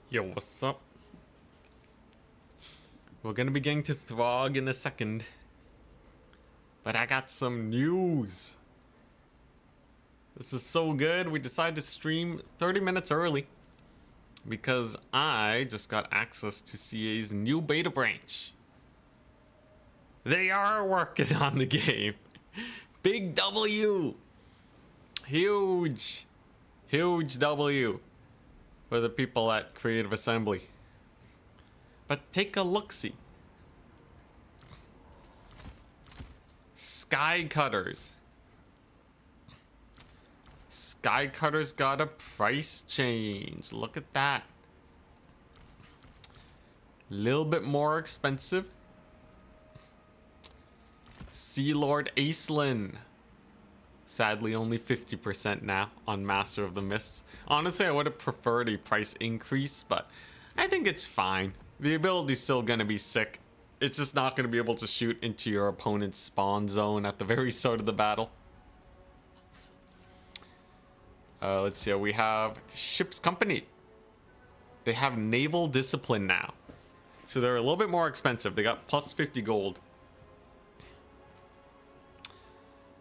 Yo, what's up? We're gonna be getting to Throg in a second. But I got some news. This is so good, we decided to stream 30 minutes early. Because I just got access to CA's new beta branch. They are working on the game. Big W. Huge W for the people at Creative Assembly. But take a look-see. Sky Cutters. Sky Cutters got a price change. Look at that. Little bit more expensive. Sea Lord Aislinn. Sadly, only 50% now on Master of the Mists. Honestly, I would have preferred a price increase, but I think it's fine. The ability's still gonna be sick. It's just not gonna be able to shoot into your opponent's spawn zone at the very start of the battle. Let's see, we have Ship's Company. They have Naval Discipline now. So they're a little bit more expensive. They got plus 50 gold.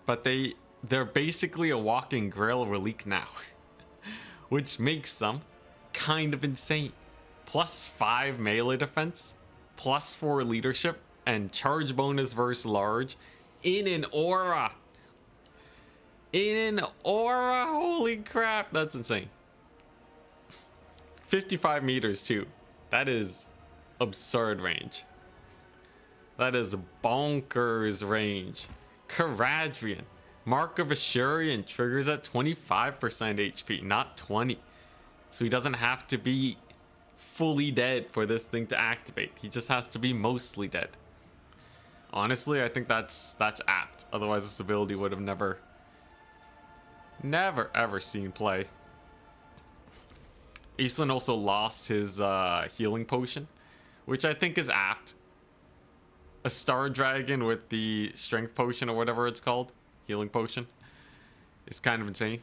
But they're basically a walking Grail relic now. Which makes them kind of insane. Plus 5 melee defense, plus 4 leadership, and charge bonus versus large in an aura. In an aura, holy crap, that's insane. 55 meters too. That is absurd range. That is bonkers range. Caradrian, Mark of Ashurian triggers at 25% HP, not 20. So he doesn't have to be fully dead for this thing to activate. He just has to be mostly dead. Honestly, I think that's apt. Otherwise, this ability would have never ever seen play. Aislinn also lost his healing potion, which I think is apt. A Star Dragon with the strength potion or whatever it's called, healing potion, is kind of insane.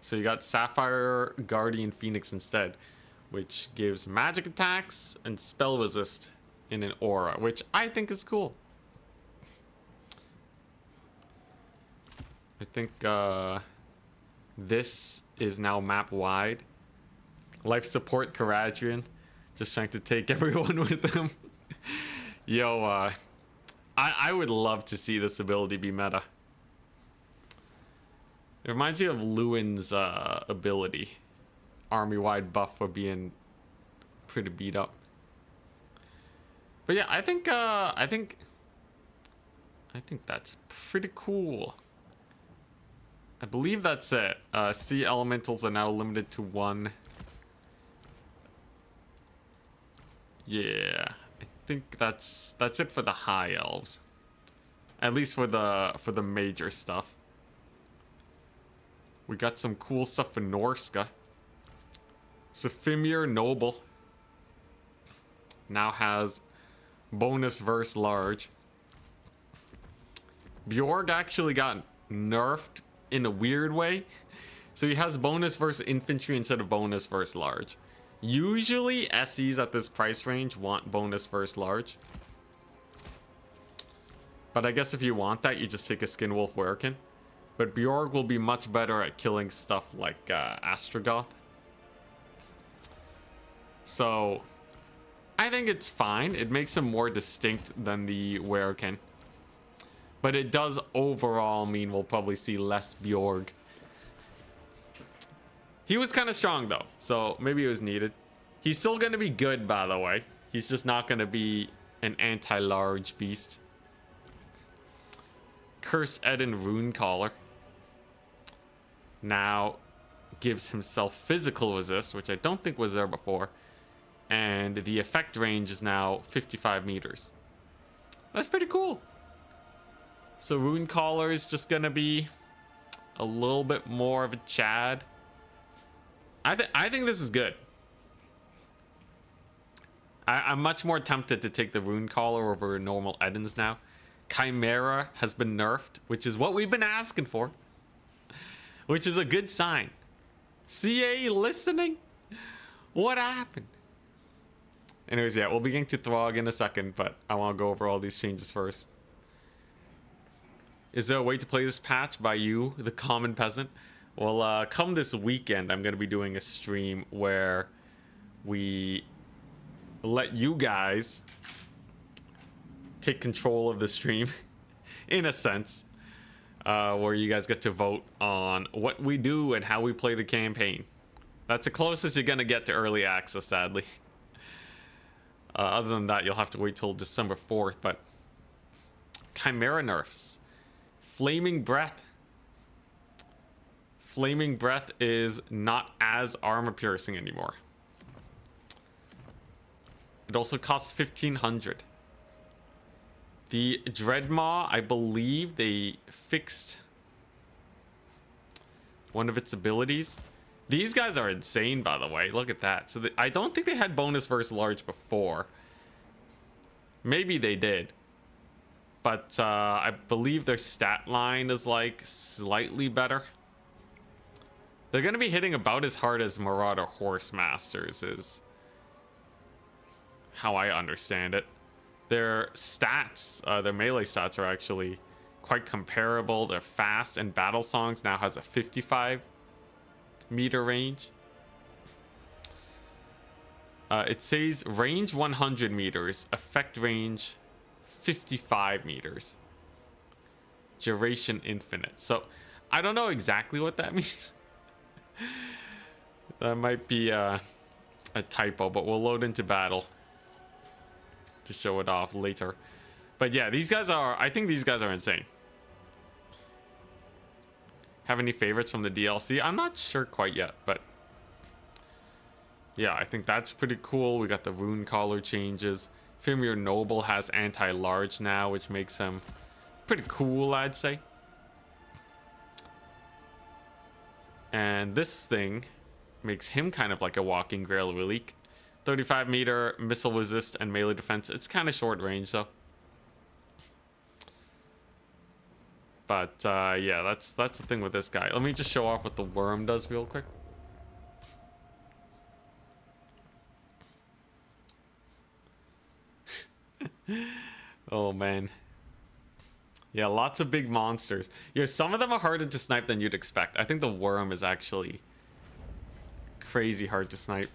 So you got Sapphire Guardian Phoenix instead, which gives magic attacks and spell resist in an aura, which I think is cool. I think this is now map wide. Life support Caradrian, just trying to take everyone with him. Yo, I would love to see this ability be meta. It reminds me of Lewin's ability. Army-wide buff for being pretty beat up. But yeah, I think that's pretty cool. I believe that's it. Sea elementals are now limited to 1. Yeah, I think that's it for the high elves. At least for the major stuff. We got some cool stuff for Norsca. Sifimir Noble now has bonus versus large. Bjorg actually got nerfed in a weird way. So he has bonus versus infantry instead of bonus versus large. Usually SEs at this price range want bonus versus large. But I guess if you want that, you just take a Skinwolf Werekin. But Bjorg will be much better at killing stuff like Astrogoth. So I think it's fine. It makes him more distinct than the Werekin. But it does overall mean we'll probably see less Bjorg. He was kind of strong though, so maybe it was needed. He's still going to be good, by the way. He's just not going to be an anti-large beast. Curse Eden Runecaller now gives himself physical resist, which I don't think was there before. And the effect range is now 55 meters. That's pretty cool. So Runecaller is just going to be a little bit more of a Chad. I think this is good. I'm much more tempted to take the Runecaller over normal Edens now. Chimera has been nerfed, which is what we've been asking for. Which is a good sign. CA listening? What happened? Anyways, yeah, we'll be getting to Throg in a second, but I want to go over all these changes first. Is there a way to play this patch by you, the common peasant? Well, come this weekend, I'm going to be doing a stream where we let you guys take control of the stream, in a sense, where you guys get to vote on what we do and how we play the campaign. That's the closest you're going to get to early access, sadly. Other than that, you'll have to wait till December 4th, but Chimera nerfs. Flaming Breath. Flaming Breath is not as armor piercing anymore. It also costs 1,500. The Dreadmaw, I believe they fixed one of its abilities. These guys are insane, by the way. Look at that. So I don't think they had bonus versus large before. Maybe they did. But I believe their stat line is like slightly better. They're going to be hitting about as hard as Marauder Horse Masters is how I understand it. Their stats, their melee stats are actually quite comparable. They're fast, and Battle Songs now has a 55-meter range. It says range 100 meters, effect range 55 meters, duration infinite. So I don't know exactly what that means. That might be a typo, but we'll load into battle to show it off later. But yeah, these guys are, I think these guys are insane. Have any favorites from the DLC? I'm not sure quite yet, but yeah, I think that's pretty cool. We got the rune collar changes. Fimir Noble has anti-large now, which makes him pretty cool, I'd say. And this thing makes him kind of like a walking Grail relic. 35-meter missile resist and melee defense. It's kind of short range though. But yeah, that's the thing with this guy. Let me just show off what the worm does real quick. Oh man. Yeah, lots of big monsters. Yeah, some of them are harder to snipe than you'd expect. I think the worm is actually crazy hard to snipe.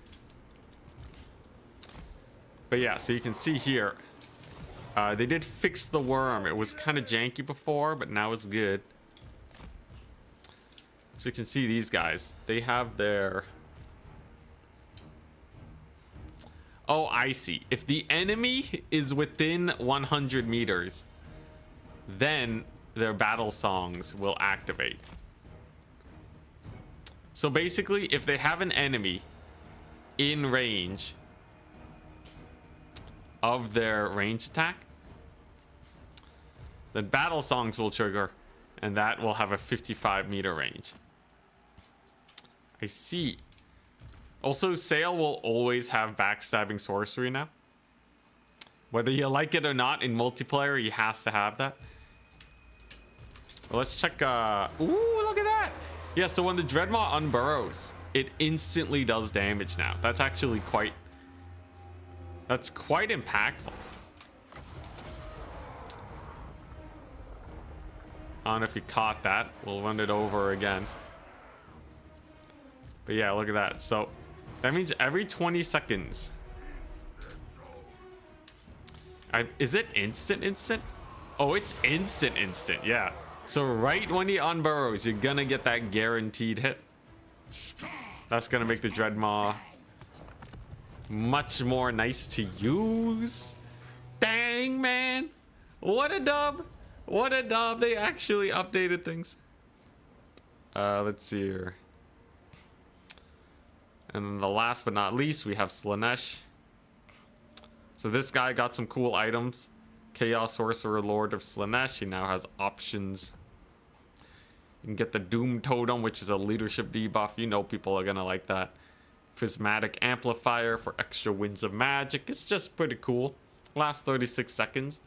But yeah, so you can see here, they did fix the worm. It was kind of janky before, but now it's good. So you can see these guys. They have their... Oh, I see. If the enemy is within 100 meters, then their battle songs will activate. So basically, if they have an enemy in range of their range attack, then battle songs will trigger, and that will have a 55-meter range. I see. Also, Sail will always have backstabbing sorcery now. Whether you like it or not, in multiplayer, he has to have that. Well, let's check. Ooh, look at that. Yeah, so when the Dreadmaw unburrows, it instantly does damage now. That's actually quite... That's quite impactful. I don't know if you caught that. We'll run it over again. But yeah, look at that. So that means every 20 seconds. Is it instant? Oh, it's instant. Yeah. So right when he unburrows, you're gonna get that guaranteed hit. That's gonna make the Dreadmaw much more nice to use. Dang, man. What a dub. What a dub. They actually updated things. Let's see here. And then the last but not least, we have Slaanesh. So this guy got some cool items. Chaos Sorcerer Lord of Slaanesh. He now has options. You can get the Doom Totem, which is a leadership debuff. You know people are gonna like that. Prismatic Amplifier for extra winds of magic. It's just pretty cool. Lasts 36 seconds.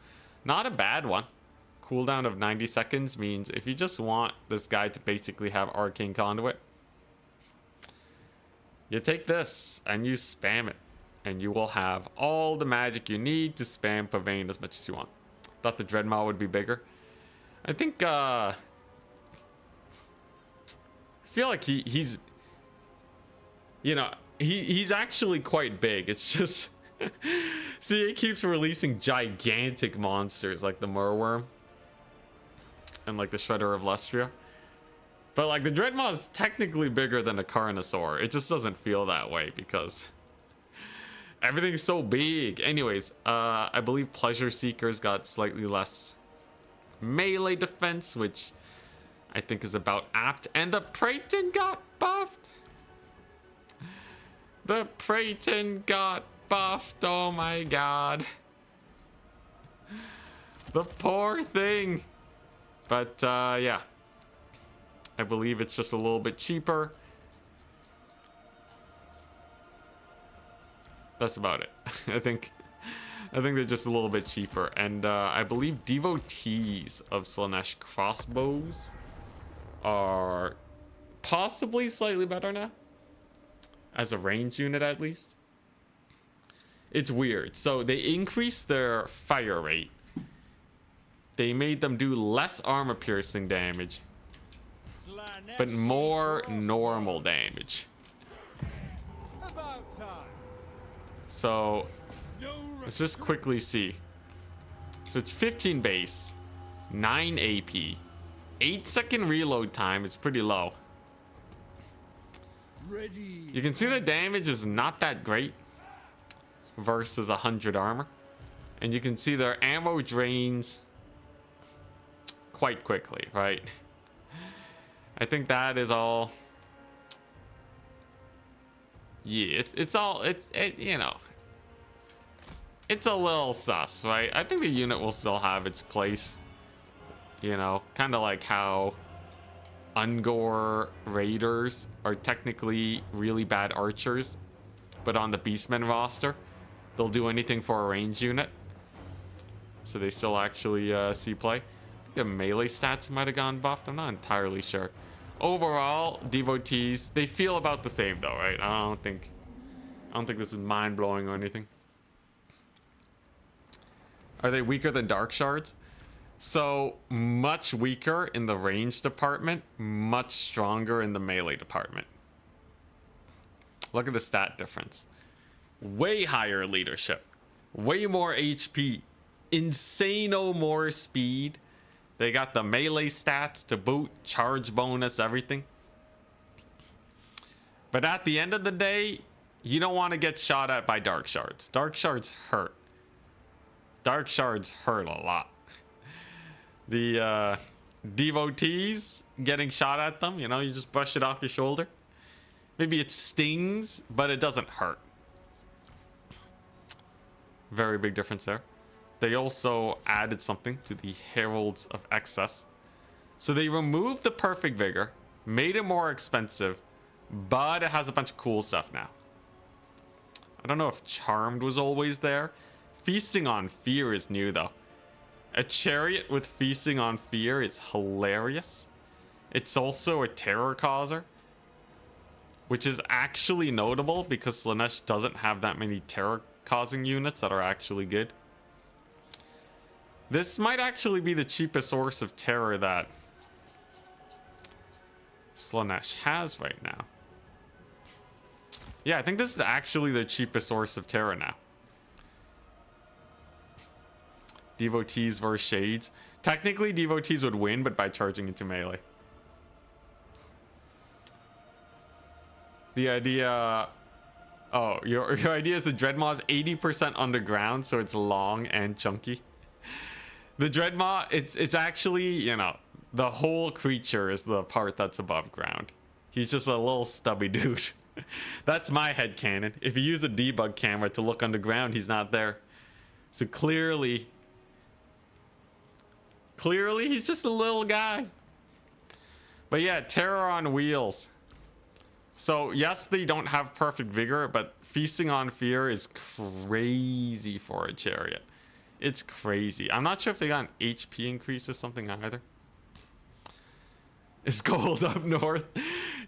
Not a bad one. Cooldown of 90 seconds means if you just want this guy to basically have Arcane Conduit, you take this and you spam it. and you will have all the magic you need to spam Pavane as much as you want. Thought the Dreadmaw would be bigger. I think, I feel like he's, you know, he's actually quite big. It's just, see, it keeps releasing gigantic monsters like the Murworm and like the Shredder of Lustria. But like the Dreadmaw is technically bigger than a Carnosaur. It just doesn't feel that way because everything's so big. Anyways, I believe Pleasure Seekers got slightly less melee defense, which I think is about apt. And the Praeton got buffed. The Praeton got buffed. Oh my god. The poor thing. But yeah. I believe it's just a little bit cheaper. That's about it. I think they're just a little bit cheaper. And I believe Devotees of Slaanesh crossbows are possibly slightly better now. As a range unit, at least. It's weird. So they increased their fire rate. They made them do less armor piercing damage, but more normal damage. So let's just quickly see. So it's 15 base, 9 AP, 8-second reload time. It's pretty low. You can see the damage is not that great versus 100 armor, and you can see their ammo drains quite quickly, right? I think that is all. Yeah, it's all, you know, it's a little sus, right? I think the unit will still have its place, you know, kind of like how Ungor Raiders are technically really bad archers, but on the Beastmen roster, they'll do anything for a range unit. So they still actually see play. I think the melee stats might have gone buffed. I'm not entirely sure. Overall, Devotees, they feel about the same though, right? I don't think this is mind-blowing or anything. Are they weaker than Dark Shards? So much weaker in the range department, much stronger in the melee department. Look at the stat difference. Way higher leadership, way more HP, insano more speed. They got the melee stats to boot, charge bonus, everything. But at the end of the day, you don't want to get shot at by Dark Shards. Dark Shards hurt. Dark Shards hurt a lot. The Devotees, getting shot at them, you know, you just brush it off your shoulder. Maybe it stings, but it doesn't hurt. Very big difference there. They also added something to the Heralds of Excess. So they removed the Perfect Vigor, made it more expensive, but it has a bunch of cool stuff now. I don't know if Charmed was always there. Feasting on Fear is new though. A chariot with Feasting on Fear is hilarious. It's also a terror causer, which is actually notable because Slaanesh doesn't have that many terror causing units that are actually good. This might actually be the cheapest source of terror that Slaanesh has right now. Yeah, I think this is actually the cheapest source of terror now. Devotees versus Shades. Technically, Devotees would win, but by charging into melee. The idea... Oh, your idea is the Dreadmaw is 80% underground, so it's long and chunky. The Dreadmaw, it's actually, you know, the whole creature is the part that's above ground. He's just a little stubby dude. That's my headcanon. If you use a debug camera to look underground, he's not there. So clearly he's just a little guy. But yeah, terror on wheels. So yes, they don't have Perfect Vigor, but Feasting on Fear is crazy for a chariot. It's crazy. I'm not sure if they got an HP increase or something either. It's cold up north.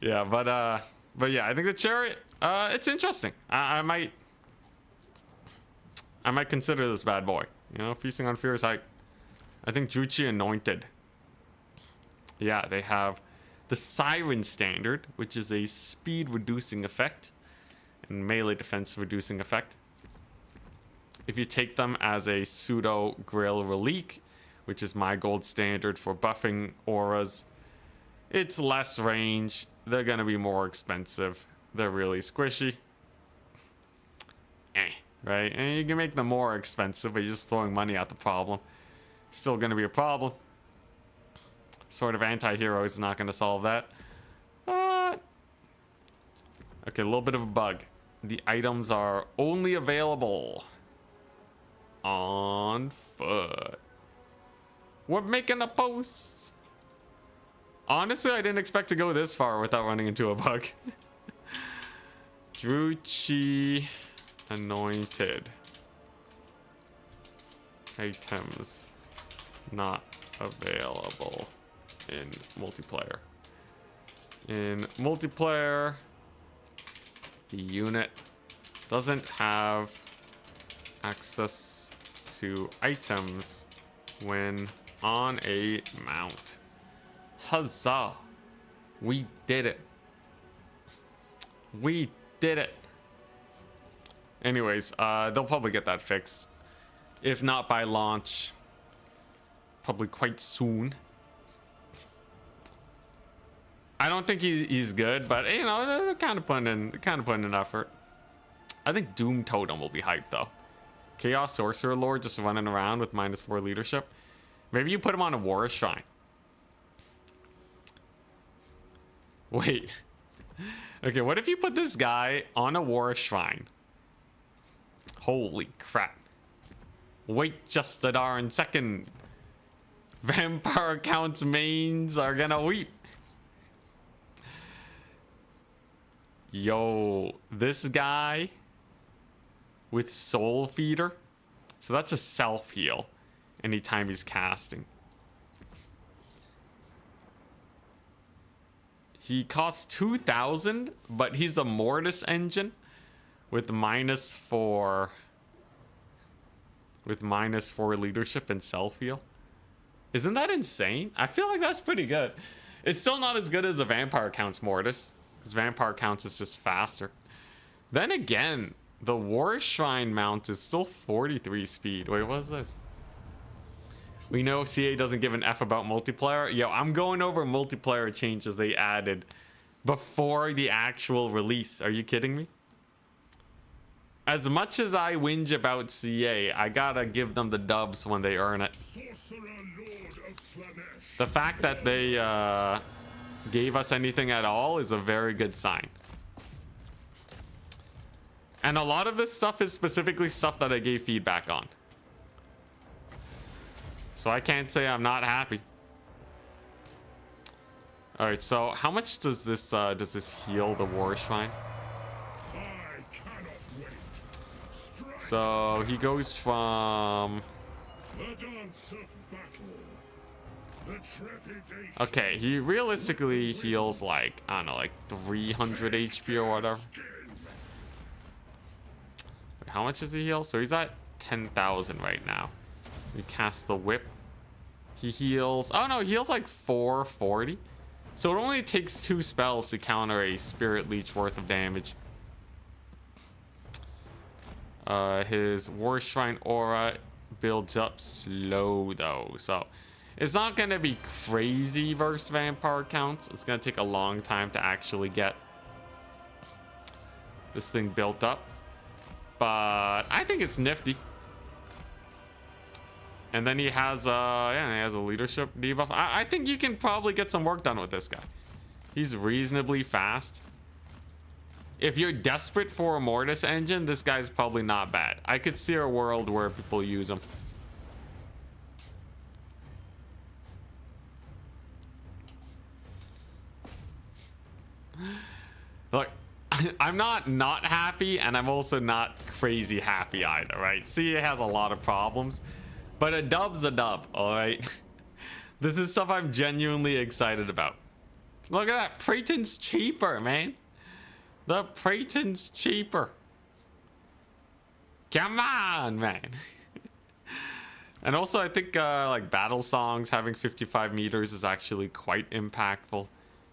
Yeah, but yeah, I think the chariot, it's interesting. I might I might consider this bad boy. You know, Feasting on Fear is like, I think Druchii Anointed. Yeah, they have the Siren Standard, which is a speed reducing effect and melee defense reducing effect. If you take them as a pseudo Grail Relique, which is my gold standard for buffing auras, it's less range. They're gonna be more expensive. They're really squishy. Right? And you can make them more expensive, but you're just throwing money at the problem. Still gonna be a problem. Sort of anti-hero is not gonna solve that. Okay, a little bit of a bug. The items are only available on foot. We're making a post. Honestly, I didn't expect to go this far without running into a bug. Druchii Anointed. Items not available in multiplayer. In multiplayer, the unit doesn't have access to items when on a mount. Huzzah! We did it. We did it. Anyways, they'll probably get that fixed. If not by launch, probably quite soon. I don't think he's good, but you know, they're kind of putting in effort. I think Doom Totem will be hyped though. Chaos Sorcerer Lord just running around with -4 leadership. Maybe you put him on a War Shrine. Wait. Okay, what if you put this guy on a War Shrine? Holy crap. Wait just a darn second. Vampire Count's mains are gonna weep. Yo, this guy with Soul Feeder. So that's a self heal anytime he's casting. He costs 2,000, but he's a Mortis engine with -4 leadership and self heal. Isn't that insane? I feel like that's pretty good. It's still not as good as a Vampire Counts Mortis, because Vampire Counts is just faster. Then again, the War Shrine mount is still 43 speed. Wait, what is this? We know CA doesn't give an F about multiplayer. Yo, I'm going over multiplayer changes they added before the actual release. Are you kidding me? As much as I whinge about CA, I gotta give them the dubs when they earn it. Sorcerer Lord of Slaanesh. The fact that they gave us anything at all is a very good sign. And a lot of this stuff is specifically stuff that I gave feedback on. So I can't say I'm not happy. All right, so how much does this heal the War Shrine? I cannot wait. Strike So he goes from the dance of battle. The trepidation. okay, he realistically heals like I don't know, like 300 HP or whatever. Wait, how much does he heal? So he's at 10,000 right now. We cast the whip. He heals. Oh no, he heals like 440. So it only takes 2 spells to counter a Spirit Leech worth of damage. His War Shrine aura builds up slow though, so it's not gonna be crazy versus Vampire Counts. It's gonna take a long time to actually get this thing built up, but I think it's nifty. And then he has yeah, he has a leadership debuff. I think you can probably get some work done with this guy. He's reasonably fast. If you're desperate for a Mortis engine, this guy's probably not bad. I could see a world where people use him. Look, I'm not happy, and I'm also not crazy happy either, right? See, it has a lot of problems. But a dub's a dub, all right? This is stuff I'm genuinely excited about. Look at that. Praeton's cheaper, man. The Praeton's cheaper. Come on, man. And also, I think like battle songs having 55 meters is actually quite impactful.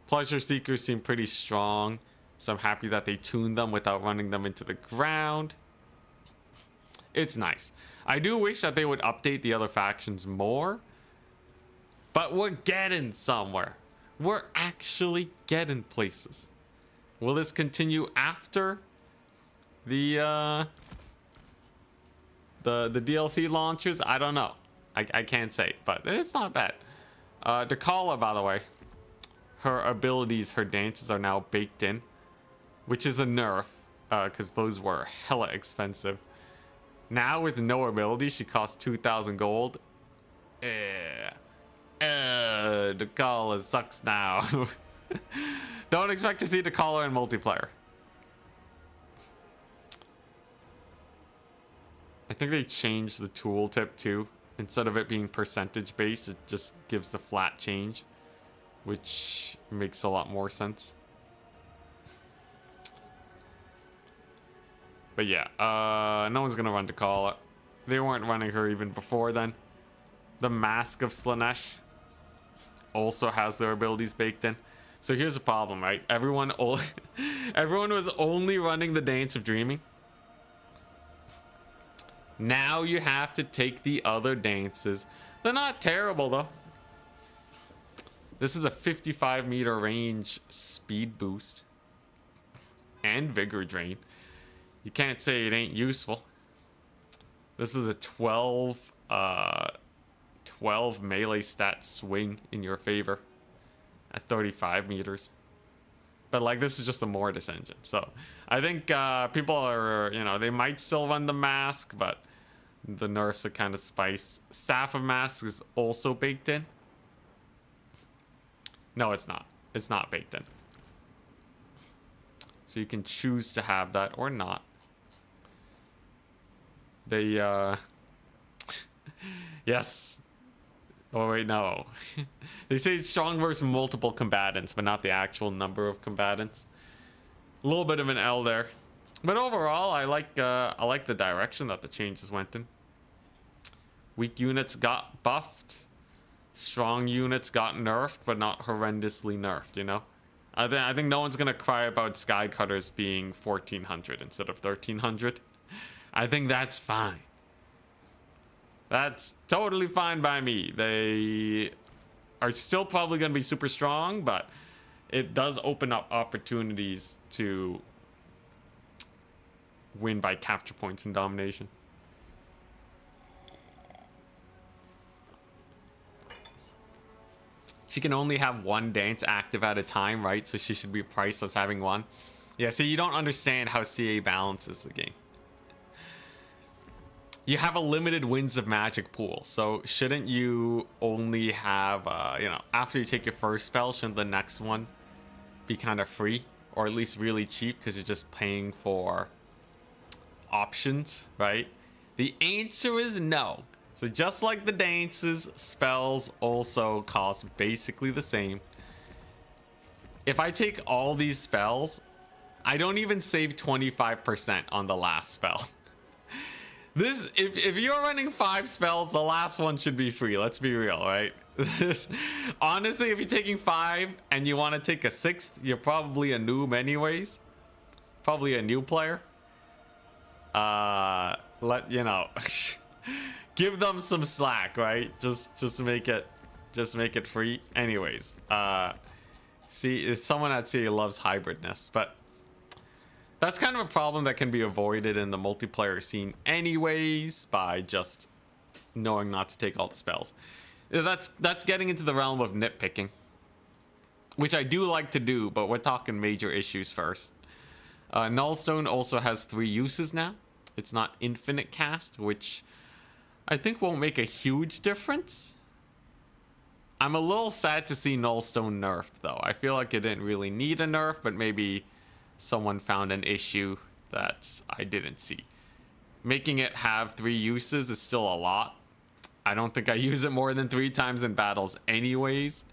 Pleasure Seekers seem pretty strong, so I'm happy that they tuned them without running them into the ground. It's nice. I do wish that they would update the other factions more, but we're getting somewhere. We're actually getting places. Will this continue after the DLC launches? I don't know. I can't say, but it's not bad. Dakala, by the way, her abilities, her dances are now baked in, which is a nerf, because those were hella expensive. Now with no ability, she costs 2,000 gold. Dakala sucks now. Don't expect to see Dakala in multiplayer. I think they changed the tooltip too. Instead of it being percentage based, it just gives the flat change, which makes a lot more sense. But yeah, no one's gonna run Dakala. They weren't running her even before then. The Mask of Slaanesh also has their abilities baked in. So here's the problem, right? Everyone was only running the Dance of Dreaming. Now you have to take the other dances. They're not terrible though. This is a 55-meter range speed boost and vigor drain. You can't say it ain't useful. This is a 12 melee stat swing in your favor at 35 meters. But like, this is just a Mortis engine. So I think people are, you know, they might still run the mask, but the nerfs are kind of spice. Staff of Mask is also baked in. No, it's not. It's not baked in. So you can choose to have that or not. They, yes. Oh, wait, no. They say it's strong versus multiple combatants, but not the actual number of combatants. A little bit of an L there. But overall, I like the direction that the changes went in. Weak units got buffed. Strong units got nerfed, but not horrendously nerfed, you know? I think no one's going to cry about Sky Cutters being 1,400 instead of 1,300. I think that's fine. That's totally fine by me. They are still probably going to be super strong, but it does open up opportunities to win by capture points and domination. She can only have one dance active at a time, right? So she should be priced as having one. Yeah, so you don't understand how CA balances the game. You have a limited Winds of Magic pool, so shouldn't you only have, you know, after you take your first spell, shouldn't the next one be kind of free? Or at least really cheap, because you're just paying for options, right? The answer is no. So just like the dances, spells also cost basically the same. If I take all these spells, I don't even save 25% on the last spell. This, if you're running 5 spells, the last one should be free. Let's be real, right? Honestly, if you're taking 5 and you want to take a 6th, you're probably a noob anyways. Probably a new player. You know, give them some slack, right? Just make it free. Anyways, see, someone at CA loves hybridness, but that's kind of a problem that can be avoided in the multiplayer scene anyways by just knowing not to take all the spells. That's getting into the realm of nitpicking, which I do like to do, but we're talking major issues first. Nullstone also has 3 uses now. It's not infinite cast, which I think won't make a huge difference. I'm a little sad to see Nullstone nerfed, though. I feel like it didn't really need a nerf, but maybe someone found an issue that I didn't see. Making it have 3 uses is still a lot. I don't think I use it more than 3 times in battles anyways.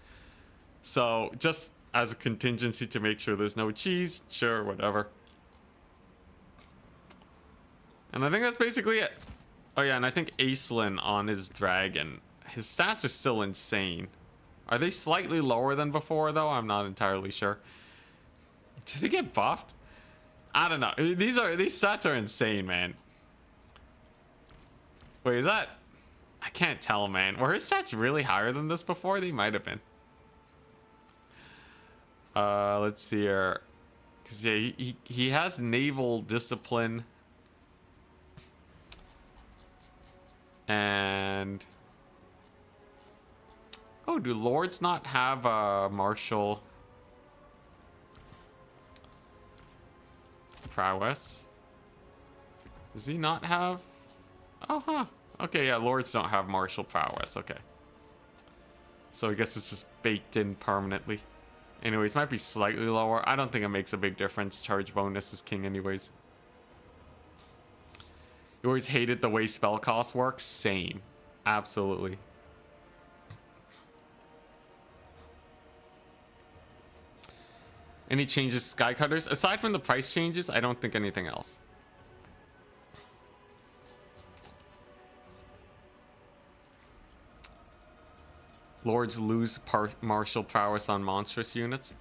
So just as a contingency to make sure there's no cheese, sure, whatever. And I think that's basically it. Oh yeah, and I think Aislinn on his dragon, his stats are still insane. Are they slightly lower than before though? I'm not entirely sure. Did they get buffed? I don't know. These stats are insane, man. Wait, is that? I can't tell, man. Were his stats really higher than this before? They might have been. Let's see here. Cause yeah, he has naval discipline. And oh, do lords not have martial prowess? Does he not have? Oh, huh. Okay, yeah, lords don't have martial prowess. Okay. So I guess it's just baked in permanently. Anyways, might be slightly lower. I don't think it makes a big difference. Charge bonus is king anyways. You always hated the way spell cost works? Same. Absolutely. Any changes, Skycutters? Aside from the price changes, I don't think anything else. Lords lose martial prowess on monstrous units.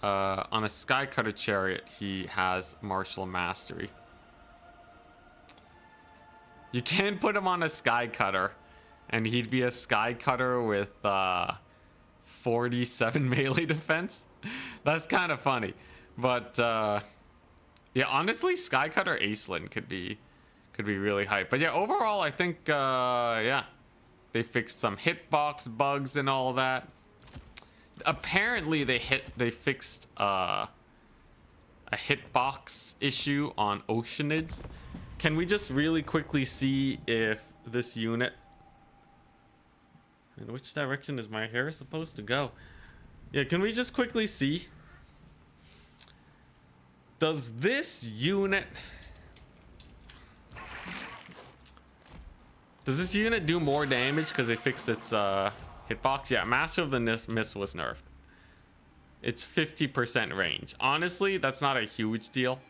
On a Skycutter chariot, he has martial mastery. You can put him on a Skycutter, and he'd be a Skycutter with 47 melee defense. That's kind of funny, but yeah, honestly, Skycutter Aislinn could be really hype. But yeah, overall, I think yeah, they fixed some hitbox bugs and all that. Apparently, they fixed a hitbox issue on Oceanids. Can we just really quickly see if this unit... In which direction is my hair supposed to go? Yeah, can we just quickly see? Does this unit... Does this unit do more damage because they fixed its hitbox? Yeah, Master of the Mist was nerfed. It's 50% range. Honestly, that's not a huge deal.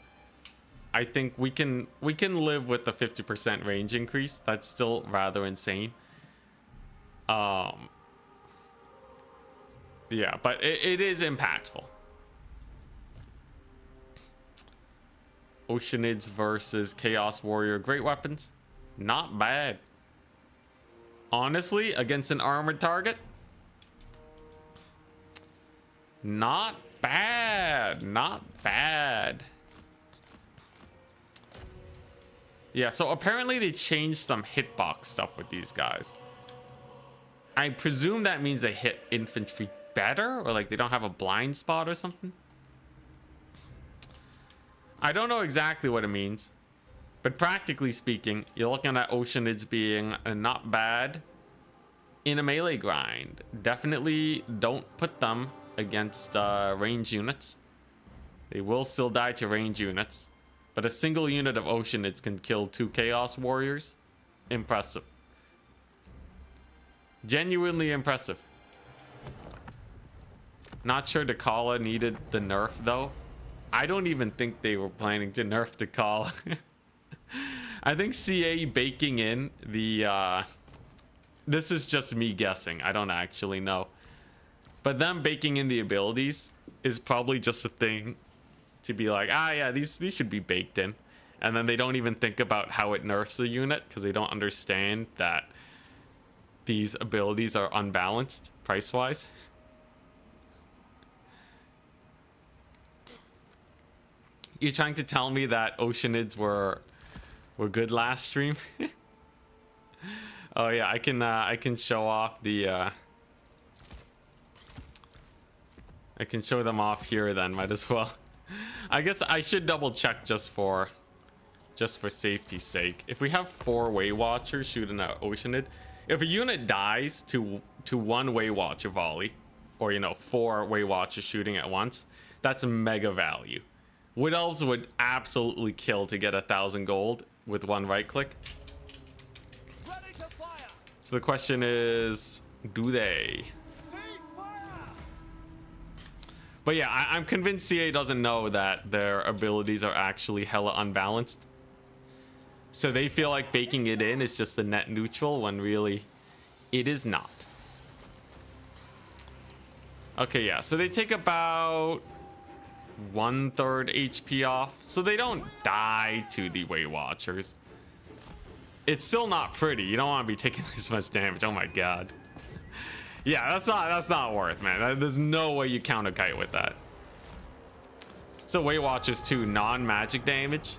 I think we can live with the 50% range increase. That's still rather insane. Yeah, but it is impactful. Oceanids versus Chaos Warrior Great Weapons. Not bad. Honestly, against an armored target, not bad. Not bad. Yeah, so apparently they changed some hitbox stuff with these guys. I presume that means they hit infantry better, or like they don't have a blind spot or something. I don't know exactly what it means, but practically speaking, you're looking at Oceanids being not bad in a melee grind. Definitely don't put them against range units. They will still die to range units, but a single unit of Oceanids can kill 2 Chaos Warriors. Impressive. Genuinely impressive. Not sure Dakala needed the nerf though. I don't even think they were planning to nerf Dakala. I think CA baking in the this is just me guessing, I don't actually know, but them baking in the abilities is probably just a thing to be like, ah yeah, these should be baked in, and then they don't even think about how it nerfs a unit because they don't understand that these abilities are unbalanced price wise. You trying to tell me that Oceanids were good last stream? Oh yeah, I can show off the I can show them off here then, might as well. I guess I should double check just for safety's sake. If we have 4 Way Watchers shooting at Oceanid, if a unit dies to 1 Way Watcher volley, or you know 4 Way Watchers shooting at once, that's mega value. Wood Elves would absolutely kill to get 1,000 gold with 1 right click. So the question is, do they? But yeah, I'm convinced CA doesn't know that their abilities are actually hella unbalanced. So they feel like baking it in is just a net neutral when really it is not. Okay, yeah, so they take about 1/3 HP off. So they don't die to the Weight Watchers. It's still not pretty. You don't want to be taking this much damage. Oh my god. Yeah, that's not worth, man. There's no way you counter kite with that. So Weight Watchers 2 non-magic damage,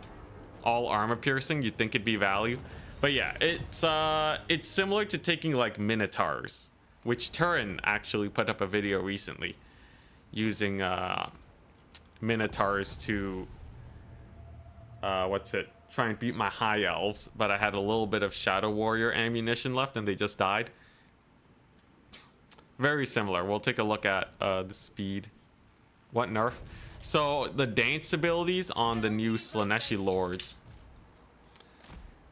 all armor piercing. You'd think it'd be value, but yeah, it's similar to taking like Minotaurs, which Turin actually put up a video recently using Minotaurs to try and beat my high elves, but I had a little bit of Shadow Warrior ammunition left and they just died. Very similar. We'll take a look at the speed. What nerf? So the dance abilities on the new Slaaneshi Lords,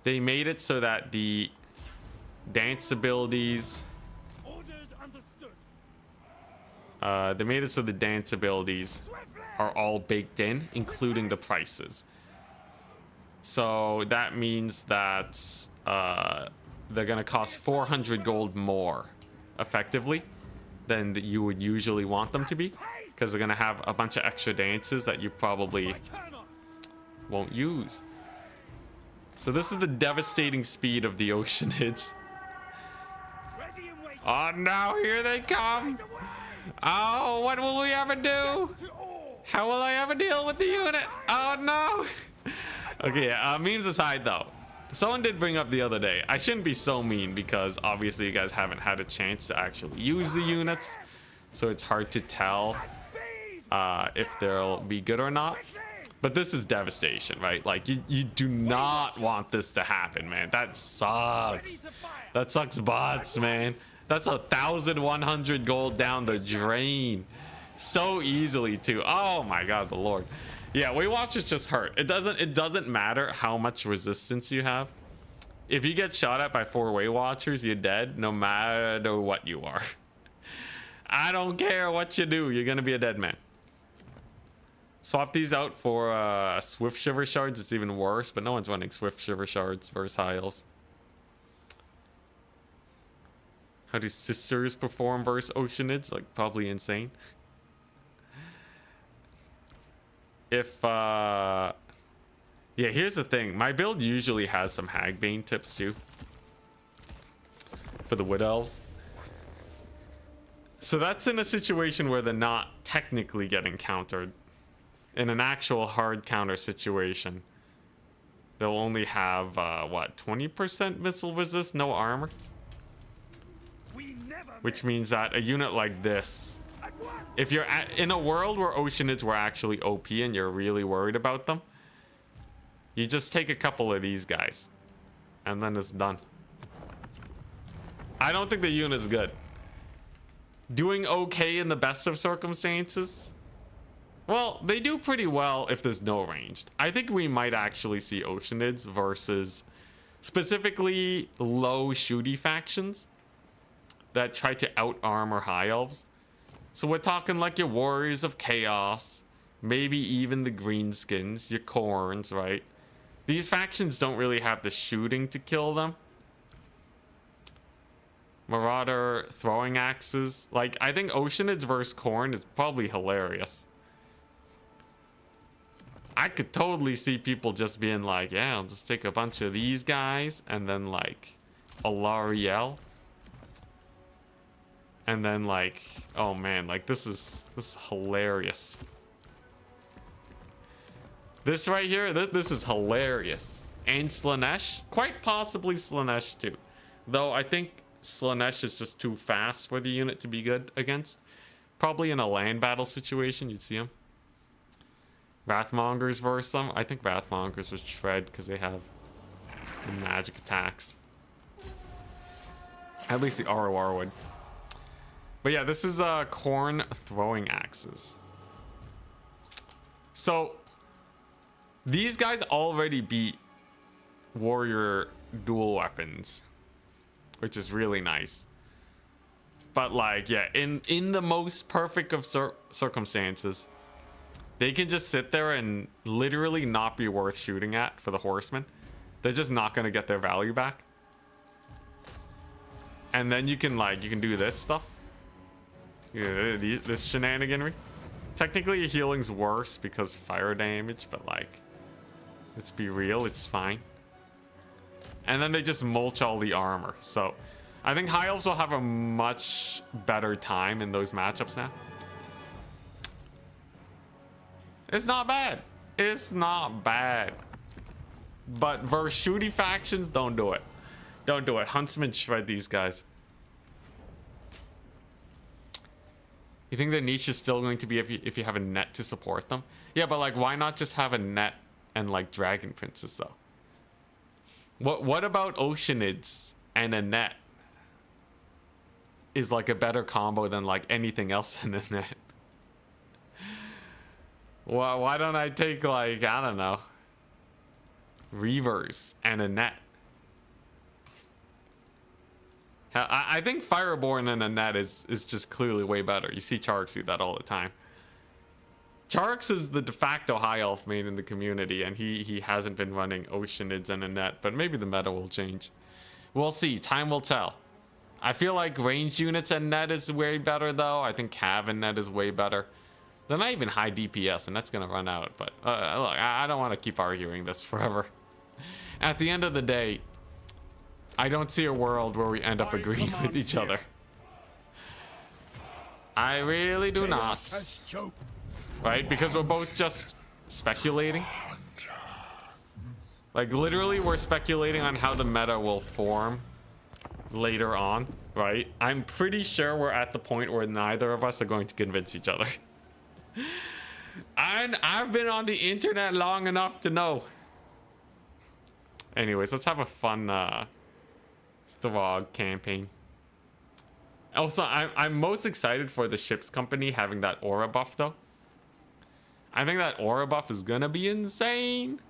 they made it so that the dance abilities they made it so the dance abilities are all baked in, including the prices. So that means that they're gonna cost 400 gold more effectively than you would usually want them to be, because they're gonna have a bunch of extra dances that you probably won't use. So this is the devastating speed of the Oceanids. Oh no, here they come. Oh, what will we ever do? How will I ever deal with the unit? Oh no. Okay, memes aside though, someone did bring up the other day, I shouldn't be so mean because obviously you guys haven't had a chance to actually use the units, so it's hard to tell if they'll be good or not. But this is devastation, right? Like you do not want this to happen, man. That sucks. That sucks butts, man. That's 1,100 gold down the drain so easily too. Oh my god, the lord. Yeah, Weight Watchers just hurt. It doesn't matter how much resistance you have. If you get shot at by 4 Weight Watchers, you're dead no matter what you are. I don't care what you do, you're gonna be a dead man. Swap these out for Swift Shiver Shards. It's even worse, but no one's running Swift Shiver Shards versus high elves. How do sisters perform versus Oceanids? Like, probably insane. If yeah, here's the thing, my build usually has some Hagbane tips too for the Wood Elves, so that's in a situation where they're not technically getting countered. In an actual hard counter situation, they'll only have what, 20% missile resist, no armor, which means that a unit like this, if you're in a world where Oceanids were actually OP and you're really worried about them, you just take a couple of these guys and then it's done. I don't think the unit's good. Doing okay in the best of circumstances? Well, they do pretty well if there's no ranged. I think we might actually see Oceanids versus specifically low shooty factions that try to out-armor high elves. So we're talking like your Warriors of Chaos, maybe even the Greenskins, your Khornes, right? These factions don't really have the shooting to kill them. Marauder throwing axes. Like, I think Oceanids versus Khorne is probably hilarious. I could totally see people just being like, yeah, I'll just take a bunch of these guys and then like Alariel. And then like, oh man, like this is hilarious. This right here, this is hilarious. And Slaanesh, quite possibly Slaanesh too. Though I think Slaanesh is just too fast for the unit to be good against. Probably in a land battle situation, you'd see him. Wrathmongers versus them. I think Wrathmongers would shred because they have the magic attacks. At least the ROR would. But yeah, this is Khorne throwing axes. So these guys already beat warrior dual weapons, which is really nice. But like, yeah, in the most perfect of circumstances, they can just sit there and literally not be worth shooting at for the horsemen. They're just not going to get their value back. And then you can do this stuff. Yeah, this shenaniganry. Technically, your healing's worse because fire damage, but like, let's be real, it's fine. And then they just mulch all the armor. So I think High Elves will have a much better time in those matchups now. It's not bad. It's not bad. But versus shooty factions, don't do it. Don't do it. Huntsmen shred these guys. You think the niche is still going to be if you have a net to support them? Yeah, but like, why not just have a net and like Dragon Princes though? What about Oceanids and a net is like a better combo than like anything else in a net? Why don't I take like, I don't know, Reavers and a net? I think Fireborn and a net is just clearly way better. You see Charks do that all the time. Charks is the de facto high elf main in the community, and he hasn't been running Oceanids and a net, but maybe the meta will change. We'll see. Time will tell. I feel like ranged units and net is way better, though. I think Cav and net is way better. They're not even high DPS, and that's going to run out. But look, I don't want to keep arguing this forever. At the end of the day, I don't see a world where we end up agreeing with each other. I really do not. Right? Because we're both just speculating. Like, literally, we're speculating on how the meta will form later on, right? I'm pretty sure we're at the point where neither of us are going to convince each other. And I've been on the internet long enough to know. Anyways, let's have a fun Throg campaign. Also, I'm most excited for the ship's company having that aura buff, though. I think that aura buff is gonna be insane.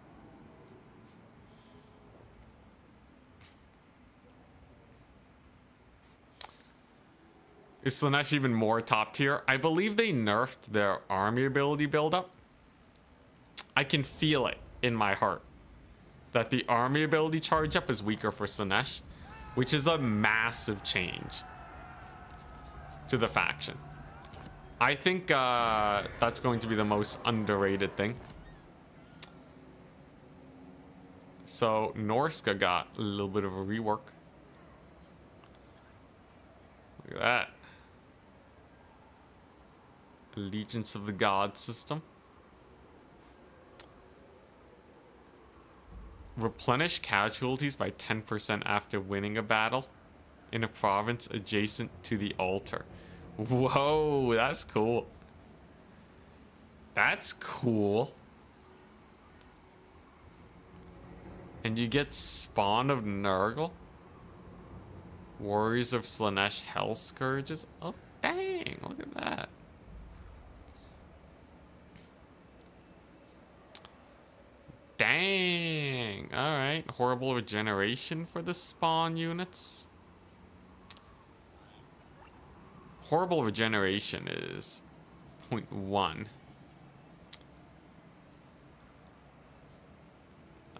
Is Slaanesh even more top tier? I believe they nerfed their army ability buildup. I can feel it in my heart that the army ability charge up is weaker for Slaanesh, which is a massive change to the faction. I think that's going to be the most underrated thing. So Norsca got a little bit of a rework. Look at that. Allegiance of the Gods system. Replenish casualties by 10% after winning a battle in a province adjacent to the altar. Whoa, that's cool. That's cool. And you get Spawn of Nurgle. Warriors of Slaanesh Hell Scourges. Oh, dang, look at that. Dang. Alright, horrible regeneration for the spawn units. Horrible regeneration is 0.1.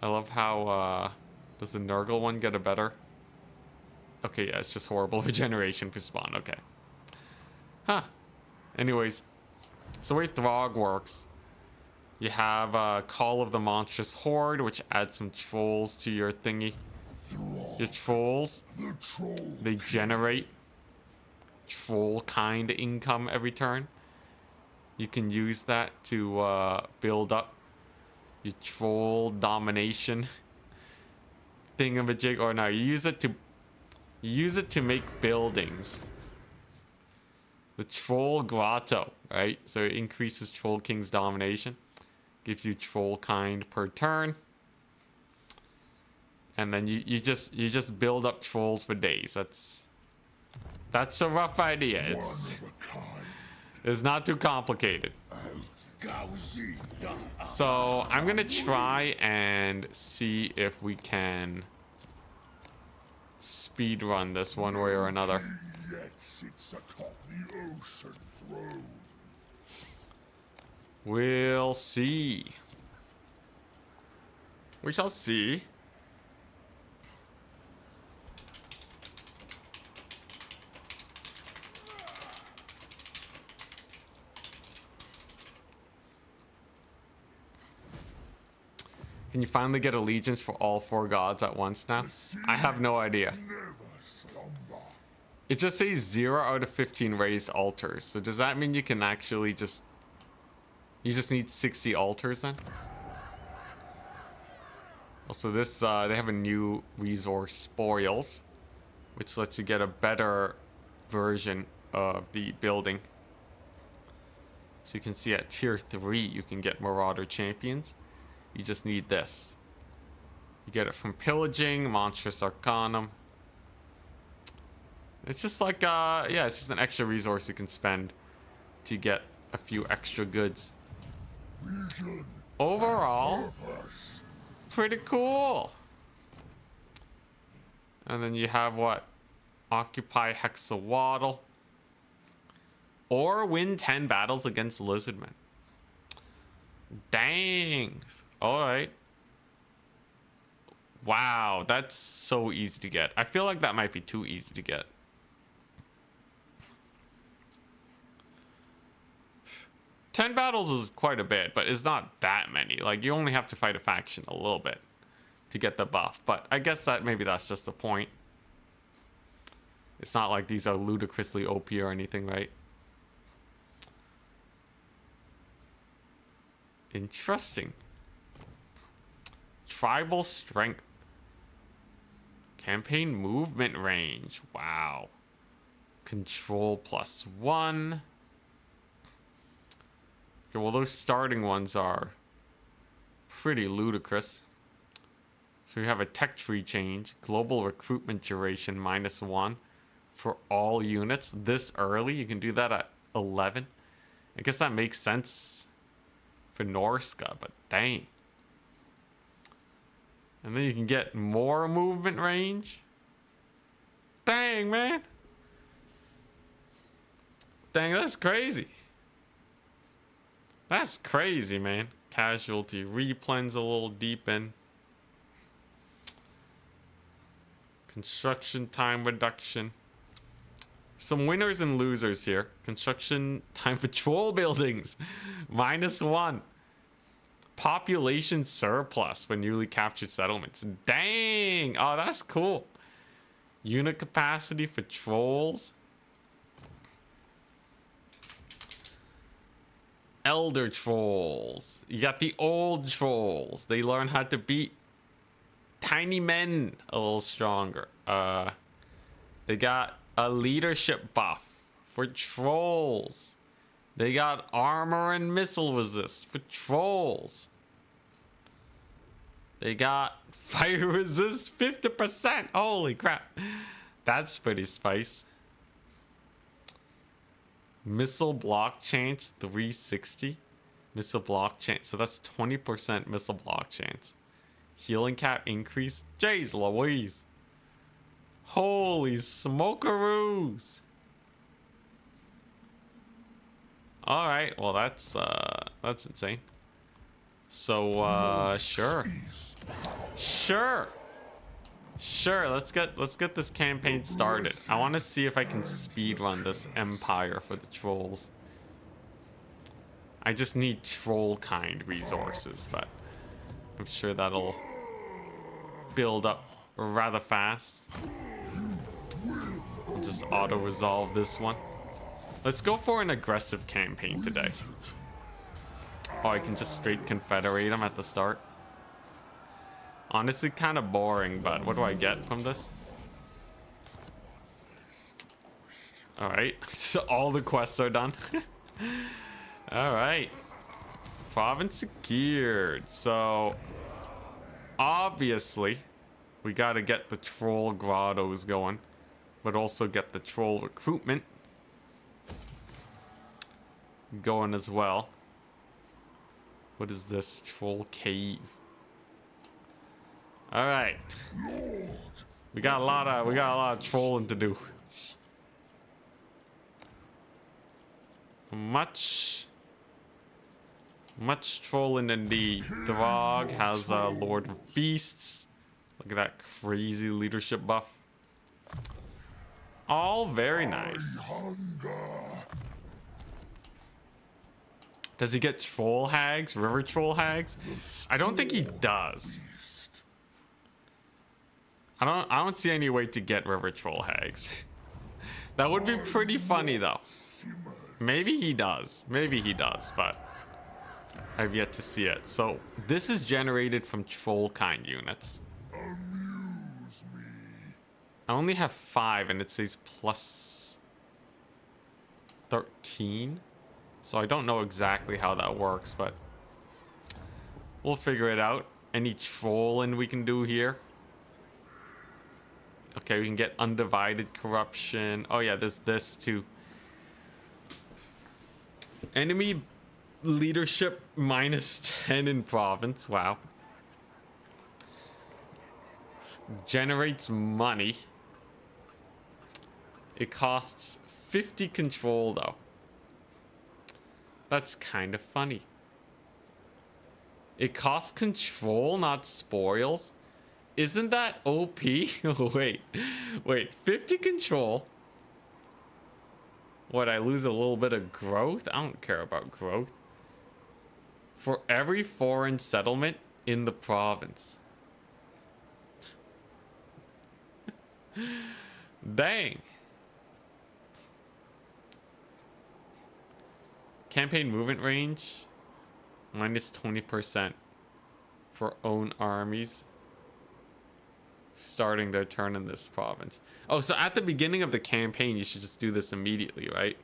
I love how, does the Nurgle one get a better? Okay, yeah, it's just horrible regeneration for spawn, okay. Huh. Anyways, so the way Throg works, you have Call of the Monstrous Horde, which adds some trolls to your thingy. Your trolls, they generate troll kind income every turn. You can use that to build up your troll domination thingamajig, or no, you use it to make buildings. The Troll Grotto, right? So it increases Troll King's domination, gives you troll kind per turn, and then you just build up trolls for days. That's a rough idea. It's not too complicated. So I'm gonna try and see if we can speed run this one way or another. He yet sits atop the ocean throne. We'll see. We shall see. Can you finally get allegiance for all 4 gods at once now? I have no idea. Never slumber. It just says 0 out of 15 raised altars. So does that mean you can actually just... You just need 60 altars then? Also this, they have a new resource, spoils, which lets you get a better version of the building. So you can see at tier 3 you can get Marauder champions. You just need this. You get it from pillaging, monstrous arcanum. It's just like, yeah, it's just an extra resource you can spend to get a few extra goods. Vision. Overall, Purpose. pretty cool. And then you have what? Occupy Hexawaddle. Or win 10 battles against Lizardmen. Dang. Alright. Wow, that's so easy to get. I feel like that might be too easy to get. Ten battles is quite a bit, but it's not that many. Like, you only have to fight a faction a little bit to get the buff. But I guess that maybe that's just the point. It's not like these are ludicrously OP or anything, right? Interesting. Tribal strength. Campaign movement range. Wow. Control +1. Okay, well those starting ones are pretty ludicrous. So we have a tech tree change. Global recruitment duration -1 for all units. This early, you can do that at 11. I guess that makes sense for Norsca, but dang. And then you can get more movement range. Dang, man. Dang, that's crazy. That's crazy, man. Casualty replens a little deep in. Construction time reduction. Some winners and losers here. Construction time for troll buildings. -1. Population surplus for newly captured settlements. Dang! Oh, that's cool. Unit capacity for trolls. Elder trolls. You got the old trolls. They learn how to beat tiny men a little stronger. They got a leadership buff for trolls. They got armor and missile resist for trolls. They got fire resist 50%. Holy crap. That's pretty spice. Missile block chance 360. Missile block chance. So that's 20% missile block chance. Healing cap increase. Jeez Louise. Holy smokeroos. All right, well that's insane. So sure, let's get this campaign started. I want to see if I can speedrun this empire for the trolls. I just need troll kind resources, but I'm sure that'll build up rather fast. I'll just auto resolve this one. Let's go for an aggressive campaign today. Oh, I can just straight confederate them at the start. Honestly, kind of boring, but what do I get from this? Alright, so all the quests are done. Alright. Province secured. So, obviously, we gotta get the troll grottos going, but also get the troll recruitment going as well. What is this? Troll cave. Alright. Lord, We got a lot of trolling to do. Much trolling indeed. Throg has a Lord of Beasts. Look at that crazy leadership buff. All very nice. Does he get troll hags? River troll hags? I don't think he does. I don't see any way to get river troll hags. That would be pretty funny though. Maybe he does. Maybe he does, but I've yet to see it. So this is generated from troll kind units. Amuse me. I only have 5 and it says plus 13. So I don't know exactly how that works, but we'll figure it out. Any trolling we can do here. Okay, we can get undivided corruption. Oh yeah, there's this too. Enemy leadership minus 10 in province. Wow. Generates money. It costs 50 control though. That's kind of funny. It costs control, not spoils. Isn't that OP? Wait, 50 control. What, I lose a little bit of growth? I don't care about growth. For every foreign settlement in the province. Dang. Campaign movement range minus 20% for own armies starting their turn in this province. Oh, so at the beginning of the campaign you should just do this immediately, right?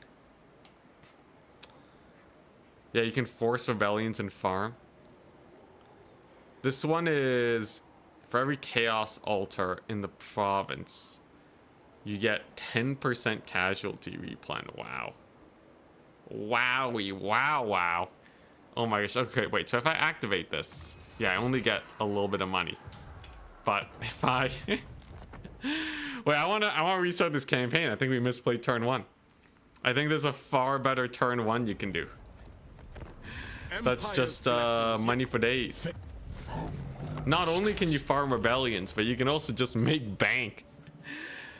Yeah, you can force rebellions and farm. This one is for every chaos altar in the province you get 10% casualty replan. Wow. Wowie, wow. Oh my gosh. Okay, wait, so if I activate this, yeah, I only get a little bit of money. But if I wait, I wanna restart this campaign. I think we misplayed turn 1. I think there's a far better turn 1 you can do. That's just money for days. Not only can you farm rebellions, but you can also just make bank.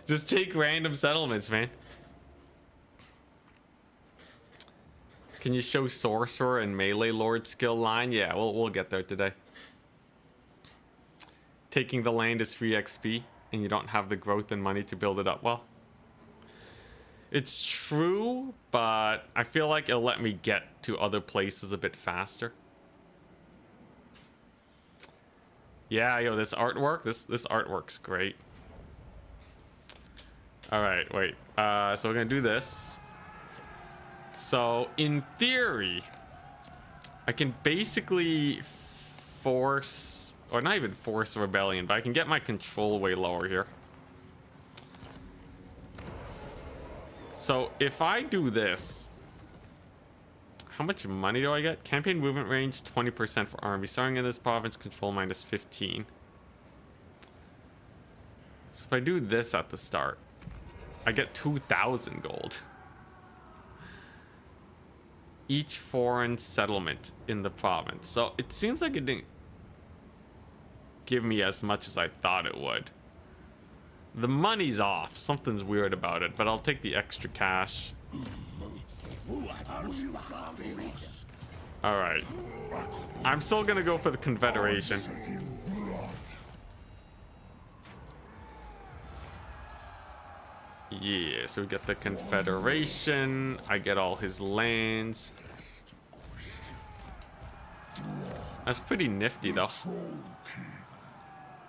Just take random settlements, man. Can you show Sorcerer and Melee Lord skill line? Yeah, we'll get there today. Taking the land is free XP, and you don't have the growth and money to build it up. Well, it's true, but I feel like it'll let me get to other places a bit faster. Yeah, yo, this artwork, this artwork's great. All right, wait. So we're gonna do this. So in theory, I can basically force, or not even force a rebellion, but I can get my control way lower here. So if I do this, how much money do I get? Campaign movement range 20% for army. Starting in this province, control minus 15. So if I do this at the start, I get 2,000 gold. Each foreign settlement in the province. So it seems like it didn't give me as much as I thought it would. The money's off. Something's weird about it, but I'll take the extra cash. All right. I'm still gonna go for the Confederation. Yeah, so we get the Confederation. I get all his lands. That's pretty nifty though.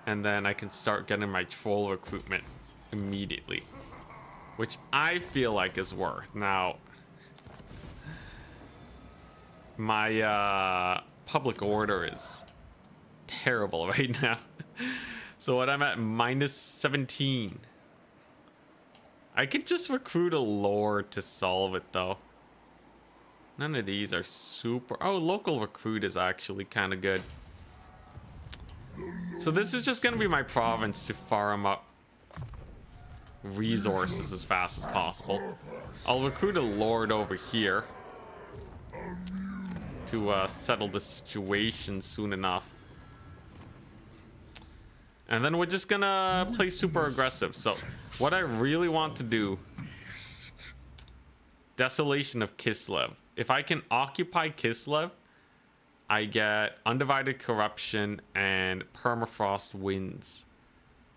And then I can start getting my troll recruitment immediately, which I feel like is worth. Now, my public order is terrible right now. So what I'm at, minus 17. I could just recruit a lord to solve it though. None of these are super. Oh, local recruit is actually kind of good. So this is just gonna be my province to farm up resources as fast as possible. I'll recruit a lord over here to settle the situation soon enough. And then we're just gonna play super aggressive. So what I really want to do, Desolation of Kislev. If I can occupy Kislev, I get Undivided Corruption and Permafrost Winds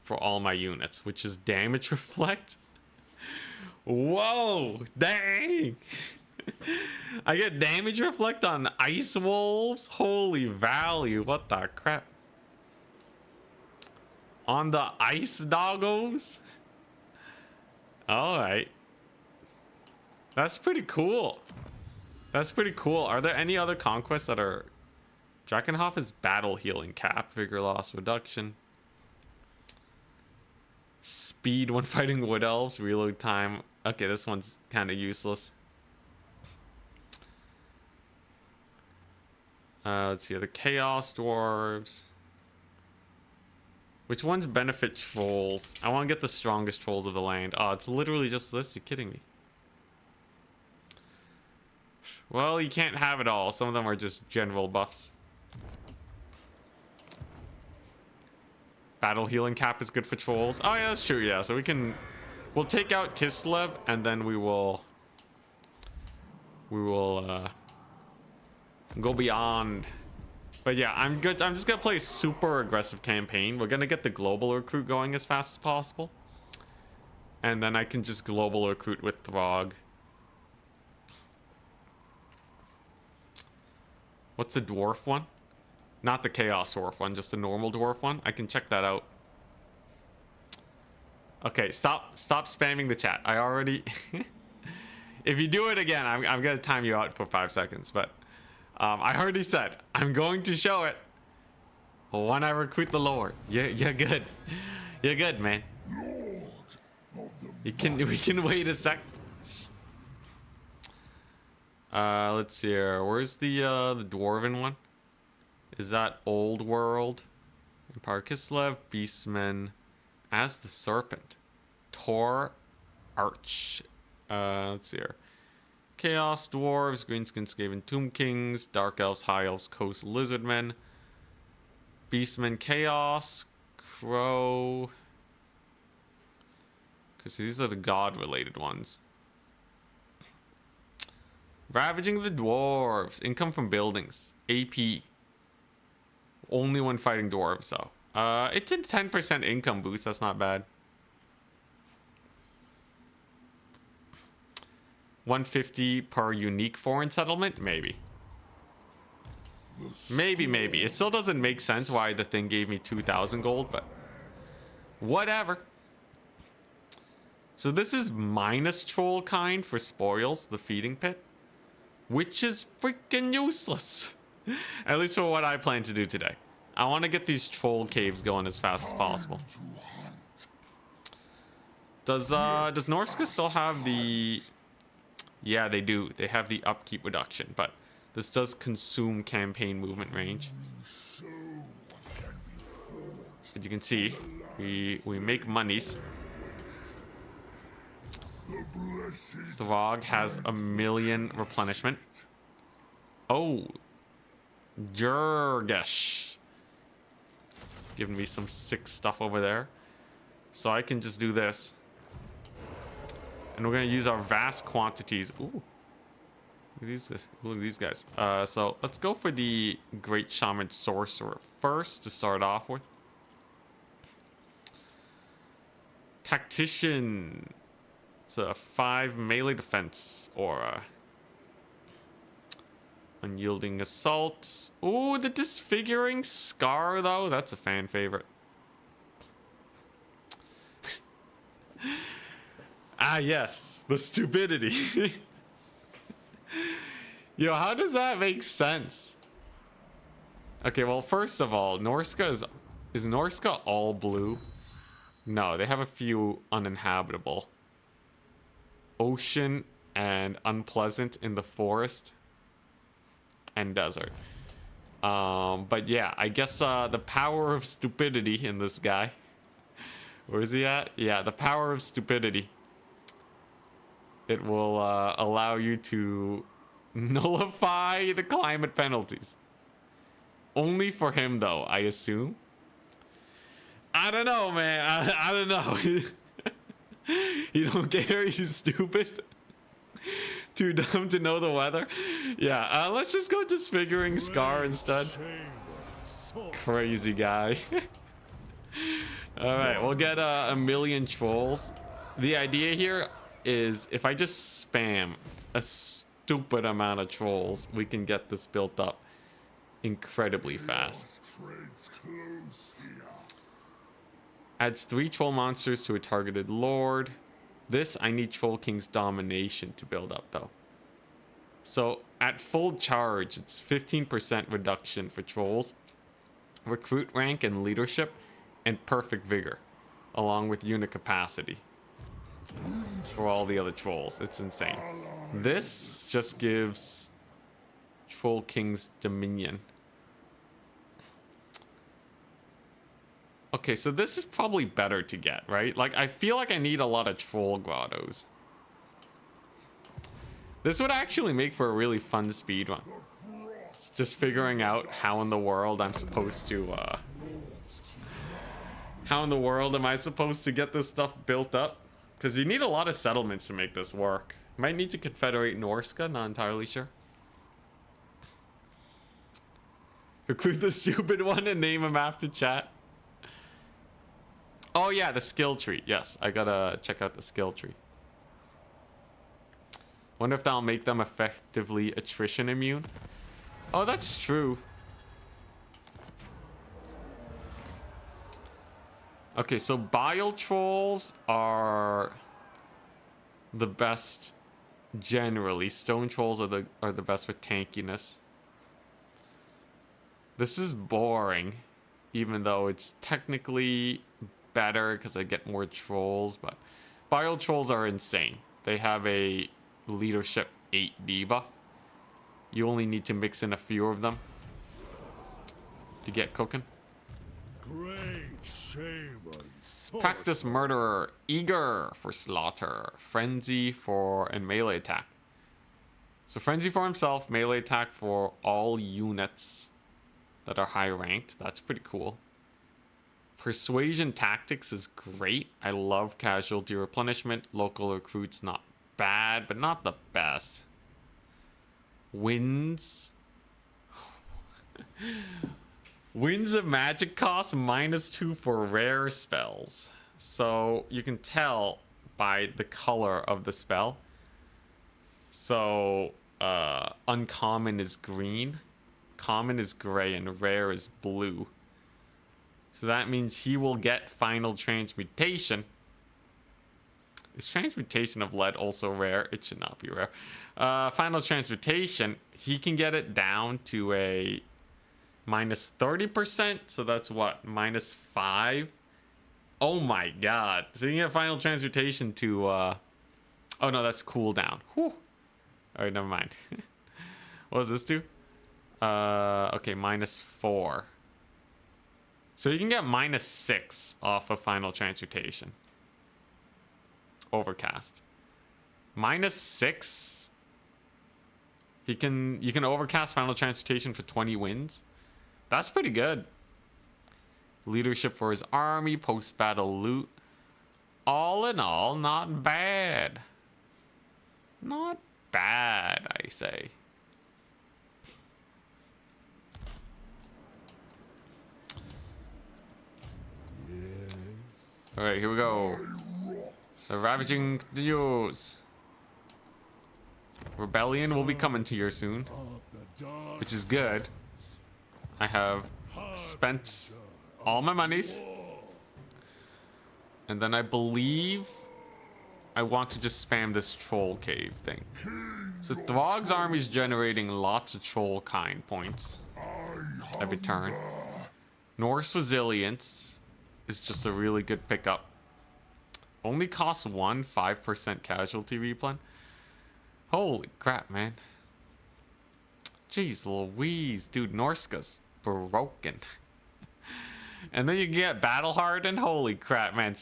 for all my units, which is Damage Reflect. Whoa, dang. I get Damage Reflect on Ice Wolves. Holy value, what the crap. On the Ice Doggos. All right. That's pretty cool. That's pretty cool. Are there any other conquests that are... Drakenhof is battle healing cap, vigor loss reduction. Speed when fighting wood elves, reload time. Okay, this one's kind of useless. Let's see, the Chaos Dwarves. Which ones benefit trolls? I want to get the strongest trolls of the land. Oh, it's literally just this? You're kidding me. Well, you can't have it all. Some of them are just general buffs. Battle healing cap is good for trolls. Oh yeah, that's true. Yeah, so we'll take out Kislev and then we will go beyond. But yeah, I'm good. I'm just gonna play a super aggressive campaign. We're gonna get the global recruit going as fast as possible, and then I can just global recruit with Throg. What's the dwarf one? Not the Chaos Dwarf one, just the normal dwarf one. I can check that out. Okay, stop spamming the chat. I already... If you do it again, I'm gonna time you out for 5 seconds, but I already said I'm going to show it when I recruit the Lord. You're good. You're good, man. We can wait a sec. Let's see here. Where's the dwarven one? Is that Old World? Empire Kislev, Beastmen, as the Serpent, Tor, Arch. Let's see here. Chaos Dwarves, Greenskin Skaven Tomb Kings, Dark Elves, High Elves, Coast Lizardmen, Beastmen, Chaos, Crow. Because these are the god-related ones. Ravaging the Dwarves, income from buildings, AP. Only when fighting dwarves, though. It's a 10% income boost. That's not bad. 150 per unique foreign settlement? Maybe. Maybe. It still doesn't make sense why the thing gave me 2,000 gold, but whatever. So this is minus troll kind for spoils, the feeding pit, which is freaking useless. At least for what I plan to do today. I want to get these troll caves going as fast as possible. Does Norsca still have the... Yeah, they do. They have the upkeep reduction, but this does consume campaign movement range. As you can see, we make monies. Throg has 1 million replenishment. Oh, Jurgesh. Giving me some sick stuff over there. So I can just do this. And we're going to use our vast quantities. Ooh. Look at these guys. Look at these guys. So let's go for the Great Shaman Sorcerer first to start off with. Tactician. It's a 5 melee defense aura. Unyielding Assault. Ooh, the Disfiguring Scar, though. That's a fan favorite. Ah, yes. The stupidity. Yo, how does that make sense? Okay, well, first of all, Norsca is Norsca all blue? No, they have a few uninhabitable. Ocean and Unpleasant in the forest. And desert. But yeah, I guess the power of stupidity in this guy Where's he at? Yeah, the power of stupidity. It will allow you to nullify the climate penalties. Only for him, though, I assume. I don't know, man. I don't know. You don't care? He's stupid? Too dumb to know the weather? Yeah, let's just go disfiguring Scar instead. Crazy guy. Alright, we'll get a million trolls. The idea here is if I just spam a stupid amount of trolls, we can get this built up incredibly fast. Adds 3 troll monsters to a targeted lord. This, I need Troll King's domination to build up though. So at full charge, it's 15% reduction for trolls, recruit rank and leadership, and perfect vigor, along with unit capacity for all the other trolls. It's insane. This just gives Troll King's dominion. Okay, so this is probably better to get, right? Like, I feel like I need a lot of troll grottos. This would actually make for a really fun speedrun. Just figuring out how in the world I'm supposed to, how in the world am I supposed to get this stuff built up? Because you need a lot of settlements to make this work. Might need to confederate Norsca, not entirely sure. Recruit the stupid one and name him after chat. Oh yeah, the skill tree. Yes, I gotta check out the skill tree. Wonder if that'll make them effectively attrition immune. Oh, that's true. Okay, so bile trolls are the best generally. Stone trolls are the best for tankiness. This is boring, even though it's technically better because I get more trolls, but bile trolls are insane. They have a leadership 8 debuff. You only need to mix in a few of them to get cooking. Great shame on Practice murderer, eager for slaughter, frenzy for and melee attack. So frenzy for himself, melee attack for all units that are high ranked. That's pretty cool. Persuasion tactics is great. I love casualty replenishment. Local recruits not bad, but not the best. Winds. Winds of magic cost -2 for rare spells. So you can tell by the color of the spell. So uncommon is green, common is gray, and rare is blue. So that means he will get final transmutation. Is transmutation of lead also rare? It should not be rare. Final transmutation, he can get it down to a -30%. So that's what? -5? Oh my god. So you can get final transmutation to... oh no, that's cooldown. Whew. Alright, never mind. What does this do? Okay, -4. So you can get -6 off of final transmutation. Overcast. -6. You can overcast final transmutation for 20 wins. That's pretty good. Leadership for his army, post-battle loot. All in all, not bad. Not bad, I say. Alright, here we go. The Ravaging Continues. Rebellion will be coming to you soon, which is good. I have spent all my monies. And then I believe I want to just spam this troll cave thing. So Throg's army is generating lots of troll kind points every turn. Norse Resilience is just a really good pickup. Only costs 5% casualty replen. Holy crap, man. Jeez Louise, dude, Norsca's broken. And then you get battle hardened. Holy crap, man!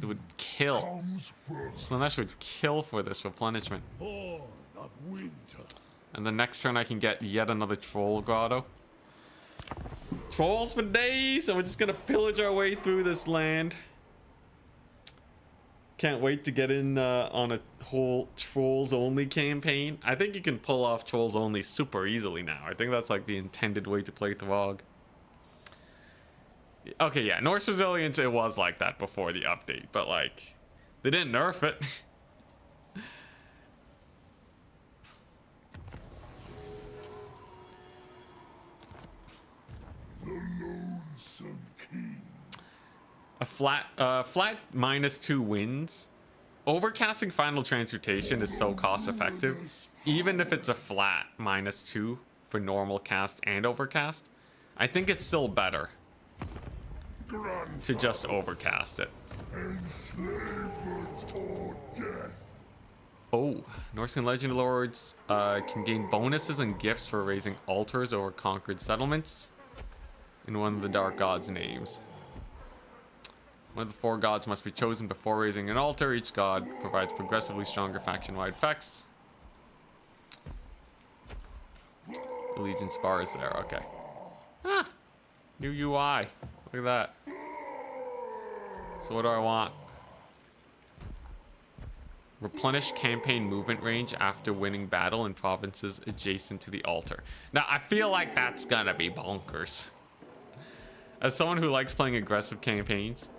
Would kill. Comes first. Slaanesh would kill for this replenishment. Born of winter. And the next turn I can get yet another troll grotto. Trolls for days, and we're just gonna pillage our way through this land. Can't wait to get in on a whole trolls only campaign. I think you can pull off trolls only super easily now. I think that's like the intended way to play Throg. Okay, yeah, Norse Resilience, it was like that before the update, but like, they didn't nerf it. The lonesome king. A flat -2 wins. Overcasting Final Transmutation is so cost effective. Even if it's a flat -2 for normal cast and overcast, I think it's still better to just overcast it. Enslavement or death. Oh, Norscan Legend Lords can gain bonuses and gifts for raising altars over conquered settlements in one of the Dark Gods' names. One of the 4 gods must be chosen before raising an altar. Each god provides progressively stronger faction-wide effects. Allegiance bar is there, okay. Ah, new UI. Look at that. So what do I want? Replenish campaign movement range after winning battle in provinces adjacent to the altar. Now, I feel like that's gonna be bonkers. As someone who likes playing aggressive campaigns.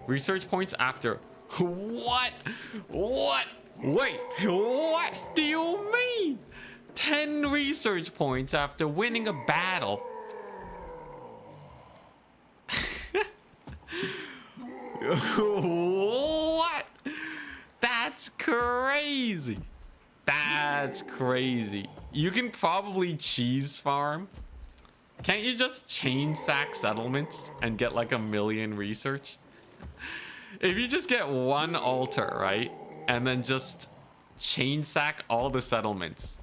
Research points after... What? What? Wait, what do you mean? 10 research points after winning a battle. What? That's crazy. That's crazy. You can probably cheese farm. Can't you just chain sack settlements and get like 1,000,000 research? If you just get one altar, right? And then just chain sack all the settlements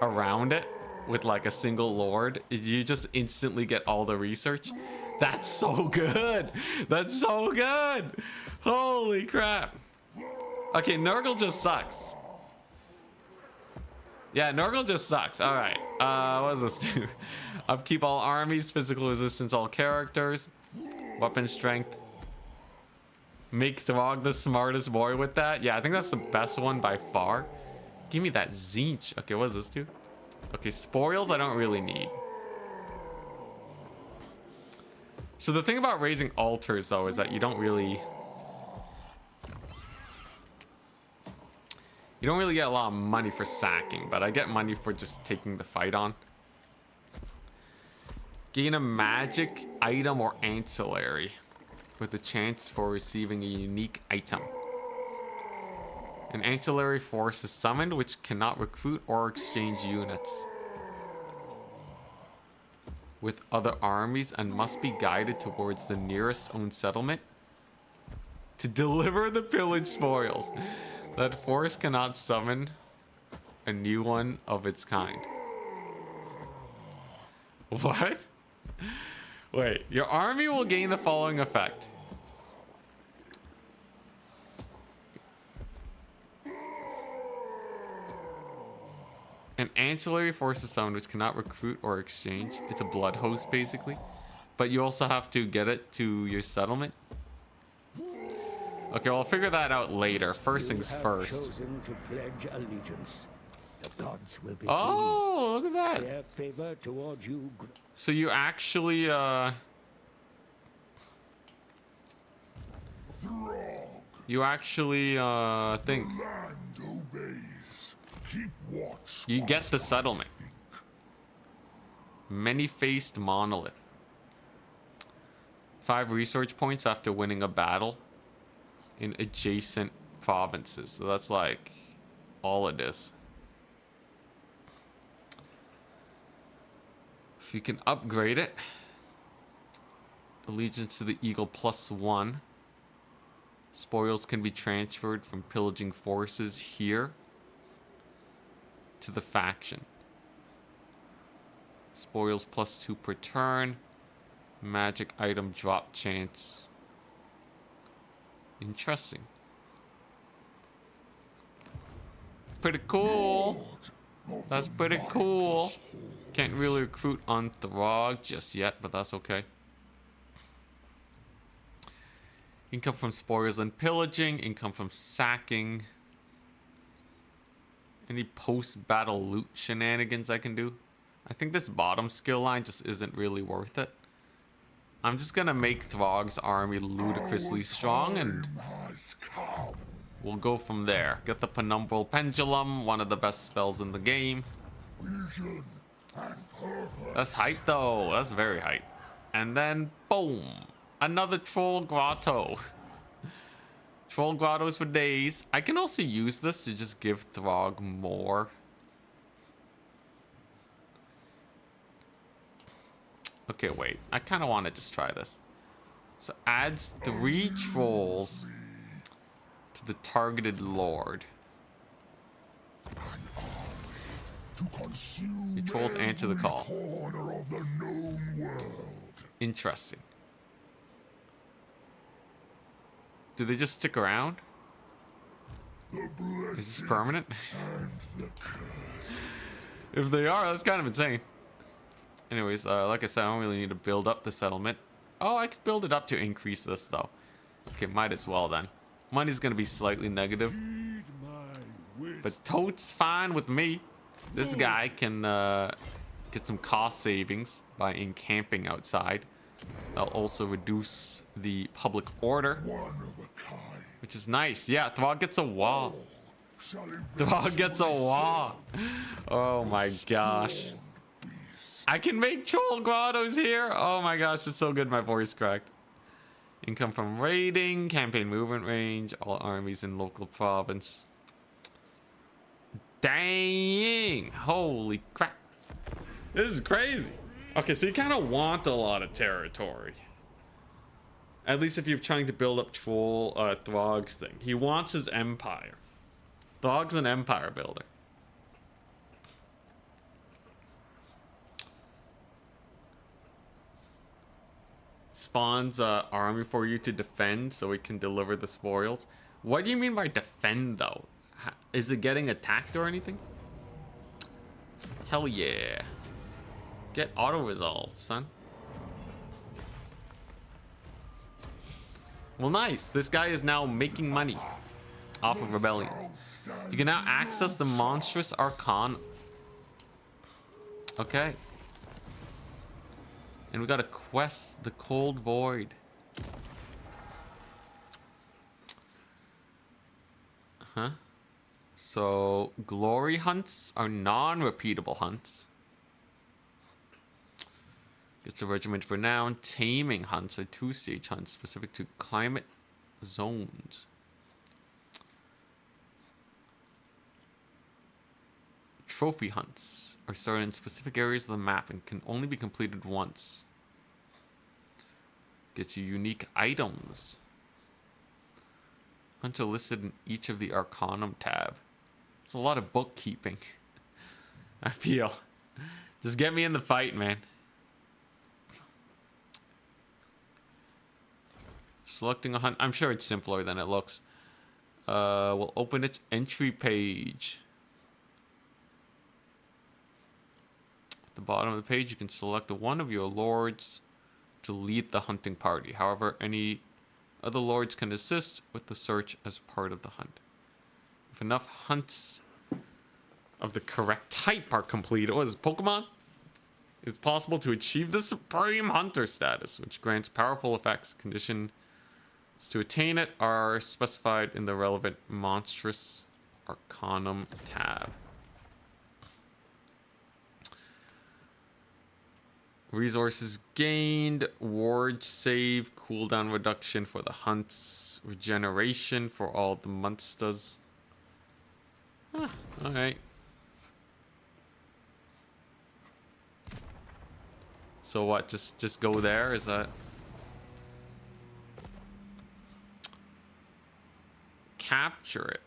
around it with like a single lord, you just instantly get all the research. That's so good. That's so good. Holy crap. Okay, Nurgle just sucks. Yeah, Nurgle just sucks. All right. What does this do? Upkeep all armies, physical resistance all characters, weapon strength. Make Throg the smartest boy with that. Yeah, I think that's the best one by far. Give me that Zinch. Okay, what does this do? Okay, spoils I don't really need. So the thing about raising altars though is that you don't really get a lot of money for sacking, but I get money for just taking the fight on. Gain a magic item or ancillary with a chance for receiving a unique item. An ancillary force is summoned which cannot recruit or exchange units with other armies and must be guided towards the nearest owned settlement to deliver the pillage spoils. That force cannot summon a new one of its kind. What? Wait, your army will gain the following effect. An ancillary force is summoned which cannot recruit or exchange. It's a blood host basically. But you also have to get it to your settlement. Okay, well, I'll figure that out later. First things first. Chosen to pledge allegiance. The gods will be Oh, look at that. Their favor towards you. So you actually, think Land obeys. Keep watch. you get the settlement. Many-faced monolith. 5 research points after winning a battle in adjacent provinces. So that's like all it is. If you can upgrade it, allegiance to the eagle +1. Spoils can be transferred from pillaging forces here to the faction. Spoils +2 per turn. Magic item drop chance. Interesting. Pretty cool. That's pretty cool. Can't really recruit on Throg just yet, but that's okay. Income from spoils and pillaging. Income from sacking. Any post-battle loot shenanigans I can do? I think this bottom skill line just isn't really worth it. I'm just gonna make Throg's army ludicrously strong and we'll go from there. Get the Penumbral Pendulum, one of the best spells in the game. That's hype though, that's very hype. And then, boom, another Troll Grotto. Troll Grottos for days. I can also use this to just give Throg more. Okay, wait. I kind of want to just try this. So adds 3 trolls to the targeted lord. The trolls answer the call. Interesting. Do they just stick around? Is this permanent? If they are, that's kind of insane. Anyways, like I said, I don't really need to build up the settlement. Oh, I could build it up to increase this, though. Okay, might as well, then. Money's gonna be slightly negative. But totes fine with me. This guy can get some cost savings by encamping outside. That'll also reduce the public order, which is nice. Yeah, Throg gets a wall. Throg gets a wall. Oh my gosh. I can make troll grottos here. Oh my gosh, it's so good. My voice cracked. Income from raiding, campaign movement range, all armies in local province. Dang! Holy crap! This is crazy. Okay, so you kind of want a lot of territory. At least if you're trying to build up troll Throg's thing. He wants his empire. Throg's an empire builder. Spawns army for you to defend so it can deliver the spoils. What do you mean by defend though? Is it getting attacked or anything? Hell yeah. Get auto-resolved, son. Well, nice. This guy is now making money off of rebellions. You can now access the monstrous archon. Okay. And we got a quest, the Cold Void. Huh? So, glory hunts are non-repeatable hunts. It's a regiment for renown. Taming hunts are 2-stage hunts specific to climate zones. Trophy hunts are started in specific areas of the map and can only be completed once. Gets you unique items. Hunts are listed in each of the Arcanum tab. It's a lot of bookkeeping. I feel. Just get me in the fight, man. Selecting a hunt. I'm sure it's simpler than it looks. We'll open its entry page. At the bottom of the page, you can select one of your lords to lead the hunting party. However, any other lords can assist with the search as part of the hunt. If enough hunts of the correct type are completed, what is it, Pokemon? It's possible to achieve the Supreme Hunter status, which grants powerful effects. Conditions to attain it are specified in the relevant Monstrous Arcanum tab. Resources gained, ward save, cooldown reduction for the hunts, regeneration for all the monsters. Huh, alright. So what, just go there? Is that... Capture it.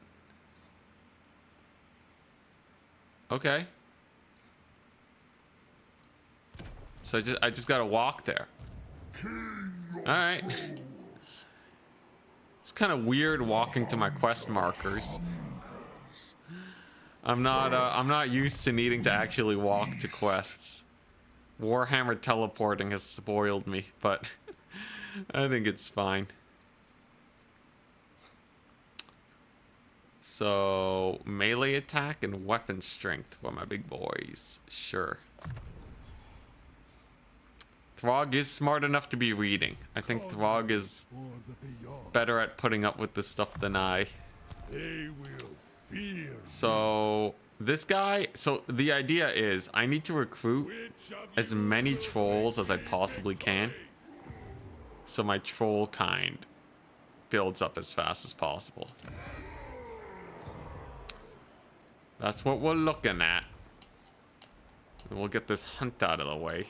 Okay. So I just gotta walk there. Alright. It's kind of weird walking to my quest markers. I'm not used to needing to actually walk to quests. Warhammer teleporting has spoiled me, but I think it's fine. So, melee attack and weapon strength for my big boys. Sure. Throg is smart enough to be reading. I think Throg is better at putting up with this stuff than I. They will fear. So, this guy... So, the idea is I need to recruit as many trolls as I possibly can. So my troll kind builds up as fast as possible. That's what we're looking at. And we'll get this hunt out of the way.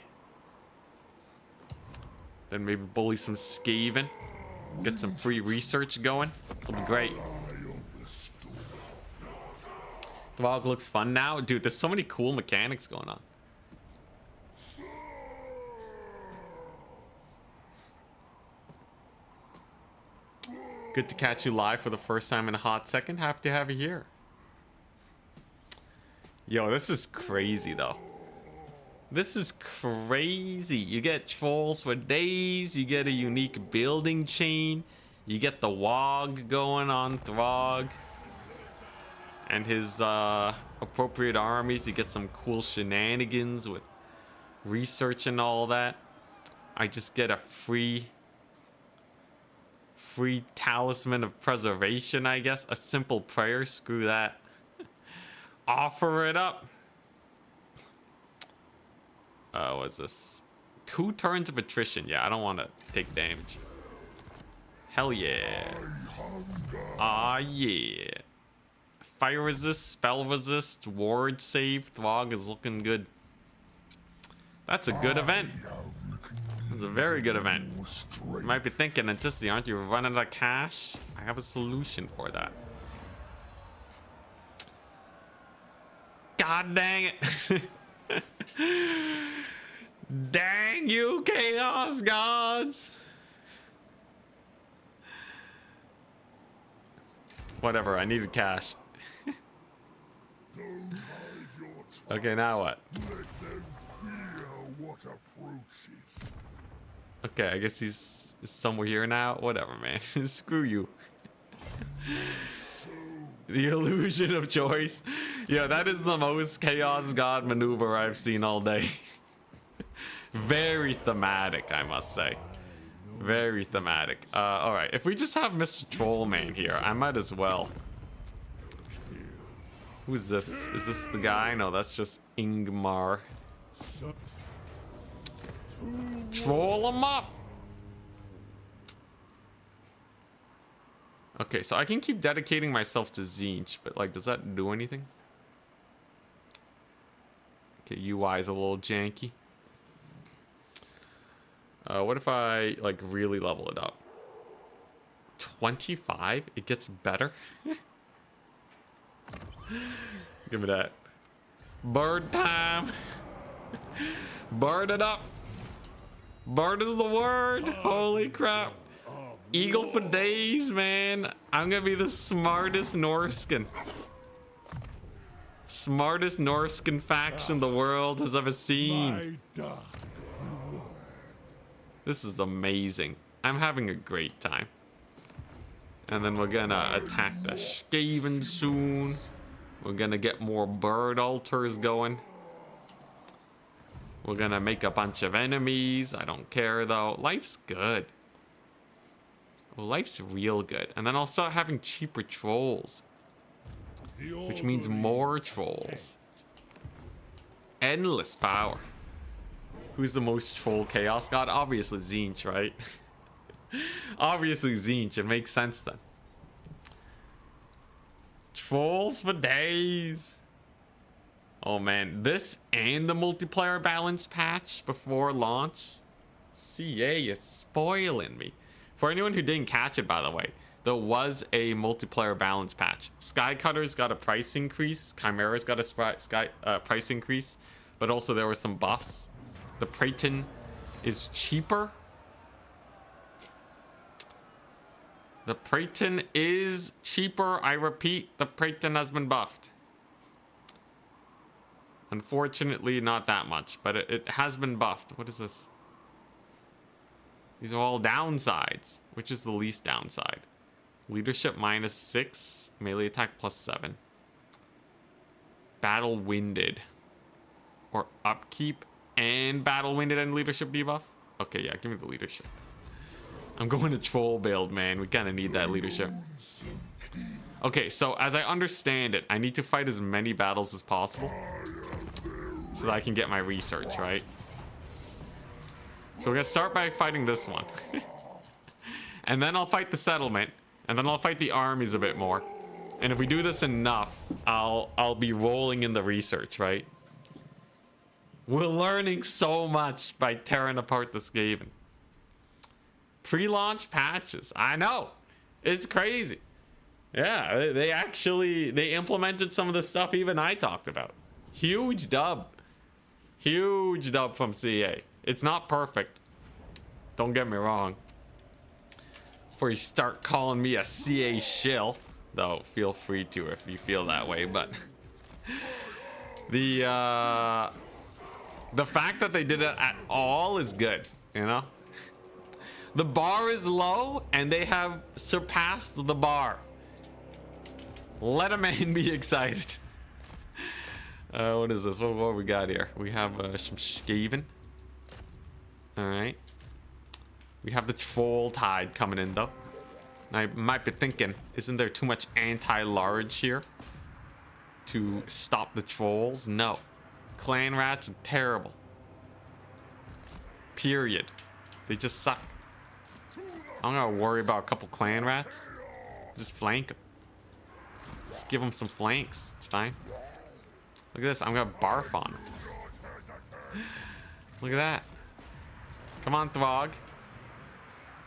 Then maybe bully some Skaven. Get some free research going. It'll be great. Throg looks fun now. Dude, there's so many cool mechanics going on. Good to catch you live for the first time in a hot second. Happy to have you here. Yo, this is crazy though. This is crazy. You get trolls for days. You get a unique building chain. You get the Wog going on Throg. And his appropriate armies. You get some cool shenanigans with research and all that. I just get a free talisman of preservation, I guess. A simple prayer. Screw that. Offer it up. What's this? 2 turns of attrition. Yeah, I don't want to take damage. Hell yeah. Ah, yeah. Fire resist, spell resist, ward save. Throg is looking good. That's a good event. It's a very good event. You might be thinking, Anticity, aren't you running out of cash? I have a solution for that. God dang it. Dang you, Chaos Gods. Whatever, I needed cash. Okay, now what? Let them fear what approaches. Okay, I guess he's somewhere here now. Whatever, man. Screw you. The illusion of choice. Yeah, that is the most Chaos God maneuver I've seen all day. Very thematic, I must say. Very thematic. Alright, if we just have Mr. Trollman here, I might as well. Who's this? Is this the guy? No, that's just Ingmar. Troll him up! Okay, so I can keep dedicating myself to Tzeentch, but like, does that do anything? Okay, UI is a little janky. What if I like really level it up? 25? It gets better? Give me that. Bird time! Bird it up! Bird is the word! Holy crap! Eagle for days, man! I'm gonna be the smartest Norscan. Smartest Norscan faction the world has ever seen. This is amazing. I'm having a great time. And then we're gonna attack the Skaven soon. We're gonna get more bird altars going. We're gonna make a bunch of enemies. I don't care though. Life's good. Well, life's real good. And then I'll start having cheaper trolls. Which means more trolls. Endless power. Who's the most troll chaos god? Obviously Tzeentch, right? Obviously Tzeentch. It makes sense then. Trolls for days. Oh man, this and the multiplayer balance patch before launch. CA is spoiling me. For anyone who didn't catch it, by the way, there was a multiplayer balance patch. Skycutters got a price increase. Chimera's got a price increase. But also there were some buffs. The Praeton is cheaper. The Praeton is cheaper. I repeat, the Praeton has been buffed. Unfortunately, not that much, but it has been buffed. What is this? These are all downsides. Which is the least downside? Leadership -6. Melee attack +7. Battle winded. Or upkeep and battle winded and leadership debuff? Okay, yeah, give me the leadership. I'm going to troll build, man. We kind of need that leadership. Okay, so as I understand it, I need to fight as many battles as possible so that I can get my research, right? So we're gonna start by fighting this one. And then I'll fight the settlement, and then I'll fight the armies a bit more. And if we do this enough, I'll be rolling in the research, right? We're learning so much by tearing apart this Skaven. Pre-launch patches. I know. It's crazy. Yeah, they implemented some of the stuff even I talked about. Huge dub. Huge dub from CA. It's not perfect. Don't get me wrong. Before you start calling me a CA shill, though feel free to if you feel that way, but the fact that they did it at all is good, you know? The bar is low and they have surpassed the bar. Let a man be excited. What is this? What we got here? We have some Skaven. Alright. We have the Troll Tide coming in though. I might be thinking, isn't there too much anti-large here to stop the trolls? No. Clan rats are terrible. Period. They just suck. I'm gonna worry about a couple clan rats. Just flank them. Just give them some flanks. It's fine. Look at this. I'm gonna barf on them. Look at that. Come on, Throg.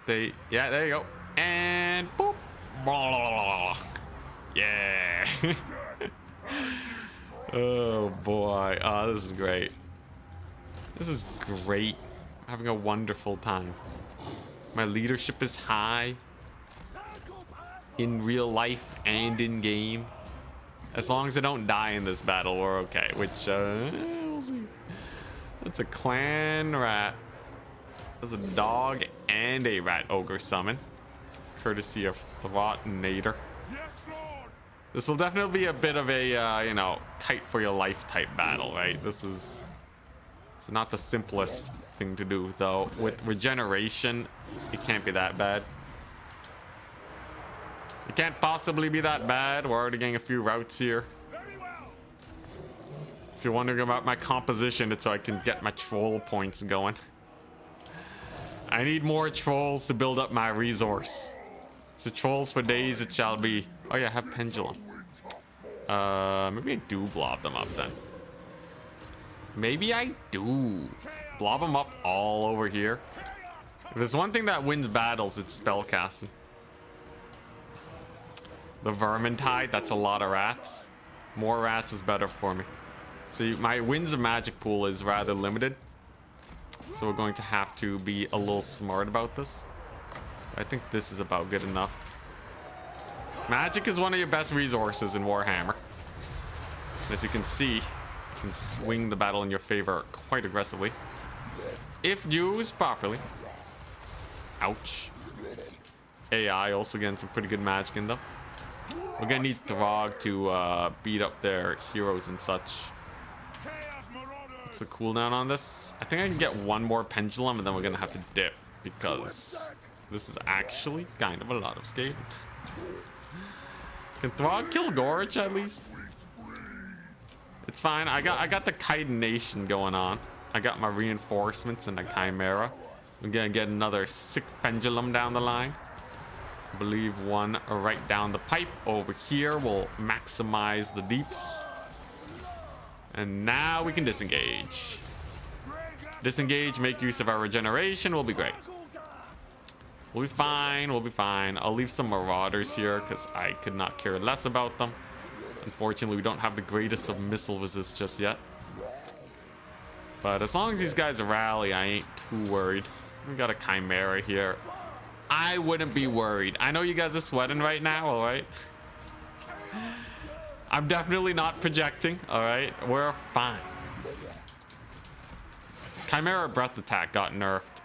Yeah, there you go. And boop. Blah. Yeah. Oh boy. Oh, this is great. This is great. I'm having a wonderful time. My leadership is high. In real life and in game. As long as I don't die in this battle, we're okay. Which, we'll see. That's a clan rat. That's a dog and a rat ogre summon. Courtesy of Throttinator. This will definitely be a bit of a, you know, kite for your life type battle, right? This is not the simplest thing to do, though. With regeneration, it can't be that bad. It can't possibly be that bad. We're already getting a few routes here. If you're wondering about my composition, it's so I can get my troll points going. I need more trolls to build up my resource. So trolls for days it shall be. Oh yeah, I have pendulum. Maybe I do blob them up then. Maybe I do. Blob them up all over here. If there's one thing that wins battles, it's spellcasting. The Vermintide, that's a lot of rats. More rats is better for me. So my Winds of Magic pool is rather limited. So we're going to have to be a little smart about this. I think this is about good enough. Magic is one of your best resources in Warhammer. As you can see, you can swing the battle in your favor quite aggressively. If used properly. Ouch. AI also getting some pretty good magic in though. We're gonna need Throg to beat up their heroes and such. What's the cooldown on this? I think I can get one more pendulum and then we're gonna have to dip because this is actually kind of a lot of skating. Can Throg kill Gorge at least? It's fine. I got the chitination going on. I got my reinforcements and the Chimera. I'm gonna get another sick pendulum down the line. I believe one right down the pipe over here will maximize the deeps. And now we can disengage. Disengage, make use of our regeneration, will be great. We'll be fine, we'll be fine. I'll leave some Marauders here because I could not care less about them. Unfortunately, we don't have the greatest of missile resist just yet. But as long as these guys rally, I ain't too worried. We got a Chimera here. I wouldn't be worried. I know you guys are sweating right now, all right? I'm definitely not projecting, all right? We're fine. Chimera Breath Attack got nerfed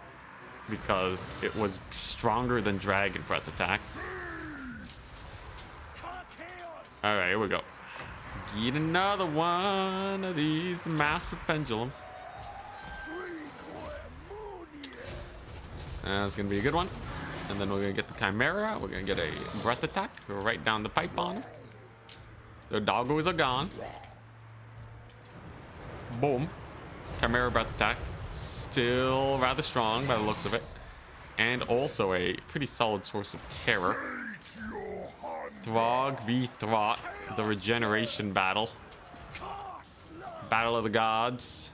because it was stronger than Dragon Breath Attacks. All right, here we go. Get another one of these massive pendulums. That's gonna be a good one. And then we're gonna get the Chimera. We're gonna get a Breath Attack right down the pipe on him. The doggos are gone. Boom. Chimera Breath Attack. Still rather strong by the looks of it. And also a pretty solid source of terror. Throg v Throt. The regeneration battle. Battle of the gods.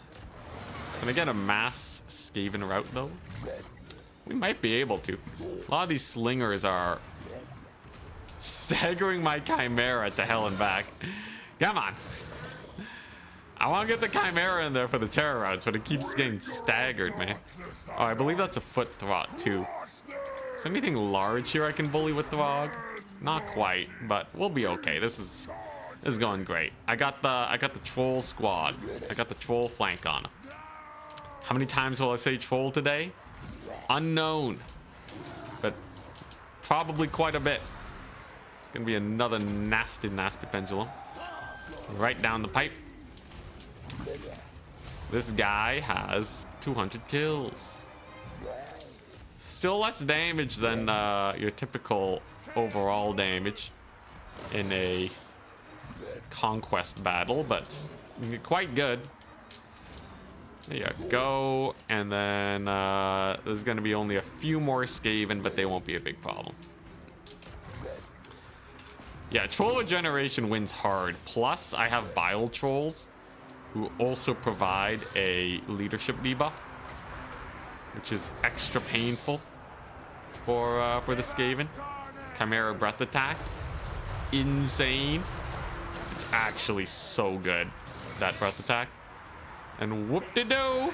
Can I get a mass Skaven route though? We might be able to. A lot of these slingers are staggering my Chimera to hell and back. Come on. I want to get the Chimera in there for the terror routes, but it keeps getting staggered, man. Oh, I believe that's a foot Throt too. Is there anything large here I can bully with Throg? Not quite, but we'll be okay. This is going great. I got the troll squad. I got the troll flank on him. How many times will I say troll today? Unknown, but probably quite a bit. It's gonna be another nasty pendulum right down the pipe. This guy has 200 kills. Still less damage than your typical overall damage in a conquest battle, but quite good. There you go. And then there's going to be only a few more Skaven, but they won't be a big problem. Yeah, Troll Regeneration wins hard. Plus, I have Bile Trolls, who also provide a leadership debuff, which is extra painful for the Skaven. Chimera Breath Attack. Insane. It's actually so good, that Breath Attack. And whoop-de-doo,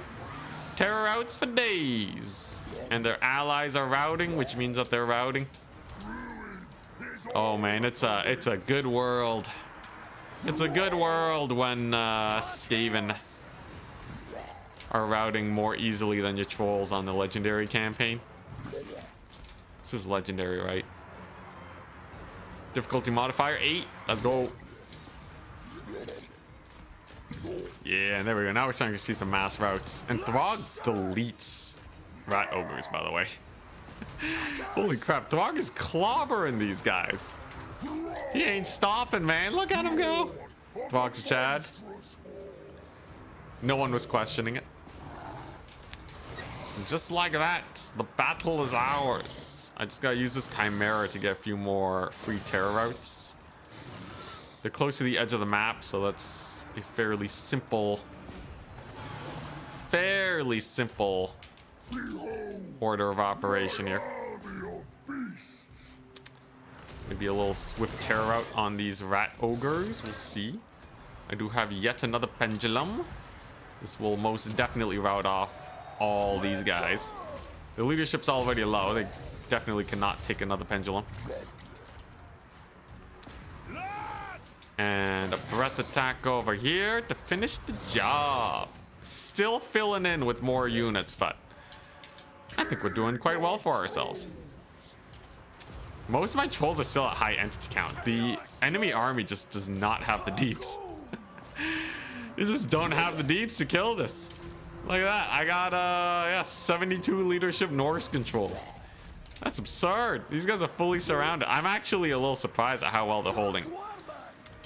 terror outs for days. And their allies are routing, which means that they're routing. Oh man, it's a good world. It's a good world when Skaven are routing more easily than your trolls on the legendary campaign. This is legendary, right? Difficulty modifier 8. Let's go. Yeah, and there we go. Now we're starting to see some mass routes. And Throg deletes rat ogres, by the way. Holy crap, Throg is clobbering these guys. He ain't stopping, man. Look at him go. Throg's a Chad. No one was questioning it. And just like that, the battle is ours. I just gotta use this Chimera to get a few more free terror routes. They're close to the edge of the map, so that's a fairly simple order of operation here. Maybe a little swift terror out on these rat ogres. We'll see. I do have yet another pendulum. This will most definitely rout off all these guys. The leadership's already low. They definitely cannot take another pendulum. And a breath attack over here to finish the job. Still filling in with more units, but I think we're doing quite well for ourselves. Most of my trolls are still at high entity count. The enemy army just does not have the deeps. They just don't have the deeps to kill this. Look at that. I got yeah, 72 leadership Norse controls. That's absurd. These guys are fully surrounded. I'm actually a little surprised at how well they're holding.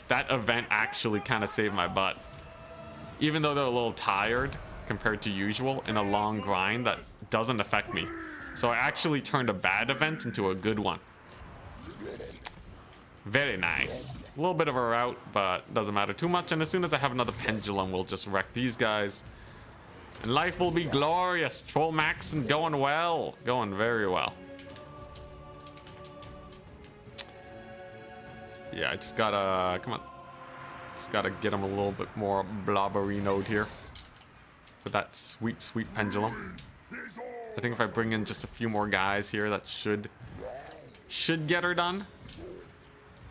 That event actually kind of saved my butt. Even though they're a little tired compared to usual in a long grind, that doesn't affect me. So I actually turned a bad event into a good one. Very nice. A little bit of a route, but doesn't matter too much. And as soon as I have another pendulum, we'll just wreck these guys. And life will be glorious. Troll maxing going well. Going very well. Yeah, I just gotta... Come on. Just gotta get him a little bit more blobbery node here. for that sweet, sweet pendulum. I think if I bring in just a few more guys here, that should get her done.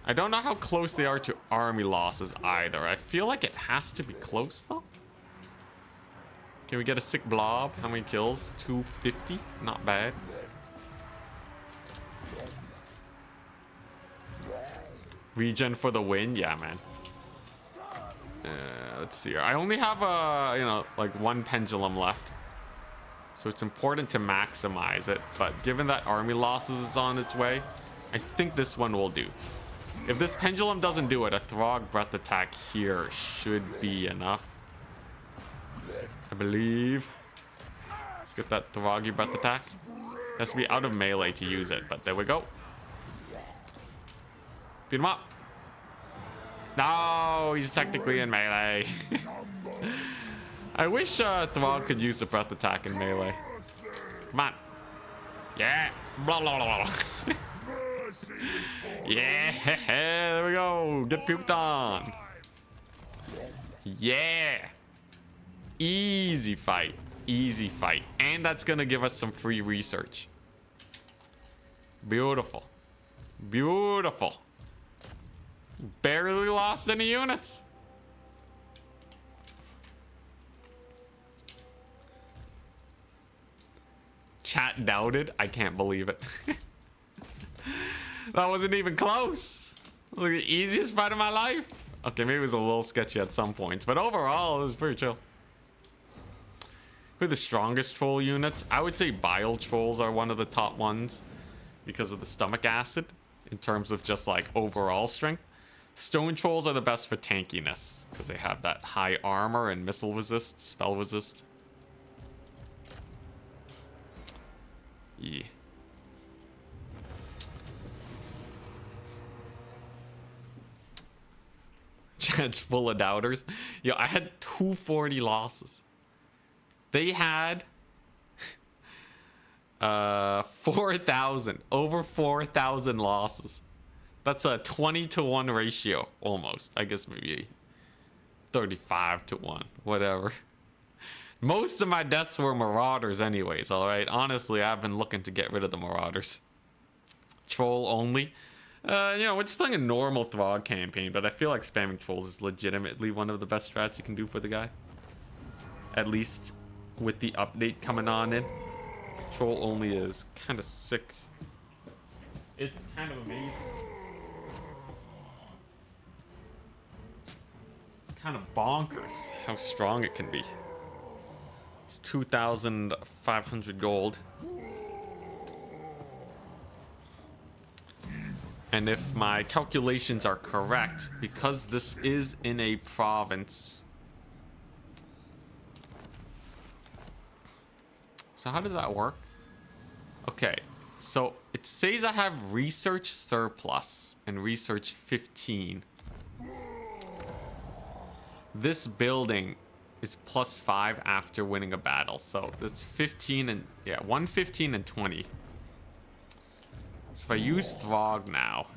I don't know how close they are to army losses either. I feel like it has to be close though. Can we get a sick blob? How many kills? 250? Not bad. Regen for the win? Yeah, man. Let's see here. I only have you know, like one pendulum left. So it's important to maximize it. But given that army losses is on its way, I think this one will do. If this pendulum doesn't do it, a Throg breath attack here should be enough. I believe. Let's get that Throggy breath attack. It has to be out of melee to use it, but there we go. Beat him up. No, he's technically in melee. I wish Throg could use the breath attack in melee. Come on. Yeah. Blah, blah, blah, blah. Yeah, there we go. Get puked on. Yeah. Easy fight. Easy fight. And that's going to give us some free research. Beautiful. Beautiful. Barely lost any units. Chat doubted. I can't believe it. That wasn't even close. Like the easiest fight of my life. Okay, maybe it was a little sketchy at some points, but overall it was pretty chill. Who are the strongest troll units? I would say bile trolls are one of the top ones because of the stomach acid in terms of just like overall strength. Stone trolls are the best for tankiness because they have that high armor and missile resist, spell resist. Yeah. Chat's full of doubters. Yo, I had 240 losses. They had 4,000, over 4,000 losses. That's a 20-to-1 ratio, almost. I guess maybe 35-to-1, whatever. Most of my deaths were marauders anyways, alright? Honestly, I've been looking to get rid of the marauders. Troll only. You know, we're just playing a normal Throg campaign, but I feel like spamming trolls is legitimately one of the best strats you can do for the guy. At least with the update coming on in. Troll only is kind of sick. It's kind of amazing. Kind of bonkers how strong it can be. It's 2,500 gold. And if my calculations are correct, because this is in a province. So how does that work? Okay, so it says I have research surplus and research 15. This building is +5 after winning a battle. So that's 15 and, yeah, 115 and 20. So if I use Throg now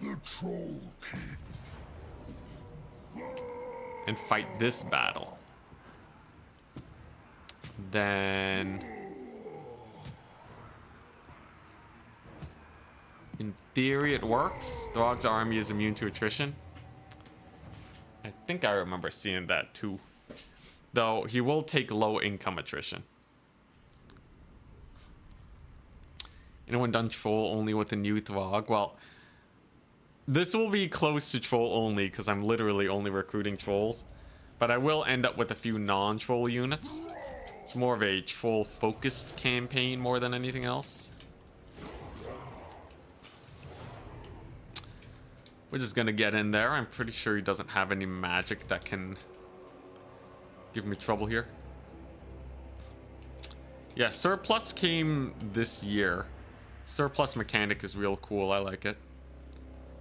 and fight this battle, then in theory it works. Throg's army is immune to attrition. I think I remember seeing that too. Though he will take low income attrition. Anyone done troll only with a new Throg? Well, this will be close to troll only because I'm literally only recruiting trolls. But I will end up with a few non-troll units. It's more of a troll-focused campaign more than anything else. We're just gonna get in there. I'm pretty sure he doesn't have any magic that can give me trouble here. Yeah, surplus came this year. Surplus mechanic is real cool. I like it.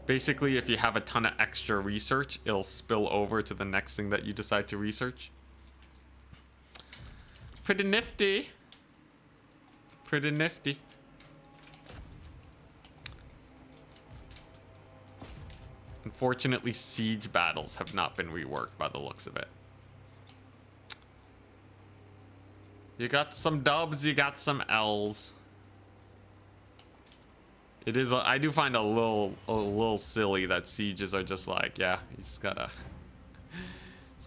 Basically, if you have a ton of extra research, it'll spill over to the next thing that you decide to research. Pretty nifty. Pretty nifty. Unfortunately, siege battles have not been reworked by the looks of it. You got some dubs, you got some L's. It is. I do find a little silly that sieges are just like, yeah, you just gotta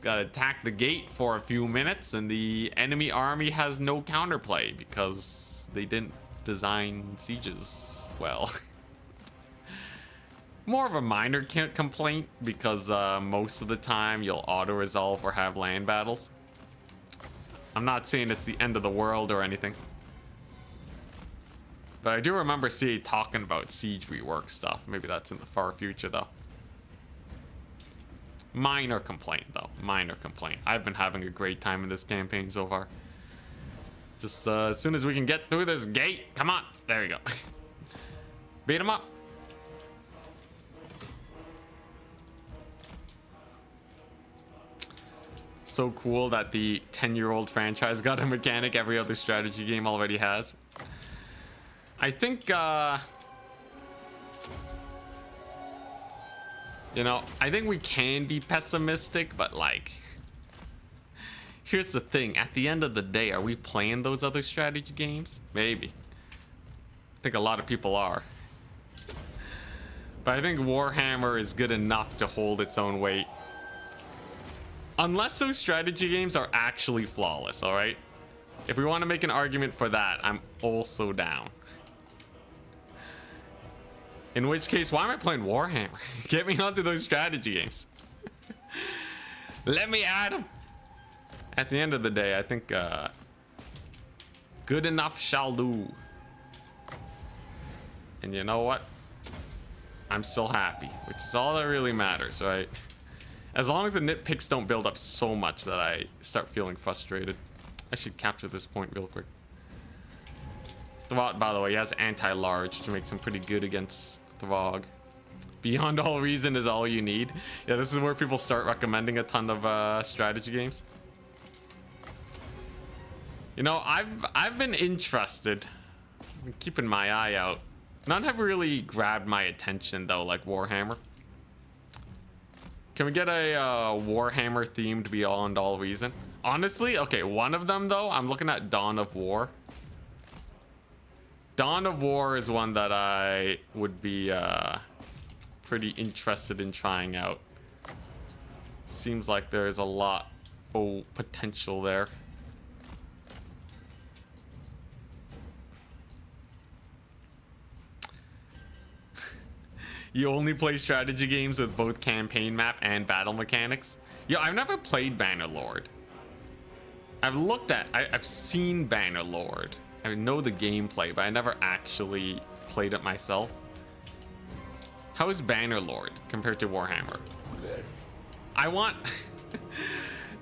attack the gate for a few minutes, and the enemy army has no counterplay because they didn't design sieges well. More of a minor complaint because most of the time you'll auto-resolve or have land battles. I'm not saying it's the end of the world or anything. But I do remember CA talking about siege rework stuff. Maybe that's in the far future, though. Minor complaint, though. Minor complaint. I've been having a great time in this campaign so far. Just as soon as we can get through this gate. Come on. There we go. Beat him up. So cool that the 10-year-old franchise got a mechanic every other strategy game already has. I think, you know, I think we can be pessimistic, but like, here's the thing. At the end of the day, are we playing those other strategy games? Maybe. I think a lot of people are. But I think Warhammer is good enough to hold its own weight. Unless those strategy games are actually flawless, all right? If we want to make an argument for that, I'm also down. In which case, why am I playing Warhammer? Get me onto those strategy games. Let me add them. At the end of the day, I think good enough shall do. And you know what? I'm still happy, which is all that really matters, right? As long as the nitpicks don't build up so much that I start feeling frustrated. I should capture this point real quick. Throg, by the way, he has anti-large, which makes him pretty good against Throg. Beyond all reason is all you need. Yeah, this is where people start recommending a ton of strategy games. You know, I've been interested. I've been keeping my eye out. None have really grabbed my attention though, like Warhammer. Can we get a Warhammer themed Beyond All Reason? Honestly, okay, one of them though, I'm looking at Dawn of War. Dawn of War is one that I would be pretty interested in trying out. Seems like there's a lot of potential there. You only play strategy games with both campaign map and battle mechanics? Yeah, I've never played Bannerlord. I've seen Bannerlord. I know the gameplay, but I never actually played it myself. How is Bannerlord compared to Warhammer? I want...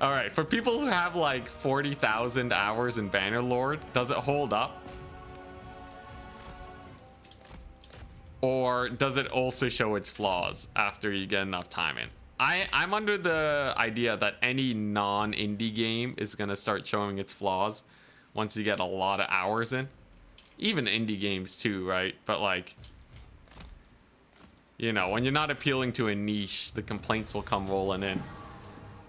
Alright, for people who have like 40,000 hours in Bannerlord, does it hold up? Or does it also show its flaws after you get enough time in? I'm under the idea that any non-indie game is going to start showing its flaws once you get a lot of hours in. Even indie games too, right? But like, you know, when you're not appealing to a niche, the complaints will come rolling in.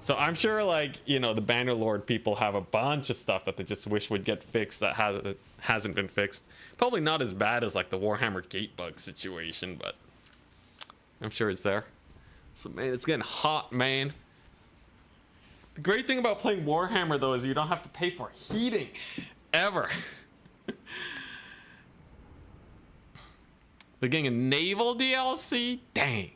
So I'm sure, like, you know, the Bannerlord people have a bunch of stuff that they just wish would get fixed that hasn't been fixed. Probably not as bad as like the Warhammer gate bug situation, but I'm sure it's there. So man, it's getting hot, man. The great thing about playing Warhammer though is you don't have to pay for heating ever. They're getting a naval DLC? Dang.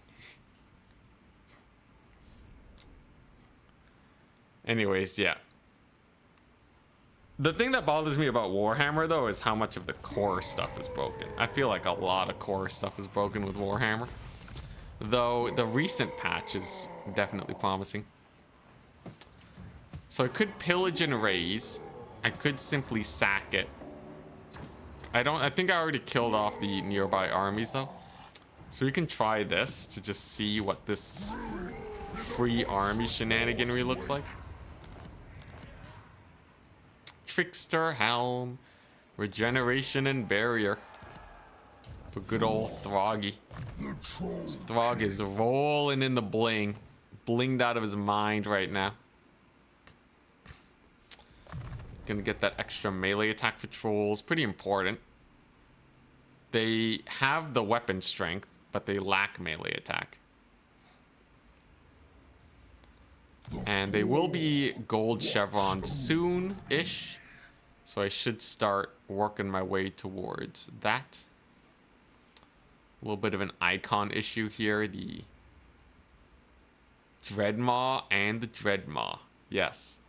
Anyways, yeah. The thing that bothers me about Warhammer, though, is how much of the core stuff is broken. I feel like a lot of core stuff is broken with Warhammer. Though the recent patch is definitely promising. So I could pillage and raise. I could simply sack it. I think I already killed off the nearby armies, though. So we can try this to just see what this free army shenaniganry looks like. Trickster Helm, Regeneration and Barrier for good old Throggy. Throg is rolling in the blinged out of his mind right now. Gonna get that extra melee attack for trolls. Pretty important. They have the weapon strength, but they lack melee attack. And they will be gold chevrons soon-ish. So I should start working my way towards that. A little bit of an icon issue here. The Dreadmaw and the Dreadmaw. Yes.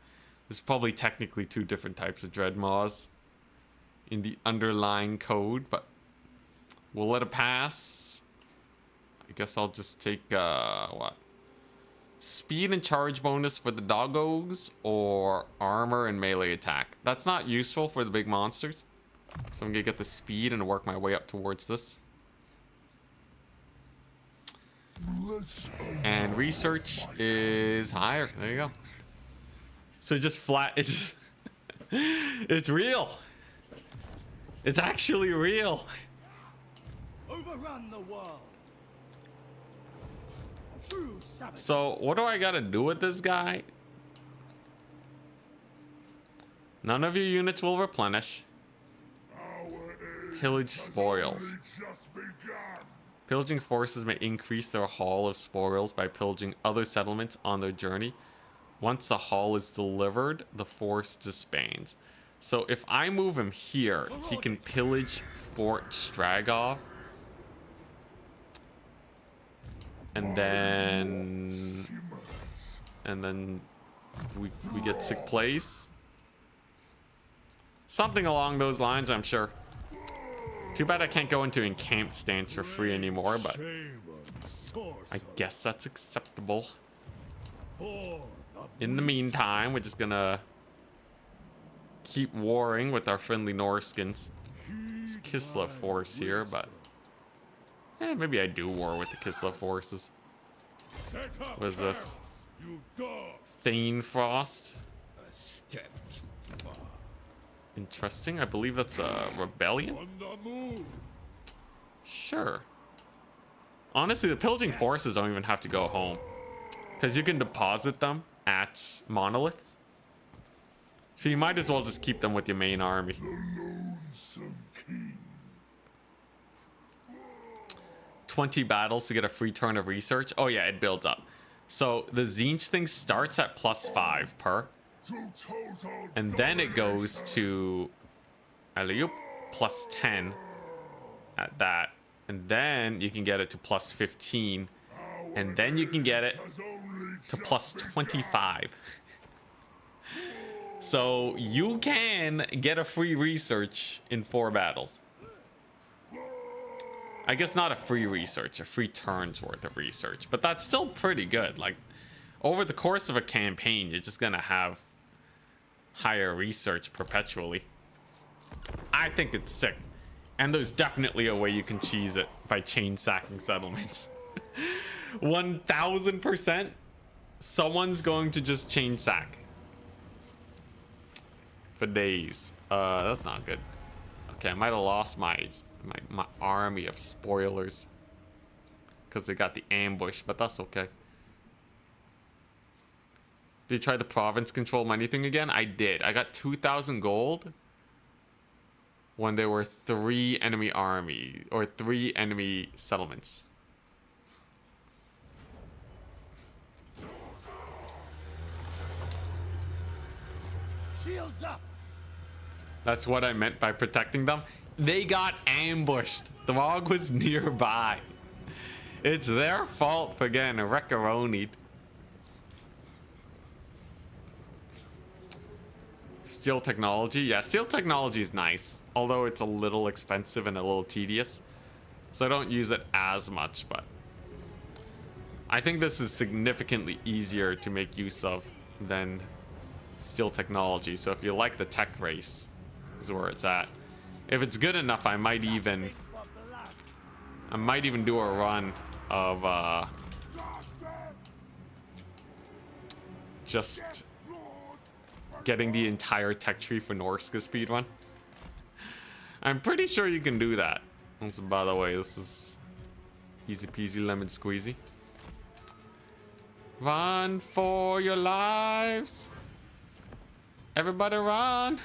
There's probably technically two different types of Dreadmaws in the underlying code, but we'll let it pass. I guess I'll just take, what? Speed and charge bonus for the doggos, or armor and melee attack. That's not useful for the big monsters. So I'm gonna get the speed and work my way up towards this. And research is higher. There you go. So just flat, it's just, it's real. It's actually real. Overrun the world. So what do I gotta do with this guy? None of your units will replenish. Pillage spoils. Pillaging forces may increase their haul of spoils by pillaging other settlements on their journey. Once the haul is delivered, the force disbands. So if I move him here, he can pillage Fort Stragov. And then we get sick place. Something along those lines, I'm sure. Too bad I can't go into encamp stance for free anymore, but I guess that's acceptable. In the meantime, we're just gonna keep warring with our friendly Norskins. It's Kislev force here, but maybe I do war with the Kislev forces. What is this? Thane Frost. Interesting. I believe that's a rebellion. Sure. Honestly, the pillaging forces don't even have to go home, because you can deposit them at monoliths. So you might as well just keep them with your main army. 20 battles to get a free turn of research. Oh yeah, it builds up. So the Tzeentch thing starts at +5 per. And then it goes to Alley-oop, +10 at that. And then you can get it to +15. And then you can get it to +25. So you can get a free research in 4 battles. I guess not a free research, a free turn's worth of research. But that's still pretty good. Like, over the course of a campaign, you're just gonna have higher research perpetually. I think it's sick. And there's definitely a way you can cheese it by chain sacking settlements. 1000% someone's going to just chain sack for days. That's not good. Okay, I might have lost my army of spoilers because they got the ambush, but that's okay. Did you try the province control money thing again? I did. I got 2,000 gold when there were 3 enemy army or 3 enemy settlements. Shields up. That's what I meant by protecting them. They got ambushed. Throg was nearby. It's their fault for getting a wreckaronied. Steel technology. Yeah, steel technology is nice. Although it's a little expensive and a little tedious. So I don't use it as much, but I think this is significantly easier to make use of than steel technology. So if you like the tech race, is where it's at. If it's good enough, I might even do a run of just getting the entire tech tree for Norsca speedrun. I'm pretty sure you can do that. Also, by the way, this is easy peasy lemon squeezy. Run for your lives. Everybody run!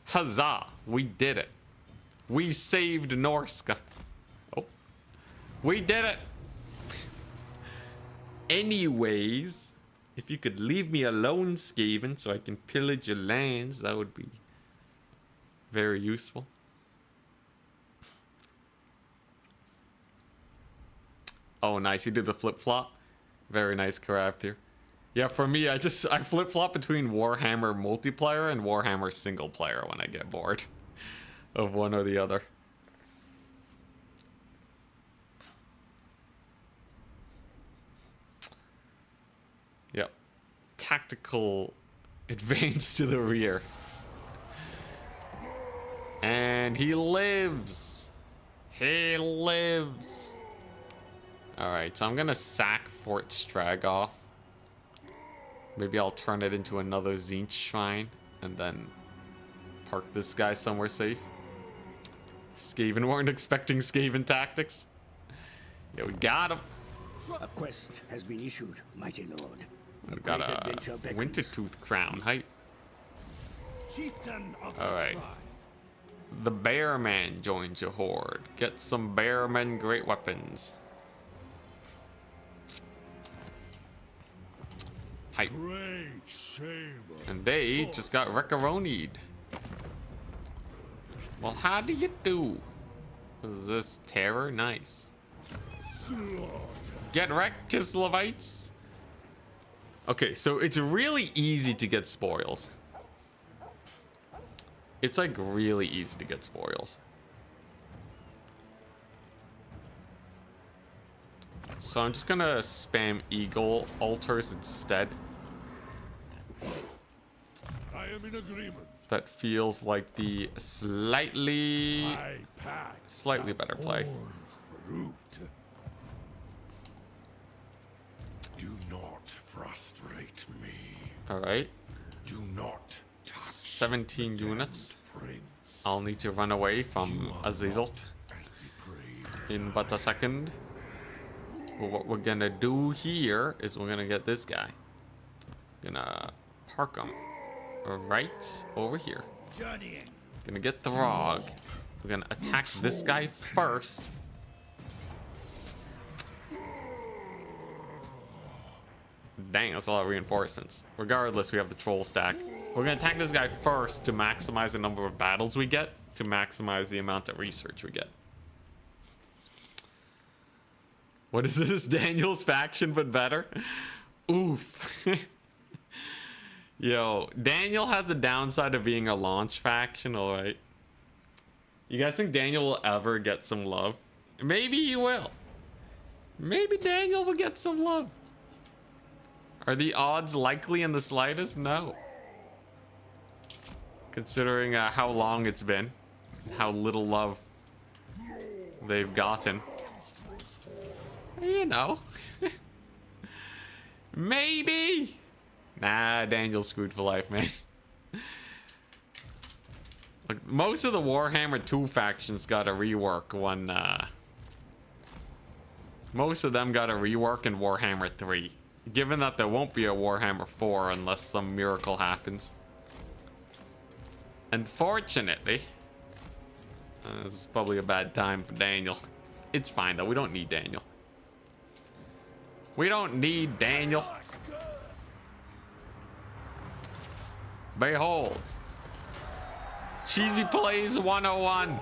Huzzah! We did it. We saved Norsca. Oh. We did it! Anyways, if you could leave me alone, Skaven, so I can pillage your lands, that would be very useful. Oh, nice. You did the flip-flop. Very nice craft here. Yeah, for me, I flip-flop between Warhammer multiplayer and Warhammer single player when I get bored of one or the other. Yep. Tactical advance to the rear. And he lives. He lives. Alright, so I'm gonna sack Fort Stragoth. Maybe I'll turn it into another Tzeentch shrine and then park this guy somewhere safe. Skaven weren't expecting Skaven tactics. Yeah, we got him. A quest has been issued, mighty lord. We got a Wintertooth crown height. Alright. The Bearman joins your horde. Get some Bearmen great weapons. Hype. And they just got Recaronied. Well, how do you do? Is this terror? Nice. Get wrecked, Kislevites. Okay, so it's really easy to get spoils. It's like really easy to get spoils. So I'm just gonna spam eagle altars instead. I am in agreement. That feels like the slightly better play. Do not frustrate me. All right. Do not touch 17 units. Prince. I'll need to run away from Azazel in but a second. But what we're gonna do here is we're gonna get this guy. Gonna park him right over here. Gonna get Throg. We're gonna attack this guy first. Dang, that's a lot of reinforcements. Regardless, we have the troll stack. We're gonna attack this guy first to maximize the number of battles we get, to maximize the amount of research we get. What is this? Daniel's faction, but better? Oof. Yo, Daniel has the downside of being a launch faction, alright. You guys think Daniel will ever get some love? Maybe he will. Maybe Daniel will get some love. Are the odds likely in the slightest? No. Considering how long it's been, how little love they've gotten. You know. Maybe. Nah, Daniel's screwed for life, man. Like, most of the Warhammer 2 factions got a rework when, most of them got a rework in Warhammer 3. Given that there won't be a Warhammer 4 unless some miracle happens. Unfortunately, this is probably a bad time for Daniel. It's fine though, we don't need Daniel. We don't need Daniel. Behold. Cheesy Plays 101.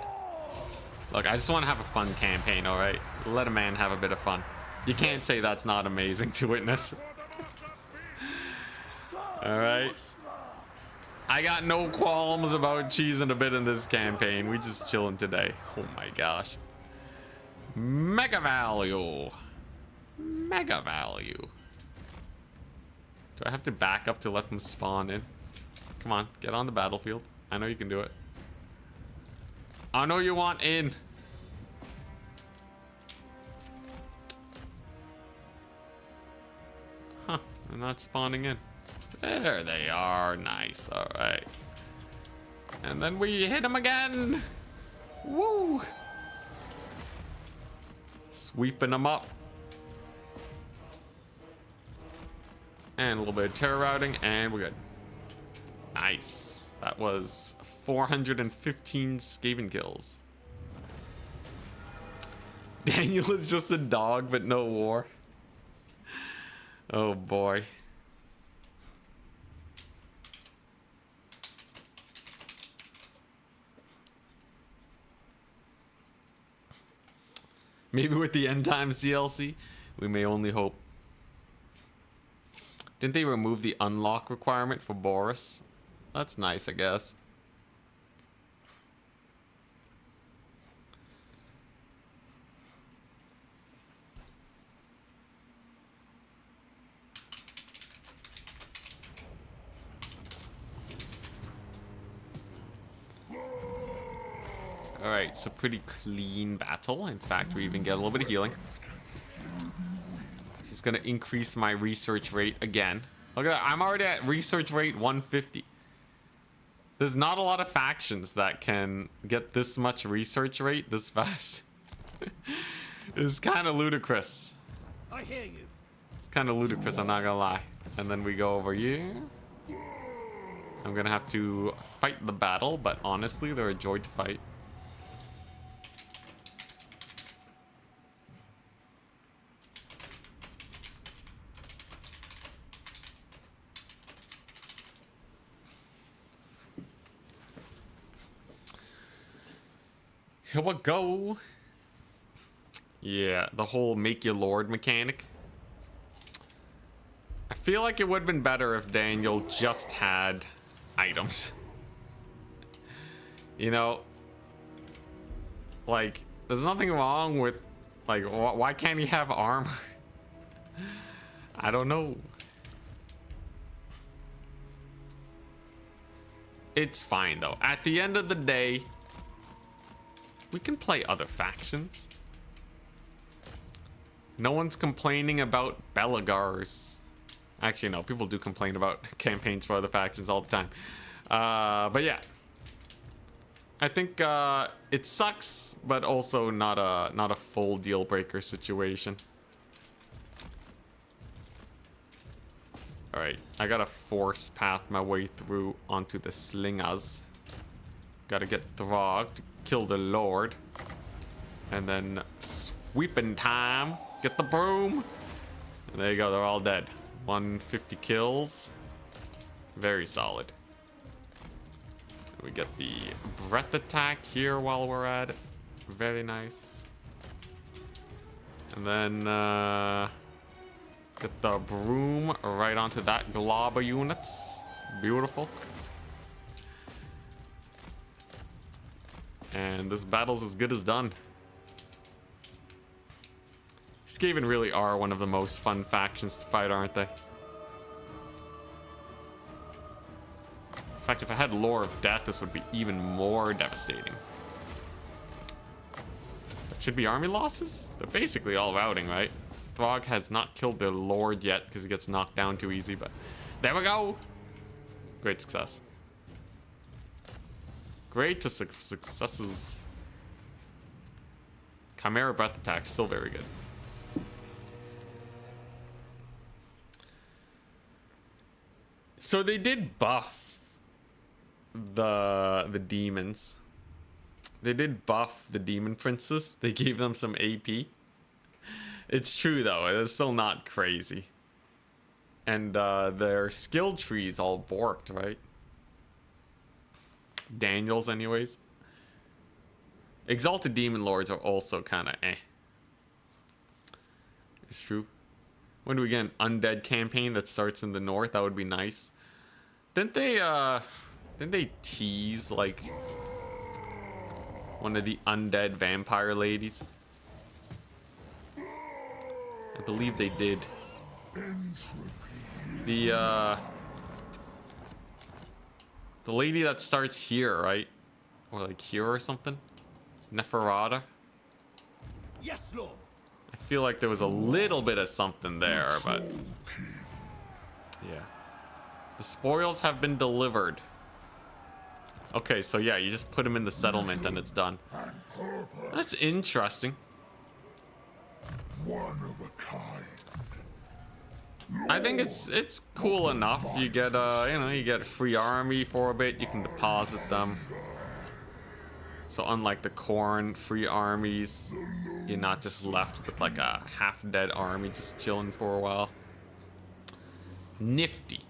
Look, I just want to have a fun campaign, alright? Let a man have a bit of fun. You can't say that's not amazing to witness. Alright. I got no qualms about cheesing a bit in this campaign. We just chilling today. Oh my gosh. Mega value. Mega value. Do I have to back up to let them spawn in? Come on, get on the battlefield. I know you can do it. I know you want in. Huh, they're not spawning in. There they are. Nice. All right. And then we hit them again. Woo. Sweeping them up. And a little bit of terror routing, and we're good. Nice. That was 415 Skaven kills. Daniel is just a dog, but no war. Oh boy. Maybe with the end times DLC, we may only hope. Didn't they remove the unlock requirement for Boris? That's nice, I guess. Alright, so pretty clean battle. In fact, we even get a little bit of healing. Just gonna increase my research rate again. Look at that, I'm already at research rate 150. There's not a lot of factions that can get this much research rate this fast. It's kind of ludicrous. I hear you. It's kind of ludicrous, I'm not gonna lie. And then we go over here. I'm gonna have to fight the battle, but honestly, they're a joy to fight. Here we go. Yeah, the whole make you lord mechanic. I feel like it would have been better if Daniel just had items. You know, like, there's nothing wrong with, like, why can't he have armor? I don't know. It's fine though. At the end of the day, we can play other factions. No one's complaining about Belagars. Actually, no, people do complain about campaigns for other factions all the time. But yeah, I think it sucks, but also not a full deal breaker situation. All right, I gotta force path my way through onto the slingers. Gotta get Throg to kill the Lord, and then sweeping time. Get the broom. And there you go, they're all dead. 150 kills. Very solid. We get the breath attack here while we're at it. Very nice. And then get the broom right onto that glob of units. Beautiful. And this battle's as good as done. Skaven really are one of the most fun factions to fight, aren't they? In fact, if I had Lore of Death, this would be even more devastating. That should be army losses? They're basically all routing, right? Throg has not killed their Lord yet because he gets knocked down too easy, but there we go! Great success. Great successes. Chimera Breath Attack, still very good. So they did buff the demons. They did buff the demon princes. They gave them some AP. It's true though, it's still not crazy. And their skill tree's all borked, right? Daniel's anyways. Exalted Demon Lords are also kind of eh. It's true. When do we get an undead campaign that starts in the north? That would be nice. Didn't they tease like one of the undead vampire ladies? I believe they did. The lady that starts here, right? Or like here or something? Neferata? Yes, Lord. I feel like there was a little bit of something there, but yeah. The spoils have been delivered. Okay, so yeah, you just put them in the settlement and it's done. That's interesting. One of a kind. I think it's cool enough. You get you get a free army for a bit. You can deposit them. So unlike the corn free armies, you're not just left with like a half-dead army just chilling for a while. Nifty.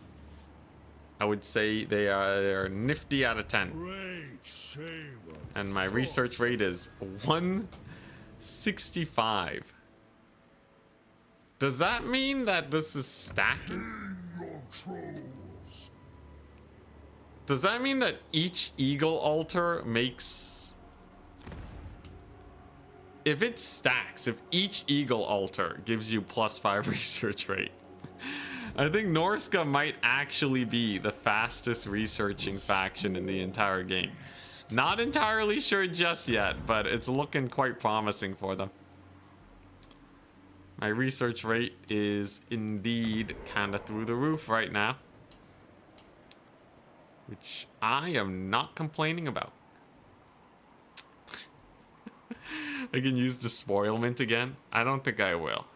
I would say they're nifty out of 10. And my research rate is 165. Does that mean that this is stacking? Does that mean that each eagle altar makes... If it stacks, if each eagle altar gives you +5 research rate, I think Norsca might actually be the fastest researching faction in the entire game. Not entirely sure just yet, but it's looking quite promising for them. My research rate is indeed kind of through the roof right now, which I am not complaining about. I can use despoilment again. I don't think I will.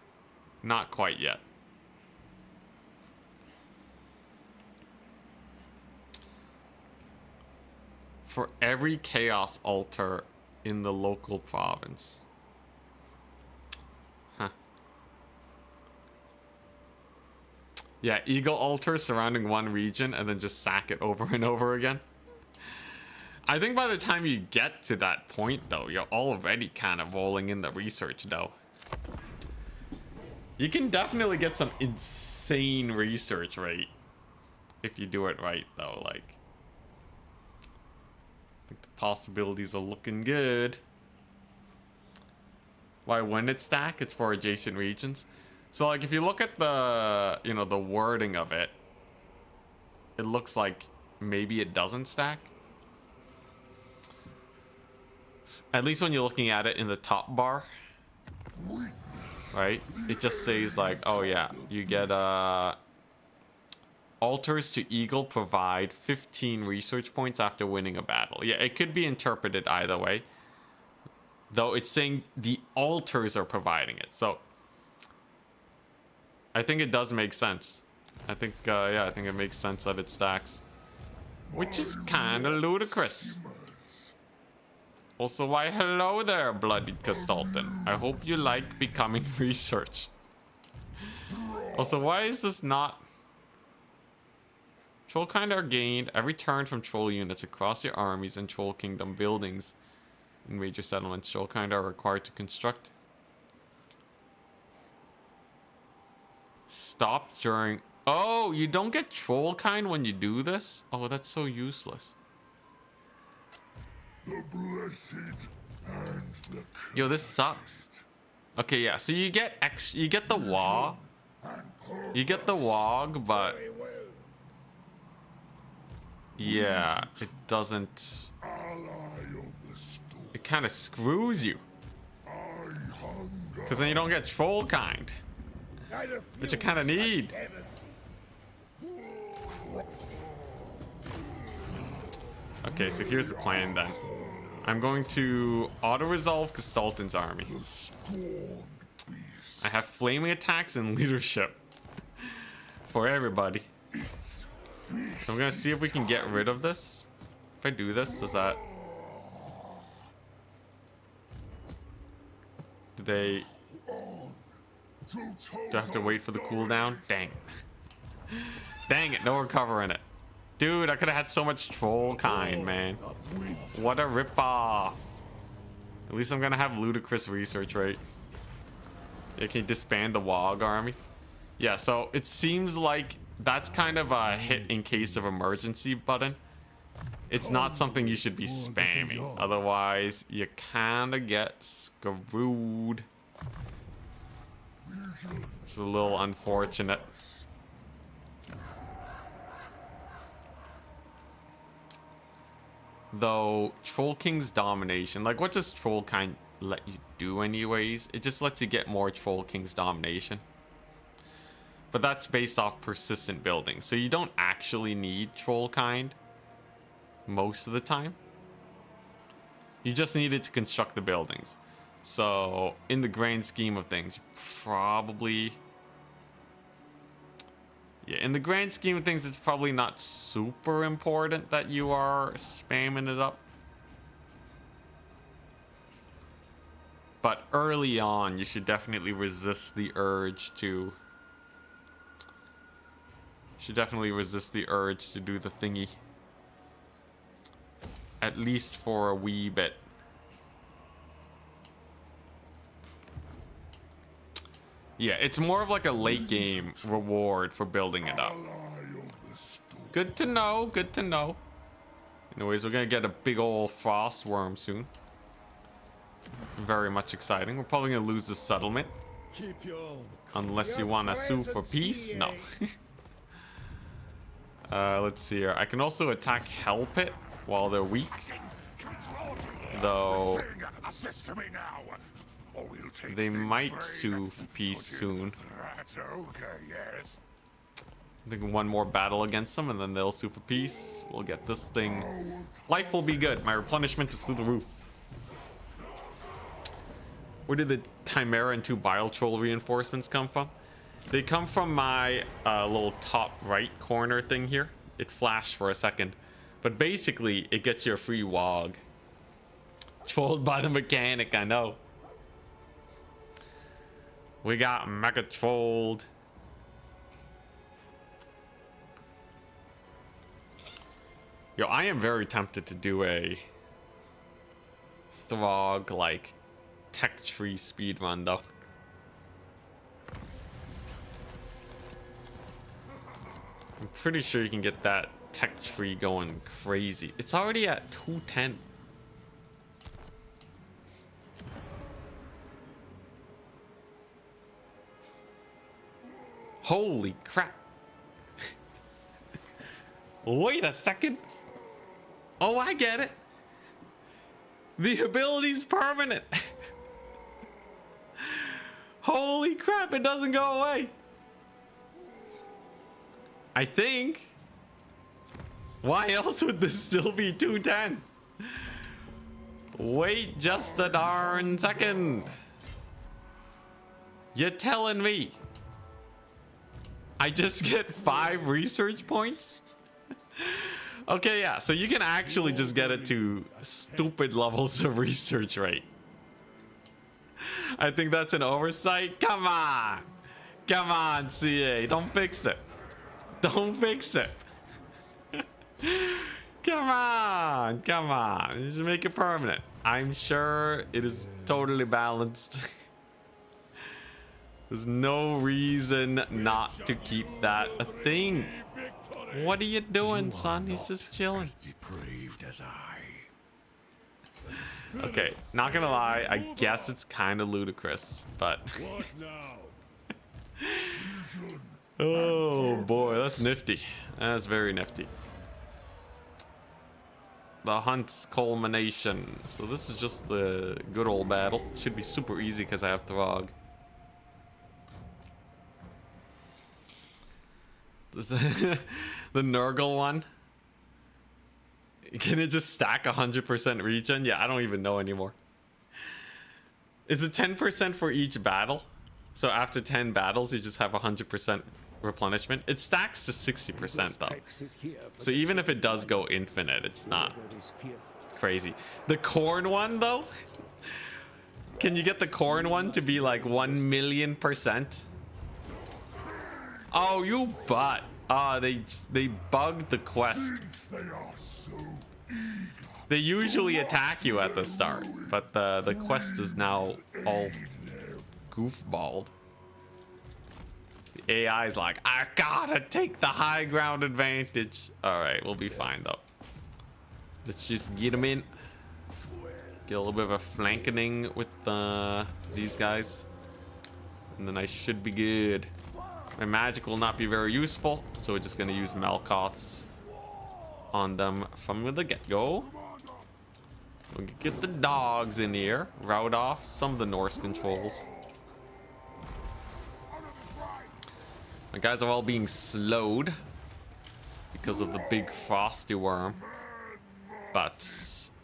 Not quite yet. For every chaos altar in the local province. Huh. Yeah, eagle altar surrounding one region and then just sack it over and over again. I think by the time you get to that point, though, you're already kind of rolling in the research, though. You can definitely get some insane research rate if you do it right, though. Like, I think the possibilities are looking good. Why wouldn't it stack? It's for adjacent regions. So, like, if you look at the, you know, the wording of it, it looks like maybe it doesn't stack. At least when you're looking at it in the top bar, right? It just says like, oh yeah, you get altars to eagle provide 15 research points after winning a battle. Yeah, it could be interpreted either way. Though it's saying the altars are providing it. So I think it does make sense. I think, yeah, I think it makes sense that it stacks. Which is kind of ludicrous. Also, why hello there, Bloodied Castalton. I hope you like becoming research. Also, why is this not... Trollkind are gained every turn from troll units across your armies and Troll Kingdom buildings. In major settlements, Trollkind are required to construct. Stopped during... Oh, you don't get Trollkind when you do this? Oh, that's so useless. The blessed and the Yo, this sucks. Okay, yeah, so you get you get the WOG. You get the WOG, but yeah, it doesn't. It kind of screws you. Because then you don't get Trollkind, which you kind of need. Okay, so here's the plan then. I'm going to auto-resolve Castalton's army. I have flaming attacks and leadership for everybody. So I'm gonna see if we can get rid of this. If I do this, does that... Do I have to wait for the cooldown? Dang. Dang it, no recovering it. Dude, I could have had so much Trollkind, man. What a ripoff. At least I'm gonna have ludicrous research rate. Yeah, can you disband the WOG army? Yeah, so it seems like that's kind of a hit in case of emergency button. It's not something you should be spamming. Otherwise, you kind of get screwed. It's a little unfortunate. Though, Troll King's domination, like what does Trollkind let you do anyways? It just lets you get more Troll King's domination. But that's based off persistent building, so you don't actually need Trollkind most of the time. You just need it to construct the buildings. So, in the grand scheme of things, probably Yeah, in the grand scheme of things, it's probably not super important that you are spamming it up. But early on, you should definitely resist the urge to... do the thingy. At least for a wee bit. Yeah, it's more of like a late game reward for building it up. Good to know, good to know. Anyways, we're gonna get a big old frost worm soon. Very much exciting. We're probably gonna lose this settlement. Unless you want to sue for peace. No. Let's see here. I can also attack Hell Pit while they're weak. Though they might sue for peace soon. I think one more battle against them and then they'll sue for peace. We'll get this thing. Life will be good. My replenishment is through the roof. Where did the Chimera and 2 Bile Troll reinforcements come from? They come from my little top right corner thing here. It flashed for a second. But basically, it gets you a free Wog. Trolled by the mechanic, I know. We got Mega Trolled. Yo, I am very tempted to do a Throg, like, tech tree speed run though. I'm pretty sure you can get that tech tree going crazy. It's already at 210. Holy crap. Wait a second. Oh, I get it. The ability's permanent. Holy crap, it doesn't go away. I think. Why else would this still be 210? Wait just a darn second. You're telling me I just get 5 research points? Okay, yeah, so you can actually just get it to stupid levels of research rate. I think that's an oversight. Come on. Come on, CA. Don't fix it. Don't fix it. Come on. Come on. You should make it permanent. I'm sure it is totally balanced. There's no reason not to keep that a thing. What are you doing, son? He's just chilling. Okay, not gonna lie, I guess it's kind of ludicrous, but oh boy, that's nifty. That's very nifty. The hunt's culmination. So this is just the good old battle. Should be super easy because I have Throg. The Nurgle one. Can it just stack 100% regen? Yeah, I don't even know anymore. Is it 10% for each battle? So after 10 battles, you just have 100% replenishment. It stacks to 60% though. So even if it does go infinite, it's not crazy. The corn one though? Can you get the corn one to be like 1,000,000%? Oh, you butt. Ah, they bugged the quest. They usually attack you at the start, but the quest is now all goofballed. The AI is like, I gotta take the high ground advantage. All right, we'll be fine though. Let's just get them in. Get a little bit of a flanking with these guys, and then I should be good. My magic will not be very useful, so we're just gonna use Malkoths on them from the get-go. We'll get the dogs in here, rout off some of the Norse controls. My guys are all being slowed because of the big frosty worm, but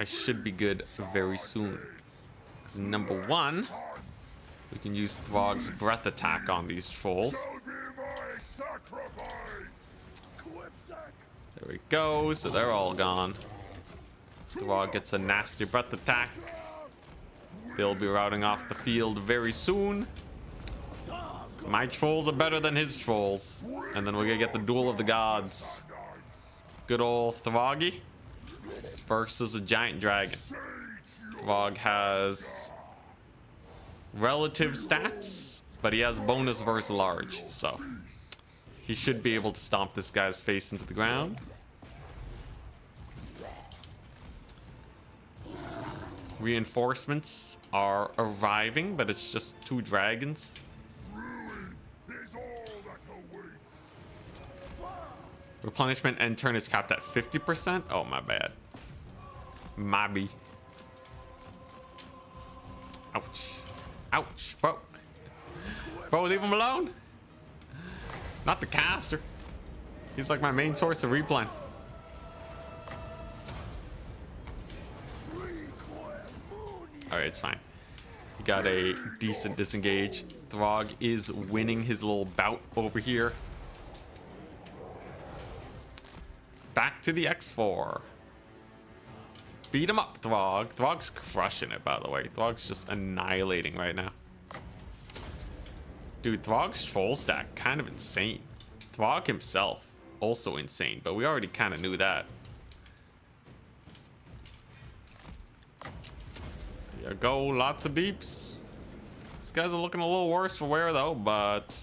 I should be good very soon. Because number 1, we can use Throg's breath attack on these trolls. There we go. So they're all gone. Throg gets a nasty breath attack. They'll be routing off the field very soon. My trolls are better than his trolls. And then we're gonna get the duel of the gods. Good old Throggy versus a giant dragon. Throg has relative stats, but he has bonus versus large, so he should be able to stomp this guy's face into the ground. Reinforcements are arriving, but it's just 2 dragons. Replenishment end turn is capped at 50%. Oh, my bad. Mobby. Ouch. Ouch. Bro. Bro, leave him alone. Not the caster. He's like my main source of replen. Alright, it's fine. He got a decent disengage. Throg is winning his little bout over here. Back to the X4. Beat him up, Throg. Throg's crushing it, by the way. Throg's just annihilating right now. Dude, Throg's troll stack, kind of insane. Throg himself, also insane, but we already kind of knew that. There you go, lots of deeps. These guys are looking a little worse for wear, though, but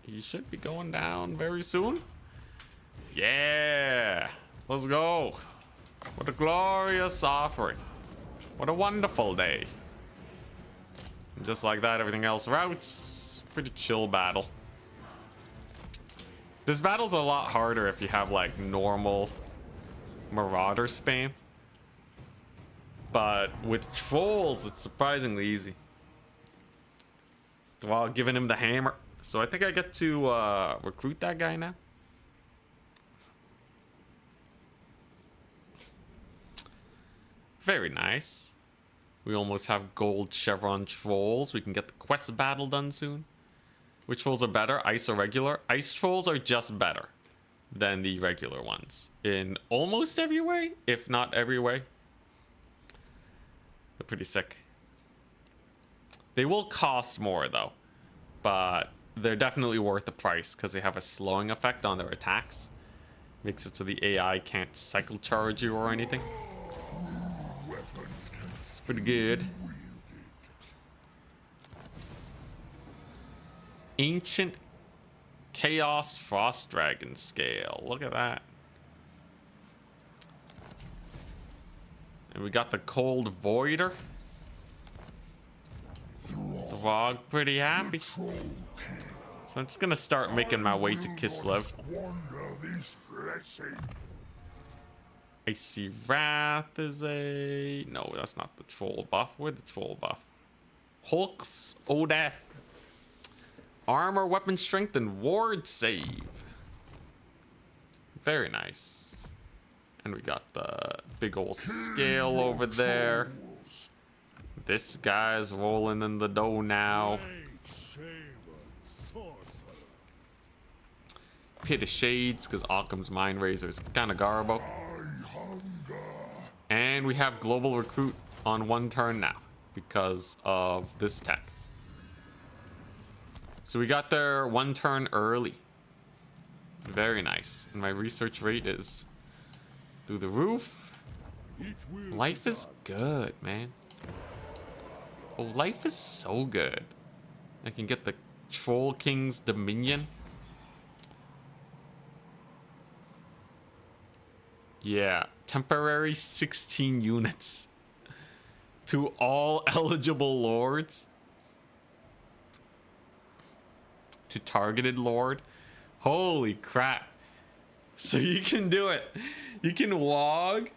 he should be going down very soon. Yeah, let's go. What a glorious offering. What a wonderful day. And just like that, everything else routes. Pretty chill battle. This battle's a lot harder if you have like normal marauder spam. But with trolls, it's surprisingly easy. While giving him the hammer. So I think I get to recruit that guy now. Very nice. We almost have gold chevron trolls. We can get the quest battle done soon. Which trolls are better? Ice or regular? Ice trolls are just better than the regular ones. In almost every way, if not every way. They're pretty sick. They will cost more though. But they're definitely worth the price because they have a slowing effect on their attacks. Makes it so the AI can't cycle charge you or anything. It's pretty good. Ancient Chaos Frost Dragon scale. Look at that. And we got the Cold Voider. Throg pretty happy. So I'm just gonna start making my way to Kislev. Icy Wrath is a... No, that's not the troll buff. Where's the troll buff? Hulk's Odeth. Armor, weapon strength, and ward save. Very nice. And we got the big old scale over there. This guy's rolling in the dough now. Pit of Shades, because Occam's Mind Razor is kind of garbo. And we have Global Recruit on 1 turn now because of this tech. So we got there 1 turn early. Very nice. And my research rate is through the roof. Life is good, man. Oh, life is so good. I can get the Troll King's Dominion. Yeah, temporary 16 units to all eligible lords. To targeted lord. Holy crap. So you can do it. You can wog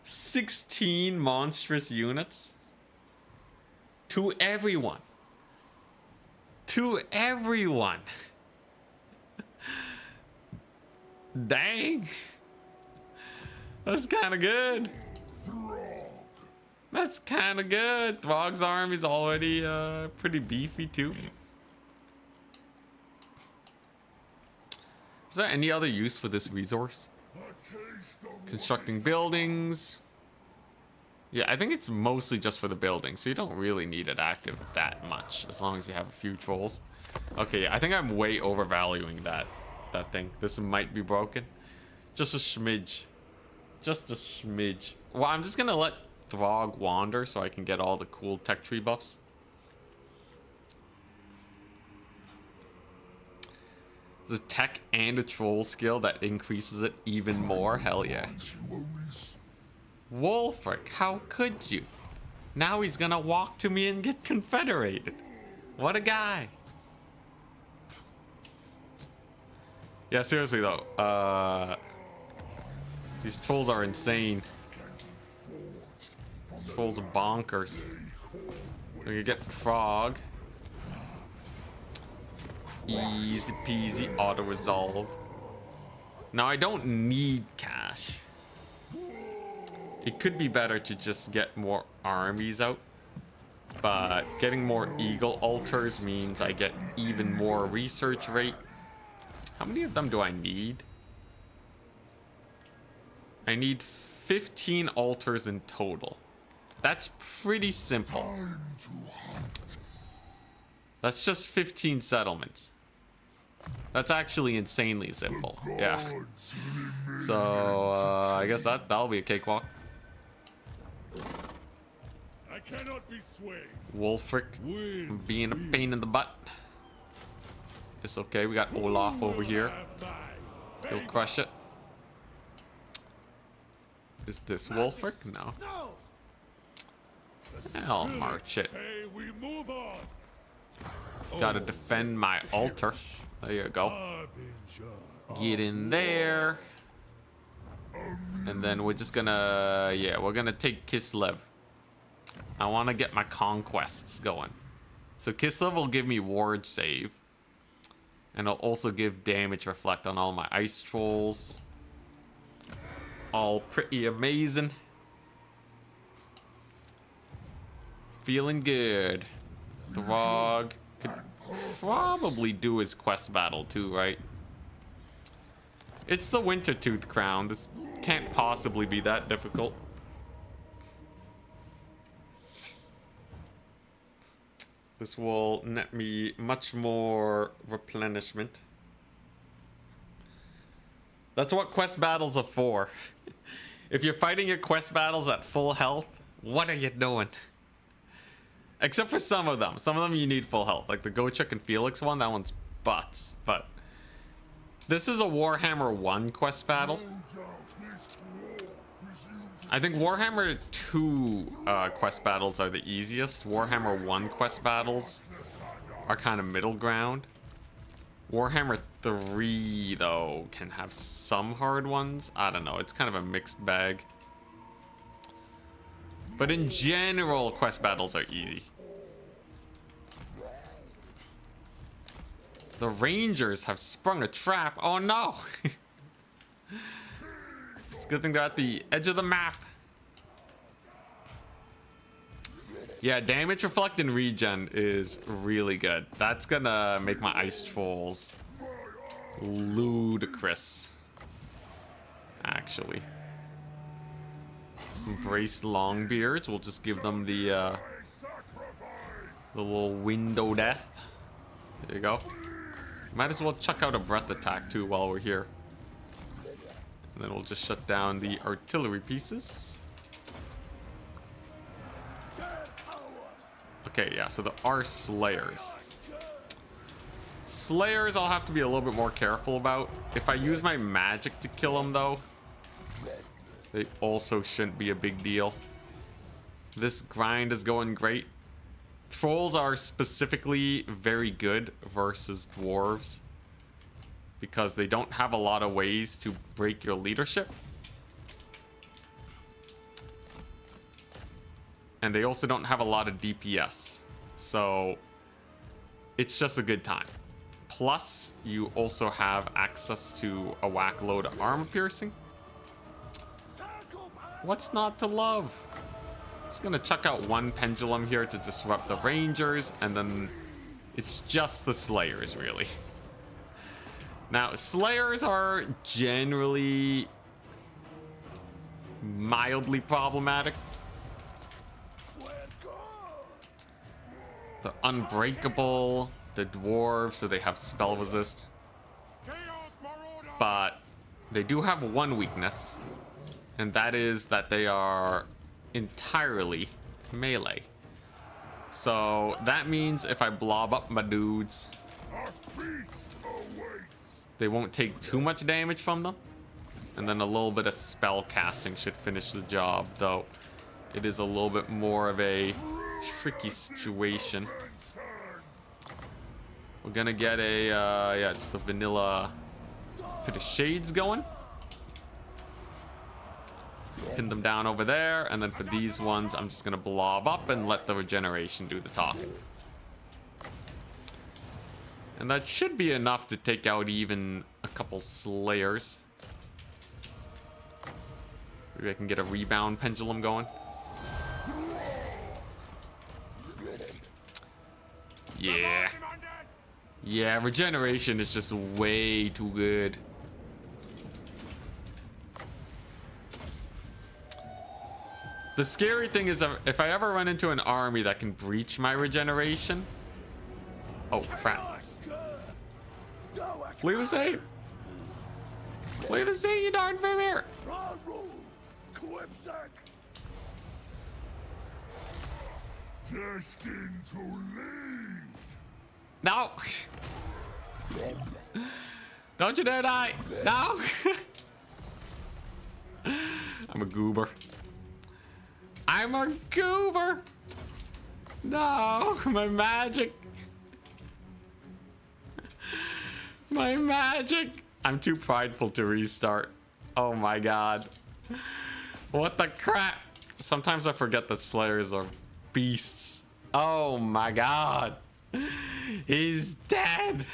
16 monstrous units to everyone. To everyone. Dang. That's kind of good. That's kind of good. Throg's army's already pretty beefy too. Is there any other use for this resource? Constructing buildings. Yeah, I think it's mostly just for the buildings, so you don't really need it active that much, as long as you have a few trolls. Okay, I think I'm way overvaluing that thing. This might be broken. Just a smidge. Just a smidge. Well, I'm just gonna let Throg wander so I can get all the cool tech tree buffs. There's a tech and a troll skill that increases it even more. Hell yeah. Wolfric, how could you? Now he's gonna walk to me and get confederated. What a guy. Yeah, seriously though, these trolls are insane. Trolls are bonkers. So you get Throg. Easy peasy auto resolve. Now I don't need cash. It could be better to just get more armies out, but getting more eagle altars means I get even more research rate. How many of them do I need? I need 15 altars in total. That's pretty simple. That's just 15 settlements. That's actually insanely simple. Yeah. So I guess that'll be a cakewalk. I cannot be swayed. Wolfric being a pain in the butt. It's okay. We got Olaf over here. He'll crush it. Is this Wolfric? No. I'll march it. Gotta defend my altar. There you go. Get in there. And then we're just gonna... Yeah, we're gonna take Kislev. I want to get my conquests going. So Kislev will give me ward save. And it'll also give damage reflect on all my ice trolls. All pretty amazing. Feeling good. Throg could probably do his quest battle too, right? It's the Wintertooth Crown. This can't possibly be that difficult. This will net me much more replenishment. That's what quest battles are for. If you're fighting your quest battles at full health, what are you doing? Except for some of them. Some of them you need full health. Like the Gochuk and Felix one, that one's butts. But this is a Warhammer 1 quest battle. I think Warhammer 2 quest battles are the easiest. Warhammer 1 quest battles are kind of middle ground. Warhammer 3, though, can have some hard ones. I don't know. It's kind of a mixed bag. But in general, quest battles are easy. The Rangers have sprung a trap. Oh, no. It's a good thing they're at the edge of the map. Yeah, damage reflect and regen is really good. That's gonna make my ice trolls ludicrous. Actually. Some braced longbeards. We'll just give them the little window death. There you go. Might as well chuck out a breath attack too while we're here. And then we'll just shut down the artillery pieces. Okay, yeah, so there are Slayers. Slayers I'll have to be a little bit more careful about. If I use my magic to kill them, though, they also shouldn't be a big deal. This grind is going great. Trolls are specifically very good versus dwarves because they don't have a lot of ways to break your leadership. And they also don't have a lot of DPS. So it's just a good time. Plus, you also have access to a whack load of armor piercing. What's not to love? Just gonna chuck out one pendulum here to disrupt the Rangers, and then it's just the Slayers, really. Now, Slayers are generally mildly problematic. The unbreakable, the dwarves, so they have spell resist. But they do have one weakness, and that is that they are entirely melee. So that means if I blob up my dudes, they won't take too much damage from them. And then a little bit of spell casting should finish the job, though it is a little bit more of a tricky situation. We're gonna get a, yeah, just a vanilla bit of shades going. Pin them down over there, and then for these ones, I'm just gonna blob up and let the regeneration do the talking. And that should be enough to take out even a couple slayers. Maybe I can get a rebound pendulum going. Yeah. Yeah, regeneration is just way too good. The scary thing is if I ever run into an army that can breach my regeneration. Oh, crap. Flee the save. Flee the save, you darn Vimir. Destined to leave. No. Don't you dare die. No. I'm a goober. I'm a goober. No, my magic. My magic. I'm too prideful to restart. Oh my god. What the crap? Sometimes I forget that slayers are beasts. Oh my god. He's dead.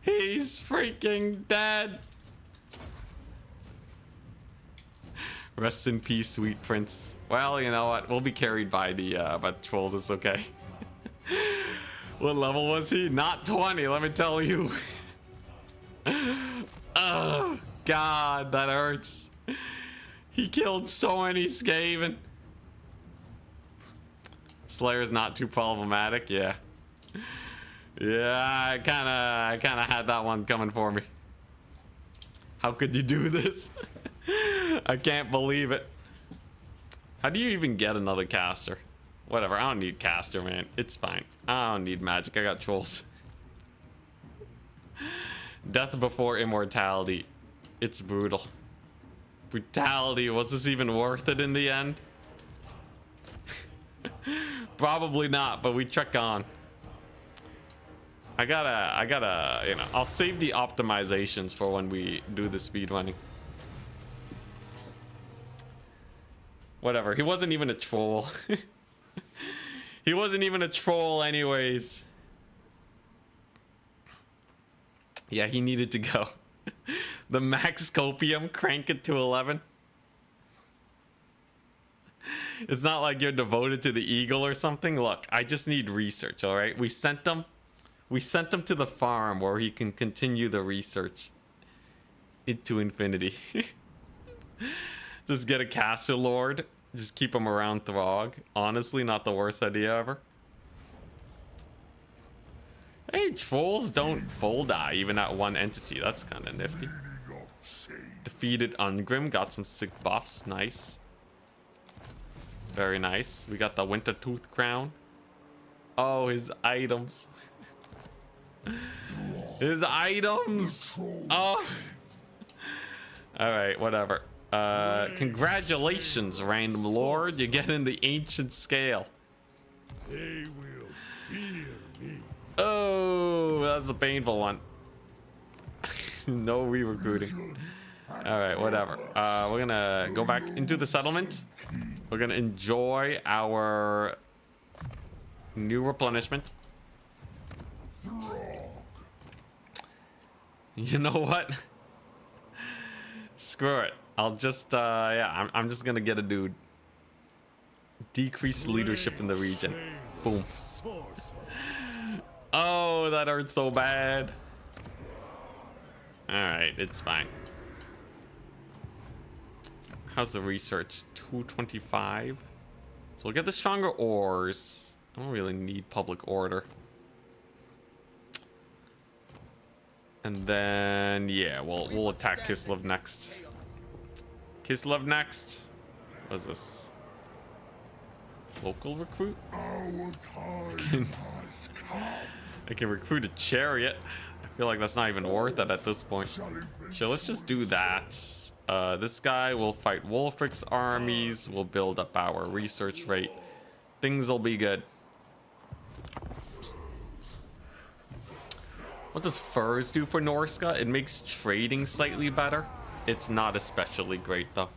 He's freaking dead. Rest in peace, sweet prince. Well, you know what? We'll be carried by the trolls. It's okay. What level was he? Not 20, let me tell you. Oh, God, that hurts. He killed so many Skaven. Slayer's not too problematic, yeah. Yeah, I kinda had that one coming for me. How could you do this? I can't believe it. How do you even get another caster? Whatever, I don't need caster, man. It's fine. I don't need magic, I got trolls. Death before immortality. It's brutal. Brutality, was this even worth it in the end? Probably not, but we check on. I gotta, you know, I'll save the optimizations for when we do the speedrunning. Whatever, he wasn't even a troll. He wasn't even a troll anyways. Yeah, he needed to go. The max copium, crank it to 11. It's not like you're devoted to the eagle or something. Look, I just need research, all right? We sent them to the farm where he can continue the research into infinity. Just get a caster lord. Just keep him around Throg. Honestly, not the worst idea ever. Hey, trolls don't full die even at one entity. That's kind of nifty. Defeated Ungrim. Got some sick buffs. Nice. Very nice. We got the Winter Tooth Crown. Oh, his items. His items. Oh. All right, whatever. Congratulations, random lord. You get in the ancient scale. They will fear me. Oh, that's a painful one. No re-recruiting. All right, whatever. We're gonna go back into the settlement. We're gonna enjoy our new replenishment. You know what? Screw it. I'll just, yeah, I'm just gonna get a dude. Decrease leadership in the region. Boom. Oh, that hurt so bad. All right, it's fine. How's the research? 225. So we'll get the stronger ores. I don't really need public order. And then, yeah, we'll attack Kislev next. Kislev next. What is this? Local recruit? Our time has come. I can recruit a chariot. I feel like that's not even worth it at this point. So let's just do that. This guy will fight Wolfric's armies. We'll build up our research rate. Things will be good. What does furs do for Norsca? It makes trading slightly better. It's not especially great though.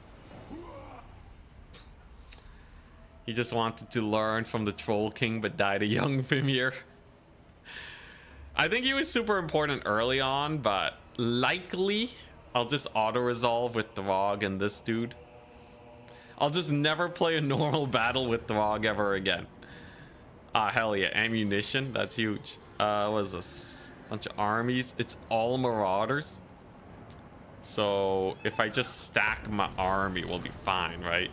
He just wanted to learn from the Troll King but died a young Vimir. I think he was super important early on, but likely I'll just auto-resolve with Throg and this dude. I'll just never play a normal battle with Throg ever again. Hell yeah, ammunition, that's huge. What is this? Bunch of armies. It's all marauders. So if I just stack my army, we'll be fine, right?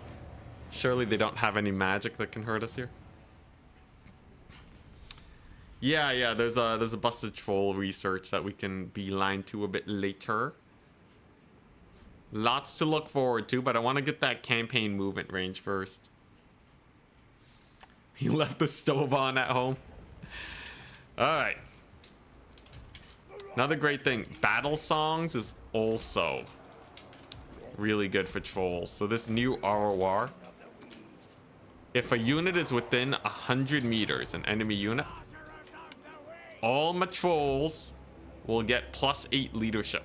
Surely they don't have any magic that can hurt us here. Yeah, there's a busted troll research that we can beeline to a bit later. Lots to look forward to, but I want to get that campaign movement range first. He left the stove on at home. Alright. Another great thing, battle songs is also really good for trolls. So this new ROR, if a unit is within 100 meters, an enemy unit, all my trolls will get +8 leadership.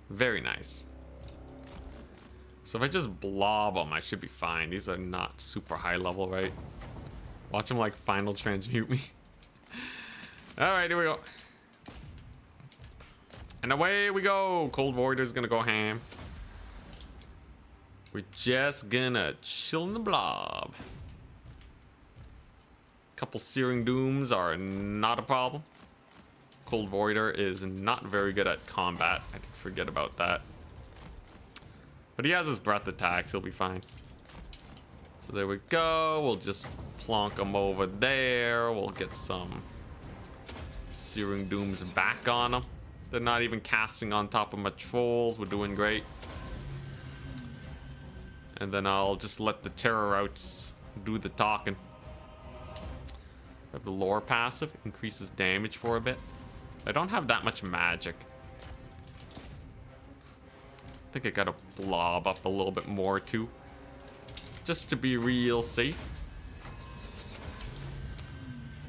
Very nice. So if I just blob them, I should be fine. These are not super high level, right? Watch them like final transmute me. Alright, here we go. And away we go. Cold Warrior's gonna go ham. We're just gonna chill in the blob. Couple Searing Dooms are not a problem. Cold Warrior is not very good at combat. I did forget about that. But he has his breath attacks, he'll be fine. So there we go. We'll just plonk him over there. We'll get some Searing Dooms back on them. They're not even casting on top of my trolls. We're doing great. And then I'll just let the terror outs do the talking. I have the lore passive, increases damage for a bit. I don't have that much magic. I think I gotta blob up a little bit more too, just to be real safe.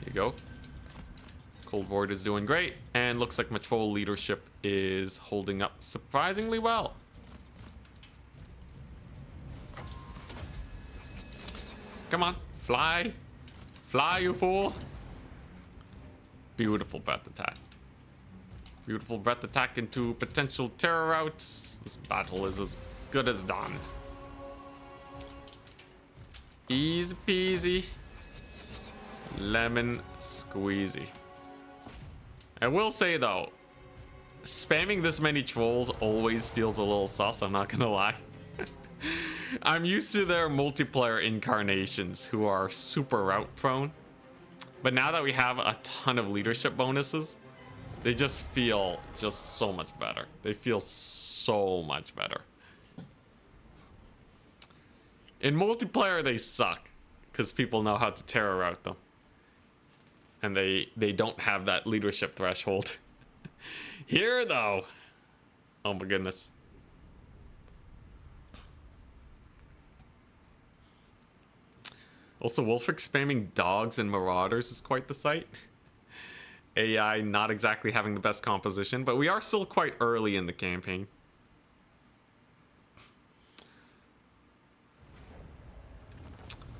Here you go. Cold Void is doing great, and looks like my troll leadership is holding up surprisingly well. Come on, fly. Fly, you fool. Beautiful breath attack. Beautiful breath attack into potential terror outs. This battle is as good as done. Easy peasy. Lemon squeezy. I will say though, spamming this many trolls always feels a little sus, I'm not gonna lie. I'm used to their multiplayer incarnations who are super route prone. But now that we have a ton of leadership bonuses, they just feel just so much better. They feel so much better. In multiplayer, they suck because people know how to terror route them. And they don't have that leadership threshold. Here, though. Oh my goodness. Also, Wolfric spamming dogs and marauders is quite the sight. AI not exactly having the best composition, but we are still quite early in the campaign.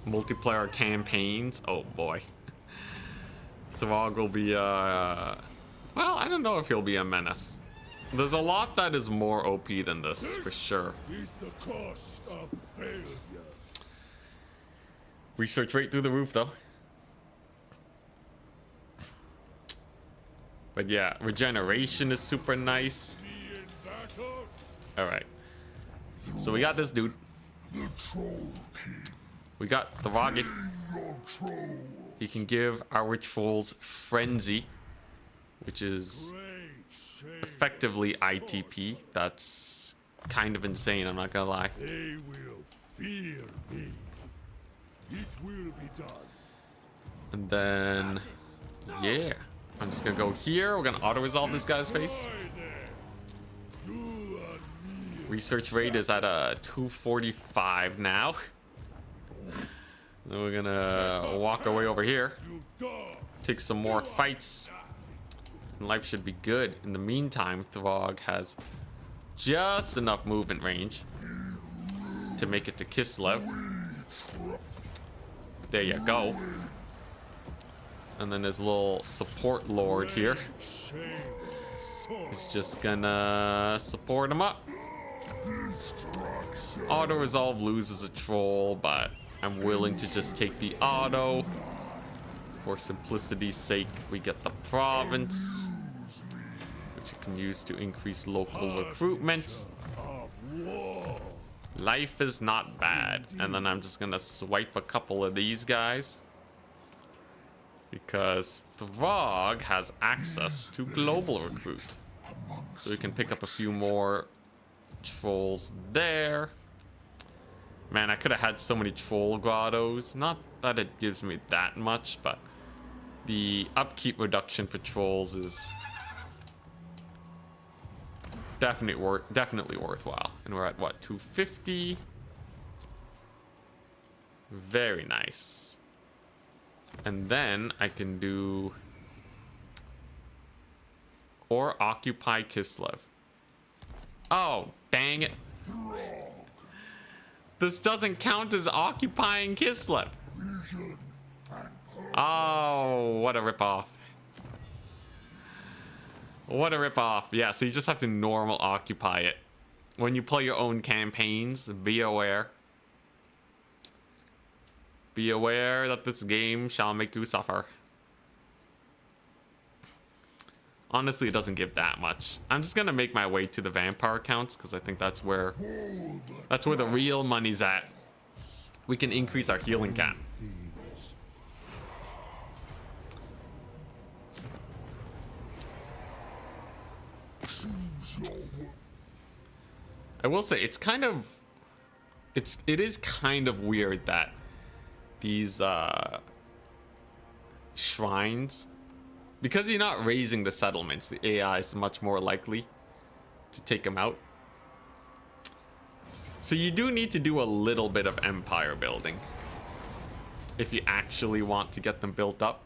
Multiplayer campaigns, oh boy. Throg will be well, I don't know if he'll be a menace. There's a lot that is more OP than this, for sure. Is the cost of failure. Research rate through the roof, though. But yeah, regeneration is super nice. All right. So we got this dude. The Troll King. We got Throg. King of Trolls. He can give our trolls frenzy, which is effectively ITP. That's kind of insane, I'm not gonna lie. They will fear me. It will be done. And then, yeah, I'm just gonna go here. We're gonna auto-resolve this guy's face. Research rate is at a 245 now. Then we're gonna walk our way over here. Take some more fights. And life should be good. In the meantime, Throg has just enough movement range to make it to Kislev. There you go. And then his little support lord here is just gonna support him up. Auto resolve loses a troll, but I'm willing to just take the auto. For simplicity's sake, we get the province, which you can use to increase local recruitment. Life is not bad. And then I'm just gonna swipe a couple of these guys, because Throg has access to global recruit. So we can pick up a few more trolls there. Man, I could have had so many troll grottos. Not that it gives me that much, but the upkeep reduction for trolls is definitely worthwhile. And we're at what, 250? Very nice. And then I can do or occupy Kislev. Oh, dang it. This doesn't count as occupying Kislev. Oh, what a ripoff. What a ripoff. Yeah, so you just have to normal occupy it. When you play your own campaigns, be aware. Be aware that this game shall make you suffer. Honestly, it doesn't give that much. I'm just gonna make my way to the vampire accounts because I think that's where the real money's at. We can increase our healing cap. I will say it is kind of weird that these shrines, because you're not raising the settlements, the AI is much more likely to take them out. So you do need to do a little bit of empire building if you actually want to get them built up.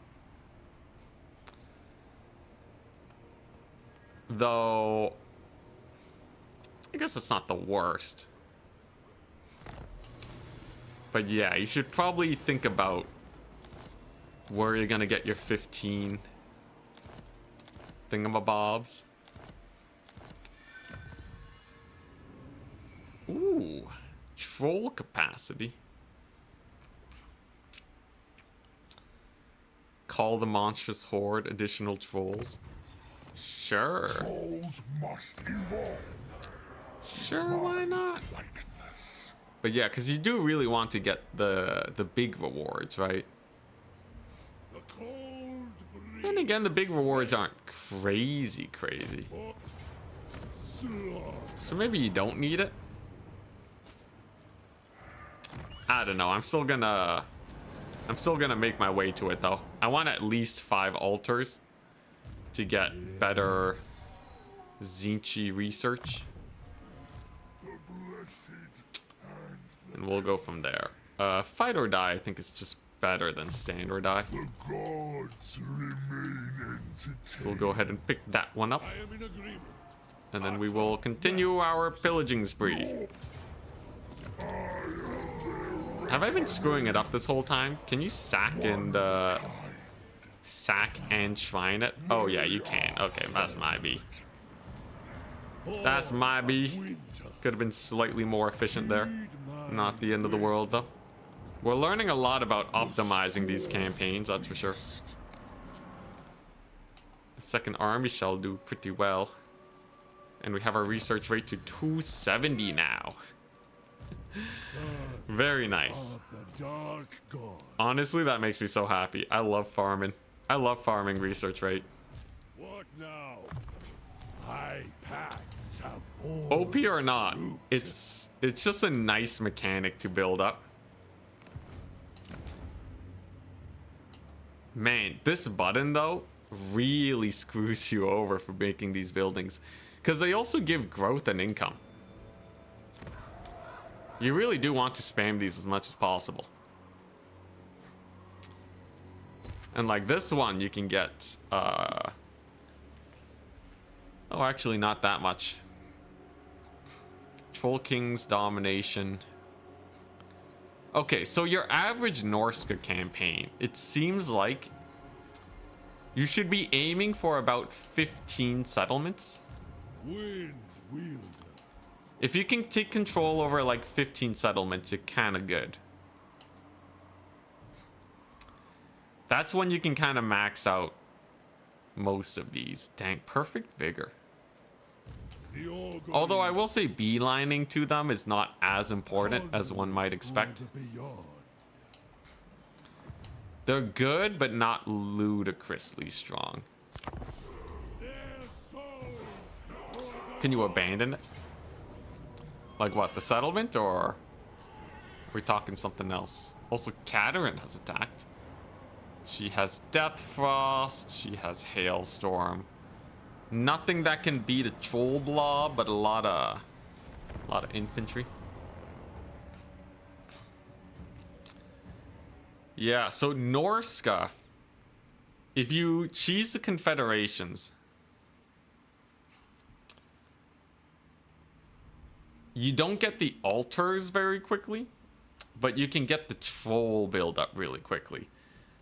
Though, I guess it's not the worst. But yeah, you should probably think about where you're gonna get your 15 thingamabobs. Ooh, troll capacity. Call the monstrous horde additional trolls. Sure. Trolls must evolve. Sure, why not? Likeness. But yeah, because you do really want to get the big rewards, right? The cold breeze. And again, the big rewards aren't crazy. So maybe you don't need it. I don't know. I'm still gonna make my way to it though. I want at least 5 altars to get better Zinchi research. And we'll go from there. Fight or die, I think is just better than stand or die. The gods remain entertained. So we'll go ahead and pick that one up. I am in agreement. And then we will continue our pillaging spree. Have I been screwing it up this whole time? Can you sack and shrine it? Oh yeah, you can. Okay, that's my B. That's my B. Could have been slightly more efficient there. Not the end of the world though. We're learning a lot about optimizing these campaigns, that's for sure. The second army shall do pretty well. And we have our research rate to 270 now. Very nice. The dark god. Honestly, that makes me so happy. I love farming. I love farming research rate. What now? High pacts have all OP or not, it's just a nice mechanic to build up. Man, this button though really screws you over for making these buildings, because they also give growth and income. You really do want to spam these as much as possible. And like this one, you can get oh, actually not that much. Troll King's domination. Okay, so your average Norsca campaign, it seems like you should be aiming for about 15 settlements. Wind wielder. If you can take control over like 15 settlements, you're kind of good. That's when you can kind of max out most of these. Dang, perfect vigor. Although I will say beelining to them is not as important as one might expect. They're good, but not ludicrously strong. Can you abandon it? Like what, the settlement, or are we talking something else? Also, Katerin has attacked. She has Death Frost, she has Hailstorm. Nothing that can beat a troll blob, but a lot of infantry. Yeah, so Norsca, if you cheese the confederations, you don't get the altars very quickly, but you can get the troll build up really quickly.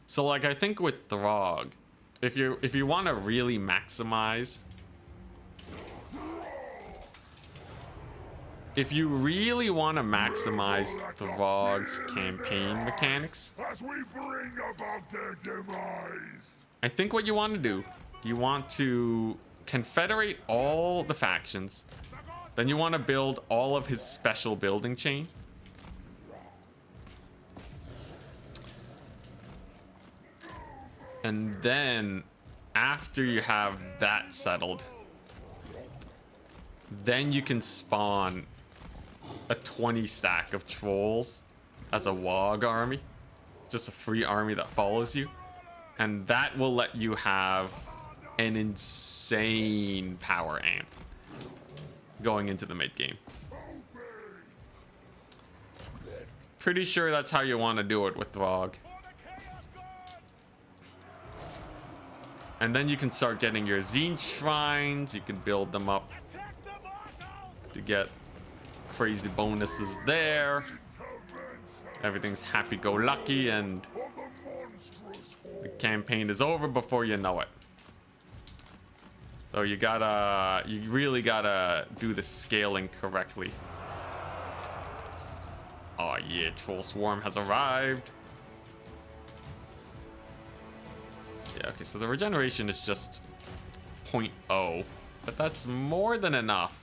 So like I think with Throg, if you want to really maximize, if you really want to maximize Throg's campaign mechanics, as we bring about their demise. I think what you want to do, you want to confederate all the factions, then you want to build all of his special building chain. And then after you have that settled, then you can spawn a 20 stack of trolls as a WOG army, just a free army that follows you, and that will let you have an insane power amp going into the mid game. Pretty sure that's how you want to do it with Throg. And then you can start getting your Zine shrines. You can build them up to get crazy bonuses there. Everything's happy-go-lucky, and the campaign is over before you know it. So you really gotta do the scaling correctly. Oh yeah, Troll Swarm has arrived. Yeah, okay, so the regeneration is just 0.0, but that's more than enough.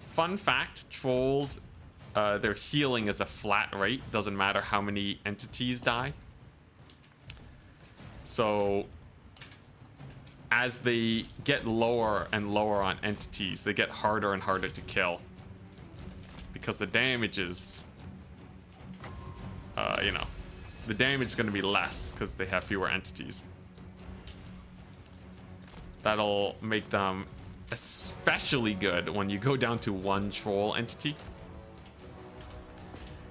Fun fact, trolls, their healing is a flat rate, doesn't matter how many entities die. So as they get lower and lower on entities, they get harder and harder to kill, because the damage is, you know, the damage is going to be less because they have fewer entities. That'll make them especially good when you go down to one troll entity.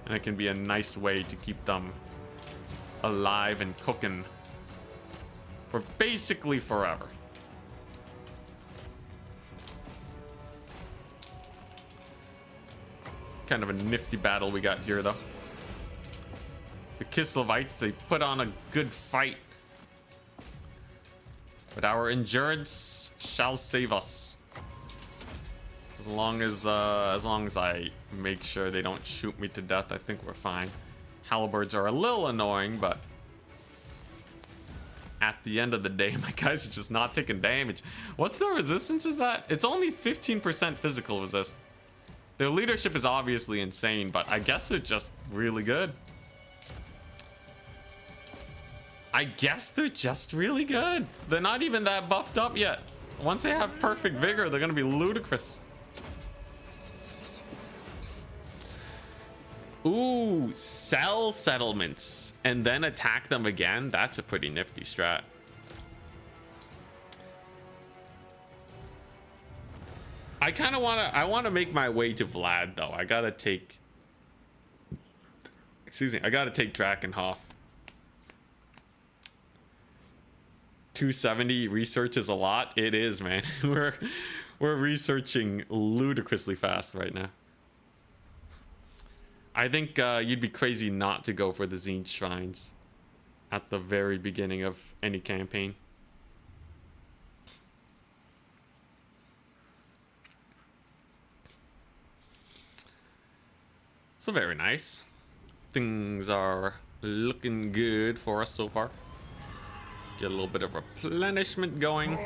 And it can be a nice way to keep them alive and cooking for basically forever. Kind of a nifty battle we got here, though. The Kislevites, they put on a good fight. But our endurance shall save us. As long as I make sure they don't shoot me to death, I think we're fine. Halberds are a little annoying, but at the end of the day, my guys are just not taking damage. What's the resistance is that? It's only 15% physical resist. Their leadership is obviously insane, but I guess they're just really good. I guess they're just really good. They're not even that buffed up yet. Once they have perfect vigor, they're gonna be ludicrous. Ooh, sell settlements and then attack them again. That's a pretty nifty strat. I want to make my way to Vlad though. I gotta take Drakenhof. 270 research is a lot. It is, man. We're researching ludicrously fast right now. I think you'd be crazy not to go for the Tzeentch shrines at the very beginning of any campaign. So very nice. Things are looking good for us so far. Get a little bit of replenishment going.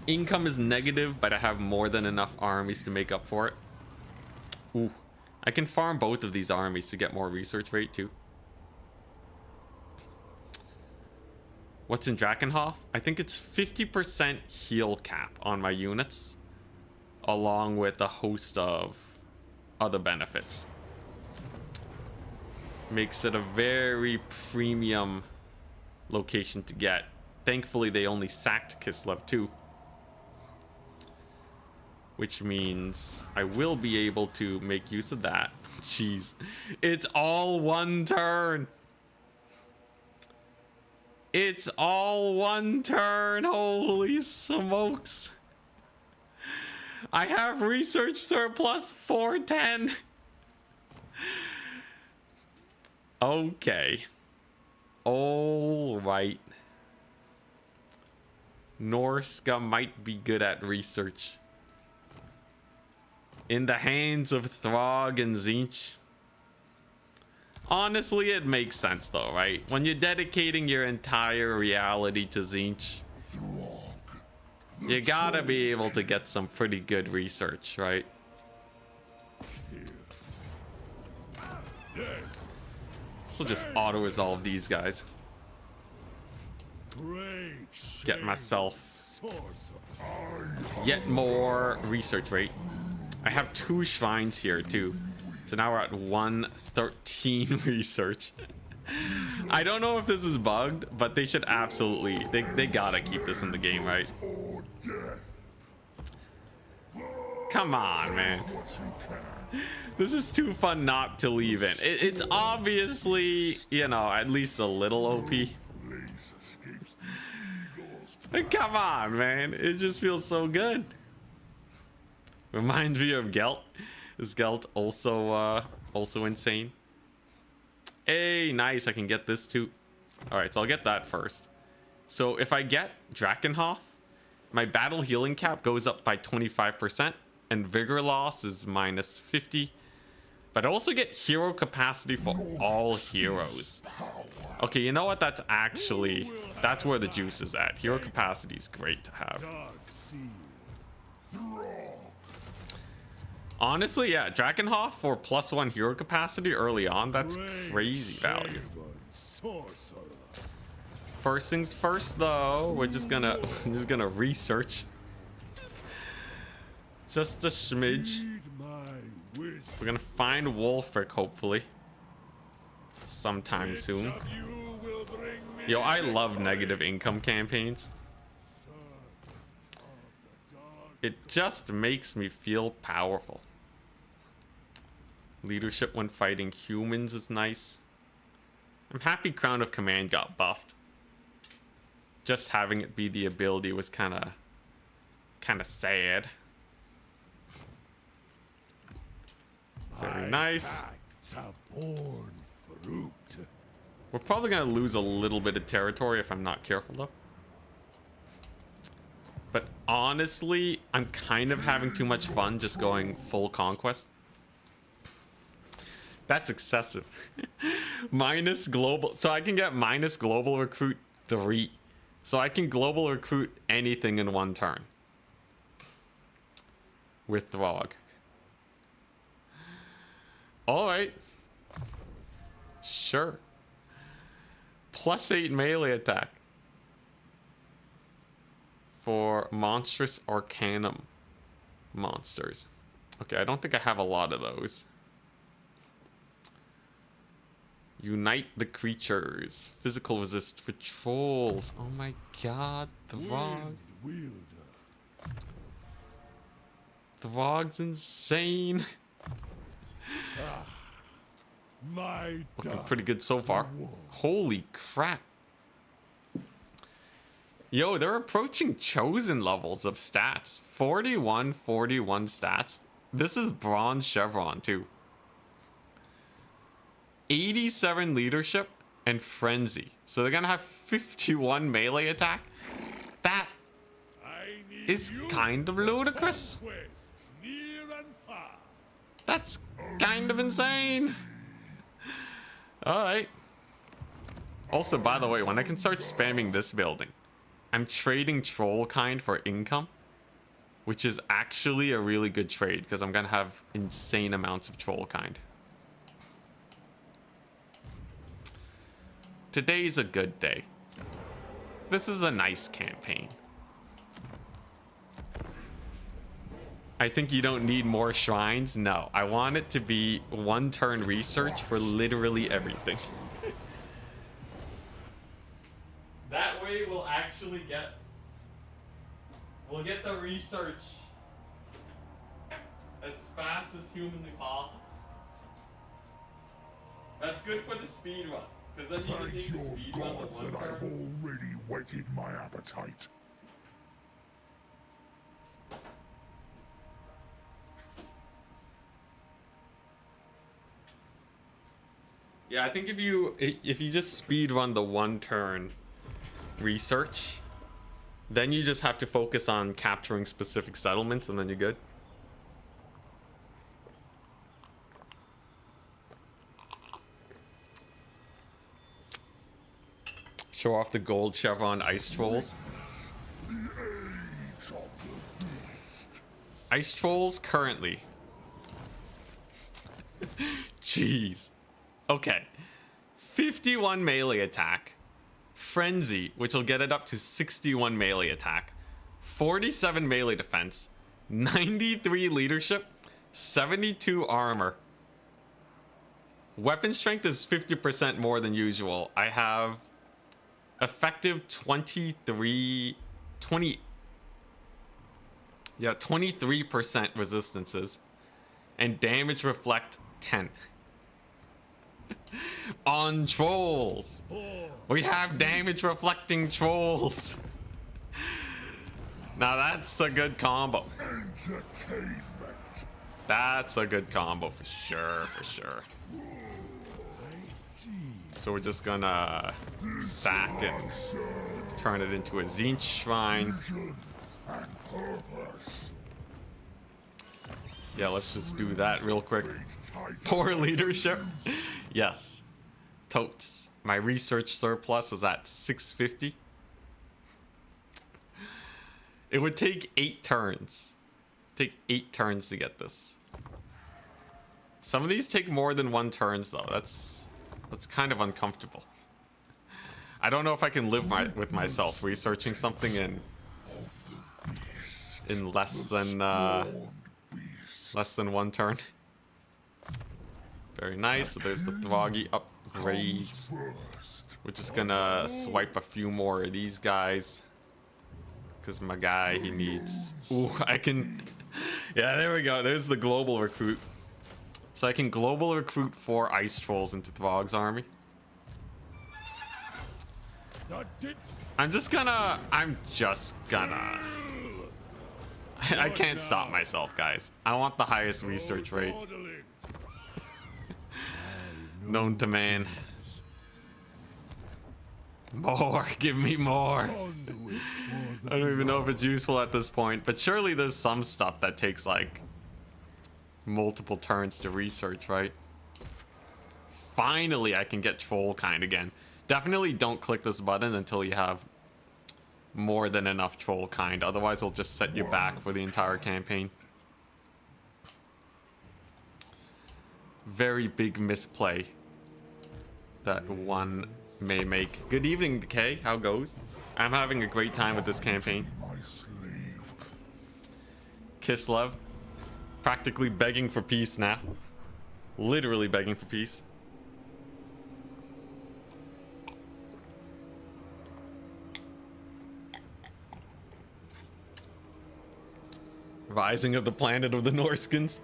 Income is negative, but I have more than enough armies to make up for it. Ooh, I can farm both of these armies to get more research rate too. What's in Drakenhof? I think it's 50% heal cap on my units, along with a host of other benefits. Makes it a very premium location to get. Thankfully, they only sacked Kislev too, which means I will be able to make use of that. Jeez, it's all one turn. It's all one turn. Holy smokes. I have research surplus 410. Okay. All right. Norsca might be good at research. In the hands of Throg and Tzeentch. Honestly, it makes sense though, right? When you're dedicating your entire reality to Tzeentch, you gotta be able to get some pretty good research, right? We'll just auto-resolve these guys. Get myself yet more research rate. I have 2 shrines here too. So now we're at 113 research. I don't know if this is bugged, but they should absolutely, they gotta keep this in the game, right? Come on, man. This is too fun not to leave in. It's obviously, you know, at least a little OP. Come on, man. It just feels so good. Reminds me of Gelt. Is Gelt also insane? Hey, nice. I can get this too. All right, so I'll get that first. So if I get Drakenhof, my battle healing cap goes up by 25%, and vigor loss is minus 50. But I also get hero capacity for all heroes. Okay, you know what? That's where the juice is at. Hero capacity is great to have. Honestly, yeah, Drakenhof for +1 hero capacity early on, that's crazy value. First things first though, we're just gonna research. Just a smidge. We're gonna find Wolfric hopefully sometime soon. Yo, I love negative income campaigns. It just makes me feel powerful. Leadership when fighting humans is nice. I'm happy Crown of Command got buffed. Just having it be the ability was kind of sad. Very nice. We're probably gonna lose a little bit of territory if I'm not careful though. But honestly, I'm kind of having too much fun just going full conquest. That's excessive. Minus global, so I can get minus global recruit 3 So I can global recruit anything in one turn. With Throg. Alright. Sure. +8 melee attack. For monstrous arcanum monsters. Okay, I don't think I have a lot of those. Unite the creatures. Physical resist for trolls. Oh my god, Throg. Throg's insane. Looking pretty good so far. Holy crap. Yo, they're approaching chosen levels of stats. 41 stats. This is bronze chevron too. 87 leadership and frenzy. So they're gonna have 51 melee attack. That is kind of ludicrous. That's kind of insane. Alright. Also, by the way, when I can start spamming this building, I'm trading troll kind for income, which is actually a really good trade because I'm gonna have insane amounts of troll kind. Today's a good day. This is a nice campaign. I think you don't need more shrines. No, I want it to be one turn research for literally everything. That way we'll actually get the research as fast as humanly possible. That's good for the speed run, because then you just need to speed run the one that I've turn. already whetted my appetite. Yeah, I think if you just speed run the one turn research, then you just have to focus on capturing specific settlements and then you're good. Show off the gold chevron ice trolls. Ice trolls currently. Jeez. Okay. 51 melee attack. Frenzy, which will get it up to 61 melee attack. 47 melee defense. 93 leadership. 72 armor. Weapon strength is 50% more than usual. I have effective 23% resistances. And damage reflect 10. On trolls. We have damage reflecting trolls. Now that's a good combo. Entertainment. That's a good combo for sure, for sure. So we're just gonna sack and turn it into a Zinch shrine. And purpose. Yeah, let's just do that real quick. Poor leadership. Yes. Totes. My research surplus is at 650. It would take 8 turns. Take 8 turns to get this. Some of these take more than 1 turns though. That's kind of uncomfortable. I don't know if I can live with myself researching something in less than 1 turn. Very nice. So there's the Throggy upgrades. We're just gonna swipe a few more of these guys. Because my guy, he needs... Ooh, I can... Yeah, there we go. There's the global recruit. So I can global recruit 4 ice trolls into Throg's army. I'm just gonna... I can't stop myself, guys. I want the highest research rate known to man. More, give me more. I don't even know if it's useful at this point, but surely there's some stuff that takes like multiple turns to research, right? Finally, I can get troll kind again. Definitely don't click this button until you have more than enough troll kind. Otherwise, it'll just set you back for the entire campaign. Very big misplay that one may make. Good evening, Decay. How goes? I'm having a great time with this campaign. My slave. Kislev, practically begging for peace now. Literally begging for peace. Rising of the planet of the Norscans.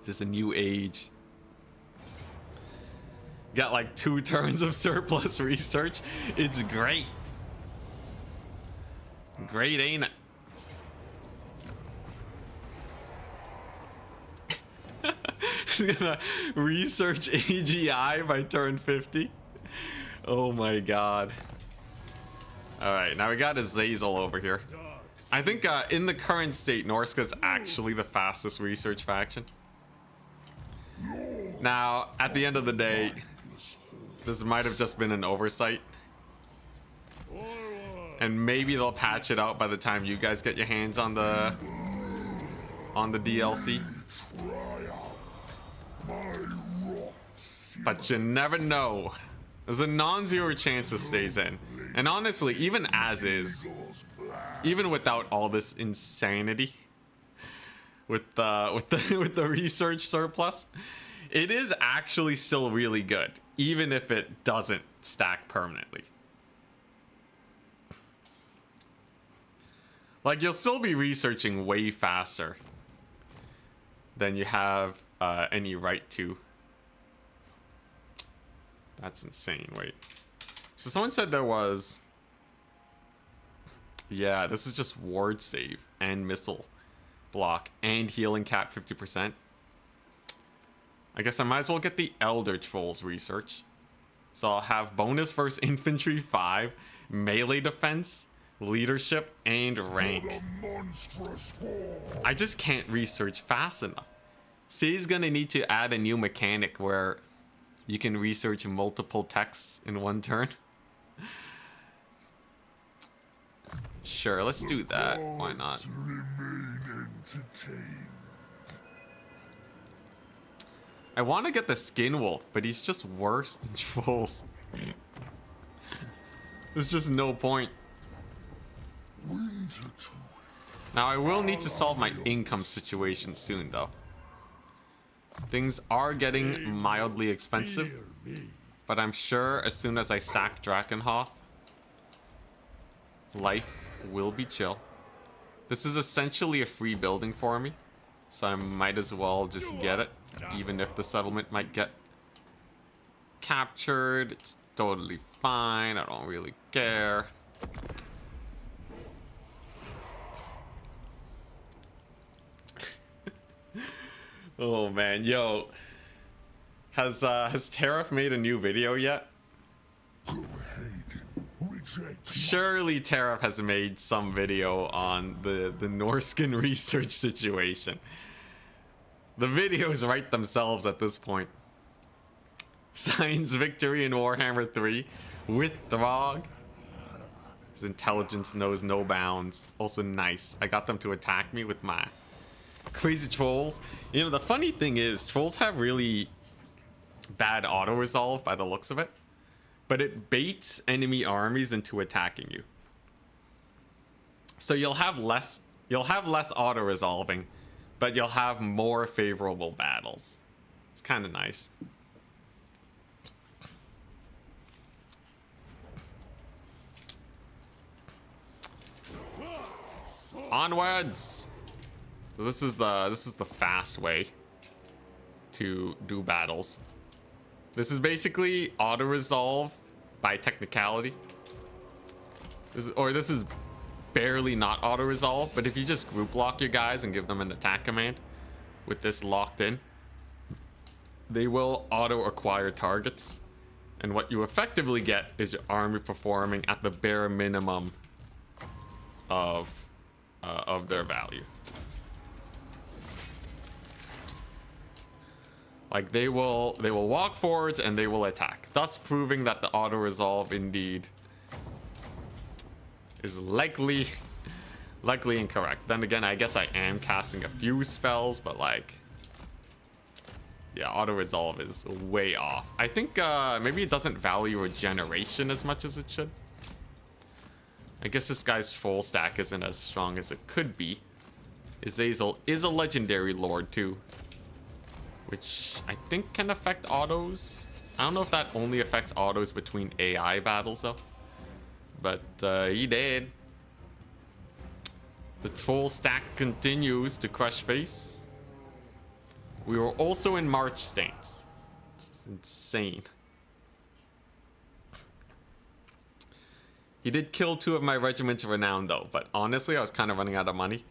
Just a new age. Got like 2 turns of surplus research. It's great. Great, ain't it? He's gonna research AGI by turn 50. Oh my god. Alright, now we got Azazel over here. I think in the current state, Norsca's actually the fastest research faction. Now, at the end of the day, this might have just been an oversight. And maybe they'll patch it out by the time you guys get your hands on the DLC. But you never know. There's a non-zero chance it stays in. And honestly, even as is, even without all this insanity with the research surplus, it is actually still really good, even if it doesn't stack permanently. Like, you'll still be researching way faster than you have any right to. That's insane. Wait. So someone said there was... Yeah, this is just ward save and missile block and healing cap 50%. I guess I might as well get the Elder Trolls research. So I'll have bonus versus infantry 5, melee defense, leadership, and rank. I just can't research fast enough. C's gonna need to add a new mechanic where you can research multiple texts in one turn. Sure, let's do that. Why not? I want to get the Skin Wolf, but he's just worse than Trolls. There's just no point. Now, I will need to solve my income situation soon, though. Things are getting mildly expensive, but I'm sure as soon as I sack Drakenhof, life will be chill. This is essentially a free building for me, so I might as well just get it, even if the settlement might get captured. It's totally fine. I don't really care. Oh man, yo, has Tariff made a new video yet? Surely Tariff has made some video on the Norscan research situation. The videos write themselves at this point. Science victory in Warhammer 3 with Throg. His intelligence knows no bounds. Also nice. I got them to attack me with my crazy trolls. You know, the funny thing is, trolls have really bad auto-resolve by the looks of it. But it baits enemy armies into attacking you. So you'll have less auto-resolving, but you'll have more favorable battles. It's kind of nice. Onwards! So this is the fast way to do battles. This is basically auto-resolve by technicality. This is barely not auto-resolve, but if you just group lock your guys and give them an attack command with this locked in, they will auto-acquire targets. And what you effectively get is your army performing at the bare minimum of their value. Like they will walk forwards and they will attack, thus proving that the auto resolve indeed is likely incorrect. Then again, I guess I am casting a few spells, but like, yeah, auto resolve is way off. I think maybe it doesn't value regeneration as much as it should. I guess this guy's troll stack isn't as strong as it could be. Azazel is a legendary lord too, which I think can affect autos. I don't know if that only affects autos between AI battles though, but he did. The troll stack continues to crush face. We were also in March Stains, which is insane. He did kill 2 of my regiments of renown though, but honestly I was kind of running out of money,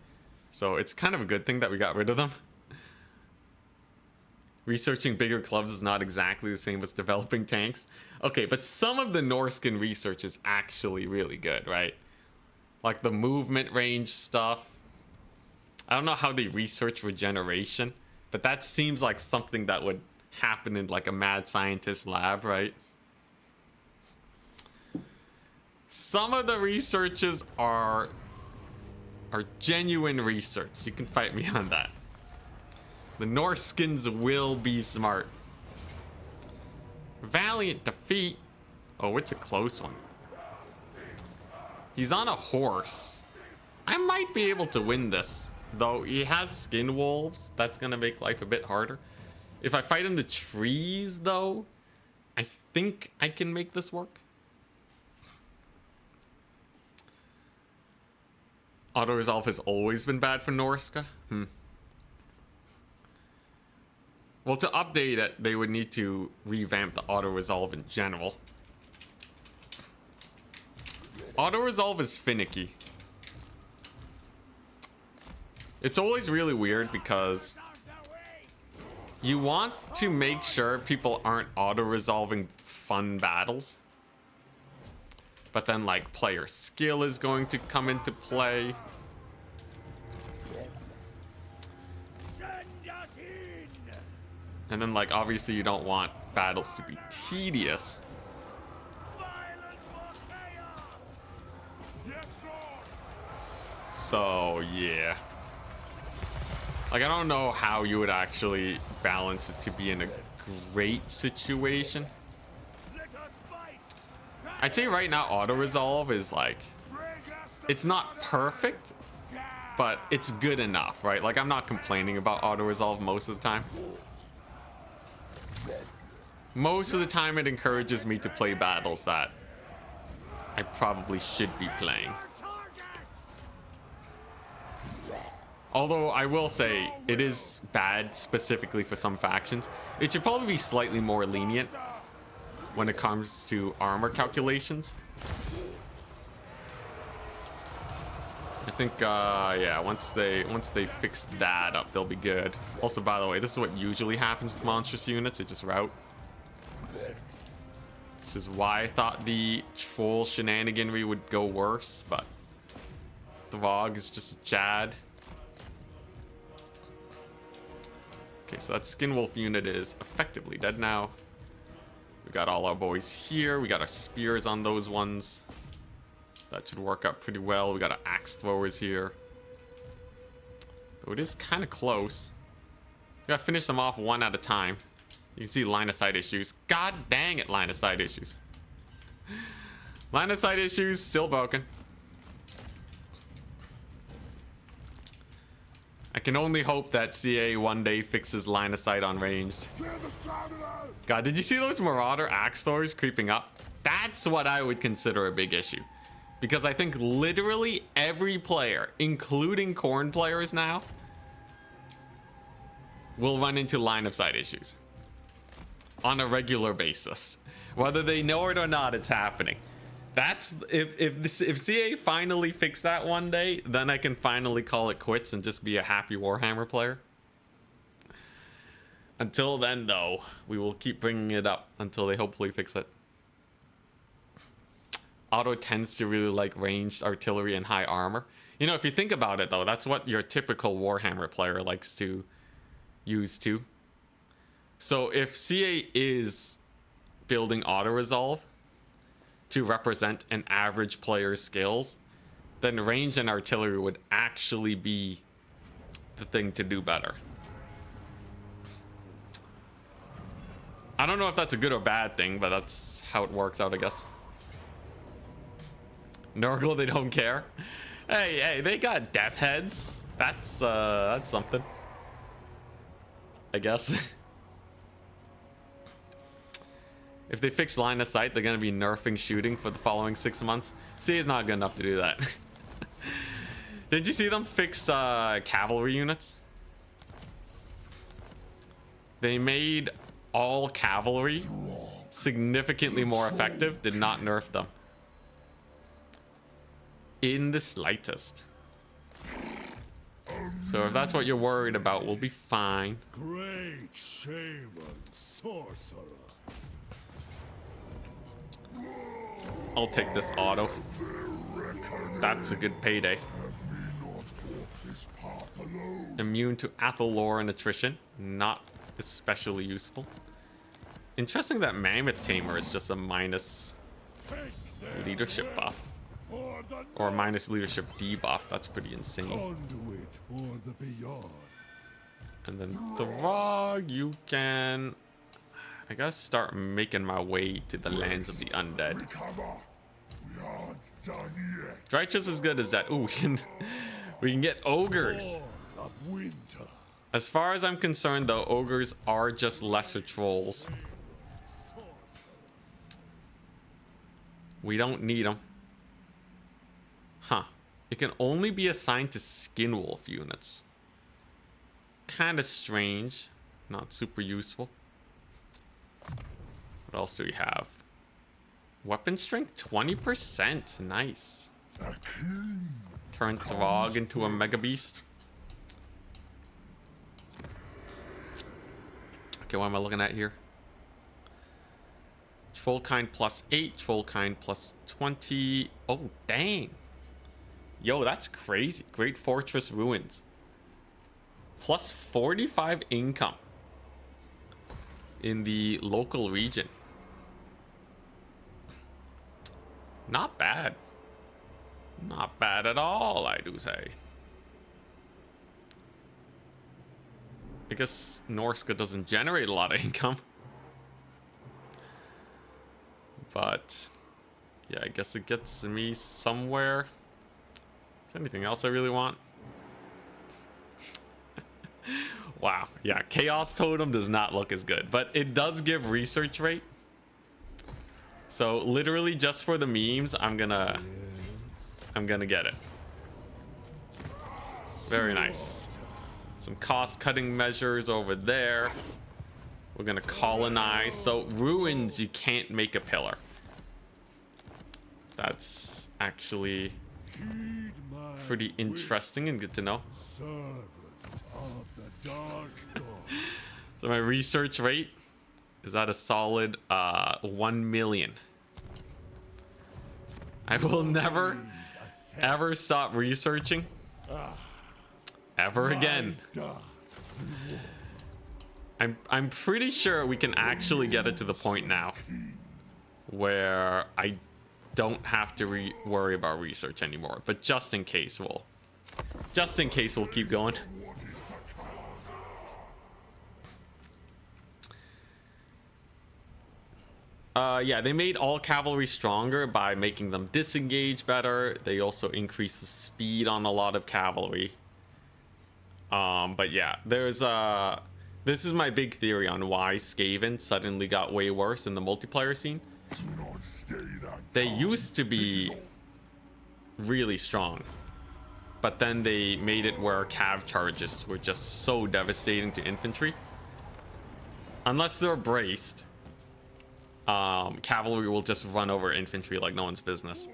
so it's kind of a good thing that we got rid of them. Researching bigger clubs is not exactly the same as developing tanks. Okay, but some of the Norscan research is actually really good, right? Like the movement range stuff. I don't know how they research regeneration, but that seems like something that would happen in like a mad scientist lab, right? Some of the researches are genuine research. You can fight me on that. The Norscans will be smart. Valiant defeat. Oh, it's a close one. He's on a horse. I might be able to win this, though he has skin wolves. That's gonna make life a bit harder. If I fight in the trees, though, I think I can make this work. Auto resolve has always been bad for Norsca. Well, to update it, they would need to revamp the auto resolve in general. Auto resolve is finicky. It's always really weird because you want to make sure people aren't auto resolving fun battles, but then like player skill is going to come into play. And then like obviously you don't want battles to be tedious. So yeah, like I don't know how you would actually balance it to be in a great situation. I'd say right now auto resolve is like, it's not perfect, but it's good enough, right? Like I'm not complaining about auto resolve most of the time. Most of the time it encourages me to play battles that I probably should be playing. Although I will say it is bad specifically for some factions. It should probably be slightly more lenient when it comes to armor calculations. I think yeah, once they fix that up, they'll be good. Also, by the way, this is what usually happens with monstrous units. They just rout. This is why I thought the troll shenaniganry would go worse, but Throg is just a Chad. Okay, so that Skinwolf unit is effectively dead now. We got all our boys here. We got our spears on those ones. That should work out pretty well. We got our axe throwers here. Though it is kind of close. We gotta finish them off one at a time. You can see line of sight issues. God dang it, line of sight issues. Line of sight issues still broken. I can only hope that CA one day fixes line of sight on ranged. God, did you see those Marauder axe throwers creeping up? That's what I would consider a big issue. Because I think literally every player, including Khorne players now, will run into line of sight issues on a regular basis. Whether they know it or not, it's happening. That's if CA finally fix that one day, then I can finally call it quits and just be a happy Warhammer player. Until then, though, we will keep bringing it up until they hopefully fix it. Auto tends to really like ranged artillery and high armor. You know, if you think about it, though, that's what your typical Warhammer player likes to use too. So if CA is building auto resolve to represent an average player's skills, then range and artillery would actually be the thing to do better. I don't know if that's a good or bad thing, but that's how it works out, I guess. Nurgle, they don't care. Hey, they got death heads. That's something, I guess. If they fix line of sight, they're gonna be nerfing shooting for the following 6 months. See, it's not good enough to do that. Did you see them fix cavalry units? They made all cavalry significantly more effective. Did not nerf them in the slightest. So if that's what you're worried about, we'll be fine. Great shaman, sorcerer. I'll take this auto. That's a good payday. Immune to Athalor and attrition. Not especially useful. Interesting that Mammoth Tamer is just a minus leadership buff. Or minus leadership debuff. That's pretty insane. Conduit for the beyond. And then Throg, you can... I gotta start making my way to the lands of the undead. We aren't done yet. Dry just as good as that. Ooh, we can get ogres. Of winter. As far as I'm concerned, though, ogres are just lesser trolls. We don't need them. Huh. It can only be assigned to skinwolf units. Kind of strange. Not super useful. What else do we have? Weapon strength 20%. Nice. Turn Throg into a mega beast. Okay, what am I looking at here? Trollkind +8, Trollkind +20. Oh, dang. Yo, that's crazy. Great Fortress Ruins. +45 income in the local region. Not bad. Not bad at all, I do say. I guess Norsca doesn't generate a lot of income. But yeah, I guess it gets me somewhere. Is there anything else I really want? Wow, yeah, Chaos Totem does not look as good, but it does give research rate. So literally just for the memes, I'm gonna get it. Very nice. Some cost cutting measures over there. We're gonna colonize. So ruins, you can't make a pillar. That's actually pretty interesting and good to know. Servant of the dark gods. So my research rate is at a solid 1 million. I will never ever stop researching ever again. I'm pretty sure we can actually get it to the point now where I don't have to worry about research anymore, but just in case we'll keep going. Yeah, they made all cavalry stronger by making them disengage better. They also increased the speed on a lot of cavalry. But yeah, there's this is my big theory on why Skaven suddenly got way worse in the multiplayer scene. They used to be really strong, but then they made it where cav charges were just so devastating to infantry. Unless they're braced, cavalry will just run over infantry like no one's business.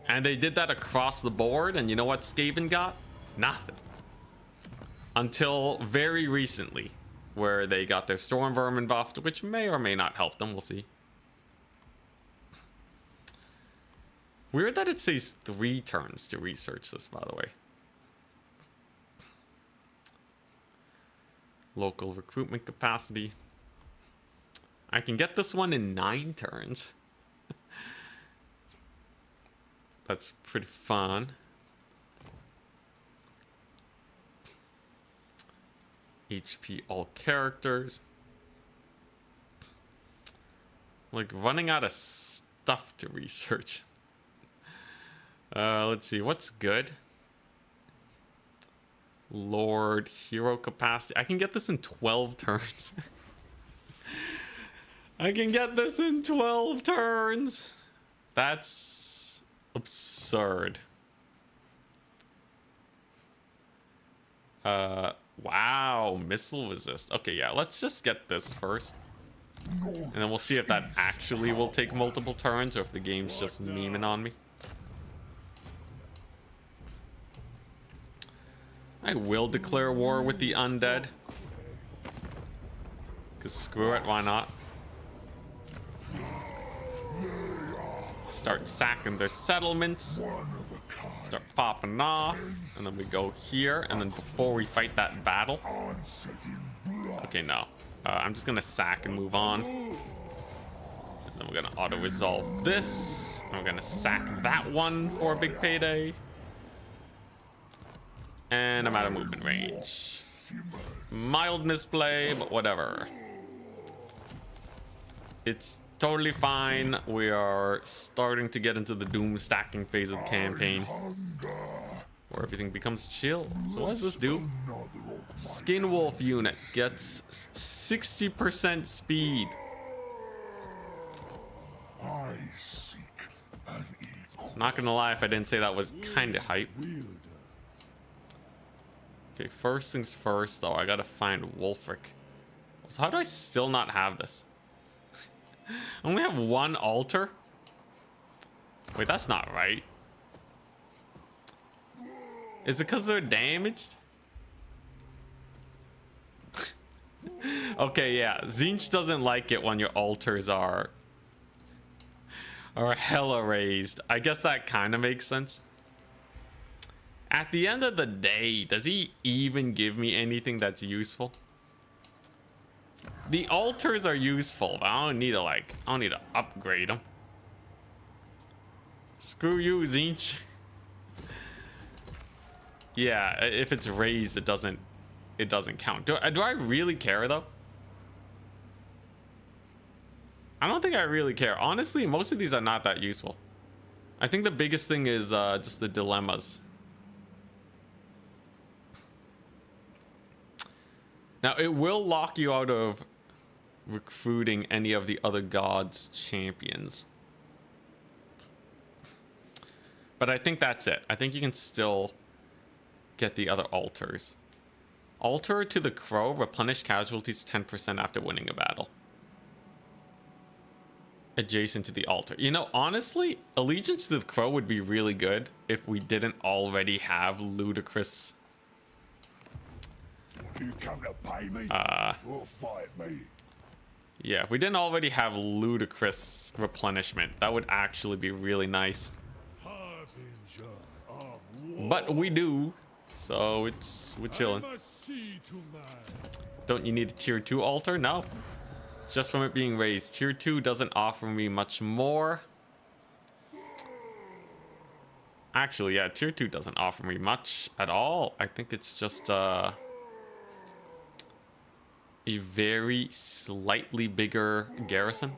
And they did that across the board, and you know what Skaven got? Nothing. Until very recently, where they got their Storm Vermin buffed, which may or may not help them, we'll see. Weird that it says 3 turns to research this, by the way. Local recruitment capacity. I can get this one in 9 turns. That's pretty fun. HP all characters. Like running out of stuff to research. Let's see, what's good? Lord, hero capacity. I can get this in 12 turns. I can get this in 12 turns. That's absurd. Wow, missile resist. Okay, yeah, let's just get this first. And then we'll see if that actually will take multiple turns or if the game's just memeing on me. I will declare war with the undead. Because screw it, why not? Start sacking their settlements. Start popping off. And then we go here. And then before we fight that battle. Okay, no. I'm just going to sack and move on. And then we're going to auto-resolve this. And we're going to sack that one for a big payday. And I'm out of movement range. Mild misplay, but whatever. It's totally fine. We are starting to get into the doom stacking phase of the campaign, where everything becomes chill. So what does this do? Skin Wolf unit gets 60% speed. Not gonna lie, if I didn't say that was kind of hype. Okay, first things first, though, I gotta find Wolfric. So how do I still not have this? I only have one altar? Wait, that's not right. Is it because they're damaged? Okay, yeah. Tzeentch doesn't like it when your altars are hella raised. I guess that kind of makes sense. At the end of the day, does he even give me anything that's useful? The altars are useful, but I don't need to upgrade them. Screw you, Tzeentch. Yeah, if it's raised, it doesn't count. Do I really care though? I don't think I really care. Honestly, most of these are not that useful. I think the biggest thing is just the dilemmas. Now, it will lock you out of recruiting any of the other gods' champions. But I think that's it. I think you can still get the other altars. Altar to the Crow, replenish casualties 10% after winning a battle. Adjacent to the altar. You know, honestly, Allegiance to the Crow would be really good if we didn't already have ludicrous... You come to pay me or fight me? Yeah, if we didn't already have ludicrous replenishment, that would actually be really nice. But we do, so we're chilling. Don't you need a tier 2 altar? No. It's just from it being raised. Tier 2 doesn't offer me much more. Actually, yeah, tier 2 doesn't offer me much at all. I think it's just a very slightly bigger garrison.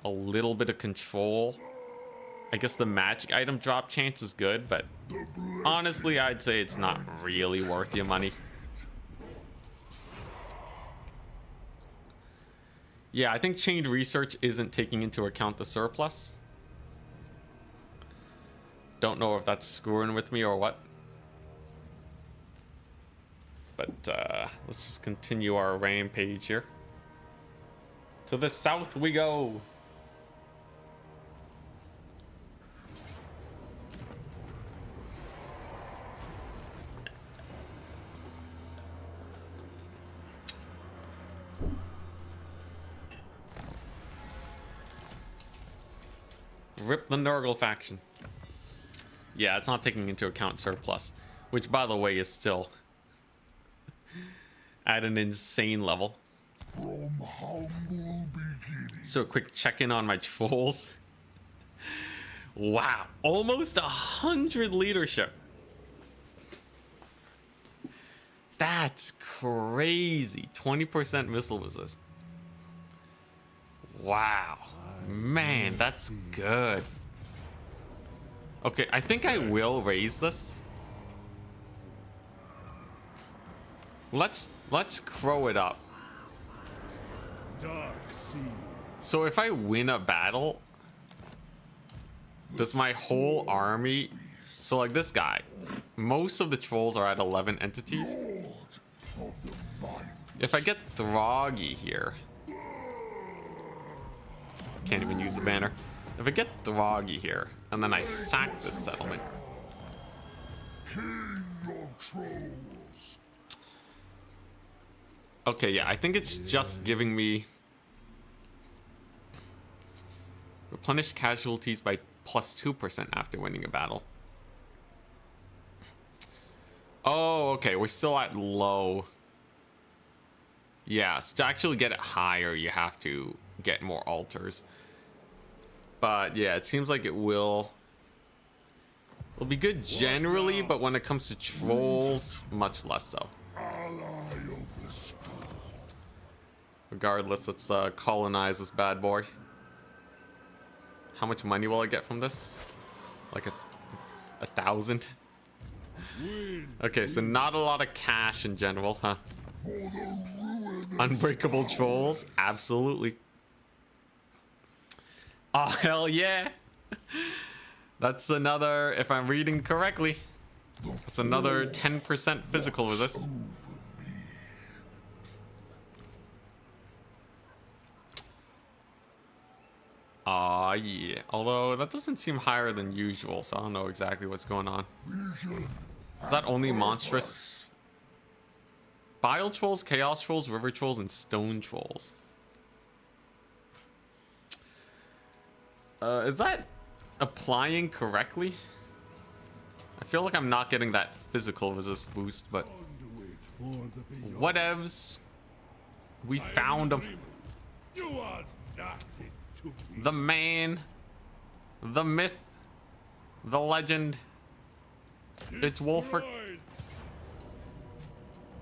A little bit of control. I guess the magic item drop chance is good, but honestly, I'd say it's not really worth your money. Yeah, I think chained research isn't taking into account the surplus. Don't know if that's screwing with me or what. But let's just continue our rampage here. To the south we go. Rip the Nurgle faction. Yeah, it's not taking into account surplus, which by the way is still at an insane level. From humble beginnings. So a quick check-in on my trolls. Wow, almost 100 leadership. That's crazy. 20% missile resist. Wow. Man, that's good. Okay, I think I will raise this. Let's crow it up. Dark sea. So if I win a battle, does my whole army, so like this guy, most of the trolls are at 11 entities. If I get Throggy here, can't even use the banner. If I get Throggy here, and then I sack this settlement. Okay, yeah, I think it's just giving me replenish casualties by plus 2% after winning a battle. Oh, okay, we're still at low. Yeah, so to actually get it higher, you have to get more altars. But yeah, it seems like it will be good generally, but when it comes to trolls, much less so. Regardless, let's colonize this bad boy. How much money will I get from this? Like 1,000? Okay, so not a lot of cash in general, huh? Unbreakable trolls? Absolutely. Oh, hell yeah! That's another, if I'm reading correctly, that's another 10% physical resist. Yeah. Although that doesn't seem higher than usual, so I don't know exactly what's going on. Is that only monstrous? Bile trolls, chaos trolls, river trolls, and stone trolls. Is that applying correctly? I feel like I'm not getting that physical resist boost, but whatevs. We found him. You are nothing to me. The man, the myth, the legend. It's Wulfric.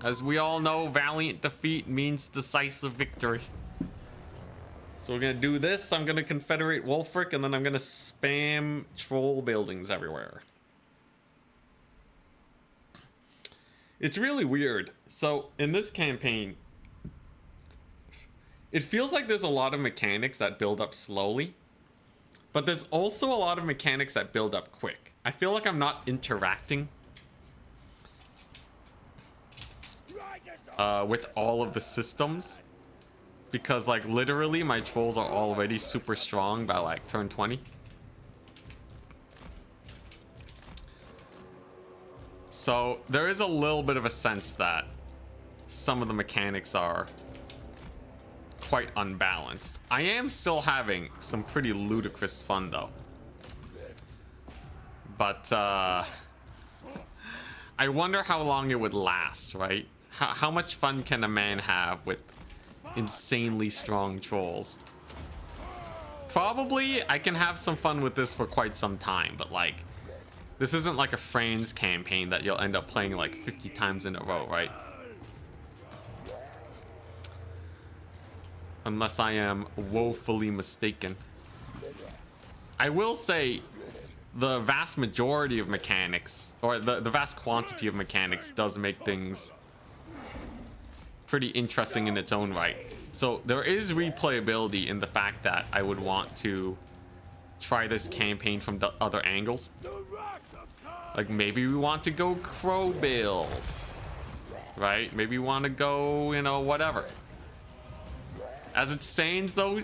As we all know, valiant defeat means decisive victory. So we're gonna do this. I'm gonna confederate Wulfric, and then I'm gonna spam troll buildings everywhere. It's really weird. So in this campaign, it feels like there's a lot of mechanics that build up slowly, but there's also a lot of mechanics that build up quick. I feel like I'm not interacting with all of the systems, because like literally my trolls are already super strong by like turn 20. So there is a little bit of a sense that some of the mechanics are quite unbalanced. I am still having some pretty ludicrous fun though. But I wonder how long it would last, right? How much fun can a man have with insanely strong trolls? Probably I can have some fun with this for quite some time, but like this isn't like a Friends campaign that you'll end up playing like 50 times in a row, right? Unless I am woefully mistaken. I will say the vast majority of mechanics, or the vast quantity of mechanics, does make things pretty interesting in its own right. So there is replayability in the fact that I would want to try this campaign from the other angles. Like maybe we want to go crow build, right? Maybe we want to go, you know, whatever. As it stands though,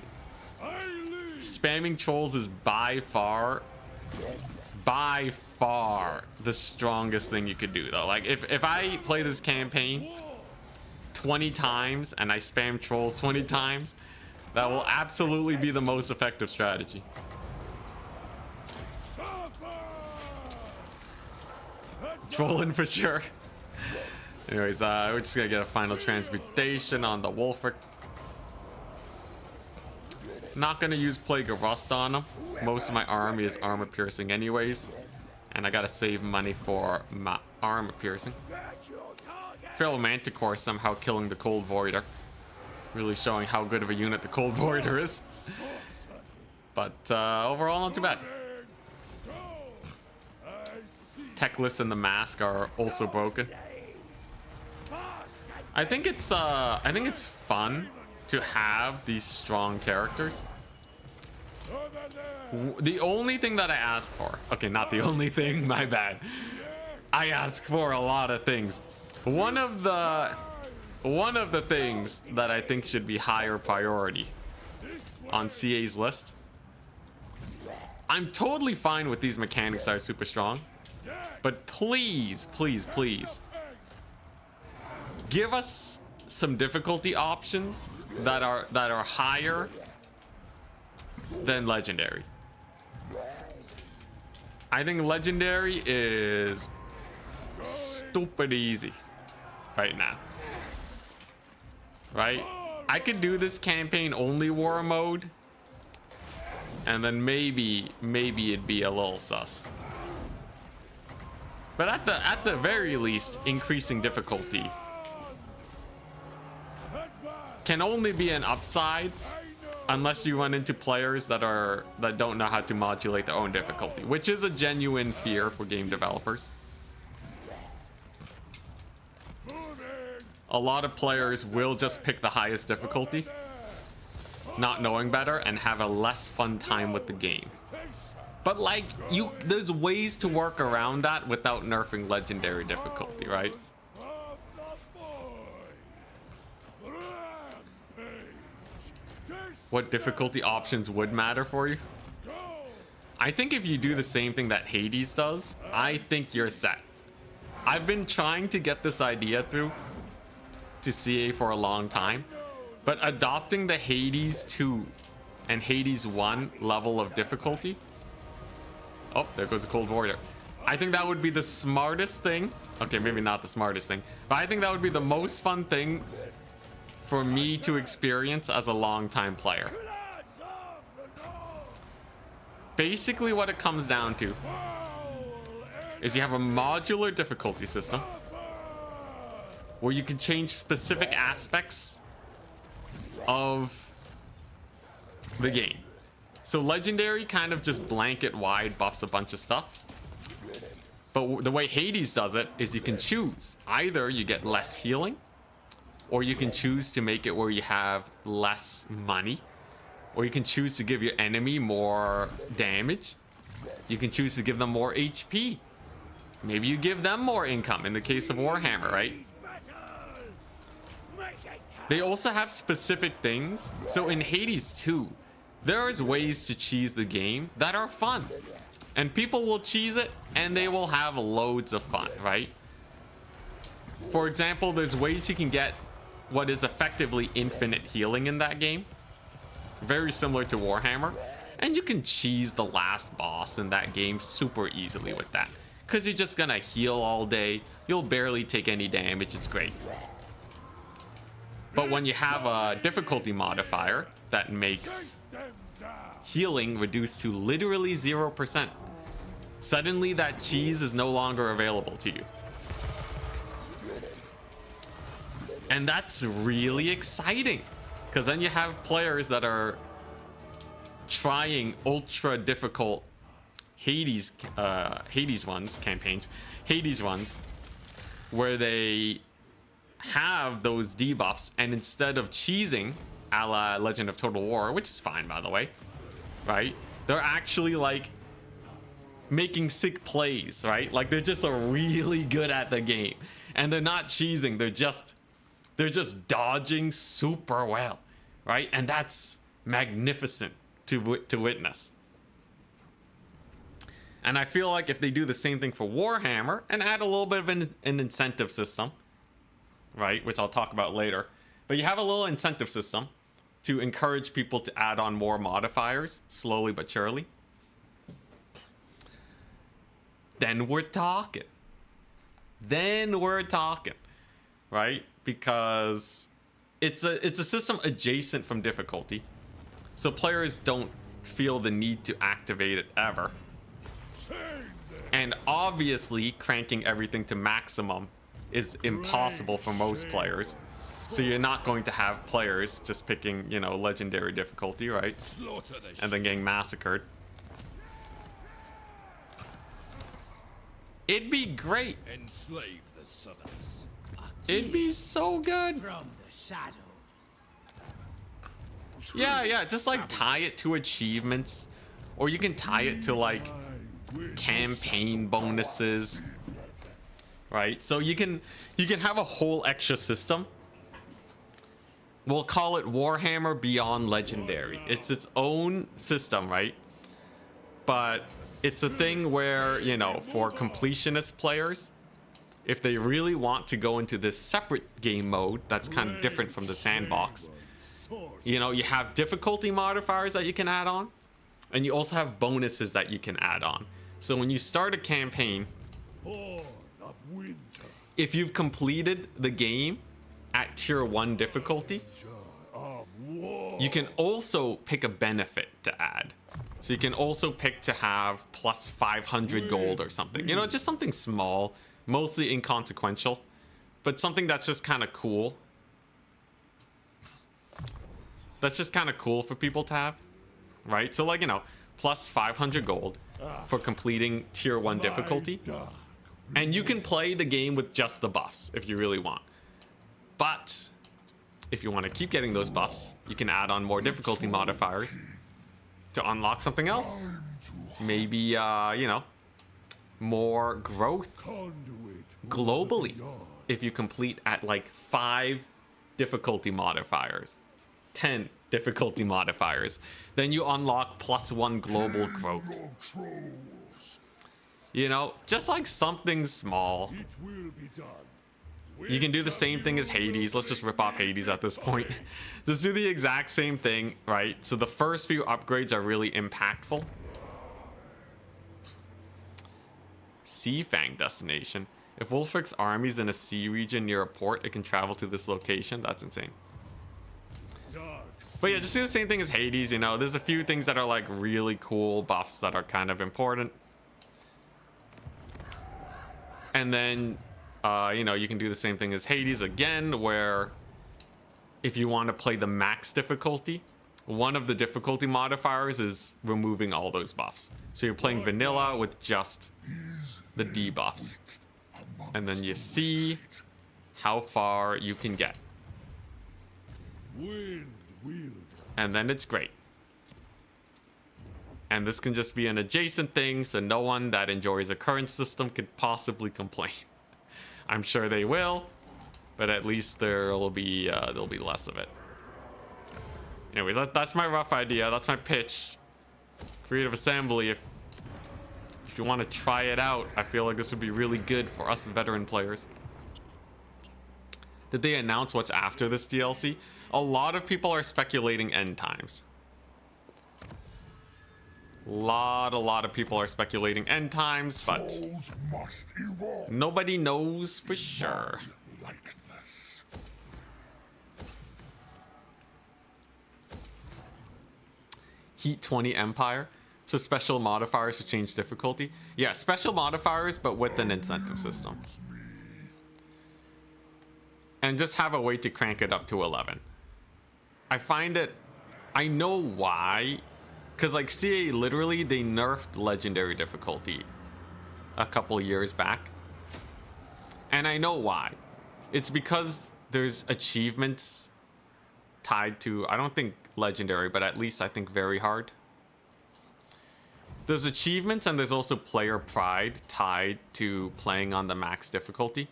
spamming trolls is by far the strongest thing you could do though. Like if I play this campaign 20 times and I spam trolls 20 times, that will absolutely be the most effective strategy. Trolling for sure. Anyways, we're just gonna get a final transmutation on the Wulfric. Not gonna use Plague of Rust on him. most of my army is armor piercing anyways, and I gotta save money for my armor piercing. Feral Manticore somehow killing the Cold Voider, really showing how good of a unit the Cold Voider is. But overall, not too bad. Techless and the Mask are also broken. I think it's fun to have these strong characters. The only thing that I ask for, okay, not the only thing, my bad. I ask for a lot of things. One of the things that I think should be higher priority on CA's list. I'm totally fine with these mechanics that are super strong, but please, please, please give us some difficulty options that are higher than legendary. I think legendary is stupid easy right now. Right? I could do this campaign only war mode, and then maybe it'd be a little sus. But at the very least, increasing difficulty can only be an upside unless you run into players that don't know how to modulate their own difficulty, which is a genuine fear for game developers. A lot of players will just pick the highest difficulty, not knowing better, and have a less fun time with the game. But like, there's ways to work around that without nerfing legendary difficulty, right? What difficulty options would matter for you? I think if you do the same thing that Hades does, I think you're set. I've been trying to get this idea through to CA for a long time, but adopting the Hades 2 and Hades 1 level of difficulty. Oh, there goes a Cold Voider. I think that would be the smartest thing. Okay, maybe not the smartest thing, but I think that would be the most fun thing for me to experience as a long-time player. Basically what it comes down to is you have a modular difficulty system where you can change specific aspects of the game. So legendary kind of just blanket wide buffs a bunch of stuff. But the way Hades does it is you can choose. Either you get less healing, or you can choose to make it where you have less money, or you can choose to give your enemy more damage. You can choose to give them more HP. Maybe you give them more income in the case of Warhammer, right? They also have specific things. So in Hades 2, there's ways to cheese the game that are fun. And people will cheese it and they will have loads of fun, right? For example, there's ways you can get what is effectively infinite healing in that game. Very similar to Warhammer. And you can cheese the last boss in that game super easily with that, because you're just gonna heal all day. You'll barely take any damage. It's great. But when you have a difficulty modifier that makes healing reduced to literally 0%, suddenly that cheese is no longer available to you. And that's really exciting, because then you have players that are trying ultra difficult Hades ones, where they have those debuffs, and instead of cheesing a la Legend of Total War, which is fine by the way, right? They're actually like making sick plays, right? Like they're just really good at the game, and they're not cheesing. They're just dodging super well, right? And that's magnificent to witness. And I feel like if they do the same thing for Warhammer and add a little bit of an incentive system, right, which I'll talk about later, but you have a little incentive system to encourage people to add on more modifiers slowly but surely, then we're talking. Right? Because it's a system adjacent from difficulty, so players don't feel the need to activate it ever. Sing them. And obviously, cranking everything to maximum is impossible for most players. So you're not going to have players just picking, you know, legendary difficulty, right? Slaughter the And then getting massacred. It'd be great. enslave the Southerners. It'd be so good. From the shadows. Yeah, just like tie it to achievements. Or you can tie it to like campaign bonuses. Right? So you can have a whole extra system. We'll call it Warhammer Beyond Legendary. It's its own system, right? But it's a thing where, you know, for completionist players, if they really want to go into this separate game mode that's kind of different from the sandbox, you know, you have difficulty modifiers that you can add on, and you also have bonuses that you can add on. So when you start a campaign, Born of winter. if you've completed the game at tier 1 difficulty, Of war. you can also pick a benefit to add. So you can also pick to have plus 500 gold or something. You know, just something small, mostly inconsequential, but something that's just kind of cool. That's just kind of cool for people to have, right? So like, you know, plus 500 gold for completing tier 1 difficulty. Dark. And you can play the game with just the buffs if you really want. But if you want to keep getting those buffs, you can add on more difficulty modifiers to unlock something else. Maybe, you know, more growth Conduit. globally if you complete at like 5 difficulty modifiers, 10 difficulty modifiers. Then you unlock +1 global growth. Your trolls. You know, just like something small. It will be done. You can do the same thing as Hades. Let's just rip off Hades at this point. Just do the exact same thing, right? So the first few upgrades are really impactful. Sea Fang destination. If Wolfric's army's in a sea region near a port, it can travel to this location. That's insane. Dark. But yeah, just do the same thing as Hades, you know. There's a few things that are like really cool buffs that are kind of important. And then, you know, you can do the same thing as Hades again, where if you want to play the max difficulty, one of the difficulty modifiers is removing all those buffs. So you're playing vanilla with just the debuffs. And then you see how far you can get. Wind wielder. And then it's great. And this can just be an adjacent thing, so no one that enjoys a current system could possibly complain. I'm sure they will, but at least there'll be less of it. Anyways, that's my rough idea. That's my pitch. Creative Assembly. If you want to try it out, I feel like this would be really good for us veteran players. Did they announce what's after this DLC? A lot of people are speculating end times. A lot of people are speculating end times, but Trolls must evolve. nobody knows for sure. Likeness. Heat 20 Empire. So special modifiers to change difficulty. Yeah, special modifiers, but with an incentive system. And just have a way to crank it up to 11. I find it... I know why. Because, like, CA, literally, they nerfed legendary difficulty a couple years back. And I know why. It's because there's achievements tied to, I don't think legendary, but at least I think very hard. There's achievements and there's also player pride tied to playing on the max difficulty.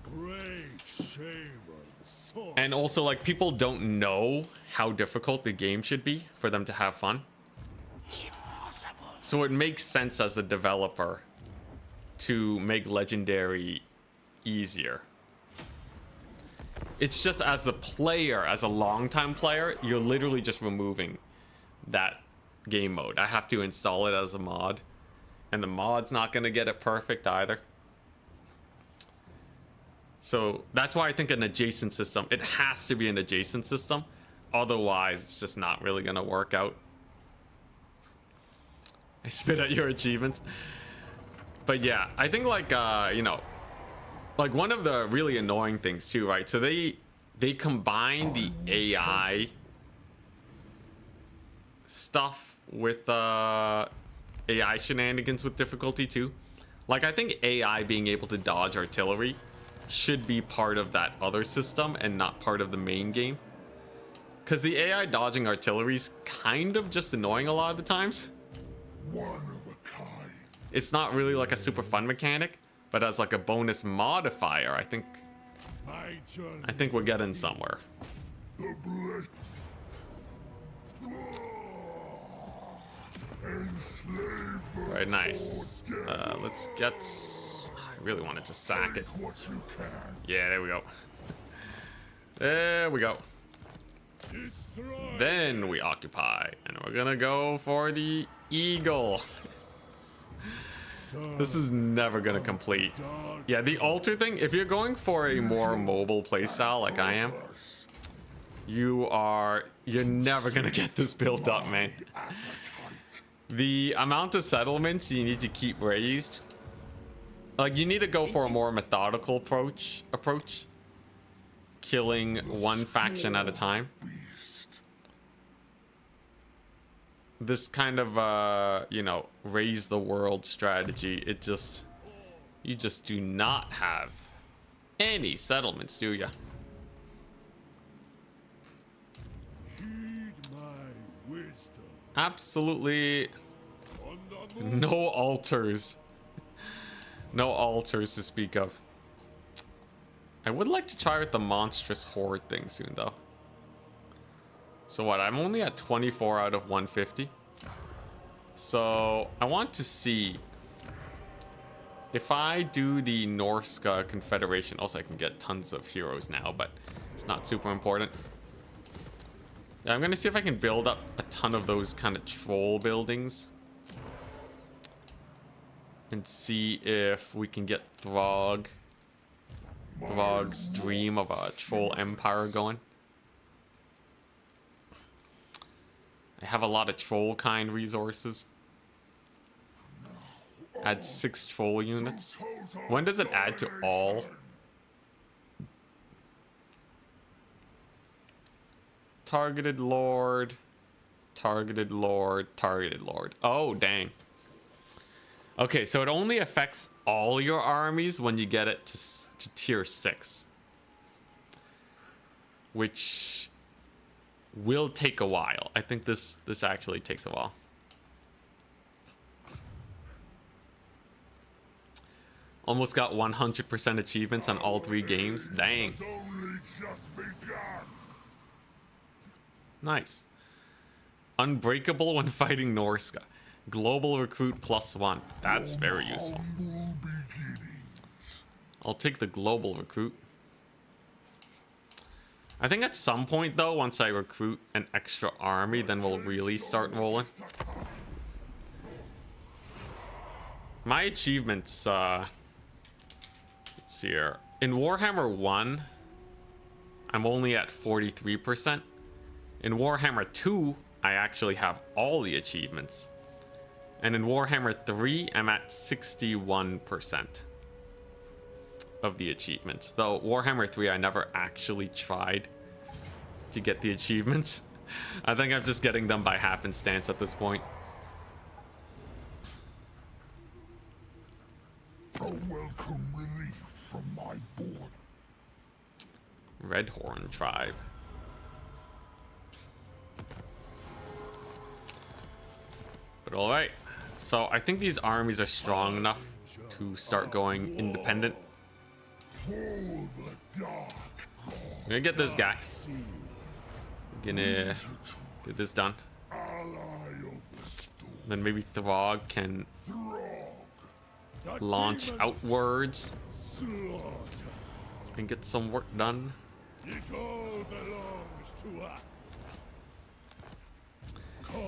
Great chamber. Source. And also, like, people don't know how difficult the game should be for them to have fun. So it makes sense as a developer to make legendary easier. It's just as a player, as a long-time player, you're literally just removing that game mode. I have to install it as a mod, and the mod's not going to get it perfect either. So that's why I think an adjacent system, it has to be an adjacent system. Otherwise, it's just not really going to work out. I spit at your achievements. But yeah, I think like you know, like one of the really annoying things too, right? So they combine the AI stuff with AI shenanigans with difficulty too. Like I think AI being able to dodge artillery should be part of that other system and not part of the main game. Because the AI dodging artillery is kind of just annoying a lot of the times. One of a kind. It's not really like a super fun mechanic, but as like a bonus modifier, I think we're getting somewhere. The blade. Enslave the Right, nice. Lord. Let's get. I really want to just sack it. Take what you can. Yeah, there we go. There we go. Destroy. Then we occupy, and we're gonna go for the eagle. This is never gonna complete. Yeah, the altar thing, if you're going for a more mobile playstyle like I am, you're never gonna get this built up, man. The amount of settlements you need to keep raised, like you need to go for a more methodical approach, killing one faction at a time. This kind of you know, raise the world strategy, you just do not have any settlements, do ya? Heed my wisdom. Absolutely no altars. No altars to speak of. I would like to try with the monstrous horde thing soon though. So what, I'm only at 24 out of 150. So I want to see if I do the Norsca Confederation. Also, I can get tons of heroes now, but it's not super important. Yeah, I'm gonna see if I can build up a ton of those kind of troll buildings. And see if we can get Throg's dream of a troll empire going. I have a lot of troll kind resources. Add 6 troll units. When does it add to all? Targeted Lord. Targeted Lord. Targeted Lord. Oh, dang. Okay, so it only affects all your armies when you get it to tier 6. Which will take a while. I think this actually takes a while. Almost got 100% achievements on all 3 games. Dang. It's only just begun. Nice. Unbreakable when fighting Norsca. Global recruit +1. That's very useful. Humble beginnings. I'll take the global recruit. I think at some point though, once I recruit an extra army, then we'll really start rolling. My achievements, let's see here. In Warhammer 1, I'm only at 43%. In Warhammer 2, I actually have all the achievements. And in Warhammer 3, I'm at 61% of the achievements. Though Warhammer 3, I never actually tried to get the achievements. I think I'm just getting them by happenstance at this point. A welcome relief from my board. Redhorn tribe. But alright. So I think these armies are strong enough to start going independent. For the dark god. I'm gonna get this guy. I'm gonna get this done. Ally of the storm. Then maybe Throg can Throg. launch outwards Slaughter. and get some work done. It all belongs to us.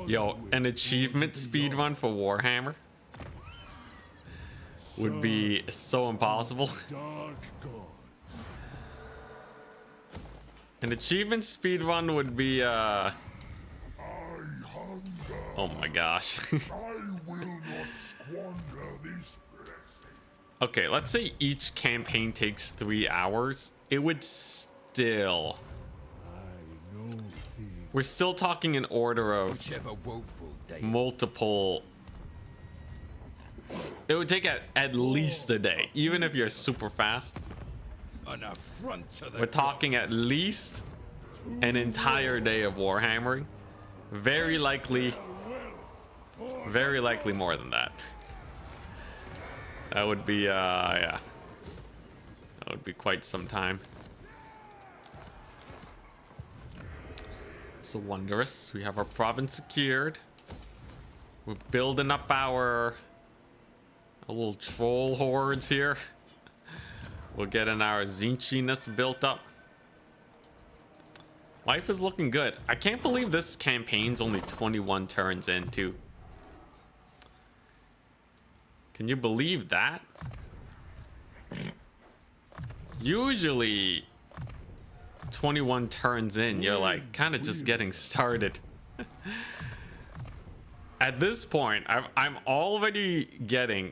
Yo, an achievement speedrun for Warhammer would be so impossible. Dark gods. An achievement speedrun would be I hunger. oh my gosh. I will Okay, let's say each campaign takes 3 hours. It would still... I know things. We're still talking in order of Whichever woeful day. multiple... It would take at least a day, even if you're super fast. An affront to the We're talking at least an entire day of warhammering. Very likely more than that. That would be, yeah. That would be quite some time. So wondrous. We have our province secured. We're building up our little troll hordes here. We're getting our zinchiness built up. Life is looking good. I can't believe this campaign's only 21 turns in, too. Can you believe that? Usually 21 turns in, you're like kind of just getting started. At this point, I'm already getting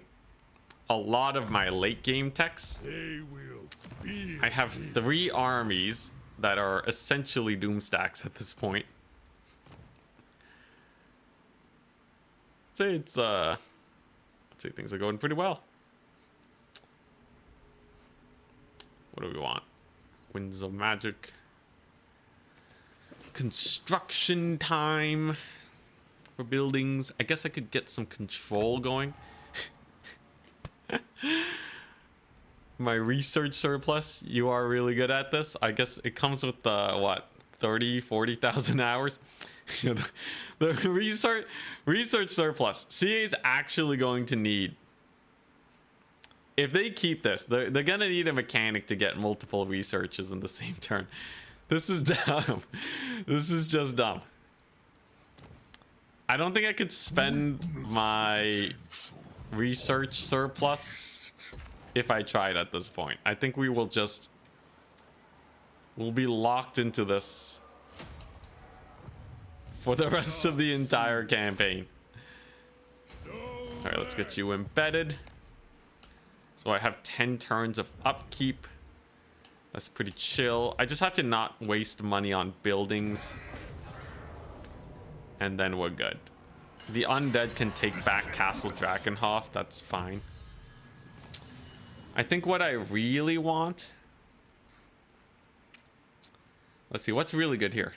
a lot of my late game techs. They will fear I have 3 armies that are essentially doom stacks at this point. I'd say things are going pretty well. What do we want? Winds of Magic. Construction time for buildings. I guess I could get some control going. My research surplus, you are really good at this. I guess it comes with what, 40,000 hours. the research surplus, CA is actually going to need, if they keep this, they're gonna need a mechanic to get multiple researches in the same turn. This is dumb. This is just dumb. I don't think I could spend my research surplus if I tried at this point. I think we'll be locked into this for the rest of the entire campaign. All right, let's get you embedded. So I have 10 turns of upkeep. That's pretty chill. I just have to not waste money on buildings, and then we're good. The undead can take back Castle Drakenhof. That's fine. I think what I really want... Let's see, what's really good here?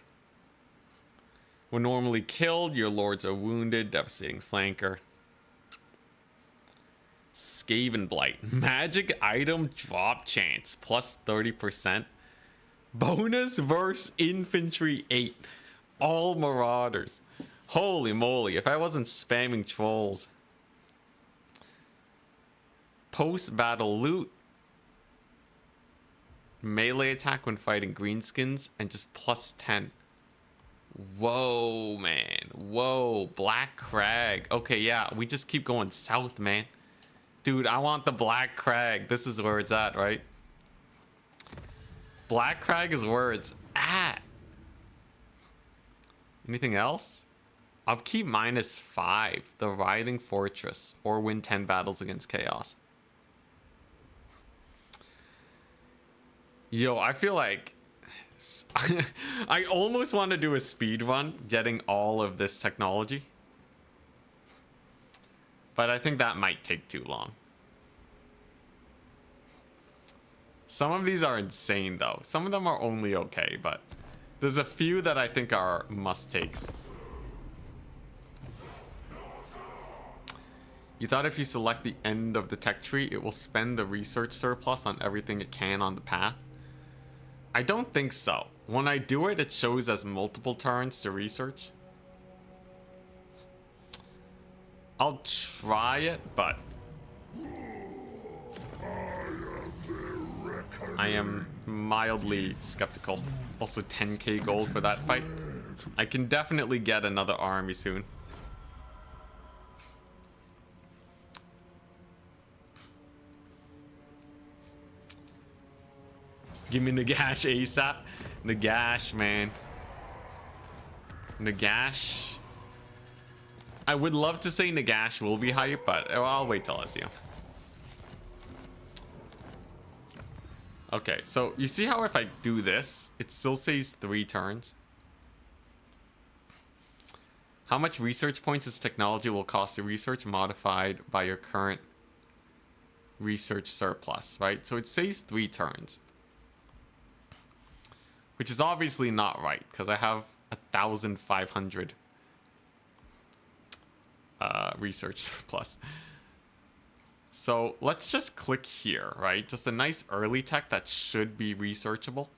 When normally killed, your lords are wounded. Devastating flanker. Skaven Blight. Magic item drop chance. Plus 30%. Bonus versus infantry 8. All marauders. Holy moly, if I wasn't spamming trolls. Post-battle loot. Melee attack when fighting greenskins. And just plus 10. Whoa, man. Whoa. Black Crag. Okay, yeah. We just keep going south, man. Dude, I want the Black Crag. This is where it's at, right? Black Crag is where it's at. Anything else? Upkeep -5. The Writhing Fortress. Or win 10 battles against chaos. Yo, I feel like... I almost want to do a speed run getting all of this technology. But I think that might take too long. Some of these are insane, though. Some of them are only okay, but there's a few that I think are must-takes. You thought if you select the end of the tech tree, it will spend the research surplus on everything it can on the path? I don't think so. When I do it, it shows as multiple turns to research. I'll try it, but I am mildly skeptical. Also 10k gold for that fight. I can definitely get another army soon. Give me Nagash ASAP. Nagash, man. Nagash. I would love to say Nagash will be hype, but I'll wait till SEO. Okay, so you see how if I do this, it still says 3 turns? How much research points this technology will cost you? Research modified by your current research surplus, right? So it says 3 turns. Which is obviously not right, because I have 1,500 research surplus. So let's just click here, right? Just a nice early tech that should be researchable.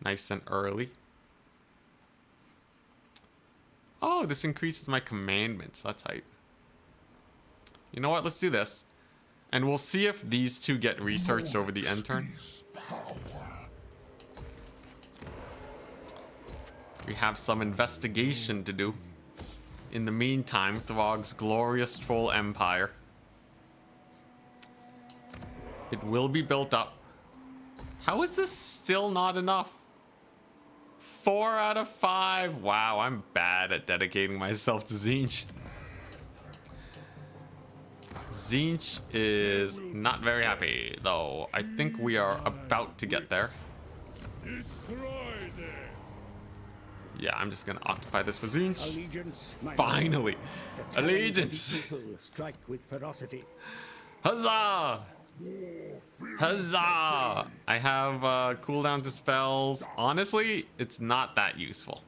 Nice and early. Oh, this increases my commandments. That's hype. You know what? Let's do this. And we'll see if these 2 get researched over the end turn. We have some investigation to do. In the meantime, Throg's glorious troll empire. It will be built up. How is this still not enough? 4 out of 5. Wow, I'm bad at dedicating myself to Tzeentch. Tzeentch is not very happy, though. I think we are about to get there. Destroy them. Yeah, I'm just gonna occupy this with Tzeentch. Allegiance, my Finally! lord. The Allegiance! people strike with ferocity. Huzzah! Huzzah! I have cooldown to spells. Honestly, it's not that useful.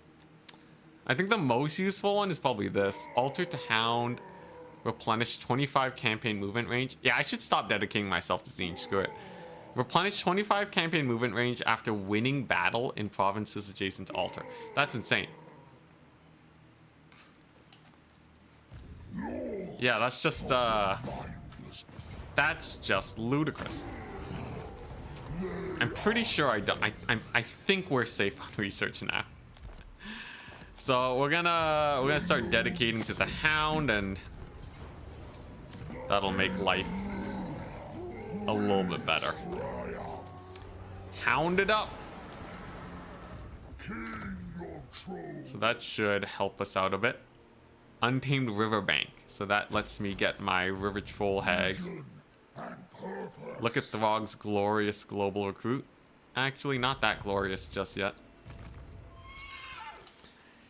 I think the most useful one is probably this. Alter to Hound. Replenish 25 campaign movement range. Yeah, I should stop dedicating myself to Tzeentch. Screw it. Replenish 25 campaign movement range after winning battle in provinces adjacent to altar. That's insane. Yeah, that's just ludicrous. I'm pretty sure I don't. I think we're safe on research now. So we're gonna start dedicating to the Hound, and that'll make life a little bit better. Hound it up. So that should help us out a bit. Untamed Riverbank. So that lets me get my River Troll Hags. Look at Throg's glorious global recruit. Actually, not that glorious just yet.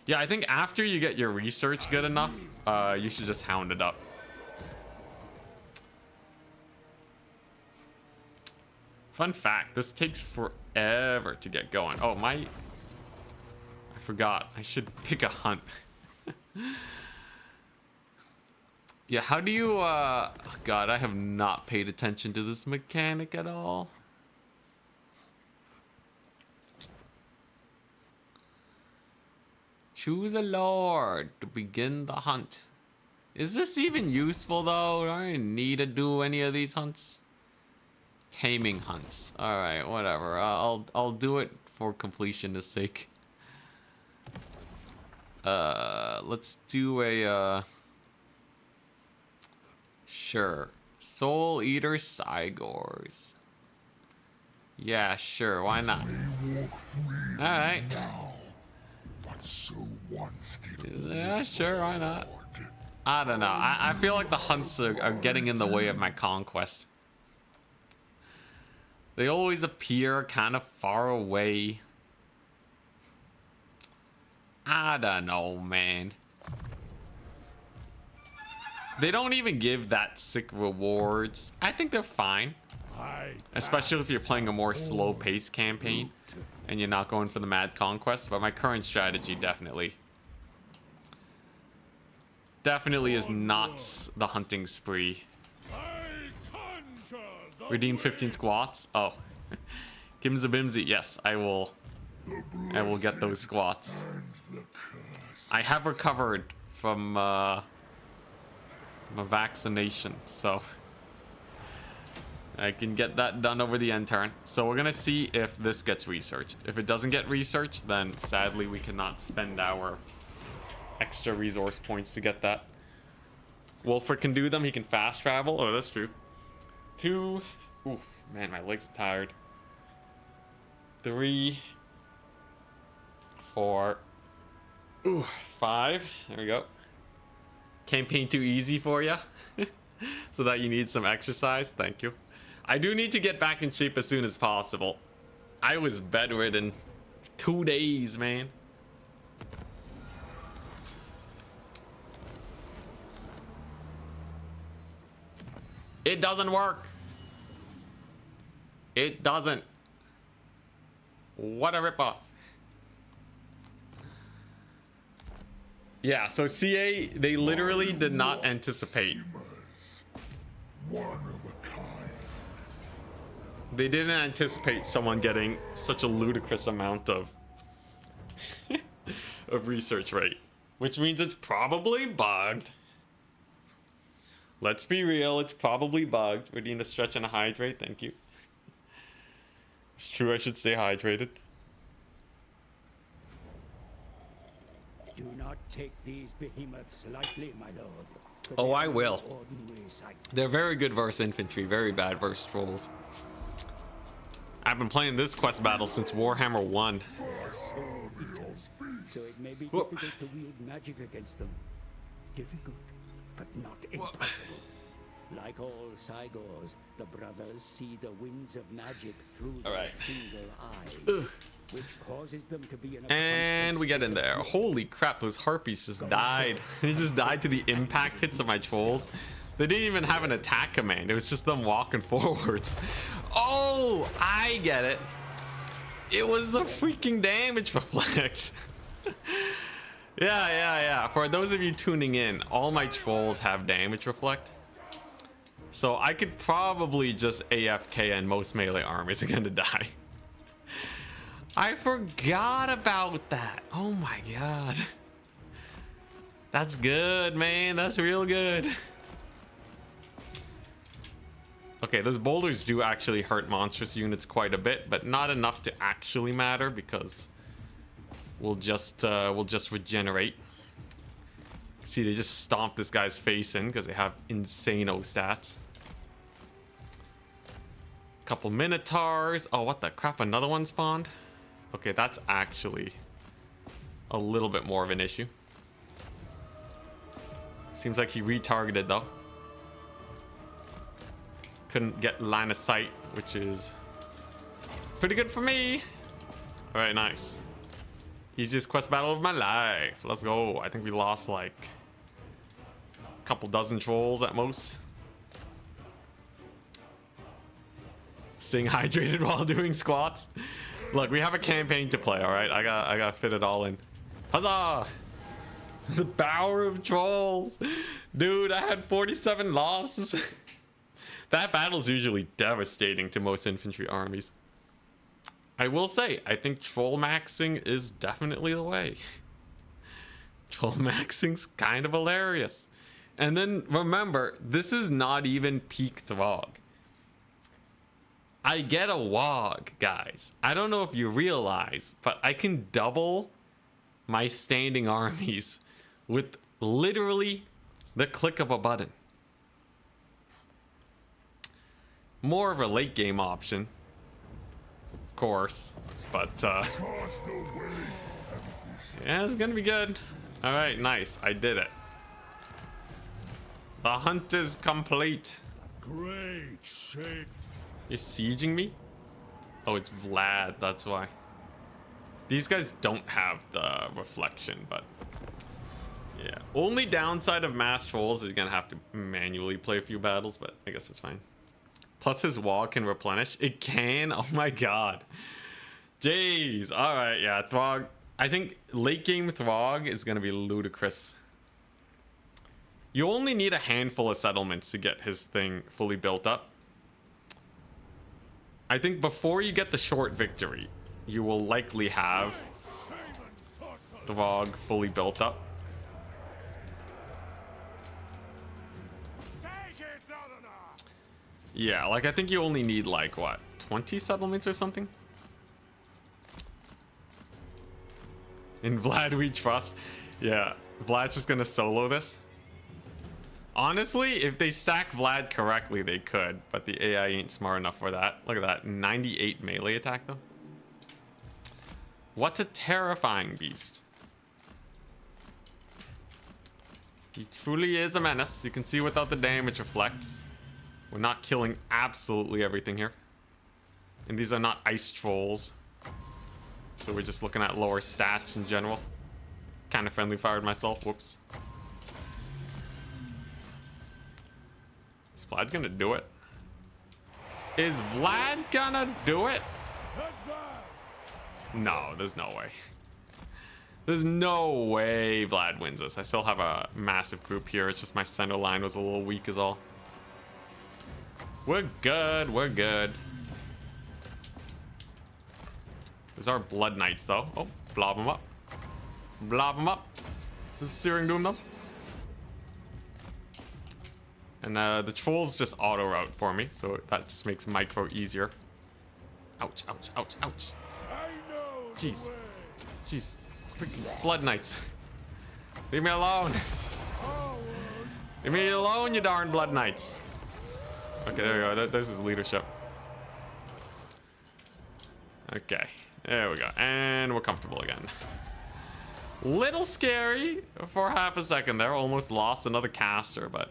Yeah, I think after you get your research good enough, you should just hound it up. Fun fact, this takes forever to get going. Oh, I forgot. I should pick a hunt. Yeah, how do you, oh God, I have not paid attention to this mechanic at all. Choose a lord to begin the hunt. Is this even useful though? Do I need to do any of these hunts? Taming hunts. All right, whatever. I'll do it for completion's sake. Let's do a sure. Soul Eater Cygors. Yeah, sure. Why not? All right. Yeah, sure. Why not? I don't know. I feel like the hunts are getting in the way of my conquest. They always appear kind of far away. I don't know, man. They don't even give that sick rewards. I think they're fine. Especially if you're playing a more slow-paced campaign and you're not going for the mad conquest. But my current strategy definitely is not the hunting spree. Redeem 15 squats. Oh, Kimza Bimsy. Yes, I will get those squats. I have recovered from my vaccination, so I can get that done over the end turn. So we're gonna see if this gets researched. If it doesn't get researched, then sadly we cannot spend our extra resource points to get that. Wolfric can do them. He can fast travel. Oh, that's true. 2. Oof, man, my legs are tired. 3, 4. Ooh, 5. There we go. Campaign too easy for you? So that you need some exercise? Thank you. I do need to get back in shape as soon as possible. I was bedridden 2 days, man. It doesn't work. It doesn't. What a ripoff. Yeah, so CA, they literally did not anticipate. One of a kind. They didn't anticipate someone getting such a ludicrous amount of research rate, which means it's probably bugged. Let's be real, it's probably bugged. We need to stretch and hydrate, thank you. It's true, I should stay hydrated. Do not take these behemoths lightly, my lord. for Oh, they I are will. no ordinary sight. They're very good versus infantry, very bad versus trolls. I've been playing this quest battle since Warhammer 1. So it may be Whoa. difficult to wield magic against them. Difficult, but not impossible. Like all Cygors, the brothers see the winds of magic through their Alright. single eyes, which causes them to be in a And constant we get in state of there. fear. Holy crap, those harpies just died. They just died to the impact hits of my trolls. They didn't even have an attack command. It was just them walking forwards. Oh, I get it. It was the freaking damage reflect. Yeah. For those of you tuning in, all my trolls have damage reflect. So I could probably just AFK and most melee armies are gonna die. I forgot about that. Oh my god. That's good, man. That's real good. Okay, those boulders do actually hurt monstrous units quite a bit, but not enough to actually matter because we'll just regenerate. See, they just stomp this guy's face in because they have insano stats. Couple minotaurs. Oh, what the crap? Another one spawned? Okay, that's actually a little bit more of an issue. Seems like he retargeted though. Couldn't get line of sight, which is pretty good for me. All right, nice. Easiest quest battle of my life. Let's go. I think we lost like a couple dozen trolls at most. Staying hydrated while doing squats. Look, we have a campaign to play, all right? I got to fit it all in. Huzzah! The power of trolls. Dude, I had 47 losses. That battle's usually devastating to most infantry armies. I will say, I think troll maxing is definitely the way. Troll maxing's kind of hilarious. And then remember, this is not even peak Throg. I get a Wog, guys. I don't know if you realize, but I can double my standing armies with literally the click of a button. More of a late game option, of course, but Cast away. yeah, it's gonna be good. All right, nice. I did it. The hunt is complete. Great shape. You're sieging me? Oh, it's Vlad, that's why. These guys don't have the reflection, but yeah. Only downside of mass trolls is gonna have to manually play a few battles, but I guess it's fine. Plus his wall can replenish. It can? Oh my god. Jeez. Alright, yeah, Throg. I think late game Throg is gonna be ludicrous. You only need a handful of settlements to get his thing fully built up. I think before you get the short victory, you will likely have Throg fully built up. Yeah, like I think you only need like what, 20 settlements or something? In Vlad we trust. Yeah, Vlad's just gonna solo this. Honestly, if they stack Vlad correctly, they could, but the AI ain't smart enough for that. Look at that, 98 melee attack though. What a terrifying beast. He truly is a menace. You can see without the damage reflects. We're not killing absolutely everything here. And these are not ice trolls. So we're just looking at lower stats in general. Kind of friendly fired myself. Whoops. Is Vlad gonna do it? Is Vlad gonna do it? No, there's no way. There's no way Vlad wins this. I still have a massive group here. It's just my center line was a little weak is all. We're good. We're good. There's our Blood Knights, though. Oh, blob them up. Blob them up. This is Searing Doom, though. And the trolls just auto route for me, so that just makes micro easier. Ouch, ouch, ouch, ouch. Jeez. Jeez. Freaking Blood Knights. Leave me alone. Leave me alone, you darn Blood Knights. Okay, there we go. This is leadership. Okay. There we go. And we're comfortable again. Little scary for half a second there. Almost lost another caster, but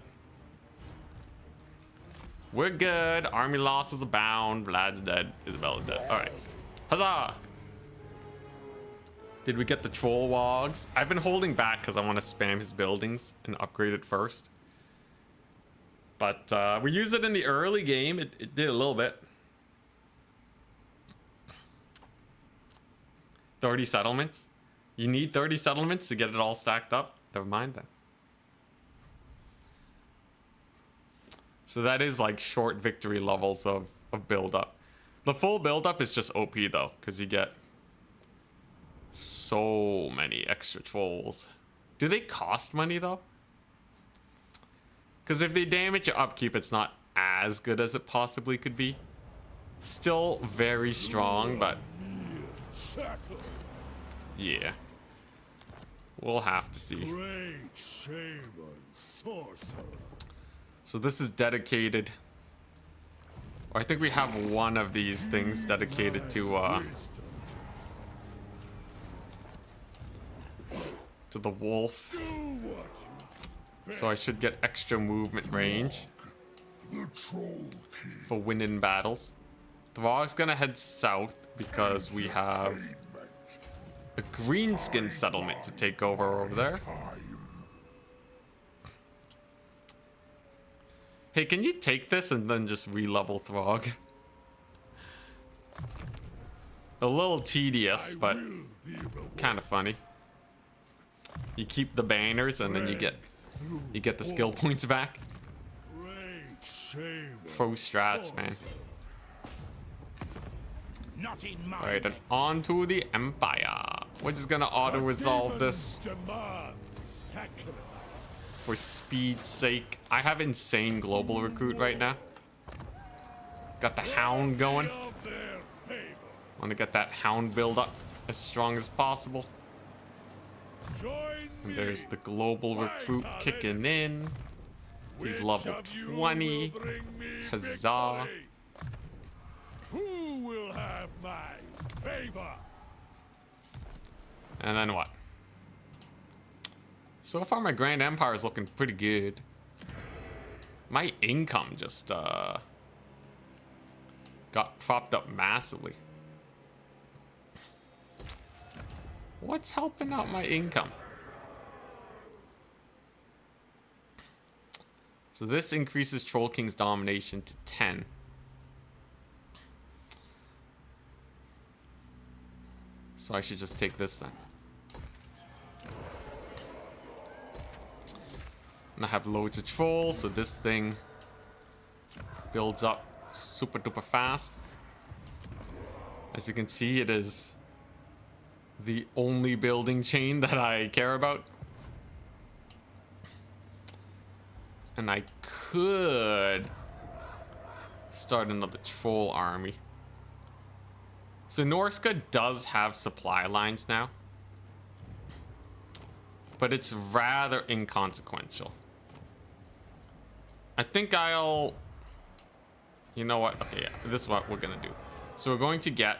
we're good. Army losses abound. Vlad's dead. Isabella's dead. All right. Huzzah! Did we get the troll wogs? I've been holding back because I want to spam his buildings and upgrade it first. But we used it in the early game. It did a little bit. 30 settlements? You need 30 settlements to get it all stacked up? Never mind then. So that is like short victory levels of build up. The full build up is just OP though, because you get so many extra trolls. Do they cost money though? Because if they damage your upkeep, it's not as good as it possibly could be. Still very strong, but yeah, we'll have to see. Great shaman, sorcerer. So this is dedicated. Or I think we have one of these things dedicated to the wolf. So I should get extra movement range for winning battles. Throg's gonna head south because we have a greenskin settlement to take over there. Hey, can you take this and then just re-level Throg? A little tedious, but kind of funny. You keep the banners and then you get the skill points back. Pro strats, man. Alright, then on to the Empire. We're just gonna auto-resolve this for speed's sake. I have insane global recruit right now. Got the hound going. Want to get that hound build up as strong as possible. And there's the global recruit kicking in. He's level 20. Huzzah. Who will have my favor? And then what? So far my Grand Empire is looking pretty good. My income just got propped up massively. What's helping out my income? So this increases Troll King's domination to 10. So I should just take this then. And I have loads of trolls, so this thing builds up super duper fast. As you can see, it is the only building chain that I care about. And I could start another troll army. So Norsca does have supply lines now, but it's rather inconsequential. I think I'll... You know what? Okay, yeah, this is what we're gonna do. So we're going to get...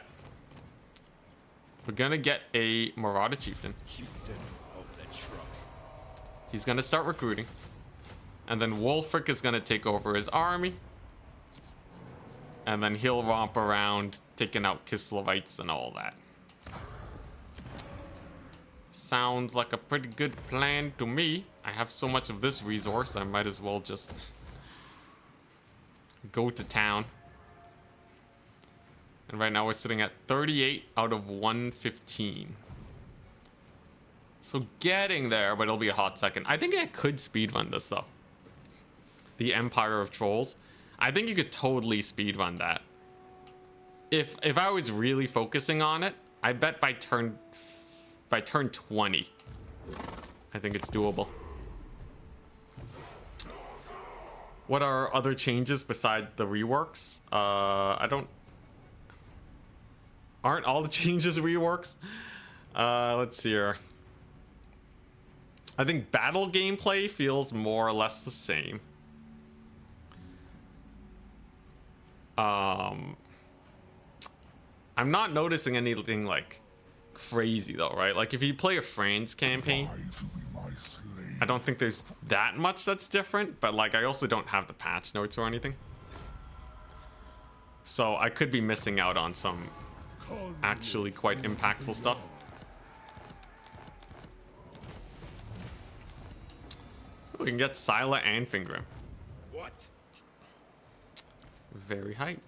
We're gonna get a Marauder Chieftain. He's gonna start recruiting. And then Wolfric is gonna take over his army. And then he'll romp around, taking out Kislevites and all that. Sounds like a pretty good plan to me. I have so much of this resource, I might as well just go to town. And right now we're sitting at 38 out of 115. So getting there, but it'll be a hot second. I think I could speedrun this though. The Empire of Trolls. I think you could totally speedrun that. If I was really focusing on it, I bet by turn 20, I think it's doable. What are other changes beside the reworks? Aren't all the changes reworks? Let's see here. I think battle gameplay feels more or less the same. I'm not noticing anything like crazy though, right? Like if you play a France campaign, I don't think there's that much that's different, but like I also don't have the patch notes or anything. So I could be missing out on some actually quite impactful stuff. We can get Scylla and Fingrim. What? Very hype.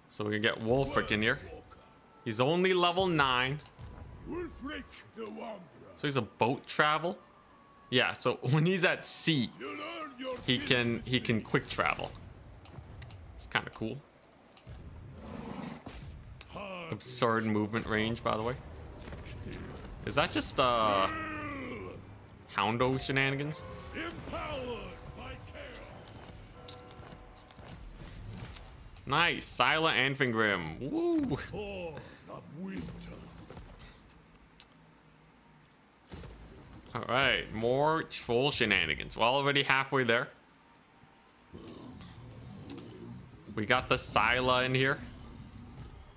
So we can get Wolfric in here. He's only level 9. Wolfric the Wanderer. So he's a boat travel. Yeah, so when he's at sea, You'll earn your he can quick travel. It's kind of cool. Absurd movement range, by the way. Is that just Houndo shenanigans? empowered by chaos. Nice, Scylla and Fingrim. Woo! Born of winter. All right, more troll shenanigans. We're already halfway there. We got the Scylla in here,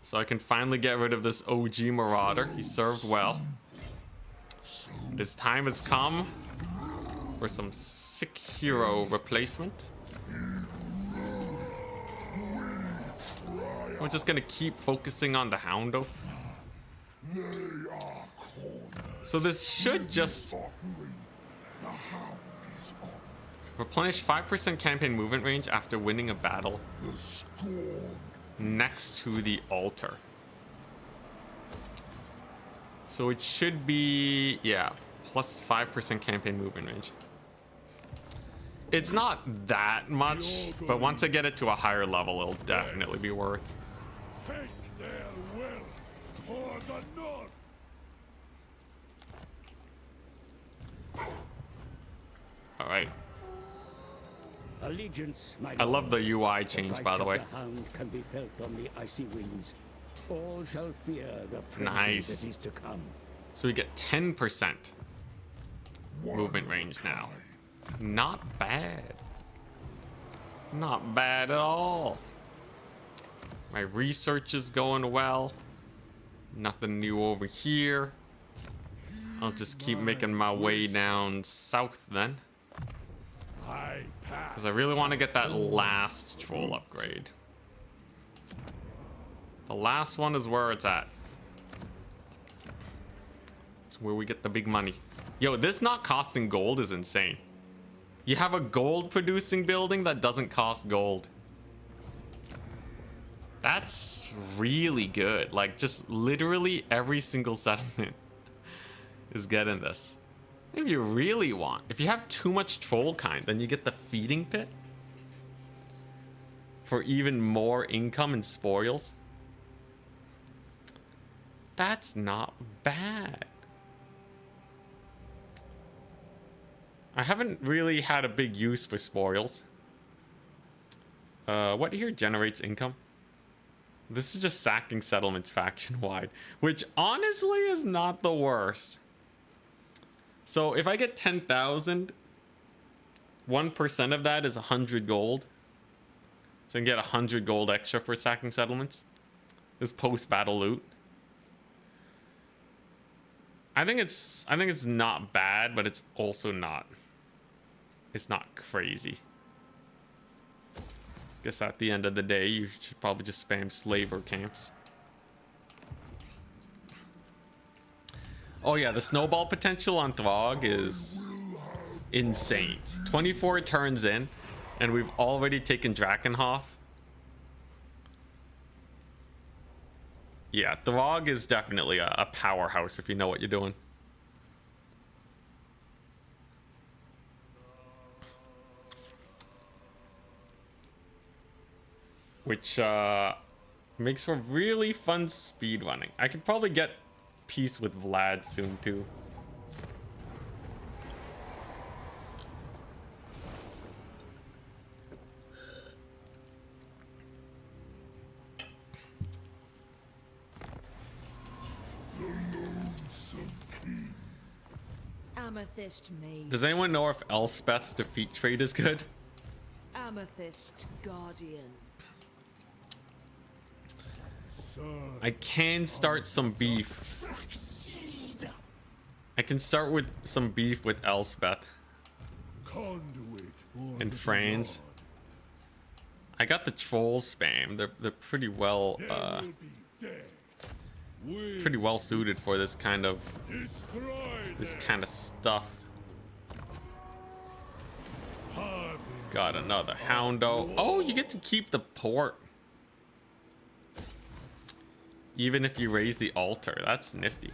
so I can finally get rid of this OG Marauder. He served well. His time has come for some sick hero replacement. We're just gonna keep focusing on the Houndo. So this should just replenish 5% campaign movement range after winning a battle next to the altar. So it should be, yeah, plus 5% campaign movement range. It's not that much, but once I get it to a higher level, it'll definitely be worth. Take their will for the north. All right. Allegiance, my I love lord. the UI change, The by the bite way. of the hound can be felt on the icy winds. All shall fear the frenzy Nice. that is to come. So we get 10% movement range now. Not bad. Not bad at all. My research is going well. Nothing new over here. I'll just keep making my way down south then. I pass. Because I really want to get that last troll upgrade. The last one is where it's at. It's where we get the big money. Yo, this not costing gold is insane. You have a gold producing building that doesn't cost gold. That's really good. Like, just literally every single settlement is getting this. If you really want. If you have too much troll kind, then you get the feeding pit for even more income and spoils. That's not bad. I haven't really had a big use for spoils. What here generates income? This is just sacking settlements faction-wide, which honestly is not the worst. So if I get 10,000, 1% of that is 100 gold. So I can get 100 gold extra for sacking settlements. This post-battle loot. I think it's not bad, but it's also not. It's not crazy. Guess at the end of the day, you should probably just spam slaver camps. Oh yeah, the snowball potential on Throg is insane. 24 turns in, and we've already taken Drakenhof. Yeah, Throg is definitely a powerhouse if you know what you're doing. Which makes for really fun speedrunning. I could probably get peace with Vlad soon too. Amethyst Maze. Does anyone know if Elspeth's defeat trait is good? Amethyst Guardian. I can start some beef. I can start with some beef with Elspeth and Franz. I got the troll spam. They're pretty well suited for this kind of stuff. Got another Houndo. Oh, you get to keep the port. Even if you raise the altar, that's nifty.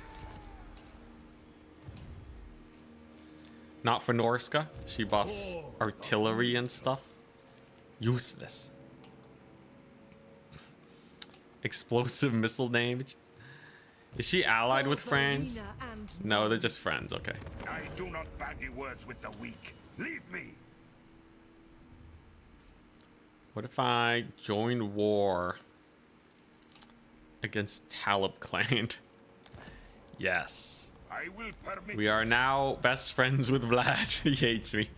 Not for Norsca. She buffs artillery and stuff. Useless. Explosive missile damage. Is she allied with Franz? No, they're just friends. Okay. I do not bandy words with the weak. Leave me. What if I join war against Talib clan? Yes. I will permit. We are now best friends with Vlad. He hates me.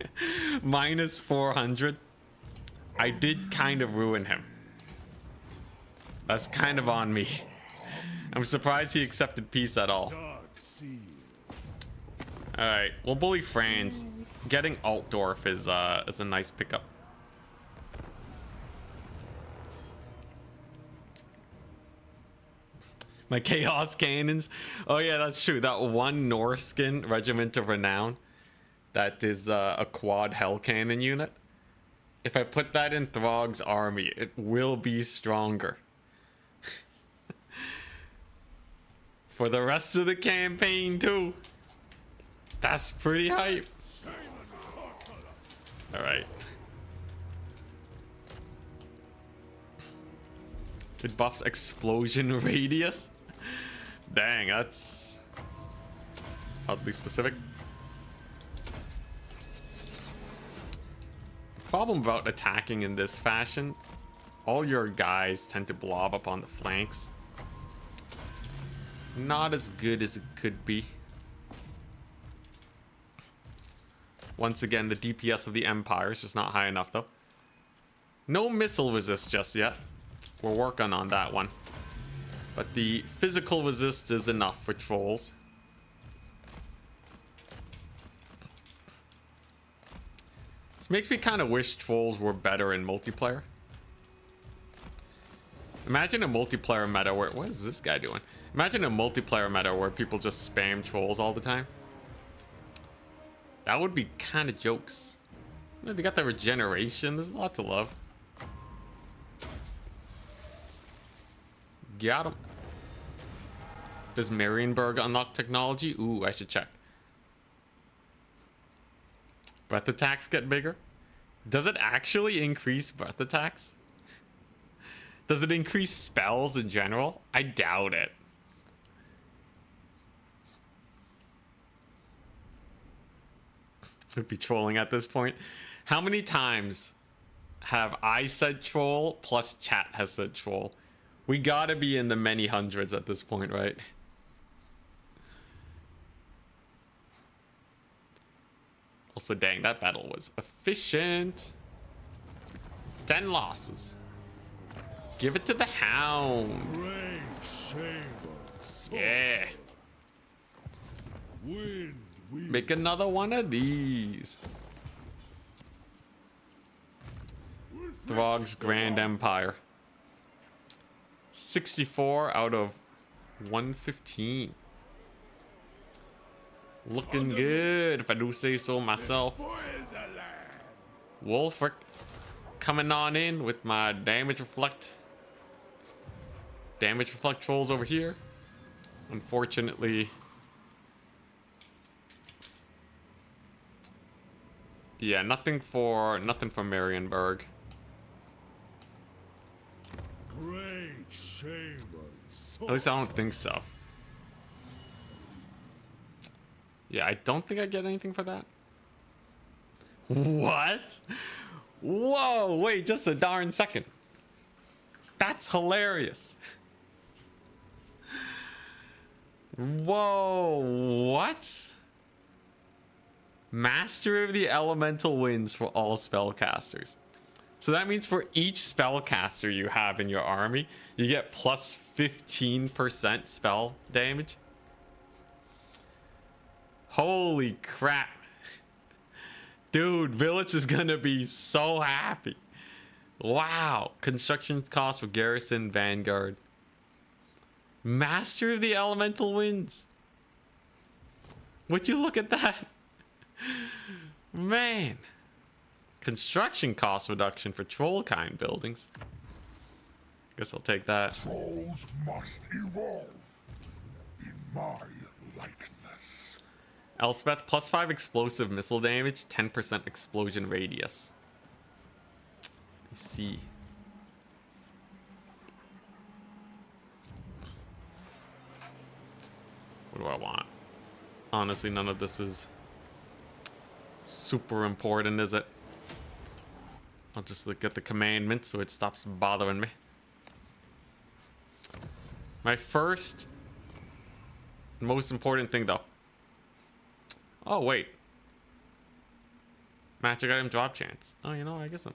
Minus 400. I did kind of ruin him. That's kind of on me. I'm surprised he accepted peace at all. Alright, we'll bully Franz. Getting Altdorf is a nice pickup. My Chaos Cannons. Oh yeah, that's true. That one Norscan Regiment of Renown. That is a quad Hell Cannon unit. If I put that in Throg's army, it will be stronger. For the rest of the campaign too. That's pretty hype. Alright. It buffs explosion radius. Dang, that's oddly specific. Problem about attacking in this fashion, all your guys tend to blob up on the flanks. Not as good as it could be. Once again, the DPS of the Empire is just not high enough though. No missile resist just yet. We're working on that one. But the physical resist is enough for trolls. This makes me kind of wish trolls were better in multiplayer. Imagine a multiplayer meta where... What is this guy doing? Imagine a multiplayer meta where people just spam trolls all the time. That would be kind of jokes. They got the regeneration. There's a lot to love. Got him. Does Marienburg unlock technology? Ooh, I should check. Breath attacks get bigger? Does it actually increase breath attacks? Does it increase spells in general? I doubt it. Would be trolling at this point. How many times have I said troll plus chat has said troll? We gotta be in the many hundreds at this point, right? Also, dang, that battle was efficient. 10 losses. Give it to the Hound. Yeah. Make another one of these. Throg's Grand Empire. 64 out of 115. Looking good, if I do say so myself. Wolfric coming on in with my damage reflect. Damage reflect trolls over here. Unfortunately, yeah, nothing for Marienburg. Great shame. At least I don't think so. Yeah, I don't think I get anything for that. What? Whoa, wait just a darn second. That's hilarious. Whoa, what? Master of the Elemental Winds for all spellcasters. So that means for each spellcaster you have in your army, you get plus 15% spell damage. Holy crap. Dude, Village is gonna be so happy. Wow. Construction cost for Garrison, Vanguard. Master of the Elemental Winds. Would you look at that? Man. Construction cost reduction for Trollkind buildings. Guess I'll take that. Trolls must evolve in my likeness. Elspeth, plus 5 explosive missile damage, 10% explosion radius. Let's see. What do I want? Honestly, none of this is super important, is it? I'll just look at the commandments so it stops bothering me. My first most important thing though. Oh wait. Magic item drop chance. Oh, you know, I guess I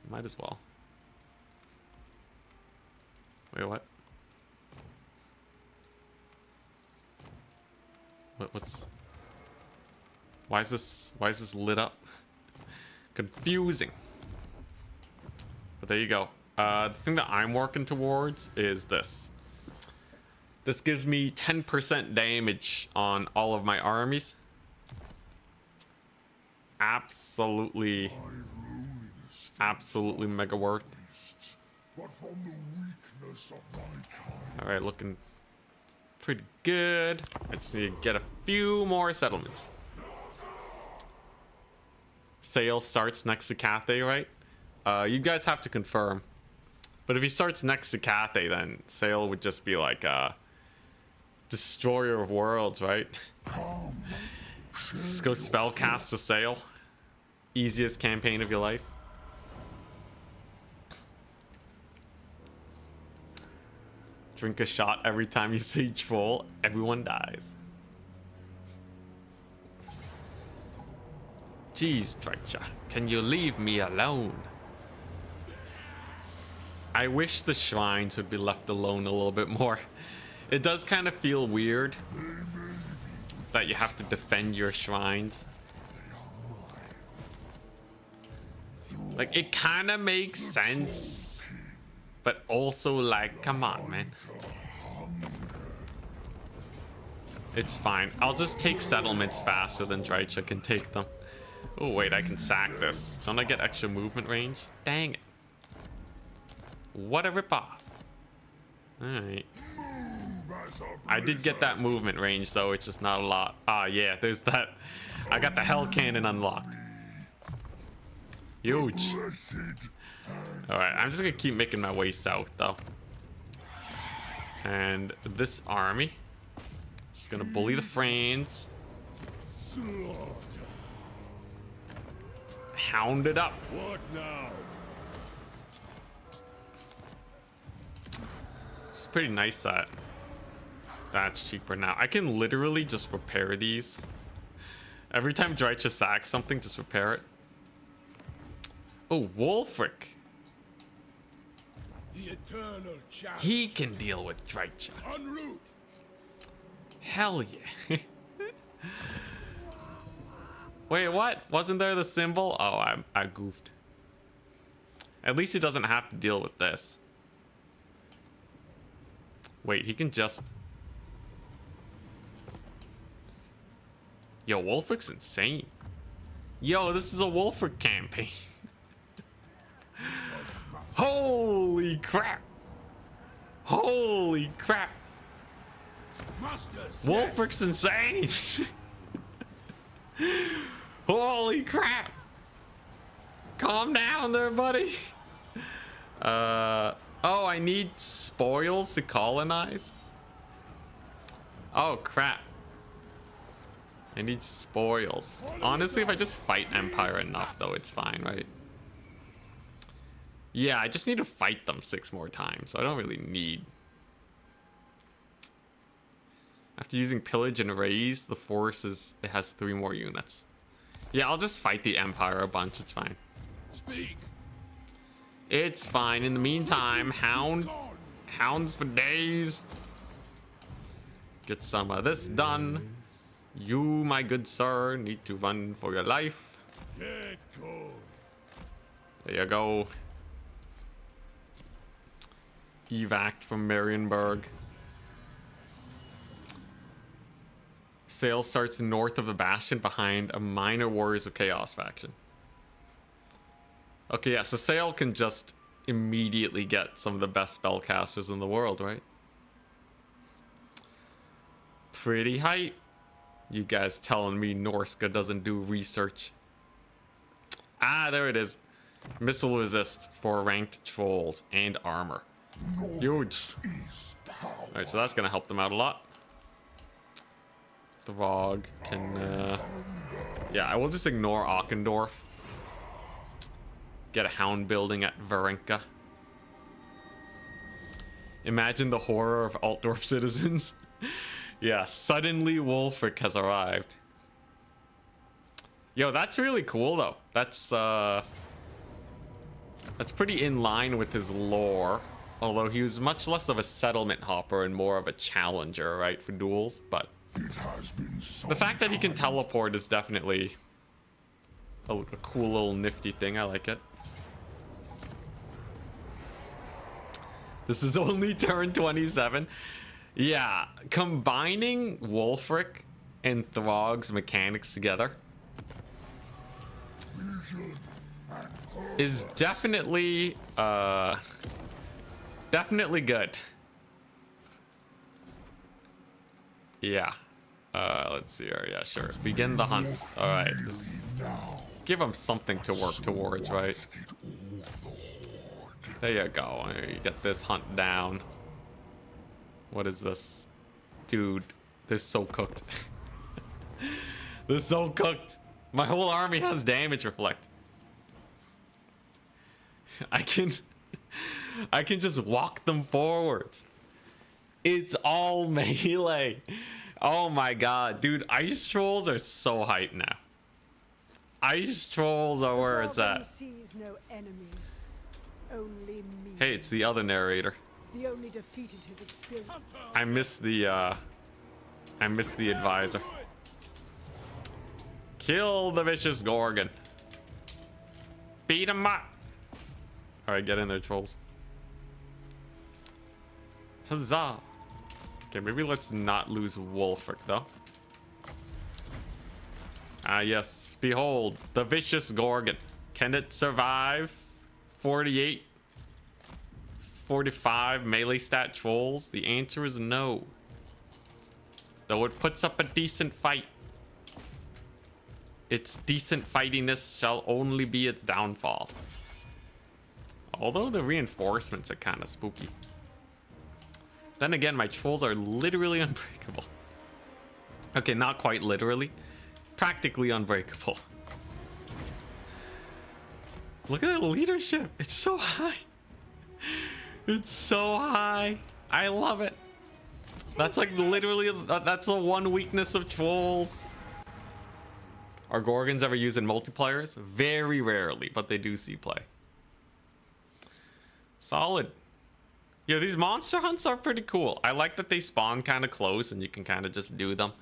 might as well. Wait, what? What's... Why is this lit up? Confusing. But there you go. The thing that I'm working towards is this. This gives me 10% damage on all of my armies. Absolutely mega worth. But from the weakness of my kind. All right, looking pretty good. I just need to get a few more settlements. Sale starts next to Cathay, right? You guys have to confirm. But if he starts next to Cathay, then Sale would just be like a destroyer of worlds, right? Just go spellcast to Sale. Easiest campaign of your life. Drink a shot every time you see troll. Everyone dies. Jeez, Dreicha, can you leave me alone? I wish the shrines would be left alone a little bit more. It does kind of feel weird that you have to defend your shrines. Like, it kind of makes sense, but also like, come on, man. It's fine. I'll just take settlements faster than Dreicha can take them. Oh wait, I can sack this. Don't I get extra movement range? Dang it. What a ripoff. Alright. I did get that movement range though, it's just not a lot. Ah yeah, there's that. I got the Hell Cannon unlocked. Huge. Alright, I'm just gonna keep making my way south though. And this army. Just gonna bully the Frains. Hound it up. What now? It's pretty nice that that's cheaper now. I can literally just repair these. Every time Dreicha sacks something, just repair it. Oh, Wolfric. The eternal challenge. He can deal with Dreicha. En route. Hell yeah. Wait, what? Wasn't there the symbol? Oh, I goofed. At least he doesn't have to deal with this. Wait, he can just... Yo, Wolfrick's insane. Yo, this is a Wolfrick campaign. Holy crap! Holy crap! Masters. Wolfrick's insane! Holy crap! Calm down there, buddy. Oh, I need spoils to colonize? Oh, crap. I need spoils. Honestly, if I just fight Empire enough, though, it's fine, right? Yeah, I just need to fight them 6 more times, so I don't really need... After using Pillage and Raise, the force is... It has 3 more units. Yeah, I'll just fight the Empire a bunch, it's fine. Speak. It's fine. In the meantime, hounds for days. Get some of this done. You, my good sir, need to run for your life. Get going. There you go. Evac from Marienburg. Sail starts north of the Bastion behind a minor Warriors of Chaos faction. Okay, yeah, so Sail can just immediately get some of the best spellcasters in the world, right? Pretty hype. You guys telling me Norsca doesn't do research. Ah, there it is. Missile resist for ranked trolls and armor. Huge. Alright, so that's gonna help them out a lot. Throg can, yeah, I will just ignore Auchendorf. Get a hound building at Varenka. Imagine the horror of Altdorf citizens. Yeah, suddenly Wolfric has arrived. Yo, that's really cool though. That's pretty in line with his lore. Although he was much less of a settlement hopper and more of a challenger, right, for duels. But the fact that he can teleport is definitely a cool little nifty thing. I like it. This is only turn 27. Yeah, combining Wolfric and Throg's mechanics together is definitely definitely good. Yeah. Let's see here. Yeah, sure. Begin the hunt. All right. Just give him something to work towards, right? There you go. You get this hunt down. What is this? Dude, this is so cooked. This is so cooked. My whole army has damage reflect. I can just walk them forward. It's all melee. Oh my god, dude, ice trolls are so hyped now. Ice trolls are where it's at. Sees no enemies, only me. Hey, it's the other narrator. The only defeated his experience. I missed the advisor. Kill the vicious Gorgon. Beat him up. Alright, get in there, trolls. Huzzah. Okay, maybe let's not lose Wolfric, though. Ah, yes. Behold, the vicious Gorgon. Can it survive 48, 45 melee stat trolls? The answer is no. Though it puts up a decent fight. Its decent fightiness shall only be its downfall. Although the reinforcements are kind of spooky. Then again, my trolls are literally unbreakable. Okay, not quite literally. Practically unbreakable. Look at the leadership. It's so high. It's so high. I love it. That's like literally, that's the one weakness of trolls. Are Gorgons ever used in multiplayers? Very rarely, but they do see play. Solid. Yeah, these monster hunts are pretty cool. I like that they spawn kind of close and you can kind of just do them.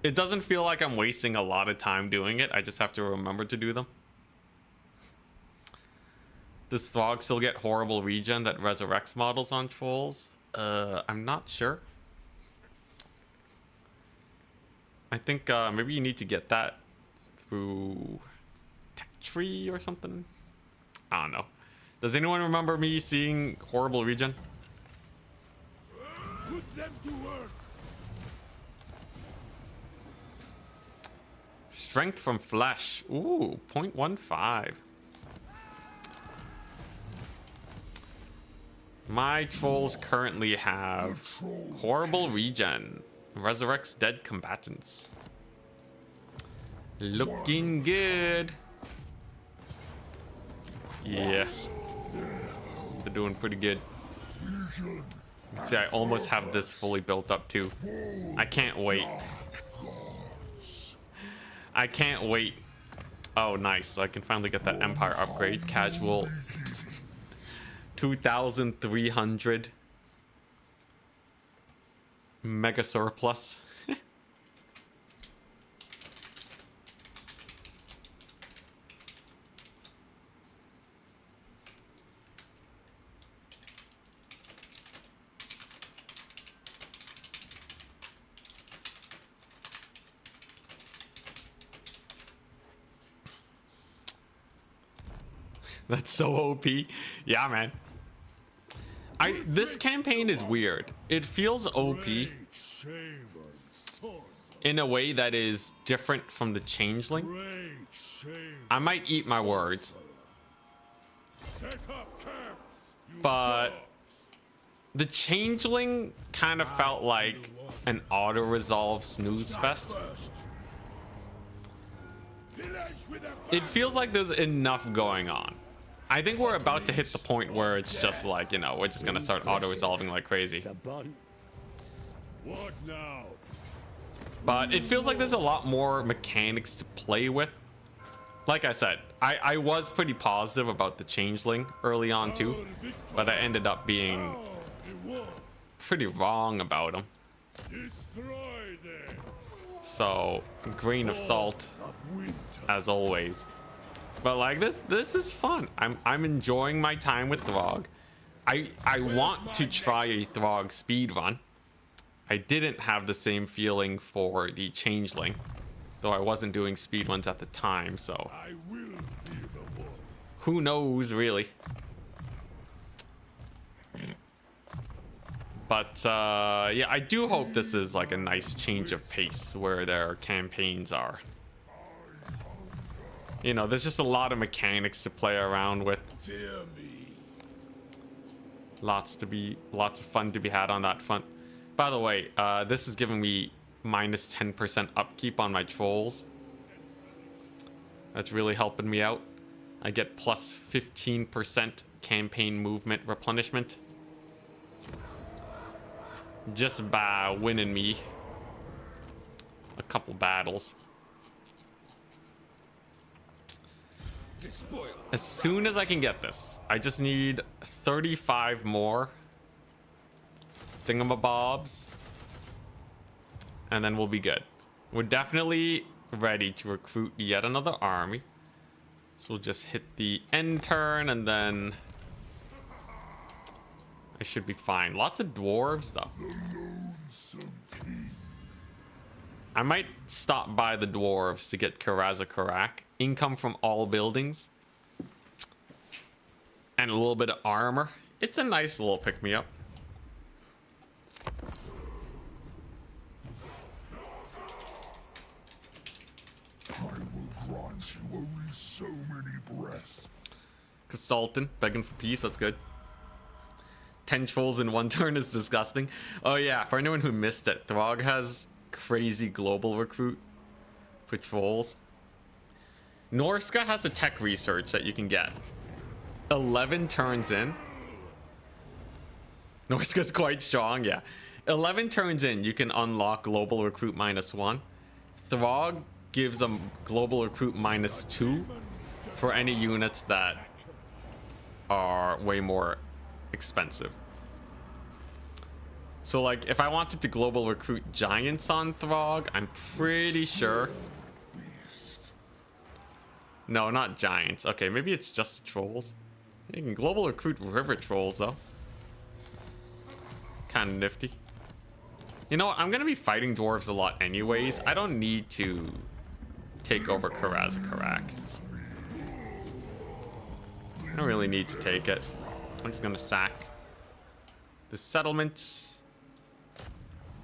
It doesn't feel like I'm wasting a lot of time doing it. I just have to remember to do them. Does Throg still get horrible regen that resurrects models on trolls? I'm not sure. I think maybe you need to get that through Tech Tree or something. I don't know. Does anyone remember me seeing horrible regen? Put them to work. Strength from flesh. Ooh, 0.15. My trolls currently have horrible regen. Resurrects dead combatants. Looking good. Yeah. They're doing pretty good. See, I almost have this fully built up too. I can't wait. I can't wait. Oh, nice. So I can finally get that Empire upgrade. Casual. 2,300. Mega surplus. That's so OP. Yeah, man. This campaign is weird. It feels OP in a way that is different from the Changeling. I might eat my words. But the Changeling kind of felt like an auto-resolve snooze fest. It feels like there's enough going on. I think we're about to hit the point where it's just like, you know, we're just gonna start auto-resolving like crazy. What now? But it feels like there's a lot more mechanics to play with. Like I said, I was pretty positive about the Changeling early on too, but I ended up being pretty wrong about him. So, grain of salt, as always. But like this is fun. I'm enjoying my time with Throg. I want to try a Throg speed run. I didn't have the same feeling for the Changeling, though I wasn't doing speed runs at the time, so who knows really. But yeah, I do hope this is like a nice change of pace where their campaigns are. You know, there's just a lot of mechanics to play around with. Lots of fun to be had on that front. By the way, this is giving me minus 10% upkeep on my trolls. That's really helping me out. I get plus 15% campaign movement replenishment just by winning me a couple battles. As soon as I can get this, I just need 35 more thingamabobs, and then we'll be good. We're definitely ready to recruit yet another army. So we'll just hit the end turn, and then I should be fine. Lots of dwarves, though. I might stop by the dwarves to get Karaza Karak. Income from all buildings. And a little bit of armor. It's a nice little pick-me-up. I will grant you only so many breaths. Consultant, begging for peace, that's good. 10 trolls in one turn is disgusting. Oh yeah, for anyone who missed it, Throg has crazy global recruit for trolls. Norsca has a tech research that you can get. 11 turns in. Norsca's quite strong, yeah. 11 turns in, you can unlock global recruit -1. Throg gives them global recruit -2 for any units that are way more expensive. So like if I wanted to global recruit giants on Throg, I'm pretty sure. No, not giants. Okay, maybe it's just trolls. You can global recruit river trolls though. Kind of nifty. You know what? I'm gonna be fighting dwarves a lot anyways. I don't need to take over Karazakarak. I don't really need to take it. I'm just gonna sack the settlement.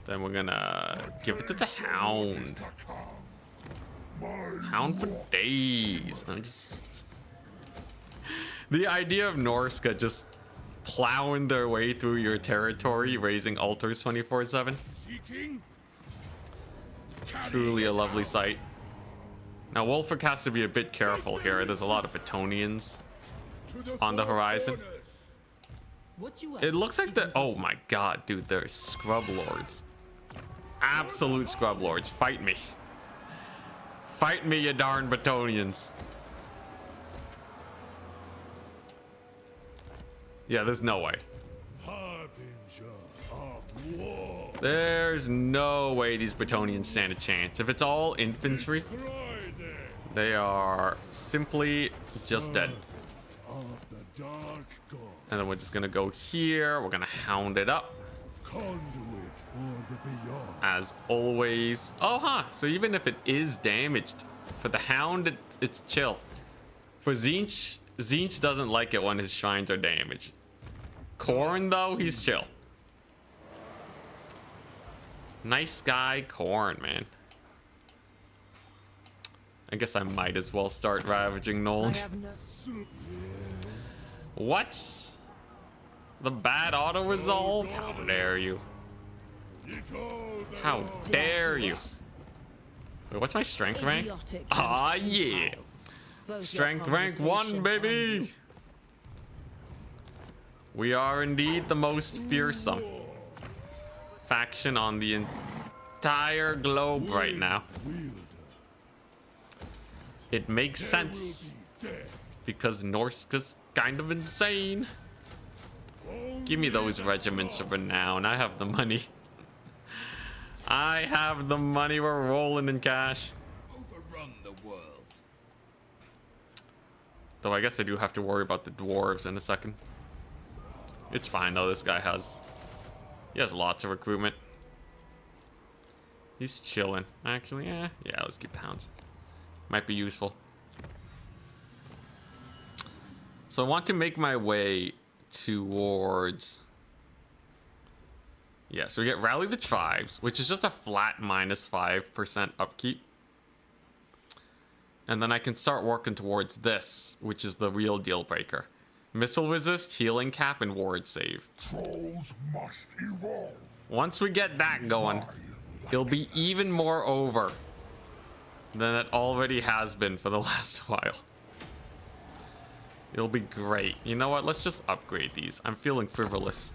Then we're gonna give it to the Hound. Hound for days. I'm just... The idea of Norsca just plowing their way through your territory, raising altars 24/7. Truly a lovely sight. Now Wolfric has to be a bit careful here. There's a lot of Etonians on the horizon. It looks like the... Oh my god, dude, there's Scrub Lords. Absolute Scrub Lords. Fight me. Fight me, you darn Batonians. Yeah, there's no way. There's no way these Batonians stand a chance. If it's all infantry, they are simply just dead. And then we're just gonna go here. We're gonna hound it up. As always. Oh, huh. So even if it is damaged, for the hound, it's chill. For Tzeentch, Tzeentch doesn't like it when his shrines are damaged. Khorne, though, he's chill. Nice guy, Khorne, man. I guess I might as well start ravaging Nold. What? The bad auto resolve? How dare you? How dare you? Wait, what's my strength rank? Ah, yeah. Strength rank 1, baby. We are indeed the most fearsome faction on the entire globe right now. It makes sense because Norsca's kind of insane. Give me those regiments of renown. I have the money. I have the money. We're rolling in cash. Overrun the world. Though I guess I do have to worry about the dwarves in a second. It's fine though. This guy has... He has lots of recruitment. He's chilling. Actually, yeah, let's keep pounds. Might be useful. So I want to make my way towards... Yeah, so we get Rally the Tribes, which is just a flat minus 5% upkeep. And then I can start working towards this, which is the real deal breaker. Missile resist, healing cap, and ward save. Trolls must evolve. Once we get that going, it'll be even more over than it already has been for the last while. It'll be great. You know what? Let's just upgrade these. I'm feeling frivolous.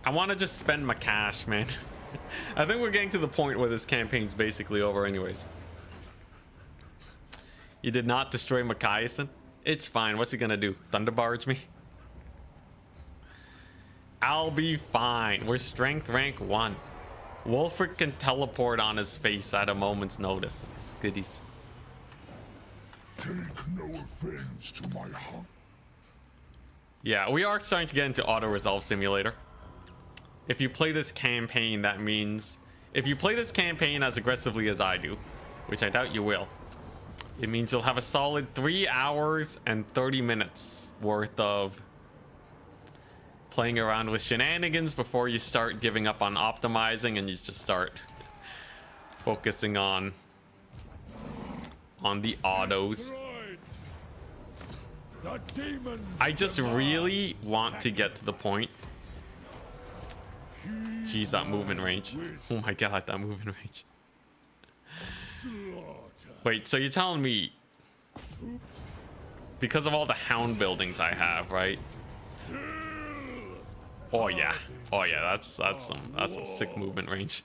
I want to just spend my cash, man. I think we're getting to the point where this campaign's basically over anyways. You did not destroy Makayasin? It's fine. What's he gonna do? Thunderbarge me? I'll be fine. We're strength rank 1. Wolfric can teleport on his face at a moment's notice. It's goodies. Take no offense to my hunt. Yeah, we are starting to get into auto-resolve simulator. If you play this campaign, that means... If you play this campaign as aggressively as I do, which I doubt you will, it means you'll have a solid 3 hours and 30 minutes worth of playing around with shenanigans before you start giving up on optimizing and you just start focusing on the autos. I just really want to get to the point. Jeez, that movement range. Oh my god, that movement range. Wait, so you're telling me because of all the hound buildings I have, right? Oh yeah. Oh yeah, that's some sick movement range.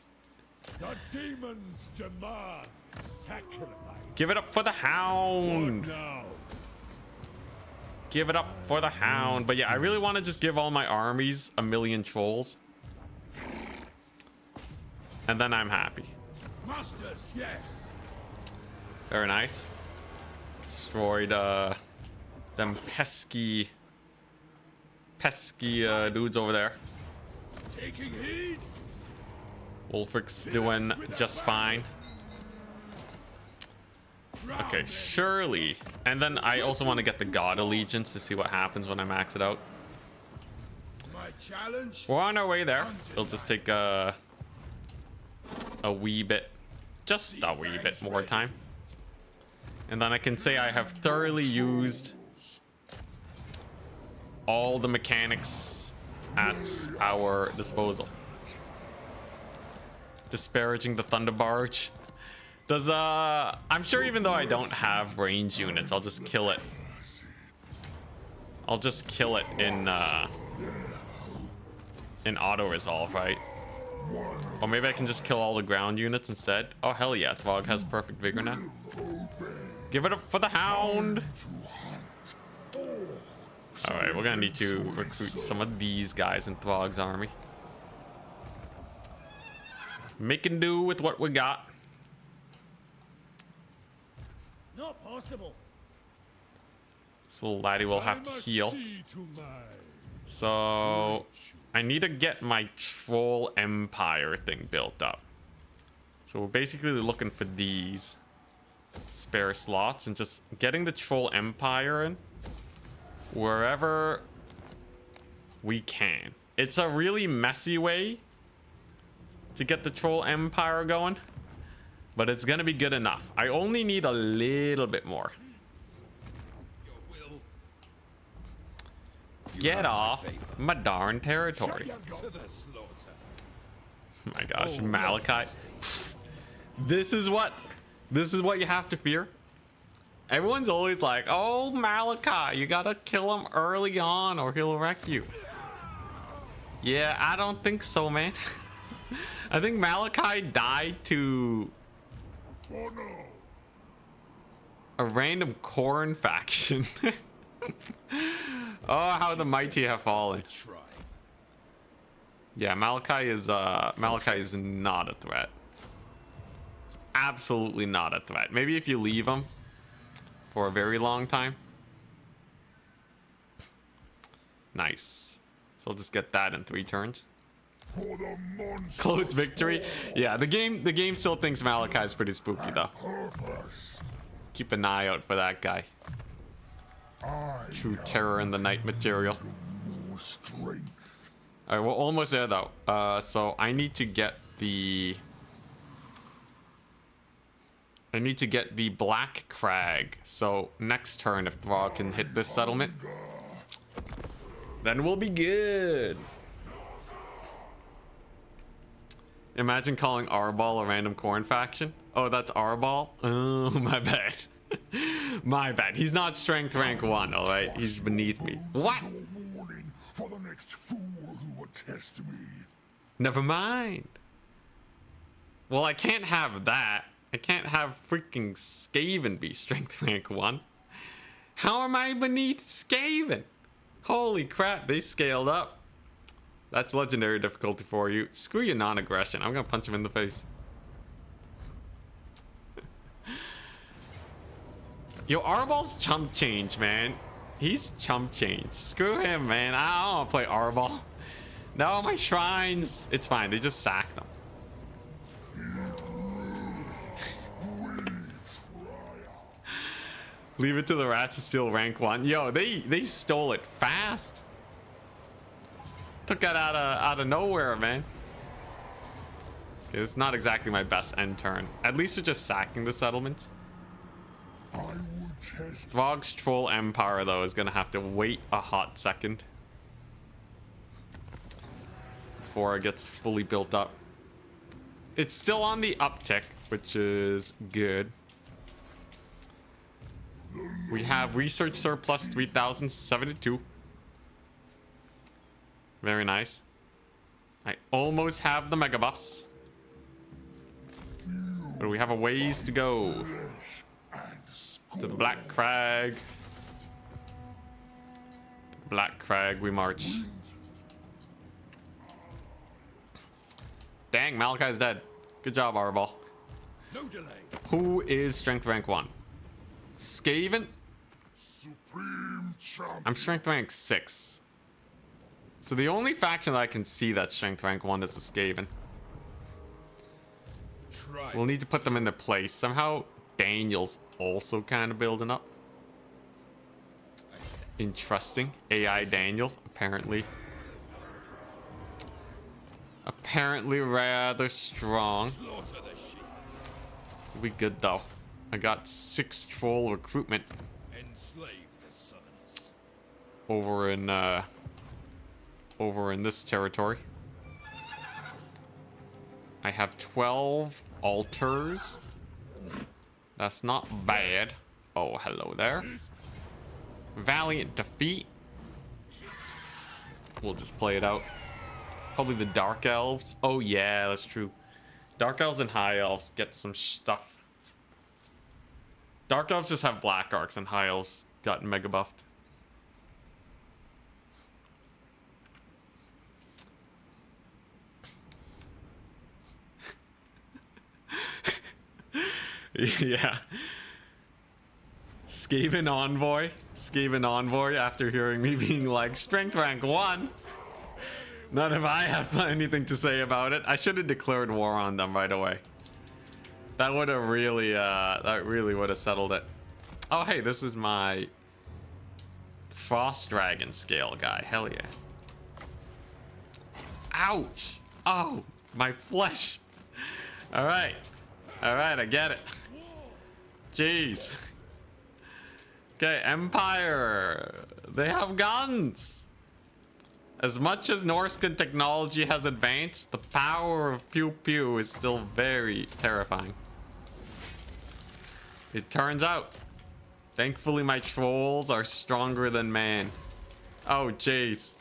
Give it up for the hound. Give it up for the hound. But yeah, I really want to just give all my armies 1,000,000 trolls. And then I'm happy. Masters, yes. Very nice. Destroyed them pesky dudes over there. Taking heed. Wolfric's doing just fine. Okay, surely. And then I also want to get the God Allegiance to see what happens when I max it out. My challenge. We're on our way there. It'll just take a wee bit, just a wee bit more time. And then I can say I have thoroughly used all the mechanics at our disposal. Disparaging the Thunder Barge. Does I'm sure even though I don't have range units, I'll just kill it. I'll just kill it in auto resolve, right? Or maybe I can just kill all the ground units instead. Oh hell yeah, Throg has perfect vigor now. Give it up for the Hound. Alright, we're gonna need to recruit some of these guys in Throg's army. Making do with what we got. Not possible. This little laddie will have to heal. So I need to get my Troll Empire thing built up. So we're basically looking for these spare slots and just getting the Troll Empire in wherever we can. It's a really messy way to get the Troll Empire going, but it's gonna be good enough. I only need a little bit more. Get off my darn territory. Oh my gosh, Malachi. This is what you have to fear. Everyone's always like, oh, Malachi, you gotta kill him early on or he'll wreck you. Yeah, I don't think so, man. I think Malachi died to a random Khorne faction. Oh, how the mighty have fallen. Yeah, Malachi is not a threat. Absolutely not a threat. Maybe if you leave him for a very long time. Nice. So I'll just get that in 3 turns. Close victory. Yeah, the game still thinks Malachi is pretty spooky though. Keep an eye out for that guy. True terror in the night material. Alright, we're almost there though. So I need to get the Black Crag. So next turn, if Throg can hit this settlement, then we'll be good. Imagine calling Arbol a random Khorne faction. Oh, that's Arbol? Oh, my bad. My bad. He's not strength rank 1, alright? He's beneath me. What? For the next fool who will test me. Never mind. Well, I can't have that. I can't have freaking Skaven be strength rank 1. How am I beneath Skaven? Holy crap, they scaled up. That's legendary difficulty for you. Screw your non-aggression. I'm gonna punch him in the face. Yo, Arbal's chump change, man. He's chump change. Screw him, man. I don't want to play Arbal. No, my shrines. It's fine. They just sack them. Leave it to the rats to steal rank 1. Yo, they stole it fast. Took that out of nowhere, man. Okay, it's not exactly my best end turn. At least they're just sacking the settlement. Throg's Troll Empire, though, is gonna have to wait a hot second before it gets fully built up. It's still on the uptick, which is good. We have research surplus 3072. Very nice. I almost have the mega buffs, but we have a ways to go to the Black Crag. To the Black Crag we march. Dang, Malachi's dead. Good job, Arbol. No delay. Who is strength rank 1? Skaven? Supreme champion. I'm strength rank 6. So the only faction that I can see that's strength rank 1 is the Skaven. Try. We'll need to put them in their place. Somehow Daniel's also kind of building up. Interesting. AI Daniel, apparently. Apparently rather strong. Slaughter the sheep. We good though. I got 6 troll recruitment Enslave the Southerners. over in this territory. I have 12 altars. That's not bad. Oh, hello there. Valiant defeat. We'll just play it out. Probably the Dark Elves. Oh yeah, that's true. Dark Elves and High Elves get some stuff. Dark Elves just have Black Arcs and High Elves got mega buffed. Yeah. Skaven Envoy after hearing me being like strength rank 1. None of I have anything to say about it. I should have declared war on them right away. That would have really would have settled it. Oh hey, this is my Frost Dragon scale guy. Hell yeah. Ouch. Oh, my flesh. Alright, I get it. Jeez. Okay, Empire. They have guns. As much as Norsca technology has advanced, the power of pew pew is still very terrifying. It turns out. Thankfully my trolls are stronger than man. Oh jeez.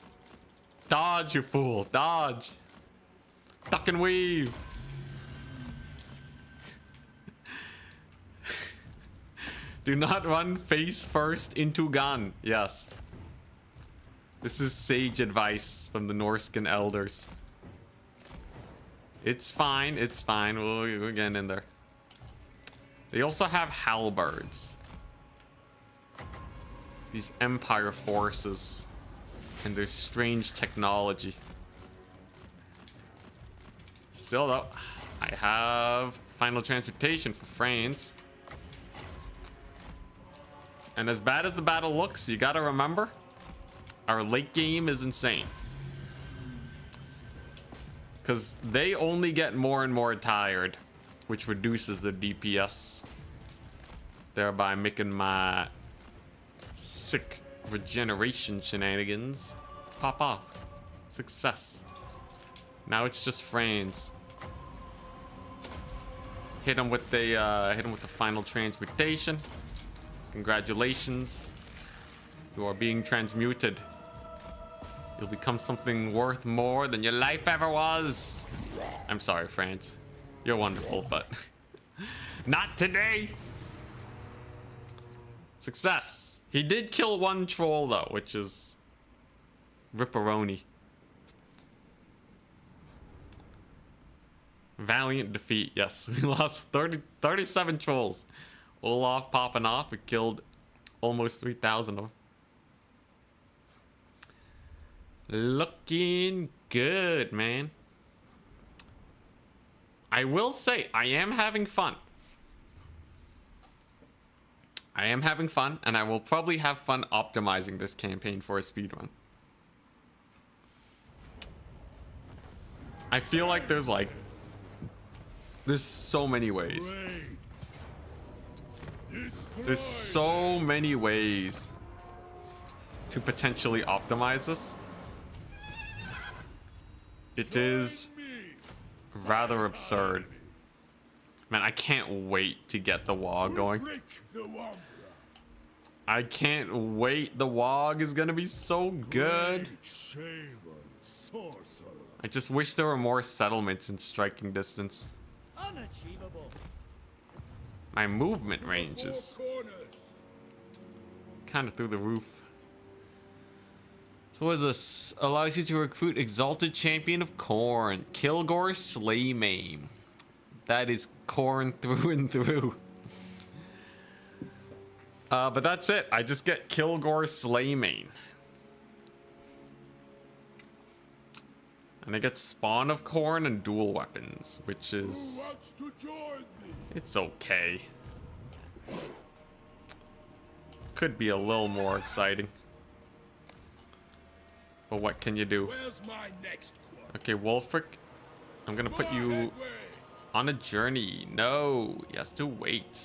Dodge, you fool. Dodge. Duck and weave. Do not run face first into gun. Yes. This is sage advice from the Norscan elders. It's fine. It's fine. We're getting in there. They also have halberds. These Empire forces. And their strange technology. Still though, I have final transmutation for France. And as bad as the battle looks, you gotta remember, our late game is insane. Because they only get more and more tired, which reduces the DPS. Thereby making my sick regeneration shenanigans pop off. Success. Now it's just friends. Hit him with the final transmutation. Congratulations. You are being transmuted. You'll become something worth more than your life ever was. I'm sorry, France. You're wonderful, but not today. Success. He did kill one troll though, which is Ripperoni. Valiant defeat. Yes, we lost 37 trolls. Olaf popping off. We killed almost 3,000 of them. Looking good, man. I will say, I am having fun. I am having fun, and I will probably have fun optimizing this campaign for a speedrun. I feel like there's so many ways. There's so many ways to potentially optimize this. It is rather absurd. Man, I can't wait to get the WoG going. I can't wait. The WoG is gonna be so good. I just wish there were more settlements in striking distance. Unachievable. My movement range is kind of through the roof. So what is this? Allows you to recruit Exalted Champion of Khorne, Kilgore, Slay, Maim. That is corn through and through. But that's it. I just get Kilgore Slaymane. And I get Spawn of Corn and dual weapons, which is... Who wants to join me? It's okay. Could be a little more exciting. But what can you do? Where's my next quest? Okay, Wolfric, I'm gonna put you on a journey. No, he has to wait.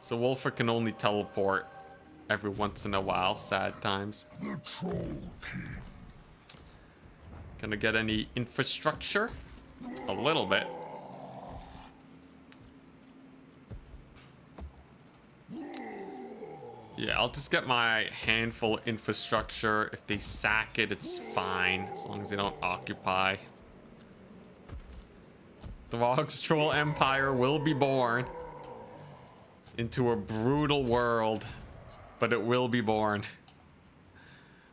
So Wolfric can only teleport every once in a while. Sad times. The Troll King. Gonna get any infrastructure? A little bit. Yeah, I'll just get my handful of infrastructure. If they sack it, it's fine, as long as they don't occupy. Throg's Troll Empire will be born into a brutal world, but it will be born.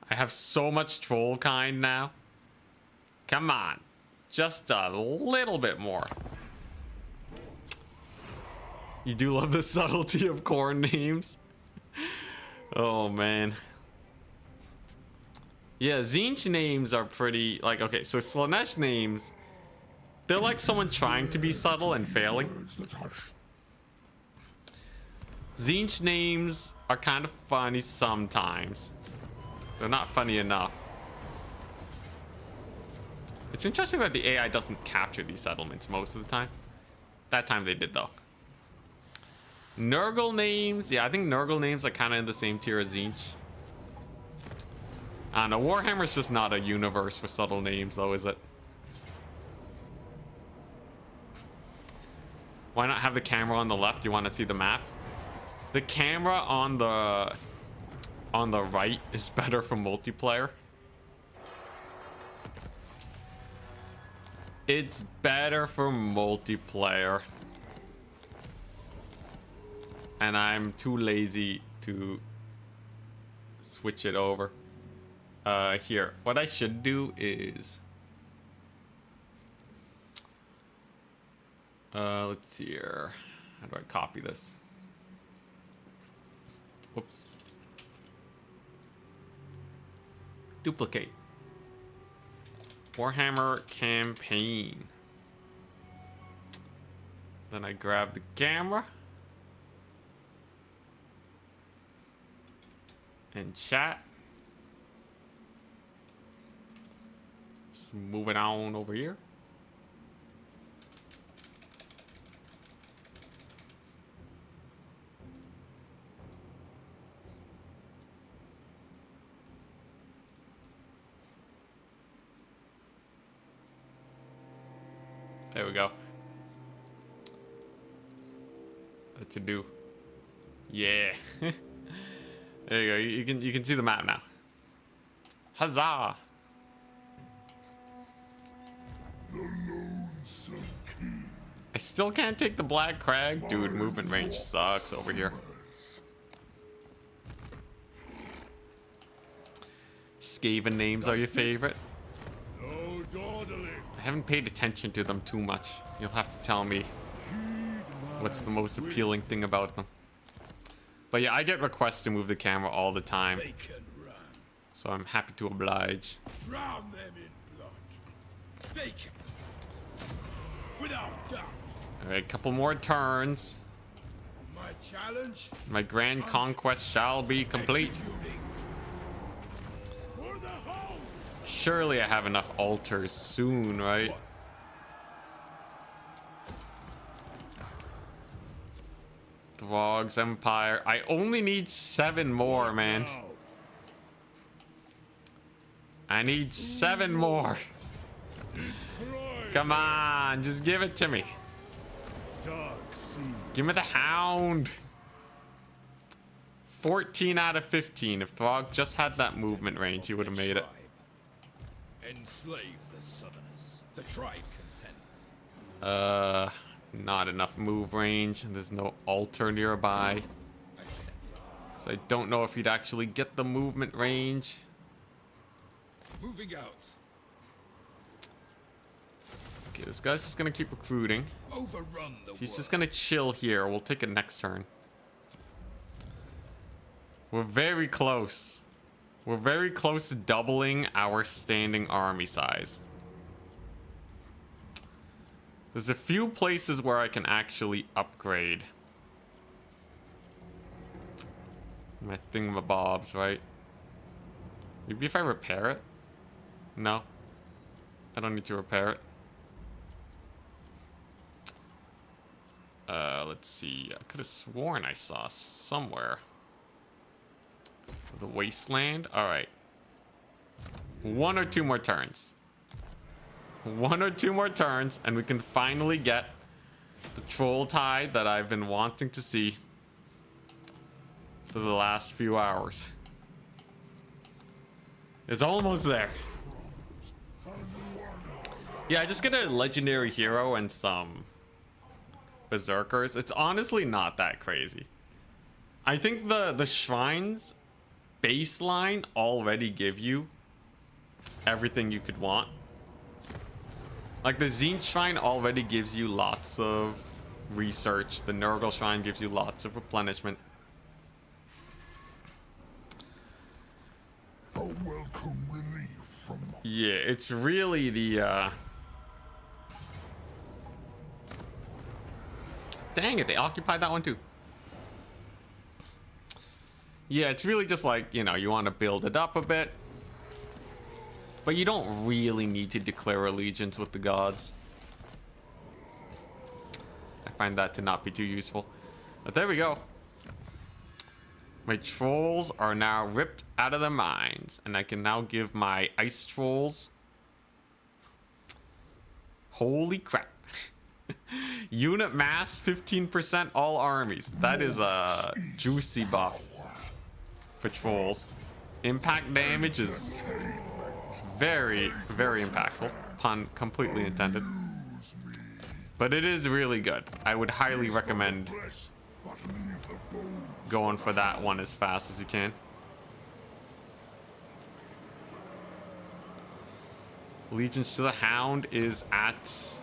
I have so much troll kind now. Come on, just a little bit more. You do love the subtlety of corn names. Oh man. Yeah, Tzeentch names are pretty, like, okay, so Slaanesh names, they're like someone trying to be subtle and failing. Tzeentch names are kind of funny sometimes. They're not funny enough. It's interesting that the AI doesn't capture these settlements most of the time. That time they did though. Nurgle names, yeah, I think Nurgle names are kind of in the same tier as Tzeentch. I don't know, Warhammer's just not a universe for subtle names though, is it? Why not have the camera on the left? You want to see the map? The camera on the right is better for multiplayer. It's better for multiplayer. And I'm too lazy to switch it over. Here, what I should do is... let's see here. How do I copy this? Whoops. Duplicate. Warhammer campaign. Then I grab the camera. And chat. Just moving on over here. There we go. What to do? Yeah. There you go. You can see the map now. Huzzah! The Lonesome King. I still can't take the Black Crag. Dude, movement range sucks over here. Skaven names are your favorite? No dawdling. I haven't paid attention to them too much. You'll have to tell me what's the most appealing thing about them. But yeah, I get requests to move the camera all the time. They can run. So I'm happy to oblige. Drown them in blood. They can. Without doubt. Alright, a couple more turns. My challenge. My grand conquest shall be complete. Executing. For the home. Surely I have enough altars soon, right? Throg's Empire. I only need 7 more, man. Now. I need 7 more. Destroy. Come on, just give it to me. Dark sea. Give me the hound. 14 out of 15. If Throg just had that movement range, he would have made it. Enslave the Southerners. The tribe consents. Not enough move range. There's no altar nearby. So I don't know if he'd actually get the movement range. Moving out. Okay, this guy's just gonna keep recruiting. Overrun the He's just world. gonna chill here. We'll take it next turn. We're very close. We're very close to doubling our standing army size. There's a few places where I can actually upgrade my thingamabobs, right? Maybe if I repair it? No. I don't need to repair it. Let's see. I could have sworn I saw somewhere. The wasteland? Alright. 1 or 2 more turns. 1 or 2 more turns, and we can finally get the troll tide that I've been wanting to see for the last few hours. It's almost there. Yeah, I just get a legendary hero and some berserkers. It's honestly not that crazy. I think the shrines baseline already give you everything you could want. Like the Zinj shrine already gives you lots of research. The Nurgle shrine gives you lots of replenishment. A welcome relief from Yeah, it's really the dang it, they occupied that one too. Yeah, it's really just like, you know, you want to build it up a bit. But you don't really need to declare allegiance with the gods. I find that to not be too useful. But there we go. My trolls are now ripped out of their minds. And I can now give my ice trolls... Holy crap. Unit mass, 15% all armies. That is a juicy buff for trolls. Impact damage is very, very impactful. Pun completely intended. But it is really good. I would highly recommend going for that one as fast as you can. Allegiance to the Hound is at...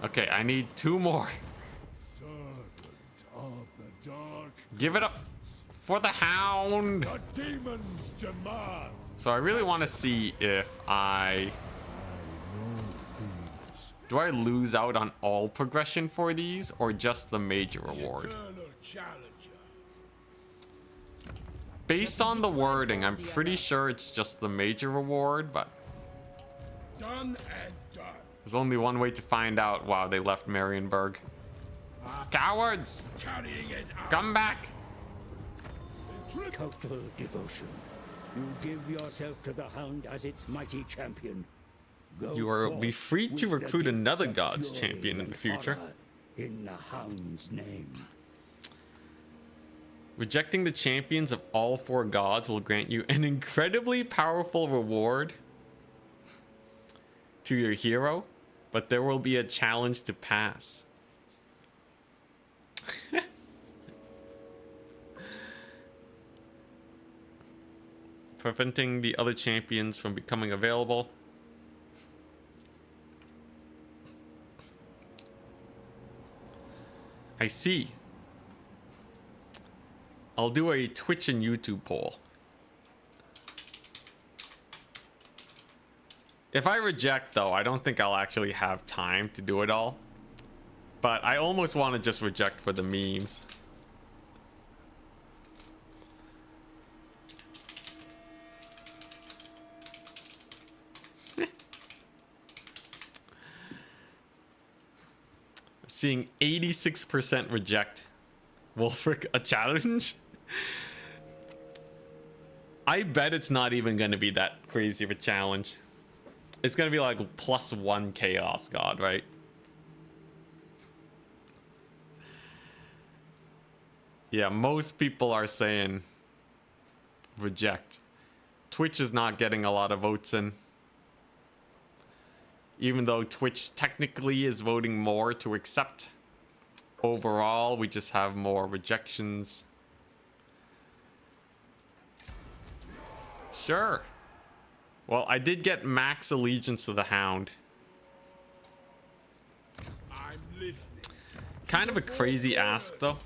Okay, I need 2 more. Servant of the dark. Give it up for the Hound. The demons demand. So I really want to see if do I lose out on all progression for these or just the major reward? Eternal challenger. Based on the wording, I'm pretty sure it's just the major reward, but Done and done. there's only one way to find out. Wow, they left Marienburg. Cowards! Carrying it out. Come back! Total devotion. You give yourself to the Hound as its mighty champion. Go You will be forth free to with the recruit gifts another of god's fury champion in and the future. horror in the Hound's name. Rejecting the champions of all 4 gods will grant you an incredibly powerful reward to your hero, but there will be a challenge to pass. Preventing the other champions from becoming available. I see. I'll do a Twitch and YouTube poll. If I reject, though, I don't think I'll actually have time to do it all. But I almost want to just reject for the memes. I'm seeing 86% reject. Wolfric a challenge? I bet it's not even going to be that crazy of a challenge. It's going to be like +1 chaos god, right? Yeah, most people are saying reject. Twitch is not getting a lot of votes in. Even though Twitch technically is voting more to accept. Overall, we just have more rejections. Sure. Well, I did get max allegiance to the Hound. listening. Kind of a crazy ask though,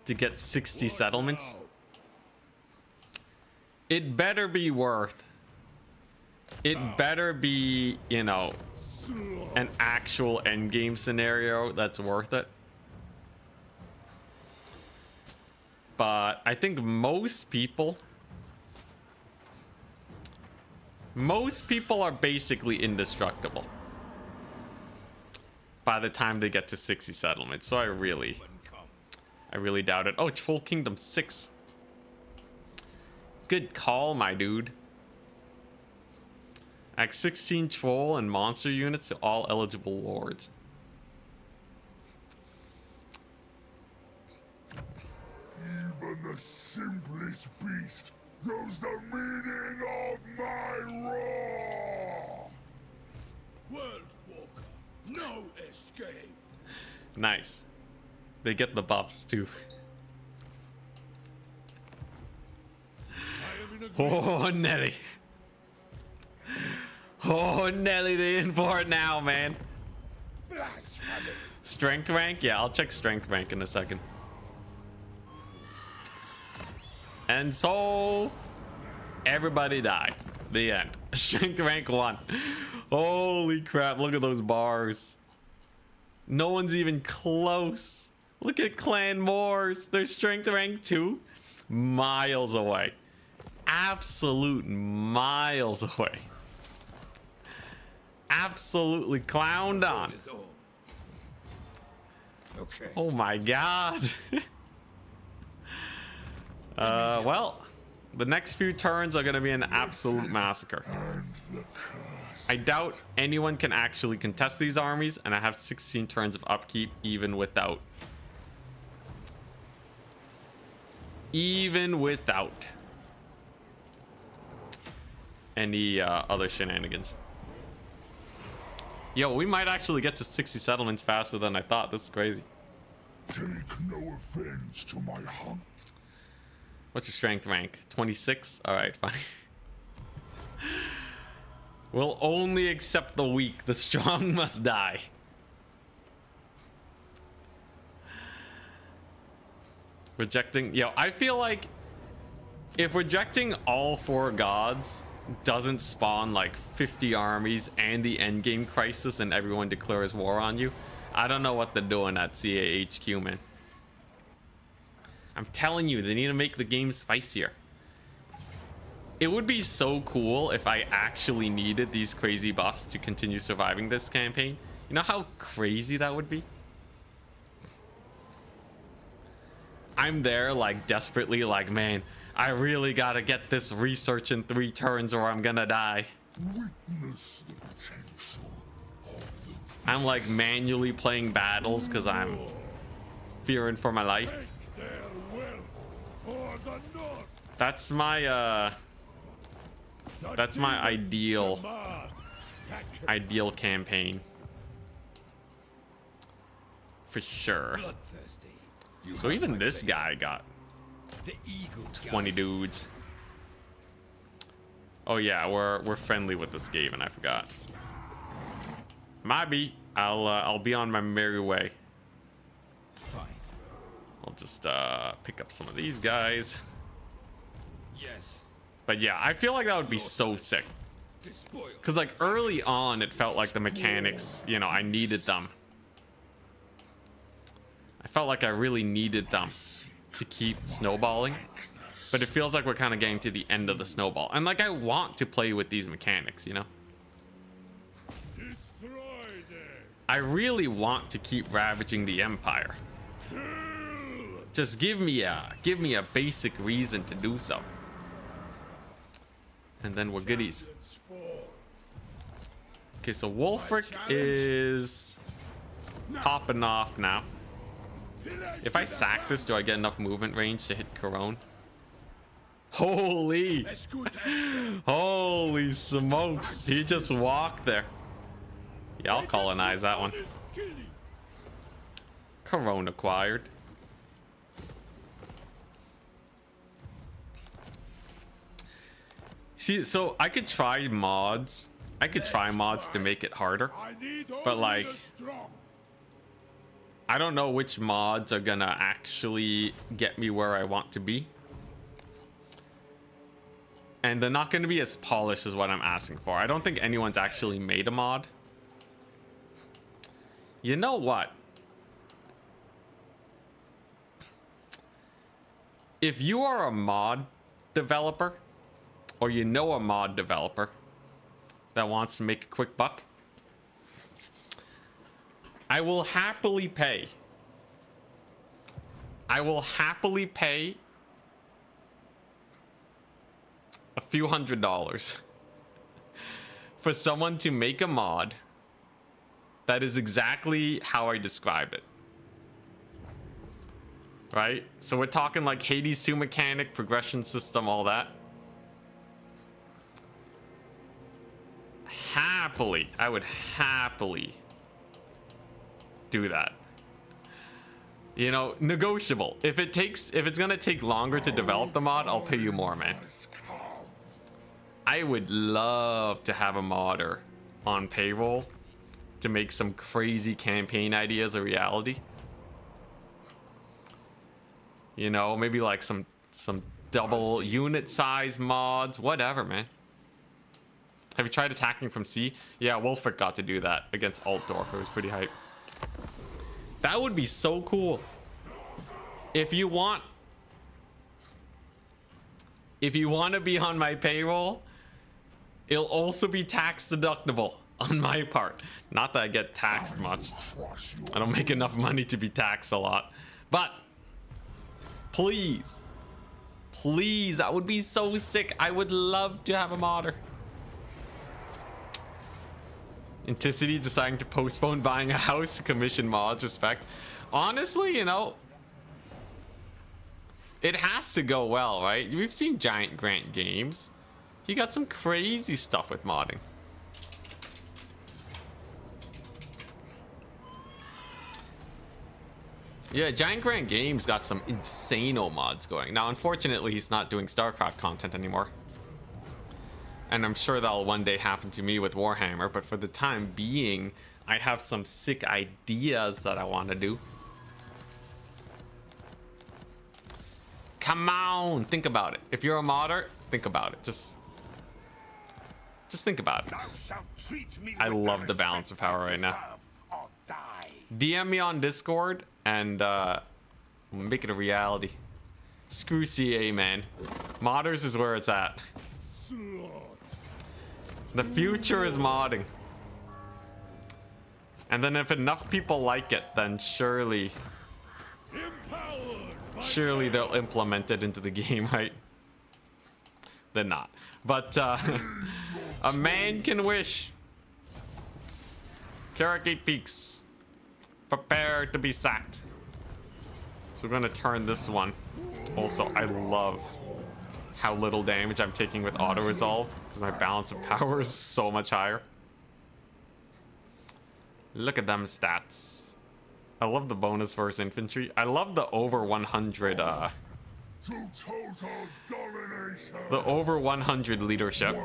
to get 60 settlements. It better be worth. It better be, you know, an actual endgame scenario that's worth it. But I think most people are basically indestructible by the time they get to 60 settlements. So I really doubt it. Oh, Troll Kingdom 6. Good call, my dude. Add 16 troll and monster units to all eligible lords. Even the simplest beast knows the meaning of my roar! World Walker, no escape. Nice. They get the buffs too. I am in a Oh, Nelly. Oh, Nelly, they in for it now, man. Strength rank? Yeah, I'll check strength rank in a second. And so, everybody died. The end. Strength rank 1. Holy crap, look at those bars. No one's even close. Look at Clan Moors. They're strength rank 2. Miles away. Absolute miles away. Absolutely clowned on. Okay. Oh my god. Well, the next few turns are going to be an absolute massacre. I doubt anyone can actually contest these armies, and I have 16 turns of upkeep even without. Any other shenanigans. Yo, we might actually get to 60 settlements faster than I thought. This is crazy. Take no offense to my hunt. What's your strength rank? 26? Alright, fine. We'll only accept the weak. The strong must die. Rejecting... Yo, I feel like if rejecting all 4 gods doesn't spawn like 50 armies and the endgame crisis and everyone declares war on you, I don't know what they're doing at CAHQ, man. I'm telling you, they need to make the game spicier. It would be so cool if I actually needed these crazy buffs to continue surviving this campaign. You know how crazy that would be? I'm there like desperately like, man, I really gotta get this research in 3 turns or I'm gonna die. Witness the potential of the I'm like manually playing battles because I'm fearing for my life. Take their will for the North. That's my ideal campaign. For sure. Bloodthirsty. So even this guy got The eagle 20 dudes. Oh yeah, we're friendly with this game, and I forgot. Maybe I'll be on my merry way. Fine. I'll just pick up some of these guys. Yes. But yeah, I feel like that would be so sick. Despoil. Cause like early on, it felt like the mechanics, you know, I needed them. I felt like I really needed them to keep snowballing. But it feels like we're kind of getting to the end of the snowball. And like I want to play with these mechanics, you know? Destroy them. I really want to keep ravaging the Empire. Just give me a basic reason to do so. And then we're goodies. Okay, so Wolfric is popping off now. If I sack this, do I get enough movement range to hit Corone? Holy! Holy smokes! He just walked there. Yeah, I'll colonize that one. Corone acquired. See, so I could try mods I could try mods to make it harder, I need but only like, the strong. I don't know which mods are gonna actually get me where I want to be. And they're not gonna be as polished as what I'm asking for. I don't think anyone's actually made a mod. You know what? If you are a mod developer, or you know a mod developer that wants to make a quick buck, I will happily pay. I will happily pay a few $100s for someone to make a mod that is exactly how I described it. Right? So we're talking like Hades 2 mechanic, progression system, all that. Happily, I would happily do that. You know, negotiable. If it's gonna take longer to develop the mod, I'll pay you more, man. I would love to have a modder on payroll to make some crazy campaign ideas a reality. You know, maybe like some double unit size mods, whatever, man. Have you tried attacking from sea? Yeah, Wolfric got to do that against Altdorf. It was pretty hype. That would be so cool. If you want to be on my payroll, it'll also be tax deductible on my part. Not that I get taxed much. I don't make enough money to be taxed a lot. But please, please, that would be so sick. I would love to have a modder. Anticity deciding to postpone buying a house to commission mods. Respect. Honestly, you know, it has to go well, right? We've seen Giant Grant games. He got some crazy stuff with modding. Yeah, Giant Grant Games got some insano mods going. Now, unfortunately, he's not doing StarCraft content anymore. And I'm sure that'll one day happen to me with Warhammer, but for the time being, I have some sick ideas that I want to do. Come on, think about it. If you're a modder, think about it. Just think about it. I love the balance of power right now. DM me on Discord and make it a reality. Screw CA, man. Modders is where it's at. The future is modding. And then if enough people like it, then surely they'll implement it into the game, right? They're not. But a man can wish. Carragate Peaks. Prepare to be sacked. So we're gonna turn this one. Also, I love how little damage I'm taking with auto resolve because my balance of power is so much higher. Look at them stats. I love the bonus versus infantry. I love the over 100 the over 100 leadership.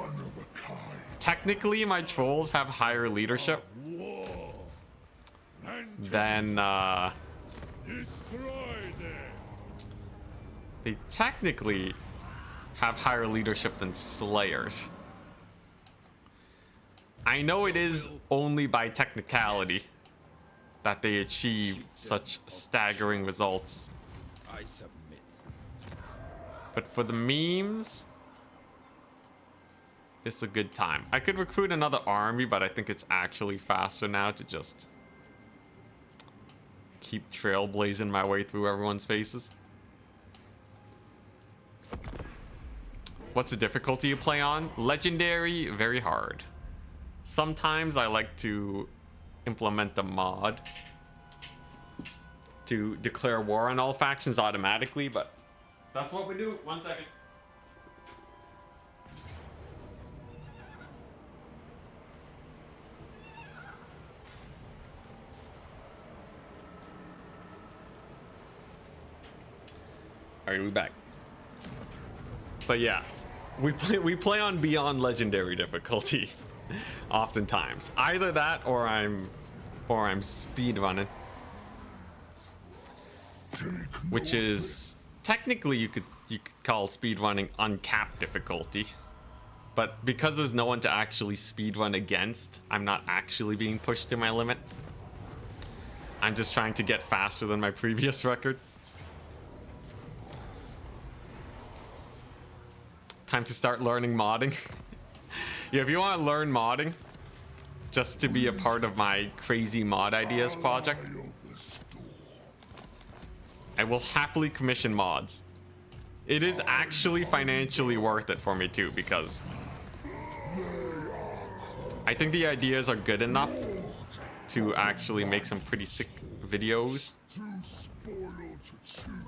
Technically my trolls have higher leadership than they technically have higher leadership than slayers. I know it is only by technicality that they achieve such staggering results. I submit. But for the memes, it's a good time. I could recruit another army, but I think it's actually faster now to just keep trailblazing my way through everyone's faces. What's the difficulty you play on? Legendary, very hard. Sometimes I like to implement a mod to declare war on all factions automatically, but that's what we do. 1 second. All right, we're back. But yeah, we play on beyond legendary difficulty. Oftentimes. Either that or I'm speed running. Which is technically you could call speed running uncapped difficulty. But because there's no one to actually speedrun against, I'm not actually being pushed to my limit. I'm just trying to get faster than my previous record. Time to start learning modding. Yeah, if you want to learn modding, just to be a part of my crazy mod ideas project, I will happily commission mods. It is actually financially worth it for me too, because I think the ideas are good enough to actually make some pretty sick videos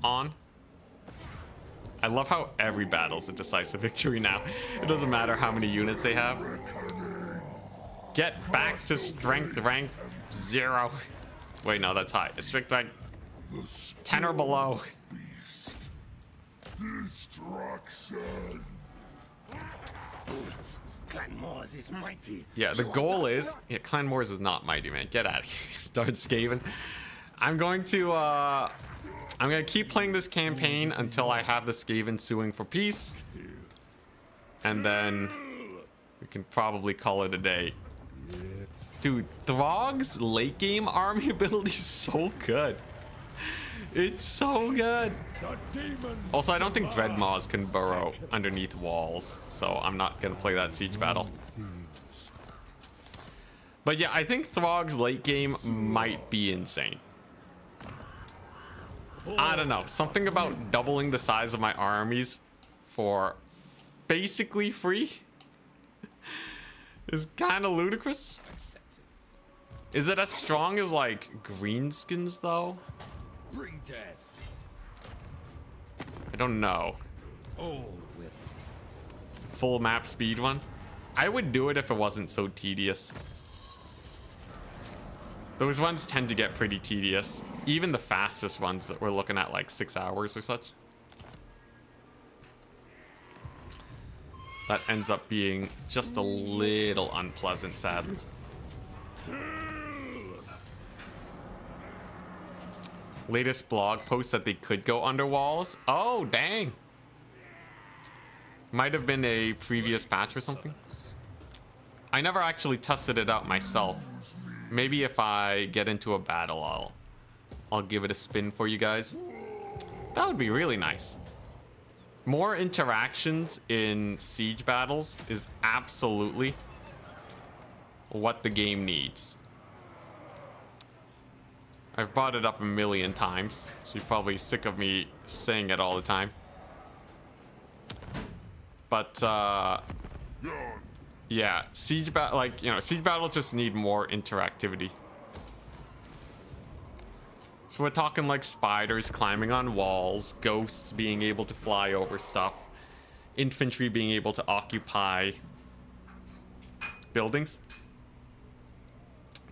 on. I love how every battle's a decisive victory now. It doesn't matter how many units they have. Get back to strength rank 0. Wait, no, that's high. Strength rank 10 or below. Destruction. Clan Moors is mighty. Yeah, the goal is... Yeah, Clan Moors is not mighty, man. Get out of here. Start Skaven. I'm going to keep playing this campaign until I have the Skaven suing for peace. And then we can probably call it a day. Dude, Throg's late game army ability is so good. It's so good. Also, I don't think Dreadmaws can burrow underneath walls, so I'm not gonna play that siege battle. But yeah, I think Throg's late game might be insane. I don't know, something about doubling the size of my armies for basically free is kind of ludicrous. Is it as strong as like greenskins though? Bring death. I don't know. All will. Full map speed run? I would do it if it wasn't so tedious. Those runs tend to get pretty tedious. Even the fastest ones that we're looking at like 6 hours or such. That ends up being just a little unpleasant, sadly. Latest blog post that they could go under walls. Oh, dang. Might have been a previous patch or something. I never actually tested it out myself. Maybe if I get into a battle, I'll give it a spin for you guys. That would be really nice. More interactions in siege battles is absolutely what the game needs. I've brought it up a million times, so you're probably sick of me saying it all the time. But yeah, siege battle, like, you know, siege battles just need more interactivity. So we're talking like spiders climbing on walls, ghosts being able to fly over stuff, infantry being able to occupy buildings.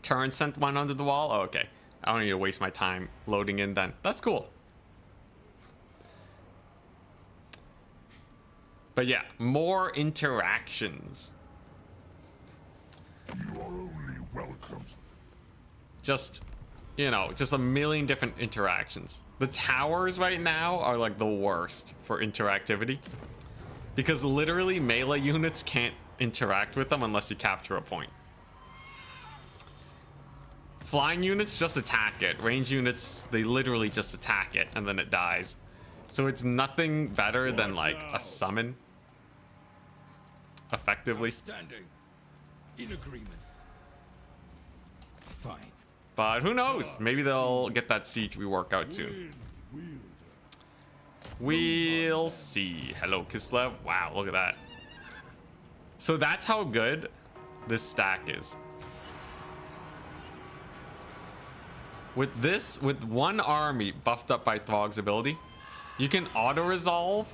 Turn sent one under the wall. Oh, okay. I don't need to waste my time loading in then. That's cool. But yeah, more interactions. You are only welcome. Just, you know, just a million different interactions. The towers right now are like the worst for interactivity. Because literally melee units can't interact with them unless you capture a point. Flying units just attack it. Range units, they literally just attack it and then it dies. So it's nothing better than like a summon. Effectively. Standing. In agreement. Fine. But who knows? Maybe they'll get that siege rework out soon. We'll see. Hello, Kislev. Wow, look at that. So that's how good this stack is. With this, with one army buffed up by Throg's ability, you can auto-resolve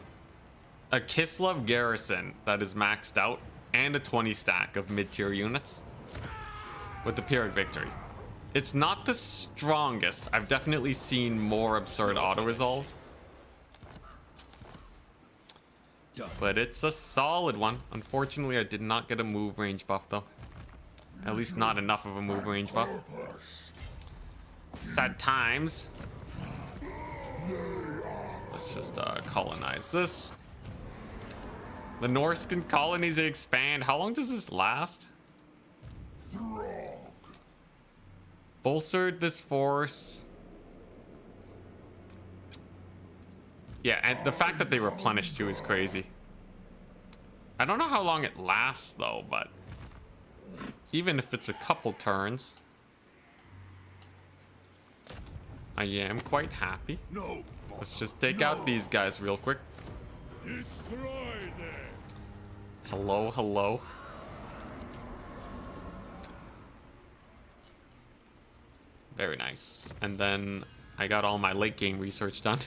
a Kislev garrison that is maxed out and a 20 stack of mid-tier units with the Pyrrhic victory. It's not the strongest. I've definitely seen more absurd auto-resolves. But it's a solid one. Unfortunately, I did not get a move range buff though. At least not enough of a move range buff. Sad times. Let's just colonize this. The Norscan colonies, they expand. How long does this last? Throg. Bolstered this force. Yeah, and the fact that they replenished you is crazy. I don't know how long it lasts though, but even if it's a couple turns, I am quite happy. No. Let's just take out these guys real quick. Destroy them. Hello, hello. Very nice. And then I got all my late game research done.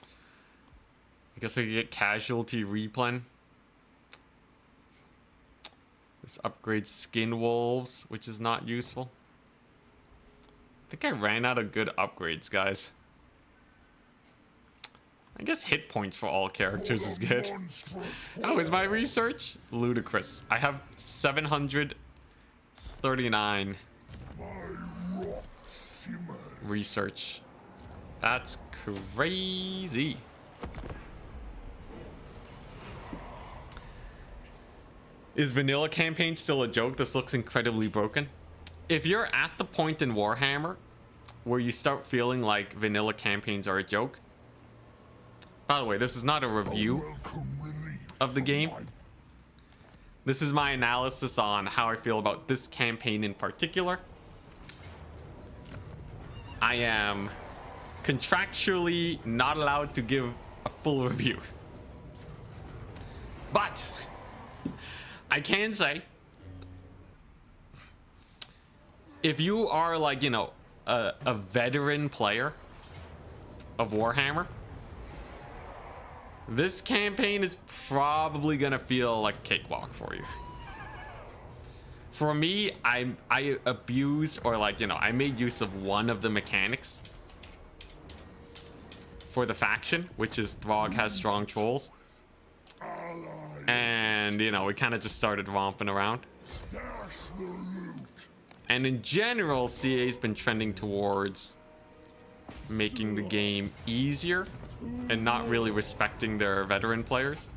I guess I could get casualty replen. This upgrades skin wolves, which is not useful. I think I ran out of good upgrades, guys. I guess hit points for all characters is good. Oh, is my research? Ludicrous. I have 739 research. That's crazy. Is vanilla campaign still a joke? This looks incredibly broken. If you're at the point in Warhammer where you start feeling like vanilla campaigns are a joke, by the way, this is not a review of the game. This is my analysis on how I feel about this campaign in particular. I am contractually not allowed to give a full review. But I can say, if you are like, you know, a veteran player of Warhammer, this campaign is probably gonna feel like a cakewalk for you. For me, I abused, or like, you know, I made use of one of the mechanics for the faction, which is Throg has strong trolls. And, you know, we kind of just started romping around. And in general, CA's been trending towards making the game easier and not really respecting their veteran players.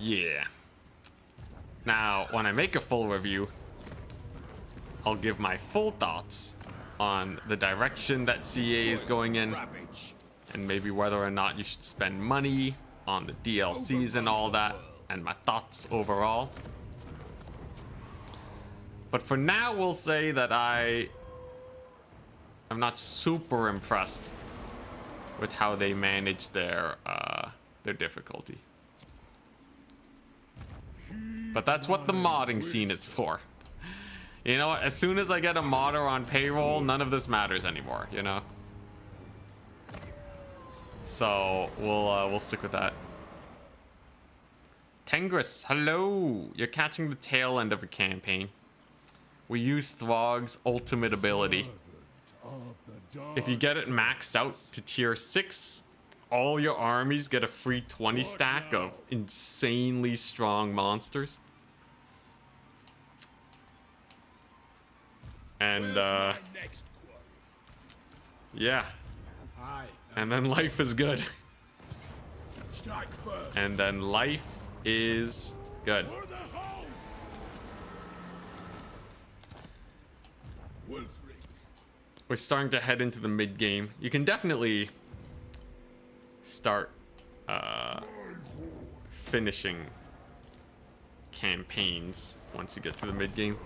Yeah. Now, when I make a full review, I'll give my full thoughts on the direction that CA is going in, and maybe whether or not you should spend money on the DLCs and all that, and my thoughts overall. But for now, we'll say that I'm not super impressed with how they manage their difficulty. But that's what the modding scene is for. You know, as soon as I get a modder on payroll, none of this matters anymore, you know? So we'll stick with that. Tengris, hello. You're catching the tail end of a campaign. We use Throg's ultimate ability. If you get it maxed out to tier 6, all your armies get a free 20 stack of insanely strong monsters. And yeah. And then life is good. And then life is good. We're starting to head into the mid game. You can definitely start finishing campaigns once you get to the mid game.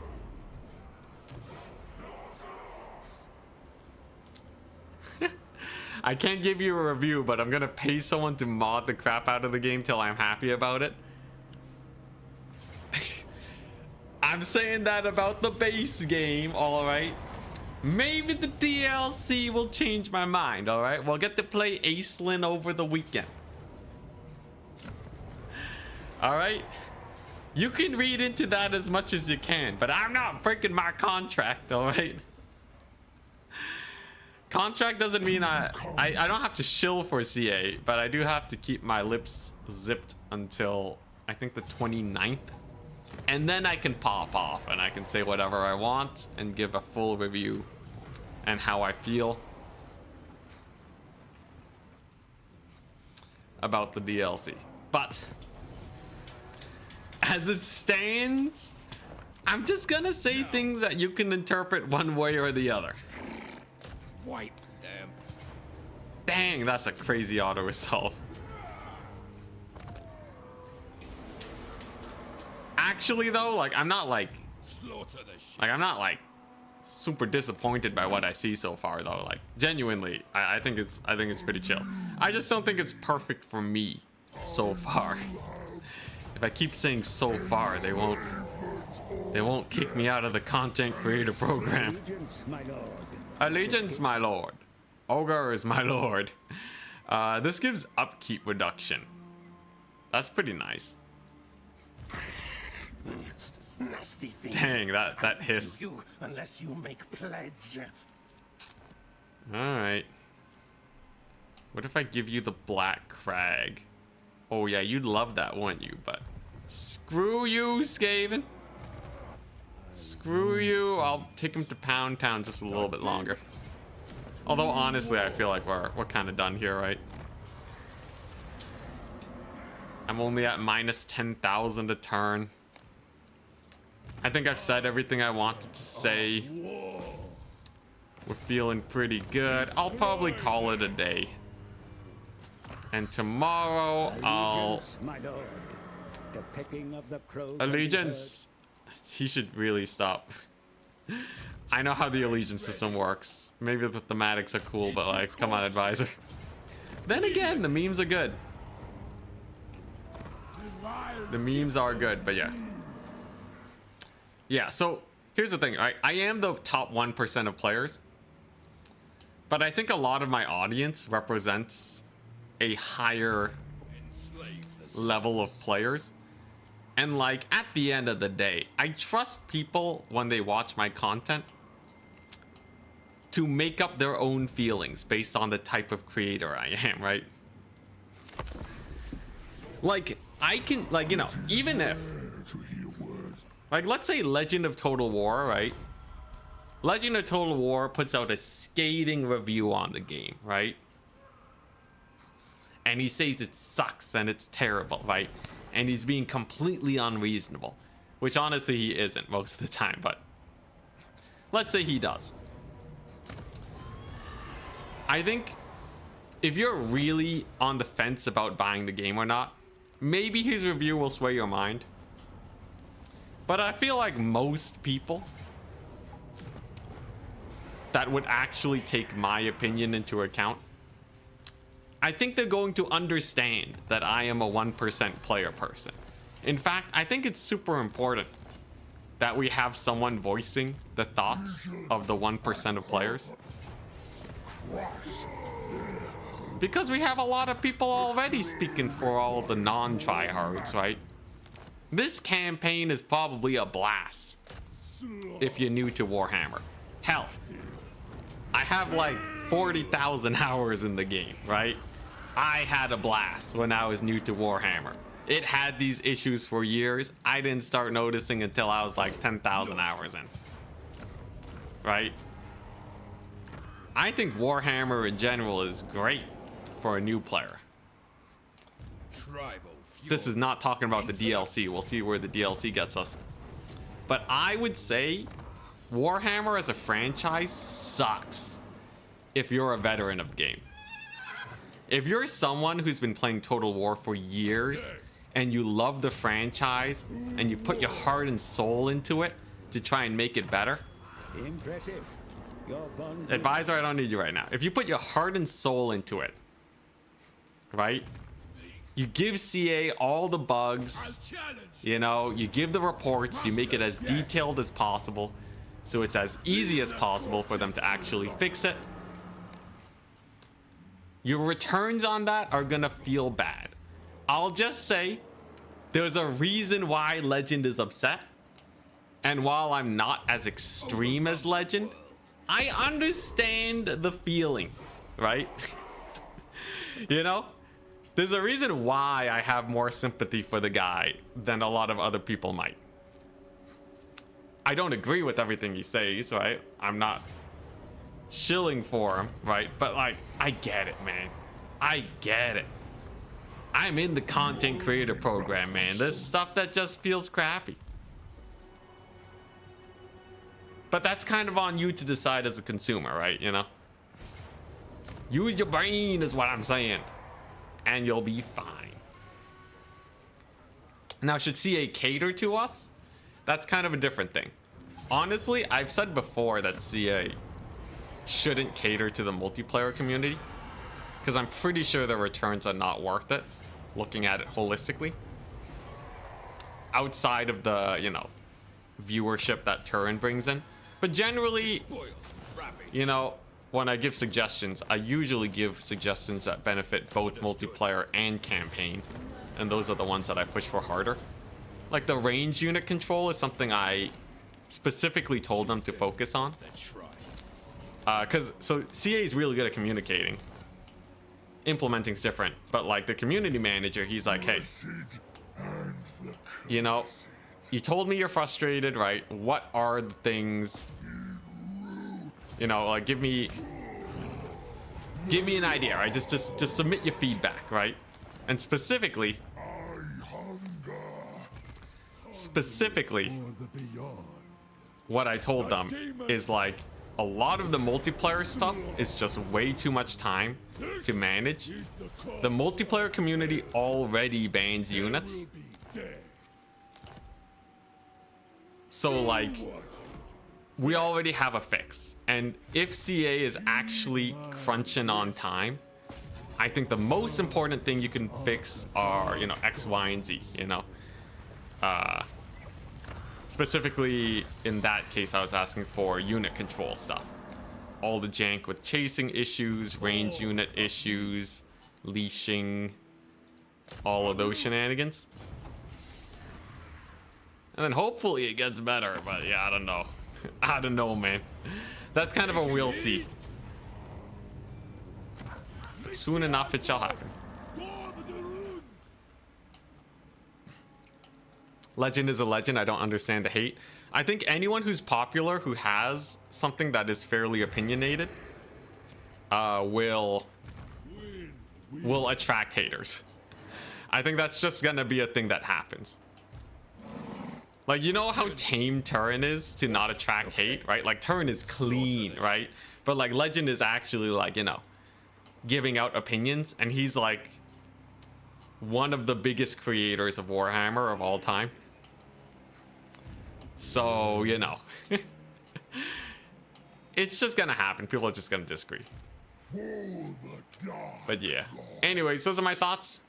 I can't give you a review, but I'm gonna pay someone to mod the crap out of the game till I'm happy about it. I'm saying that about the base game, alright? Maybe the DLC will change my mind, alright? We'll get to play Aislinn over the weekend. Alright? You can read into that as much as you can, but I'm not breaking my contract, alright? Contract doesn't mean I don't have to shill for CA, but I do have to keep my lips zipped until I think the 29th. And then I can pop off and I can say whatever I want and give a full review and how I feel about the DLC. But as it stands, I'm just gonna say things that you can interpret one way or the other. Wipe them. Dang, that's a crazy auto resolve. Actually though, like I'm not like Slaughter the shit. I'm not like super disappointed by what I see so far though. Like genuinely, I think it's pretty chill. I just don't think it's perfect for me so far. If I keep saying so far, they won't kick me out of the content creator program. Allegiance, my lord. Allegiance, my lord. Ogre is my lord. This gives upkeep reduction. That's pretty nice. Nasty thing. Dang, that hiss. You, unless you make pledge. Alright. What if I give you the Black Crag? Oh yeah, you'd love that, wouldn't you? But screw you, Skaven. Screw you. I'll take him to Pound Town just a little bit longer. Although honestly, I feel like we're kind of done here, right? I'm only at minus 10,000 a turn. I think I've said everything I wanted to say. We're feeling pretty good. I'll probably call it a day. And tomorrow I'll... Allegiance, my lord. The pecking of the crow. Allegiance. He should really stop. I know how the allegiance system works. Maybe the thematics are cool, but like, come on, advisor. Then again, the memes are good. The memes are good, but yeah. Yeah, so here's the thing, right? I am the top 1% of players, but I think a lot of my audience represents a higher level of players. And like at the end of the day, I trust people when they watch my content to make up their own feelings based on the type of creator I am, right? Like I can, like, you know, even if like, let's say Legend of Total War, right? Legend of Total War puts out a scathing review on the game, right? And he says it sucks and it's terrible, right? And he's being completely unreasonable, which honestly he isn't most of the time, but let's say he does. I think if you're really on the fence about buying the game or not, maybe his review will sway your mind. But I feel like most people that would actually take my opinion into account, I think they're going to understand that I am a 1% player person. In fact, I think it's super important that we have someone voicing the thoughts of the 1% of players. Because we have a lot of people already speaking for all the non-tryhards, right? This campaign is probably a blast if you're new to Warhammer. Hell, I have like 40,000 hours in the game, right? I had a blast when I was new to Warhammer. It had these issues for years. I didn't start noticing until I was like 10,000 hours in, right? I think Warhammer in general is great for a new player. This is not talking about the DLC. We'll see where the DLC gets us. But I would say Warhammer as a franchise sucks if you're a veteran of the game. If you're someone who's been playing Total War for years and you love the franchise and you put your heart and soul into it to try and make it better. Impressive. Advisor, I don't need you right now. If you put your heart and soul into it, right? You give CA all the bugs, you know, you give the reports, you make it as detailed as possible, so it's as easy as possible for them to actually fix it. Your returns on that are gonna feel bad. I'll just say, there's a reason why Legend is upset, and while I'm not as extreme as Legend, I understand the feeling, right? You know? There's a reason why I have more sympathy for the guy than a lot of other people might. I don't agree with everything he says, right? I'm not shilling for him, right? But like, I get it, man. I get it. I'm in the content creator program, man. There's stuff that just feels crappy. But that's kind of on you to decide as a consumer, right? You know? Use your brain is what I'm saying. And you'll be fine. Now, should CA cater to us? That's kind of a different thing. Honestly, I've said before that CA shouldn't cater to the multiplayer community, because I'm pretty sure the returns are not worth it, looking at it holistically. Outside of the, you know, viewership that Turin brings in. But generally, you know, when I give suggestions, I usually give suggestions that benefit both multiplayer and campaign. And those are the ones that I push for harder. Like the range unit control is something I specifically told them to focus on. So CA is really good at communicating. Implementing's different. But like the community manager, he's like, hey, you know, you told me you're frustrated, right? What are the things, you know, like give me an idea, right? Just submit your feedback, right? And specifically, what I told them is like a lot of the multiplayer stuff is just way too much time to manage. The multiplayer community already bans units. So like, we already have a fix. And if CA is actually crunching on time, I think the most important thing you can fix are, you know, X, Y, and Z, you know. Specifically, in that case, I was asking for unit control stuff. All the jank with chasing issues, range unit issues, leashing, all of those shenanigans. And then hopefully it gets better, but yeah, I don't know. I don't know, man. That's kind of a we'll see. But soon enough, it shall happen. Legend is a legend. I don't understand the hate. I think anyone who's popular, who has something that is fairly opinionated, will attract haters. I think that's just gonna be a thing that happens. Like, you know how tame Turin is to not attract hate, right? Like, Turin is clean, right? But like, Legend is actually like, you know, giving out opinions, and he's like one of the biggest creators of Warhammer of all time. So, you know, it's just gonna happen. People are just gonna disagree. But yeah. Anyways, those are my thoughts.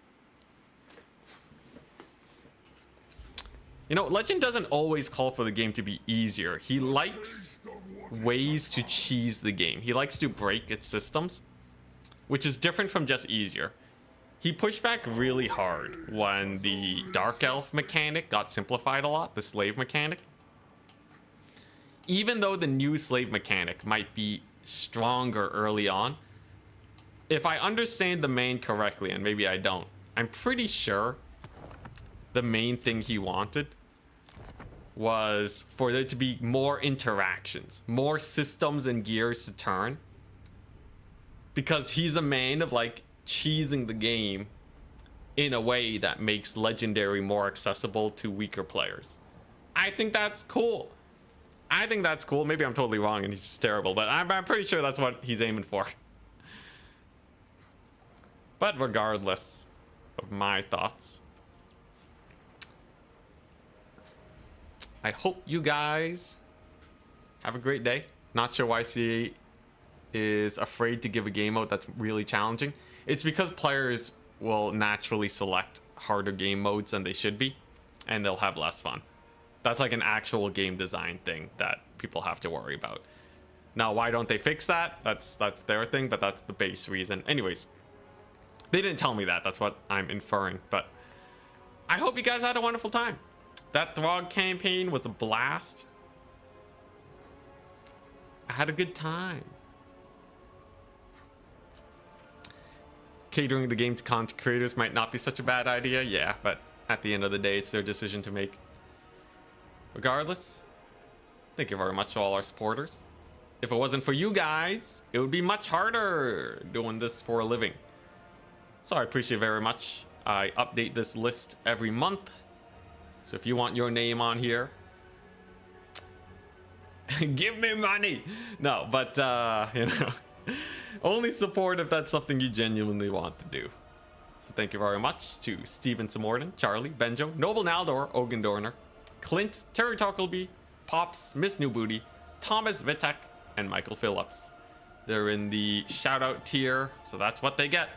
You know, Legend doesn't always call for the game to be easier. He likes ways to cheese the game. He likes to break its systems, which is different from just easier. He pushed back really hard when the Dark Elf mechanic got simplified a lot, the slave mechanic. Even though the new slave mechanic might be stronger early on, if I understand the main correctly, and maybe I don't, I'm pretty sure the main thing he wanted was for there to be more interactions, more systems and gears to turn. Because he's a man of like cheesing the game in a way that makes Legendary more accessible to weaker players. I think that's cool. I think that's cool. Maybe I'm totally wrong and he's just terrible, but I'm pretty sure that's what he's aiming for. But regardless of my thoughts, I hope you guys have a great day. Not sure why CA is afraid to give a game mode that's really challenging. It's because players will naturally select harder game modes than they should be, and they'll have less fun. That's like an actual game design thing that people have to worry about. Now, why don't they fix that? That's their thing, but that's the base reason. Anyways, they didn't tell me that. That's what I'm inferring. But I hope you guys had a wonderful time. That Throg campaign was a blast. I had a good time. catering the game to content creators might not be such a bad idea, yeah, but at the end of the day, it's their decision to make. Regardless, thank you very much to all our supporters. If it wasn't for you guys, it would be much harder doing this for a living. So I appreciate very much. I update this list every month. So if you want your name on here, give me money. No, but you know, only support if that's something you genuinely want to do. So thank you very much to Steven Samorden, Charlie, Benjo, Noble Naldor, Ogan Dorner, Clint, Terry Talkleby, Pops, Miss New Booty, Thomas Vitek, and Michael Phillips. They're in the shout out tier, so that's what they get.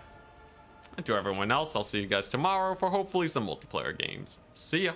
And to everyone else, I'll see you guys tomorrow for hopefully some multiplayer games. See ya.